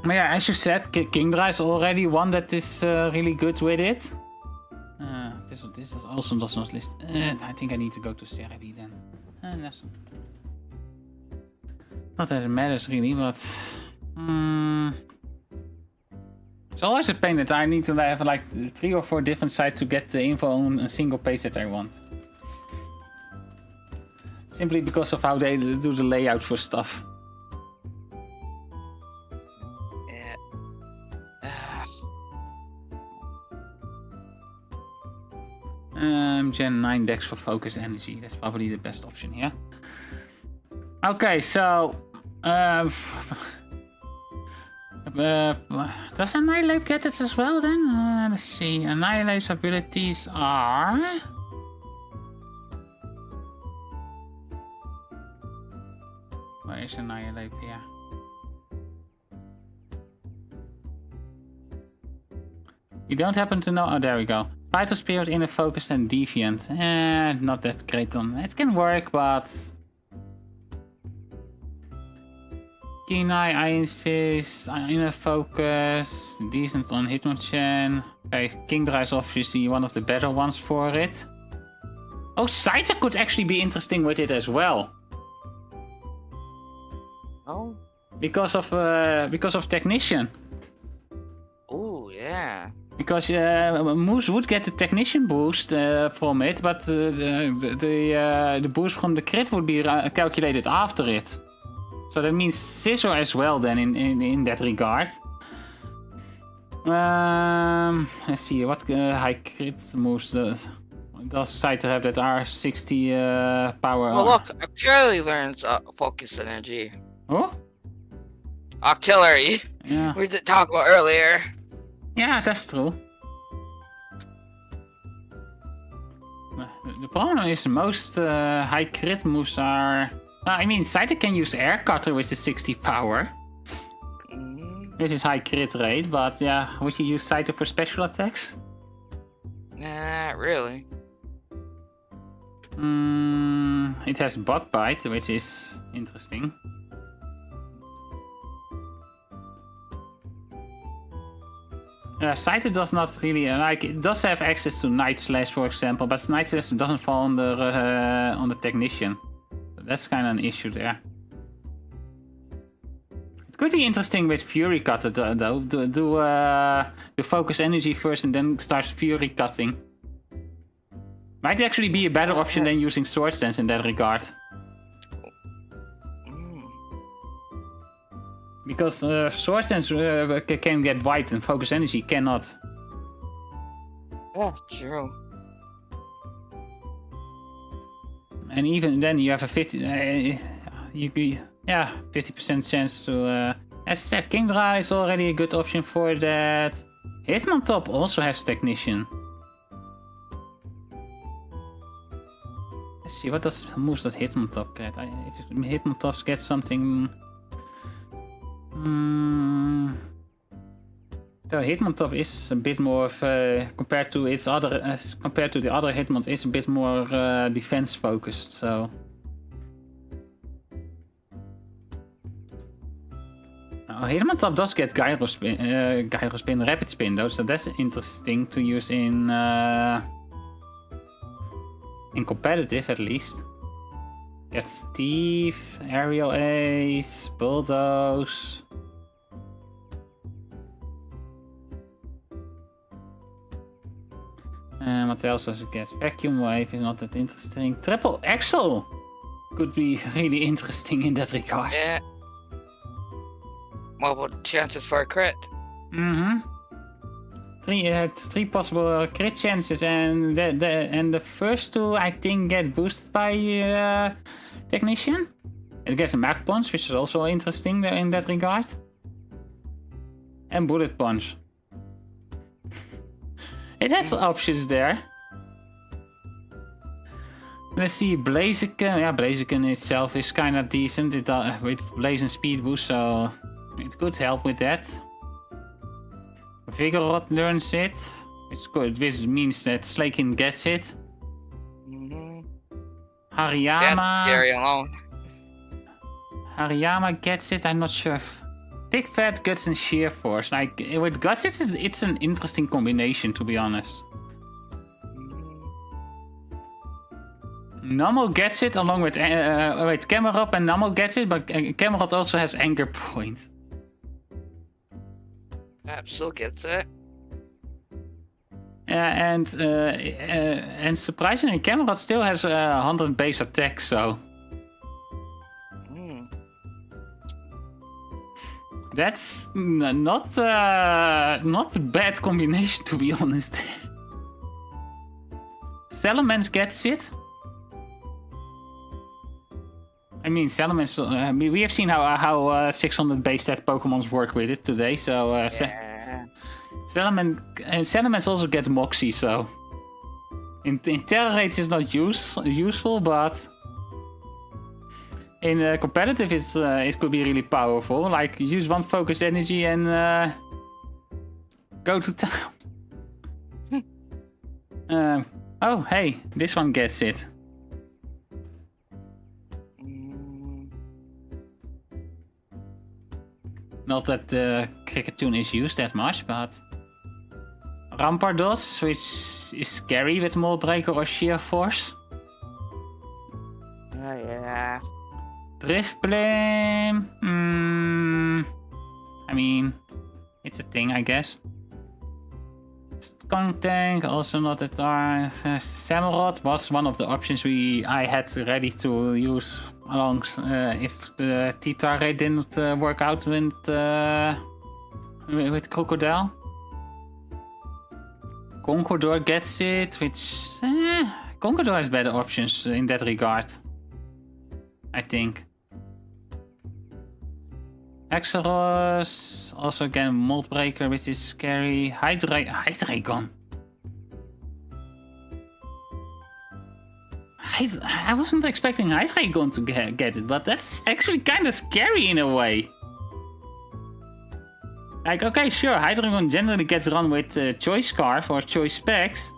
But yeah, as you said, Kingdra is already one that is really good with it. This also does not list. I think I need to go to Cerebi then. Not that it matters really, but it's always a pain that I need to have like 3 or 4 different sites to get the info on a single page that I want. Simply because of how they do the layout for stuff. Gen 9 Dex for focus energy. That's probably the best option here. Okay, so does Annihilate get it as well then? Let's see. Annihilate's abilities are. Where is Annihilate here? You don't happen to know? Oh, there we go. Vital Spirit, Inner Focus, and Deviant. Not that great on. It can work, but. Keen Eye, Iron Fist, Inner Focus, decent on Hitmonchan. Okay, Kingdra is obviously one of the better ones for it. Oh, Scyther could actually be interesting with it as well. Oh. Because of Technician. Oh yeah. Because Moose would get the Technician boost from it, but the boost from the crit would be calculated after it. So that means Scissor as well then in that regard. Let's see, what high crit moves does Scyther have that are 60 power? Well look, Artillery learns focus energy. Oh? Artillery! Yeah. We did talk about earlier. Yeah, that's true. The problem is most high crit moves are... I mean, Scyther can use Air Cutter with the 60 power. This is high crit rate, but yeah, would you use Scyther for special attacks? Nah, really. It has Bug Bite, which is interesting. Scyther does not really it does have access to Night Slash, for example, but Night Slash doesn't fall on the Technician. That's kind of an issue there. It could be interesting with Fury Cutter though. Do focus energy first and then start Fury Cutting. Might actually be a better option than using Sword Stance in that regard. Because Sword Stance can get wiped and focus energy cannot. Yeah, true. And even then, you have a 50% chance to. As I said, Kingdra is already a good option for that. Hitmontop also has Technician. Let's see, what moves does Hitmontop get? If Hitmontop gets something. So Hitmontop is a bit more of compared to the other Hitmons, is a bit more defense focused. So Hitmontop does get Gyro Spin, Rapid Spin though, so that's interesting to use in competitive at least. Gets Thief, Aerial Ace, Bulldoze. And what else does it get? Vacuum Wave is not that interesting. Triple Axle could be really interesting in that regard. Yeah. Multiple chances for a crit. Three possible crit chances, and the first 2 I think get boosted by Technician. It gets a Mach Punch, which is also interesting in that regard. And Bullet Punch. It has options there. Let's see, Blaziken. Yeah, Blaziken itself is kind of decent. It with Blaze and Speed Boost, so it could help with that. Vigorot learns it. It's good. This means that Slaking gets it. Hariyama. Yeah, Gary alone. Hariyama gets it. I'm not sure if Thick Fat, Guts, and Sheer Force. Like with Guts, it's an interesting combination, to be honest. Namo gets it along with Camerop, and Namo gets it, but Camerop also has Anger Point. Still gets it. And surprisingly, Camerop still has 100 base attack, so that's not a bad combination, to be honest. Salamence gets it. I mean, Salamence. We have seen how 600 base stat Pokémons work with it today. So Salamence also gets Moxie. So in Terra rates is not useful, but in competitive it could be really powerful. Like use one focus energy and go to town. Oh hey, this one gets it. Not that Kricketune is used that much, but Rampardos, which is scary with Mold Breaker or Sheer Force. Oh yeah. Driftblim. I mean, it's a thing, I guess. Skunk Tank, also not that hard. Samurott was one of the options I had ready to use along if the T-Tar raid didn't work out with Crocodile. Conqueror gets it, which Conqueror has better options in that regard, I think. Exaros, also again Mold Breaker, which is scary. Hydreigon. I wasn't expecting Hydreigon to get it, but that's actually kind of scary in a way. Like, okay, sure, Hydreigon generally gets run with Choice Scarf or Choice Specs.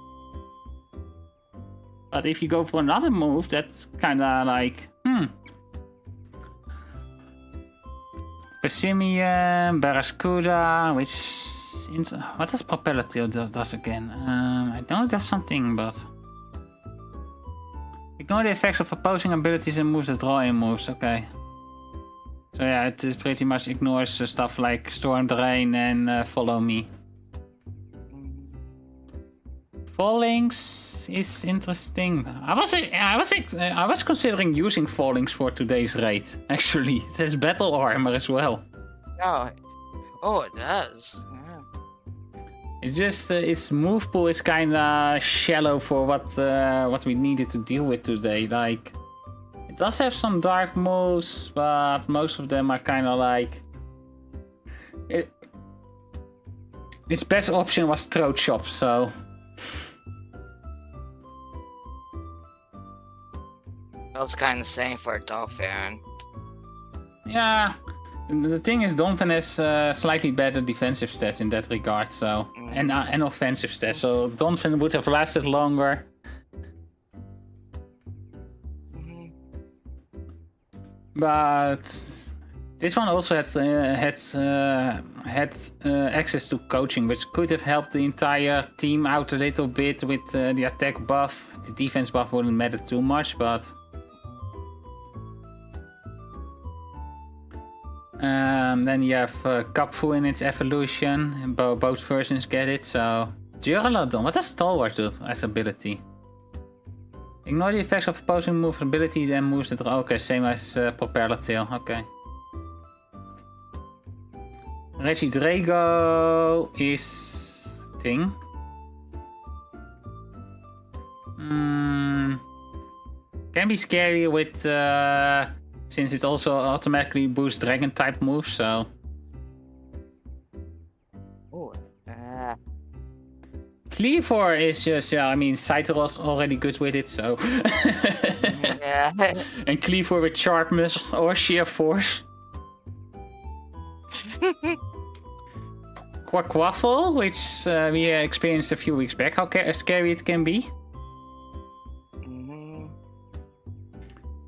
But if you go for another move, that's kind of like, Persimian, Barraskewda, which... What does Propeller Tail does again? I know it does something, but... Ignore the effects of opposing abilities and moves that draw in moves, okay. So yeah, it pretty much ignores stuff like Storm Drain and Follow Me. Fallings is interesting. I was considering using Fallings for today's raid, actually. It has battle armor as well. Oh, it does. Yeah. It's just its move pool is kind of shallow for what we needed to deal with today. Like, it does have some dark moves, but most of them are kind of like. Its best option was Throat Chop, so. I was kind of saying for Dolphin. Yeah. The thing is, Donphan has slightly better defensive stats in that regard, so and offensive stats. So Donphan would have lasted longer. But this one also had access to coaching, which could have helped the entire team out a little bit with the attack buff. The defense buff wouldn't matter too much, but. Then you have Kapfu in its evolution. Both versions get it, so... Duraludon, what does Stalwart do as ability? Ignore the effects of opposing move abilities and moves that are okay, same as Propeller Tail, okay. Regidrago is... thing. Can be scary with... since it also automatically boosts dragon type moves, so. Cleavor is just, yeah, I mean, Scyther's already good with it, so. Yeah. And Cleavor with Sharpness or Sheer Force. Quackwaffle, which we experienced a few weeks back, how scary it can be.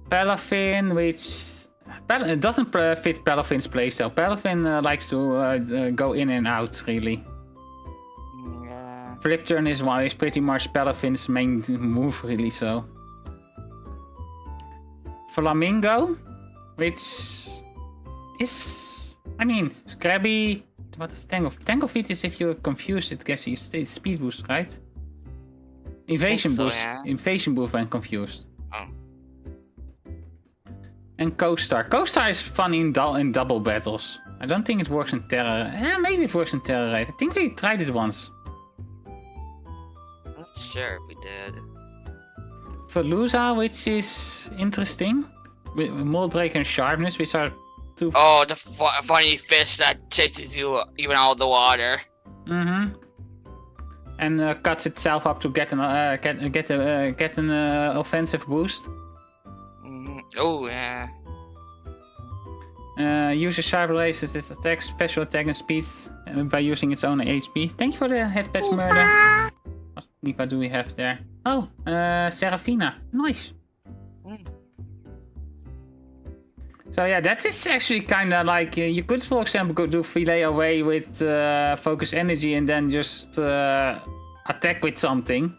Palafin, which it doesn't fit Palafin's playstyle. Palafin likes to go in and out, really. Yeah. Flip turn is pretty much Palafin's main move, really. So Flamingo, which is, I mean, Scrabby. What is Tangle? Tangle Feet is if you're confused, it gets you speed boost, right? Invasion so, boost. yeah. Invasion boost when confused. Oh. And Co-Star. Co-Star is fun in double battles. I don't think it works in Terra. Maybe it works in Terra Raid. I think we tried it once. I'm not sure if we did. Veluza, which is interesting. With Mold Breaker and Sharpness, which are two... Oh, the funny fish that chases you even out of the water. Mm-hmm. And cuts itself up to get an offensive boost. Oh, yeah. Uses Cyber Races its attack, special attack and speed by using its own HP. Thank you for the headpatch murder. What Nipa do we have there? Oh, Serafina. Nice. So yeah, that is actually kind of like, you could for example go do Fillet away with Focus Energy and then just attack with something.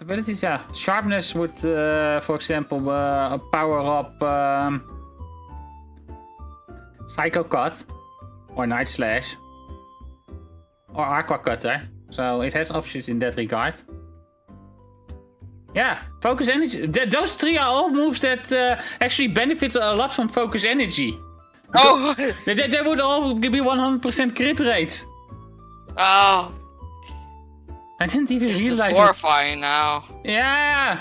Abilities, yeah. Sharpness would, for example, power up Psycho Cut or Night Slash or Aqua Cutter. So it has options in that regard. Yeah, Focus Energy. Those three are all moves that actually benefit a lot from Focus Energy. Oh! They would all be 100% crit rates. Oh! I didn't even It's realize just horrifying now. Yeah!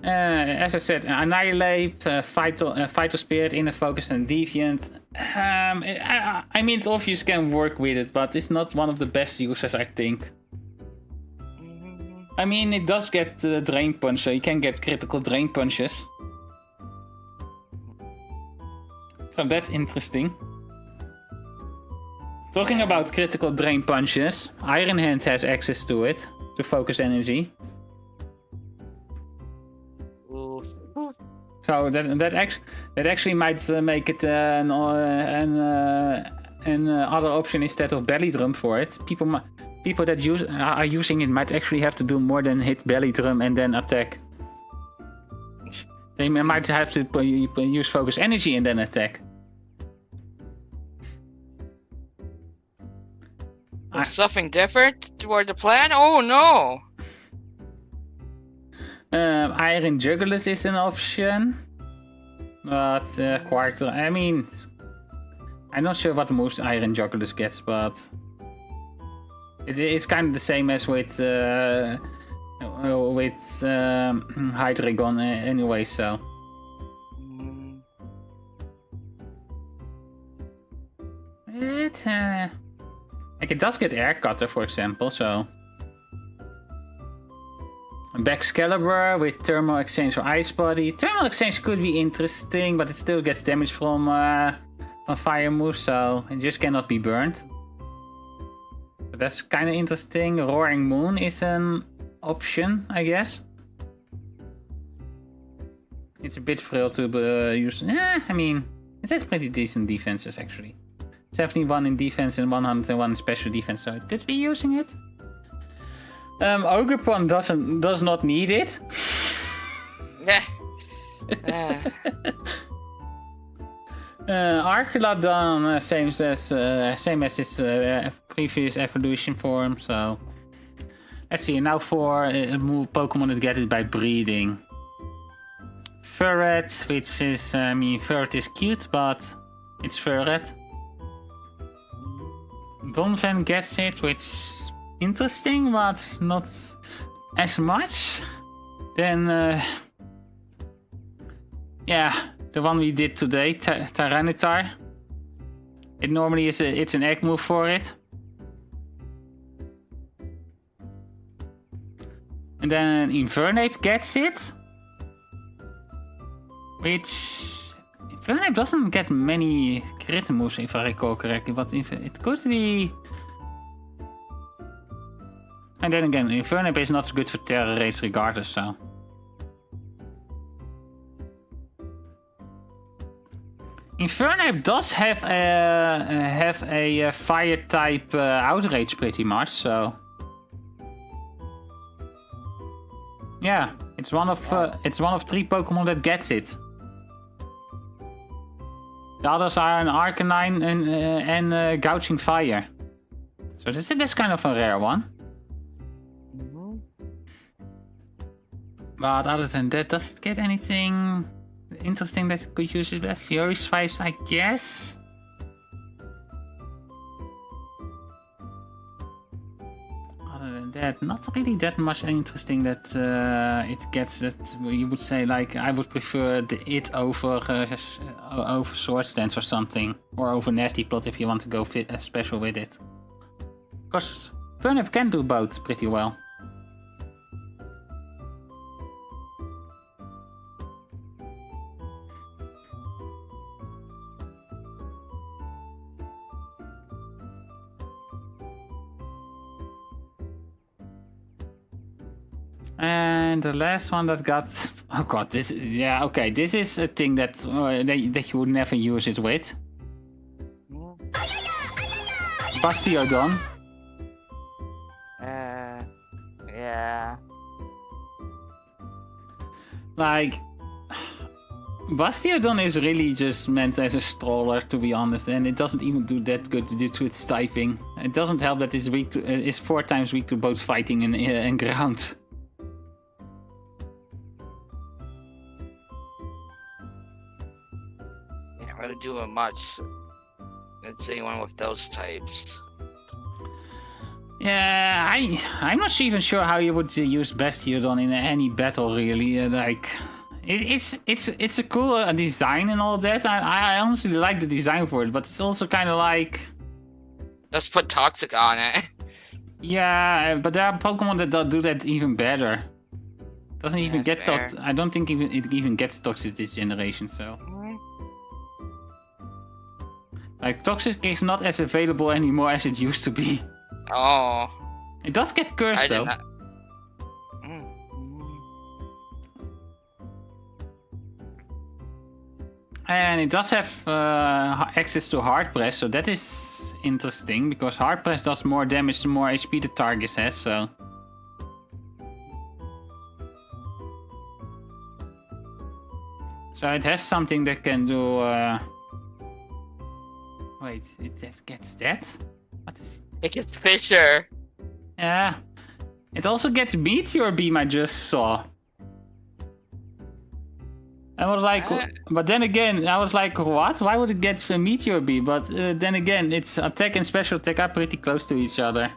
As I said, Annihilate, Vital Spirit, Inner Focus and Deviant. I mean, it's obvious you can work with it, but it's not one of the best users, I think. I mean, it does get Drain Punch, so you can get critical Drain Punches. So that's interesting. Talking about critical Drain Punches, Iron Hand has access to it, to Focus Energy. So that actually might make it an other option instead of Belly Drum for it. People that are using it might actually have to do more than hit Belly Drum and then attack. They might have to use Focus Energy and then attack. Something different toward the plan? Oh no! Iron Jugulus is an option. But Quarter, I mean, I'm not sure what moves Iron Jugulus gets, but it's kind of the same as with Hydreigon anyway, so. Like it does get Air Cutter, for example, so. Excalibur with Thermal Exchange or Ice Body. Thermal Exchange could be interesting, but it still gets damage from fire moves, so it just cannot be burned. But that's kind of interesting. Roaring Moon is an option, I guess. It's a bit frail to use. I mean, it has pretty decent defenses actually. 71 in defense and 101 in special defense, so it could be using it. Ogrepon does not need it. Archaladon, same as its previous evolution form. So let's see. Now for a Pokemon that get it by breeding. Furret, which is I mean, Furret is cute, but it's Furret. Donphan gets it, which is interesting, but not as much. Then, yeah, the one we did today, Tyranitar. It normally is it's an egg move for it. And then Infernape gets it. Which... Infernape doesn't get many crit moves if I recall correctly, but it could be... And then again, Infernape is not so good for Terra Race regardless, so... Infernape does have a fire type outrage pretty much, so... Yeah, it's one of 3 Pokemon that gets it. The others are an Arcanine and Gouging Fire. So this kind of a rare one. But other than that, does it get anything interesting that could use it with? Fury Swipes, I guess? Other than that, not really that much interesting that it gets that you would say, like, I would prefer it over Swords Dance or something. Or over Nasty Plot if you want to go special with it. Because Furnip can do both pretty well. And the last one that got... Oh god, this is... Yeah, okay, this is a thing that you would never use it with. Bastiodon. Yeah. Like... Bastiodon is really just meant as a stroller, to be honest, and it doesn't even do that good due to its typing. It doesn't help that it's weak to, it's 4 times weak to both fighting and ground. Really doing much. Let's say one with those types. Yeah, I'm not even sure how you would use Bastiodon in any battle really. Like, it's a cool design and all that. I honestly like the design for it, but it's also kind of like. Let's put Toxic on it. Yeah, but there are Pokemon that do that even better. Doesn't even get that. I don't think it even gets Toxic this generation. So. Like, Toxic is not as available anymore as it used to be. Oh. It does get cursed though. And it does have access to Hard Press, so that is interesting, because Hard Press does more damage the more HP the target has, so... So it has something that can do... Wait, it just gets that? What is... It gets Fisher. Yeah. It also gets Meteor Beam, I just saw. I was like... But then again, I was like, what? Why would it get a Meteor Beam? But then again, its attack and special attack are pretty close to each other.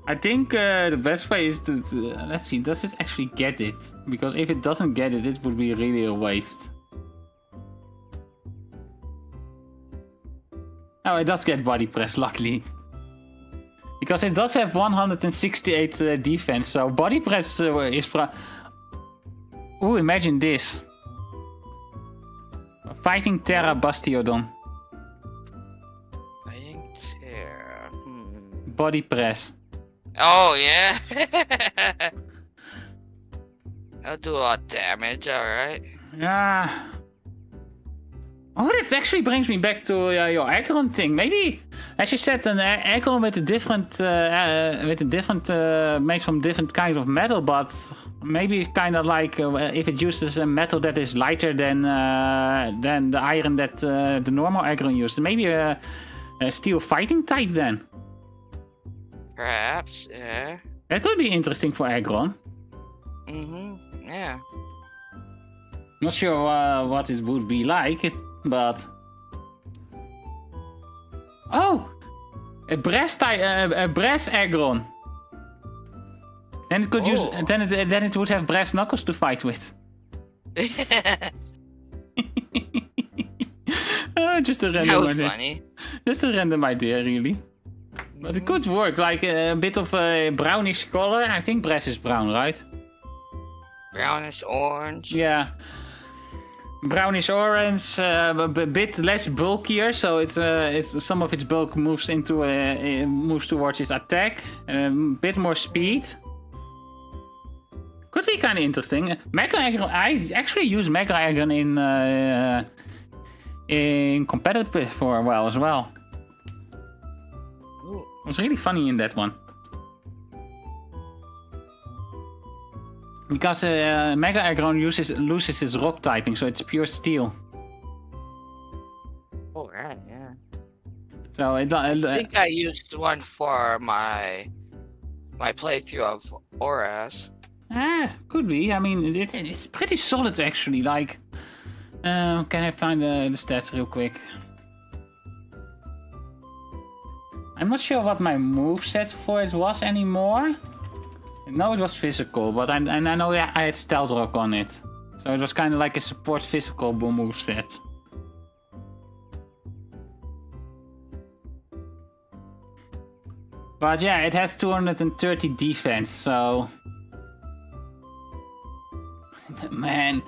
I think the best way is to... Let's see, does it actually get it? Because if it doesn't get it, it would be really a waste. Oh, it does get Body Press, luckily. Because it does have 168 defense, so Body Press is... Ooh, imagine this. Fighting Terra Bastiodon. Fighting Terra. Body Press. Oh, yeah. That'll do a lot of damage, alright. Yeah. Oh, that actually brings me back to your Aggron thing. Maybe, as you said, an Aggron with a different, made from different kind of metal, but maybe kind of like if it uses a metal that is lighter than the iron that the normal Aggron uses. Maybe a steel fighting type then. Perhaps, yeah. That could be interesting for Aggron. Yeah. Not sure what it would be like. But oh, a brass Aggron. Then it could use. Then it would have brass knuckles to fight with. Just a That random was idea. funny. Just a random idea, really. But it could work, like a bit of a brownish color. I think brass is brown, right? Brownish orange. Yeah. Brownish orange, a bit less bulkier, so it's some of its bulk moves into moves towards its attack. A bit more speed. Could be kind of interesting. Mega Aggron, I actually use Mega Aggron in competitive for a while as well. It was really funny in that one. Because Mega Aggron loses its rock typing, so it's pure steel. Oh, right, yeah. So I think I used one for my playthrough of Auras. Could be. I mean, it's pretty solid actually. Like, can I find the stats real quick? I'm not sure what my moveset for it was anymore. No, it was physical, but I know I had Stealth Rock on it. So it was kind of like a support physical moveset. But yeah, it has 230 defense, so... Man...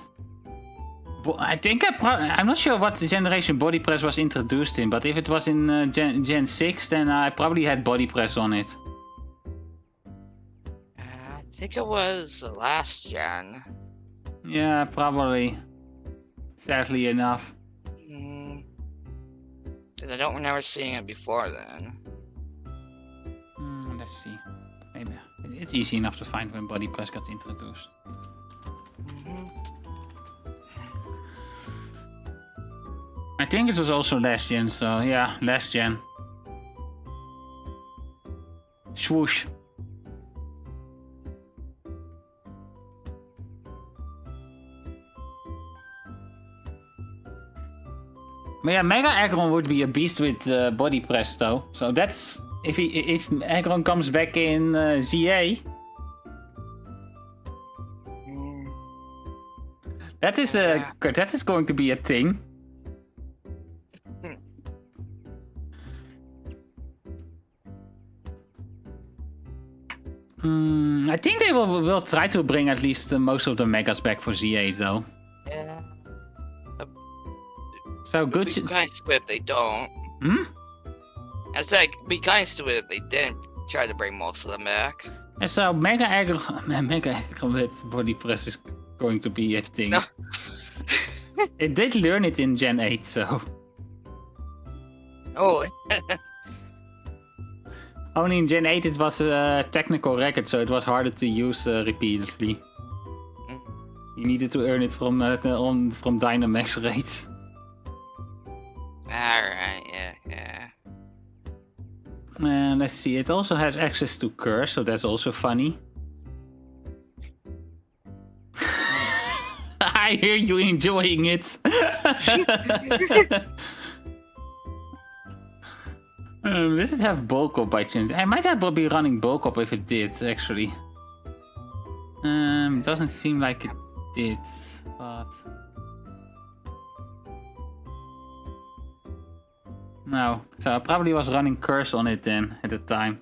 I think I'm not sure what generation body press was introduced in, but if it was in Gen 6, then I probably had body press on it. I think it was the last gen. Yeah, probably. Sadly enough. Because I don't remember seeing it before then. Let's see. Maybe it's easy enough to find when body press got introduced. I think it was also last gen, so yeah, last gen. Swoosh. But yeah, Mega Aggron would be a beast with body press though. So that's if Aggron comes back in ZA. That is going to be a thing. I think they will try to bring at least most of the megas back for ZA though. Yeah. So good. Be kind to it if they don't. I said be kind to it if they didn't try to bring most of them back. And so Mega Aggron with body press is going to be a thing. No. It did learn it in Gen 8, so. Oh. Only in Gen 8 it was a technical record, so it was harder to use repeatedly. You needed to earn it from Dynamax rates. Alright, yeah. Let's see, it also has access to Curse, so that's also funny. I hear you enjoying it. Does it have bulk up by chance? I might have be running bulk up if it did, actually. Doesn't seem like it did, but... No, so I probably was running Curse on it then, at the time.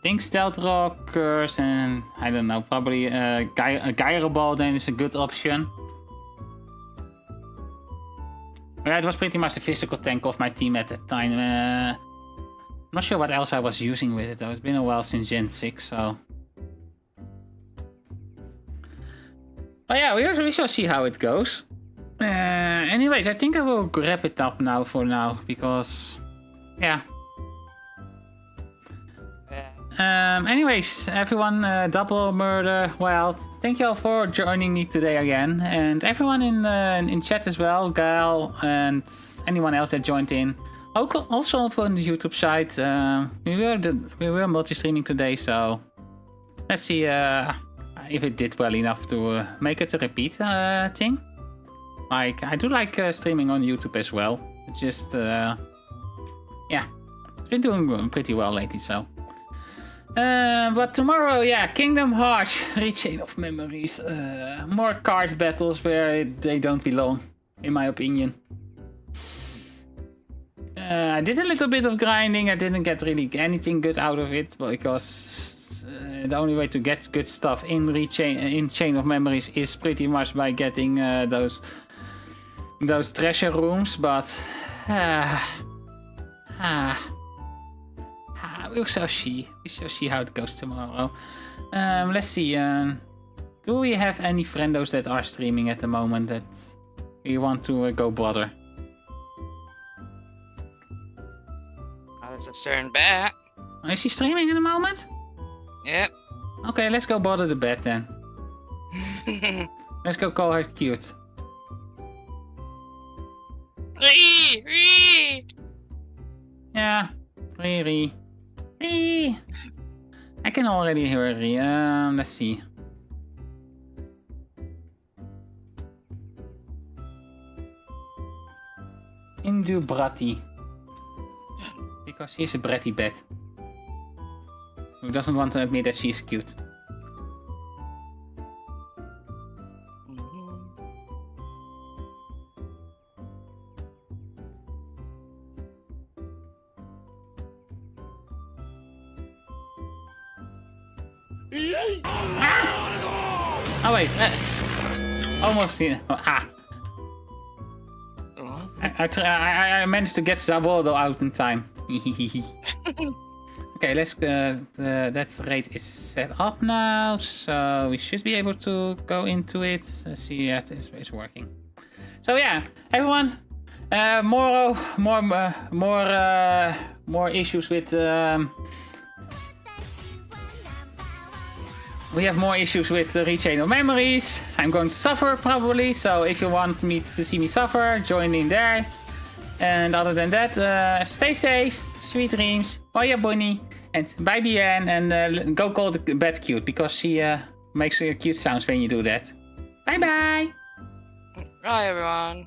Think Stealth Rock, Curse, and I don't know, probably a Gyro Ball then is a good option. Yeah, it was pretty much the physical tank of my team at that time. I'm not sure what else I was using with it though. It's been a while since Gen 6, so... But yeah, we shall see how it goes. Anyways, I think I will wrap it up now for now, because... Yeah. Anyways, everyone, Double Murder, Wild, thank you all for joining me today again. And everyone in chat as well, Gal, and anyone else that joined in. Also on the YouTube side, we were multi-streaming today, so let's see if it did well enough to make it a repeat thing. Like, I do like streaming on YouTube as well. It's just, yeah, it's been doing pretty well lately, so. But tomorrow, yeah, Kingdom Hearts, Rechain of Memories. More card battles where they don't belong, in my opinion. I did a little bit of grinding. I didn't get really anything good out of it because the only way to get good stuff in Chain of Memories is pretty much by getting those treasure rooms. But we shall see. We shall see how it goes tomorrow. Let's see. Do we have any friendos that are streaming at the moment that we want to go bother? There's a certain bat. Is she streaming at the moment? Yep. Okay, let's go bother the bat then. Let's go call her cute. Yeah, Riri. Riri. I can already hear Riri. Let's see. Indu Bratti. Because she's a bratty bat. Who doesn't want to admit that she's cute. Ah! Oh wait. Almost. Ah. I managed to get Zavoldo out in time. Okay, let's. That raid is set up now, so we should be able to go into it. Let's see, yeah, it's working. So yeah, everyone, more issues with. We have more issues with Rechain of Memories. I'm going to suffer probably, so if you want me to see me suffer, join in there. And other than that, stay safe, sweet dreams, Oya Bunny, and bye BN, and go call the bat cute, because she makes cute sounds when you do that. Bye bye! Bye everyone.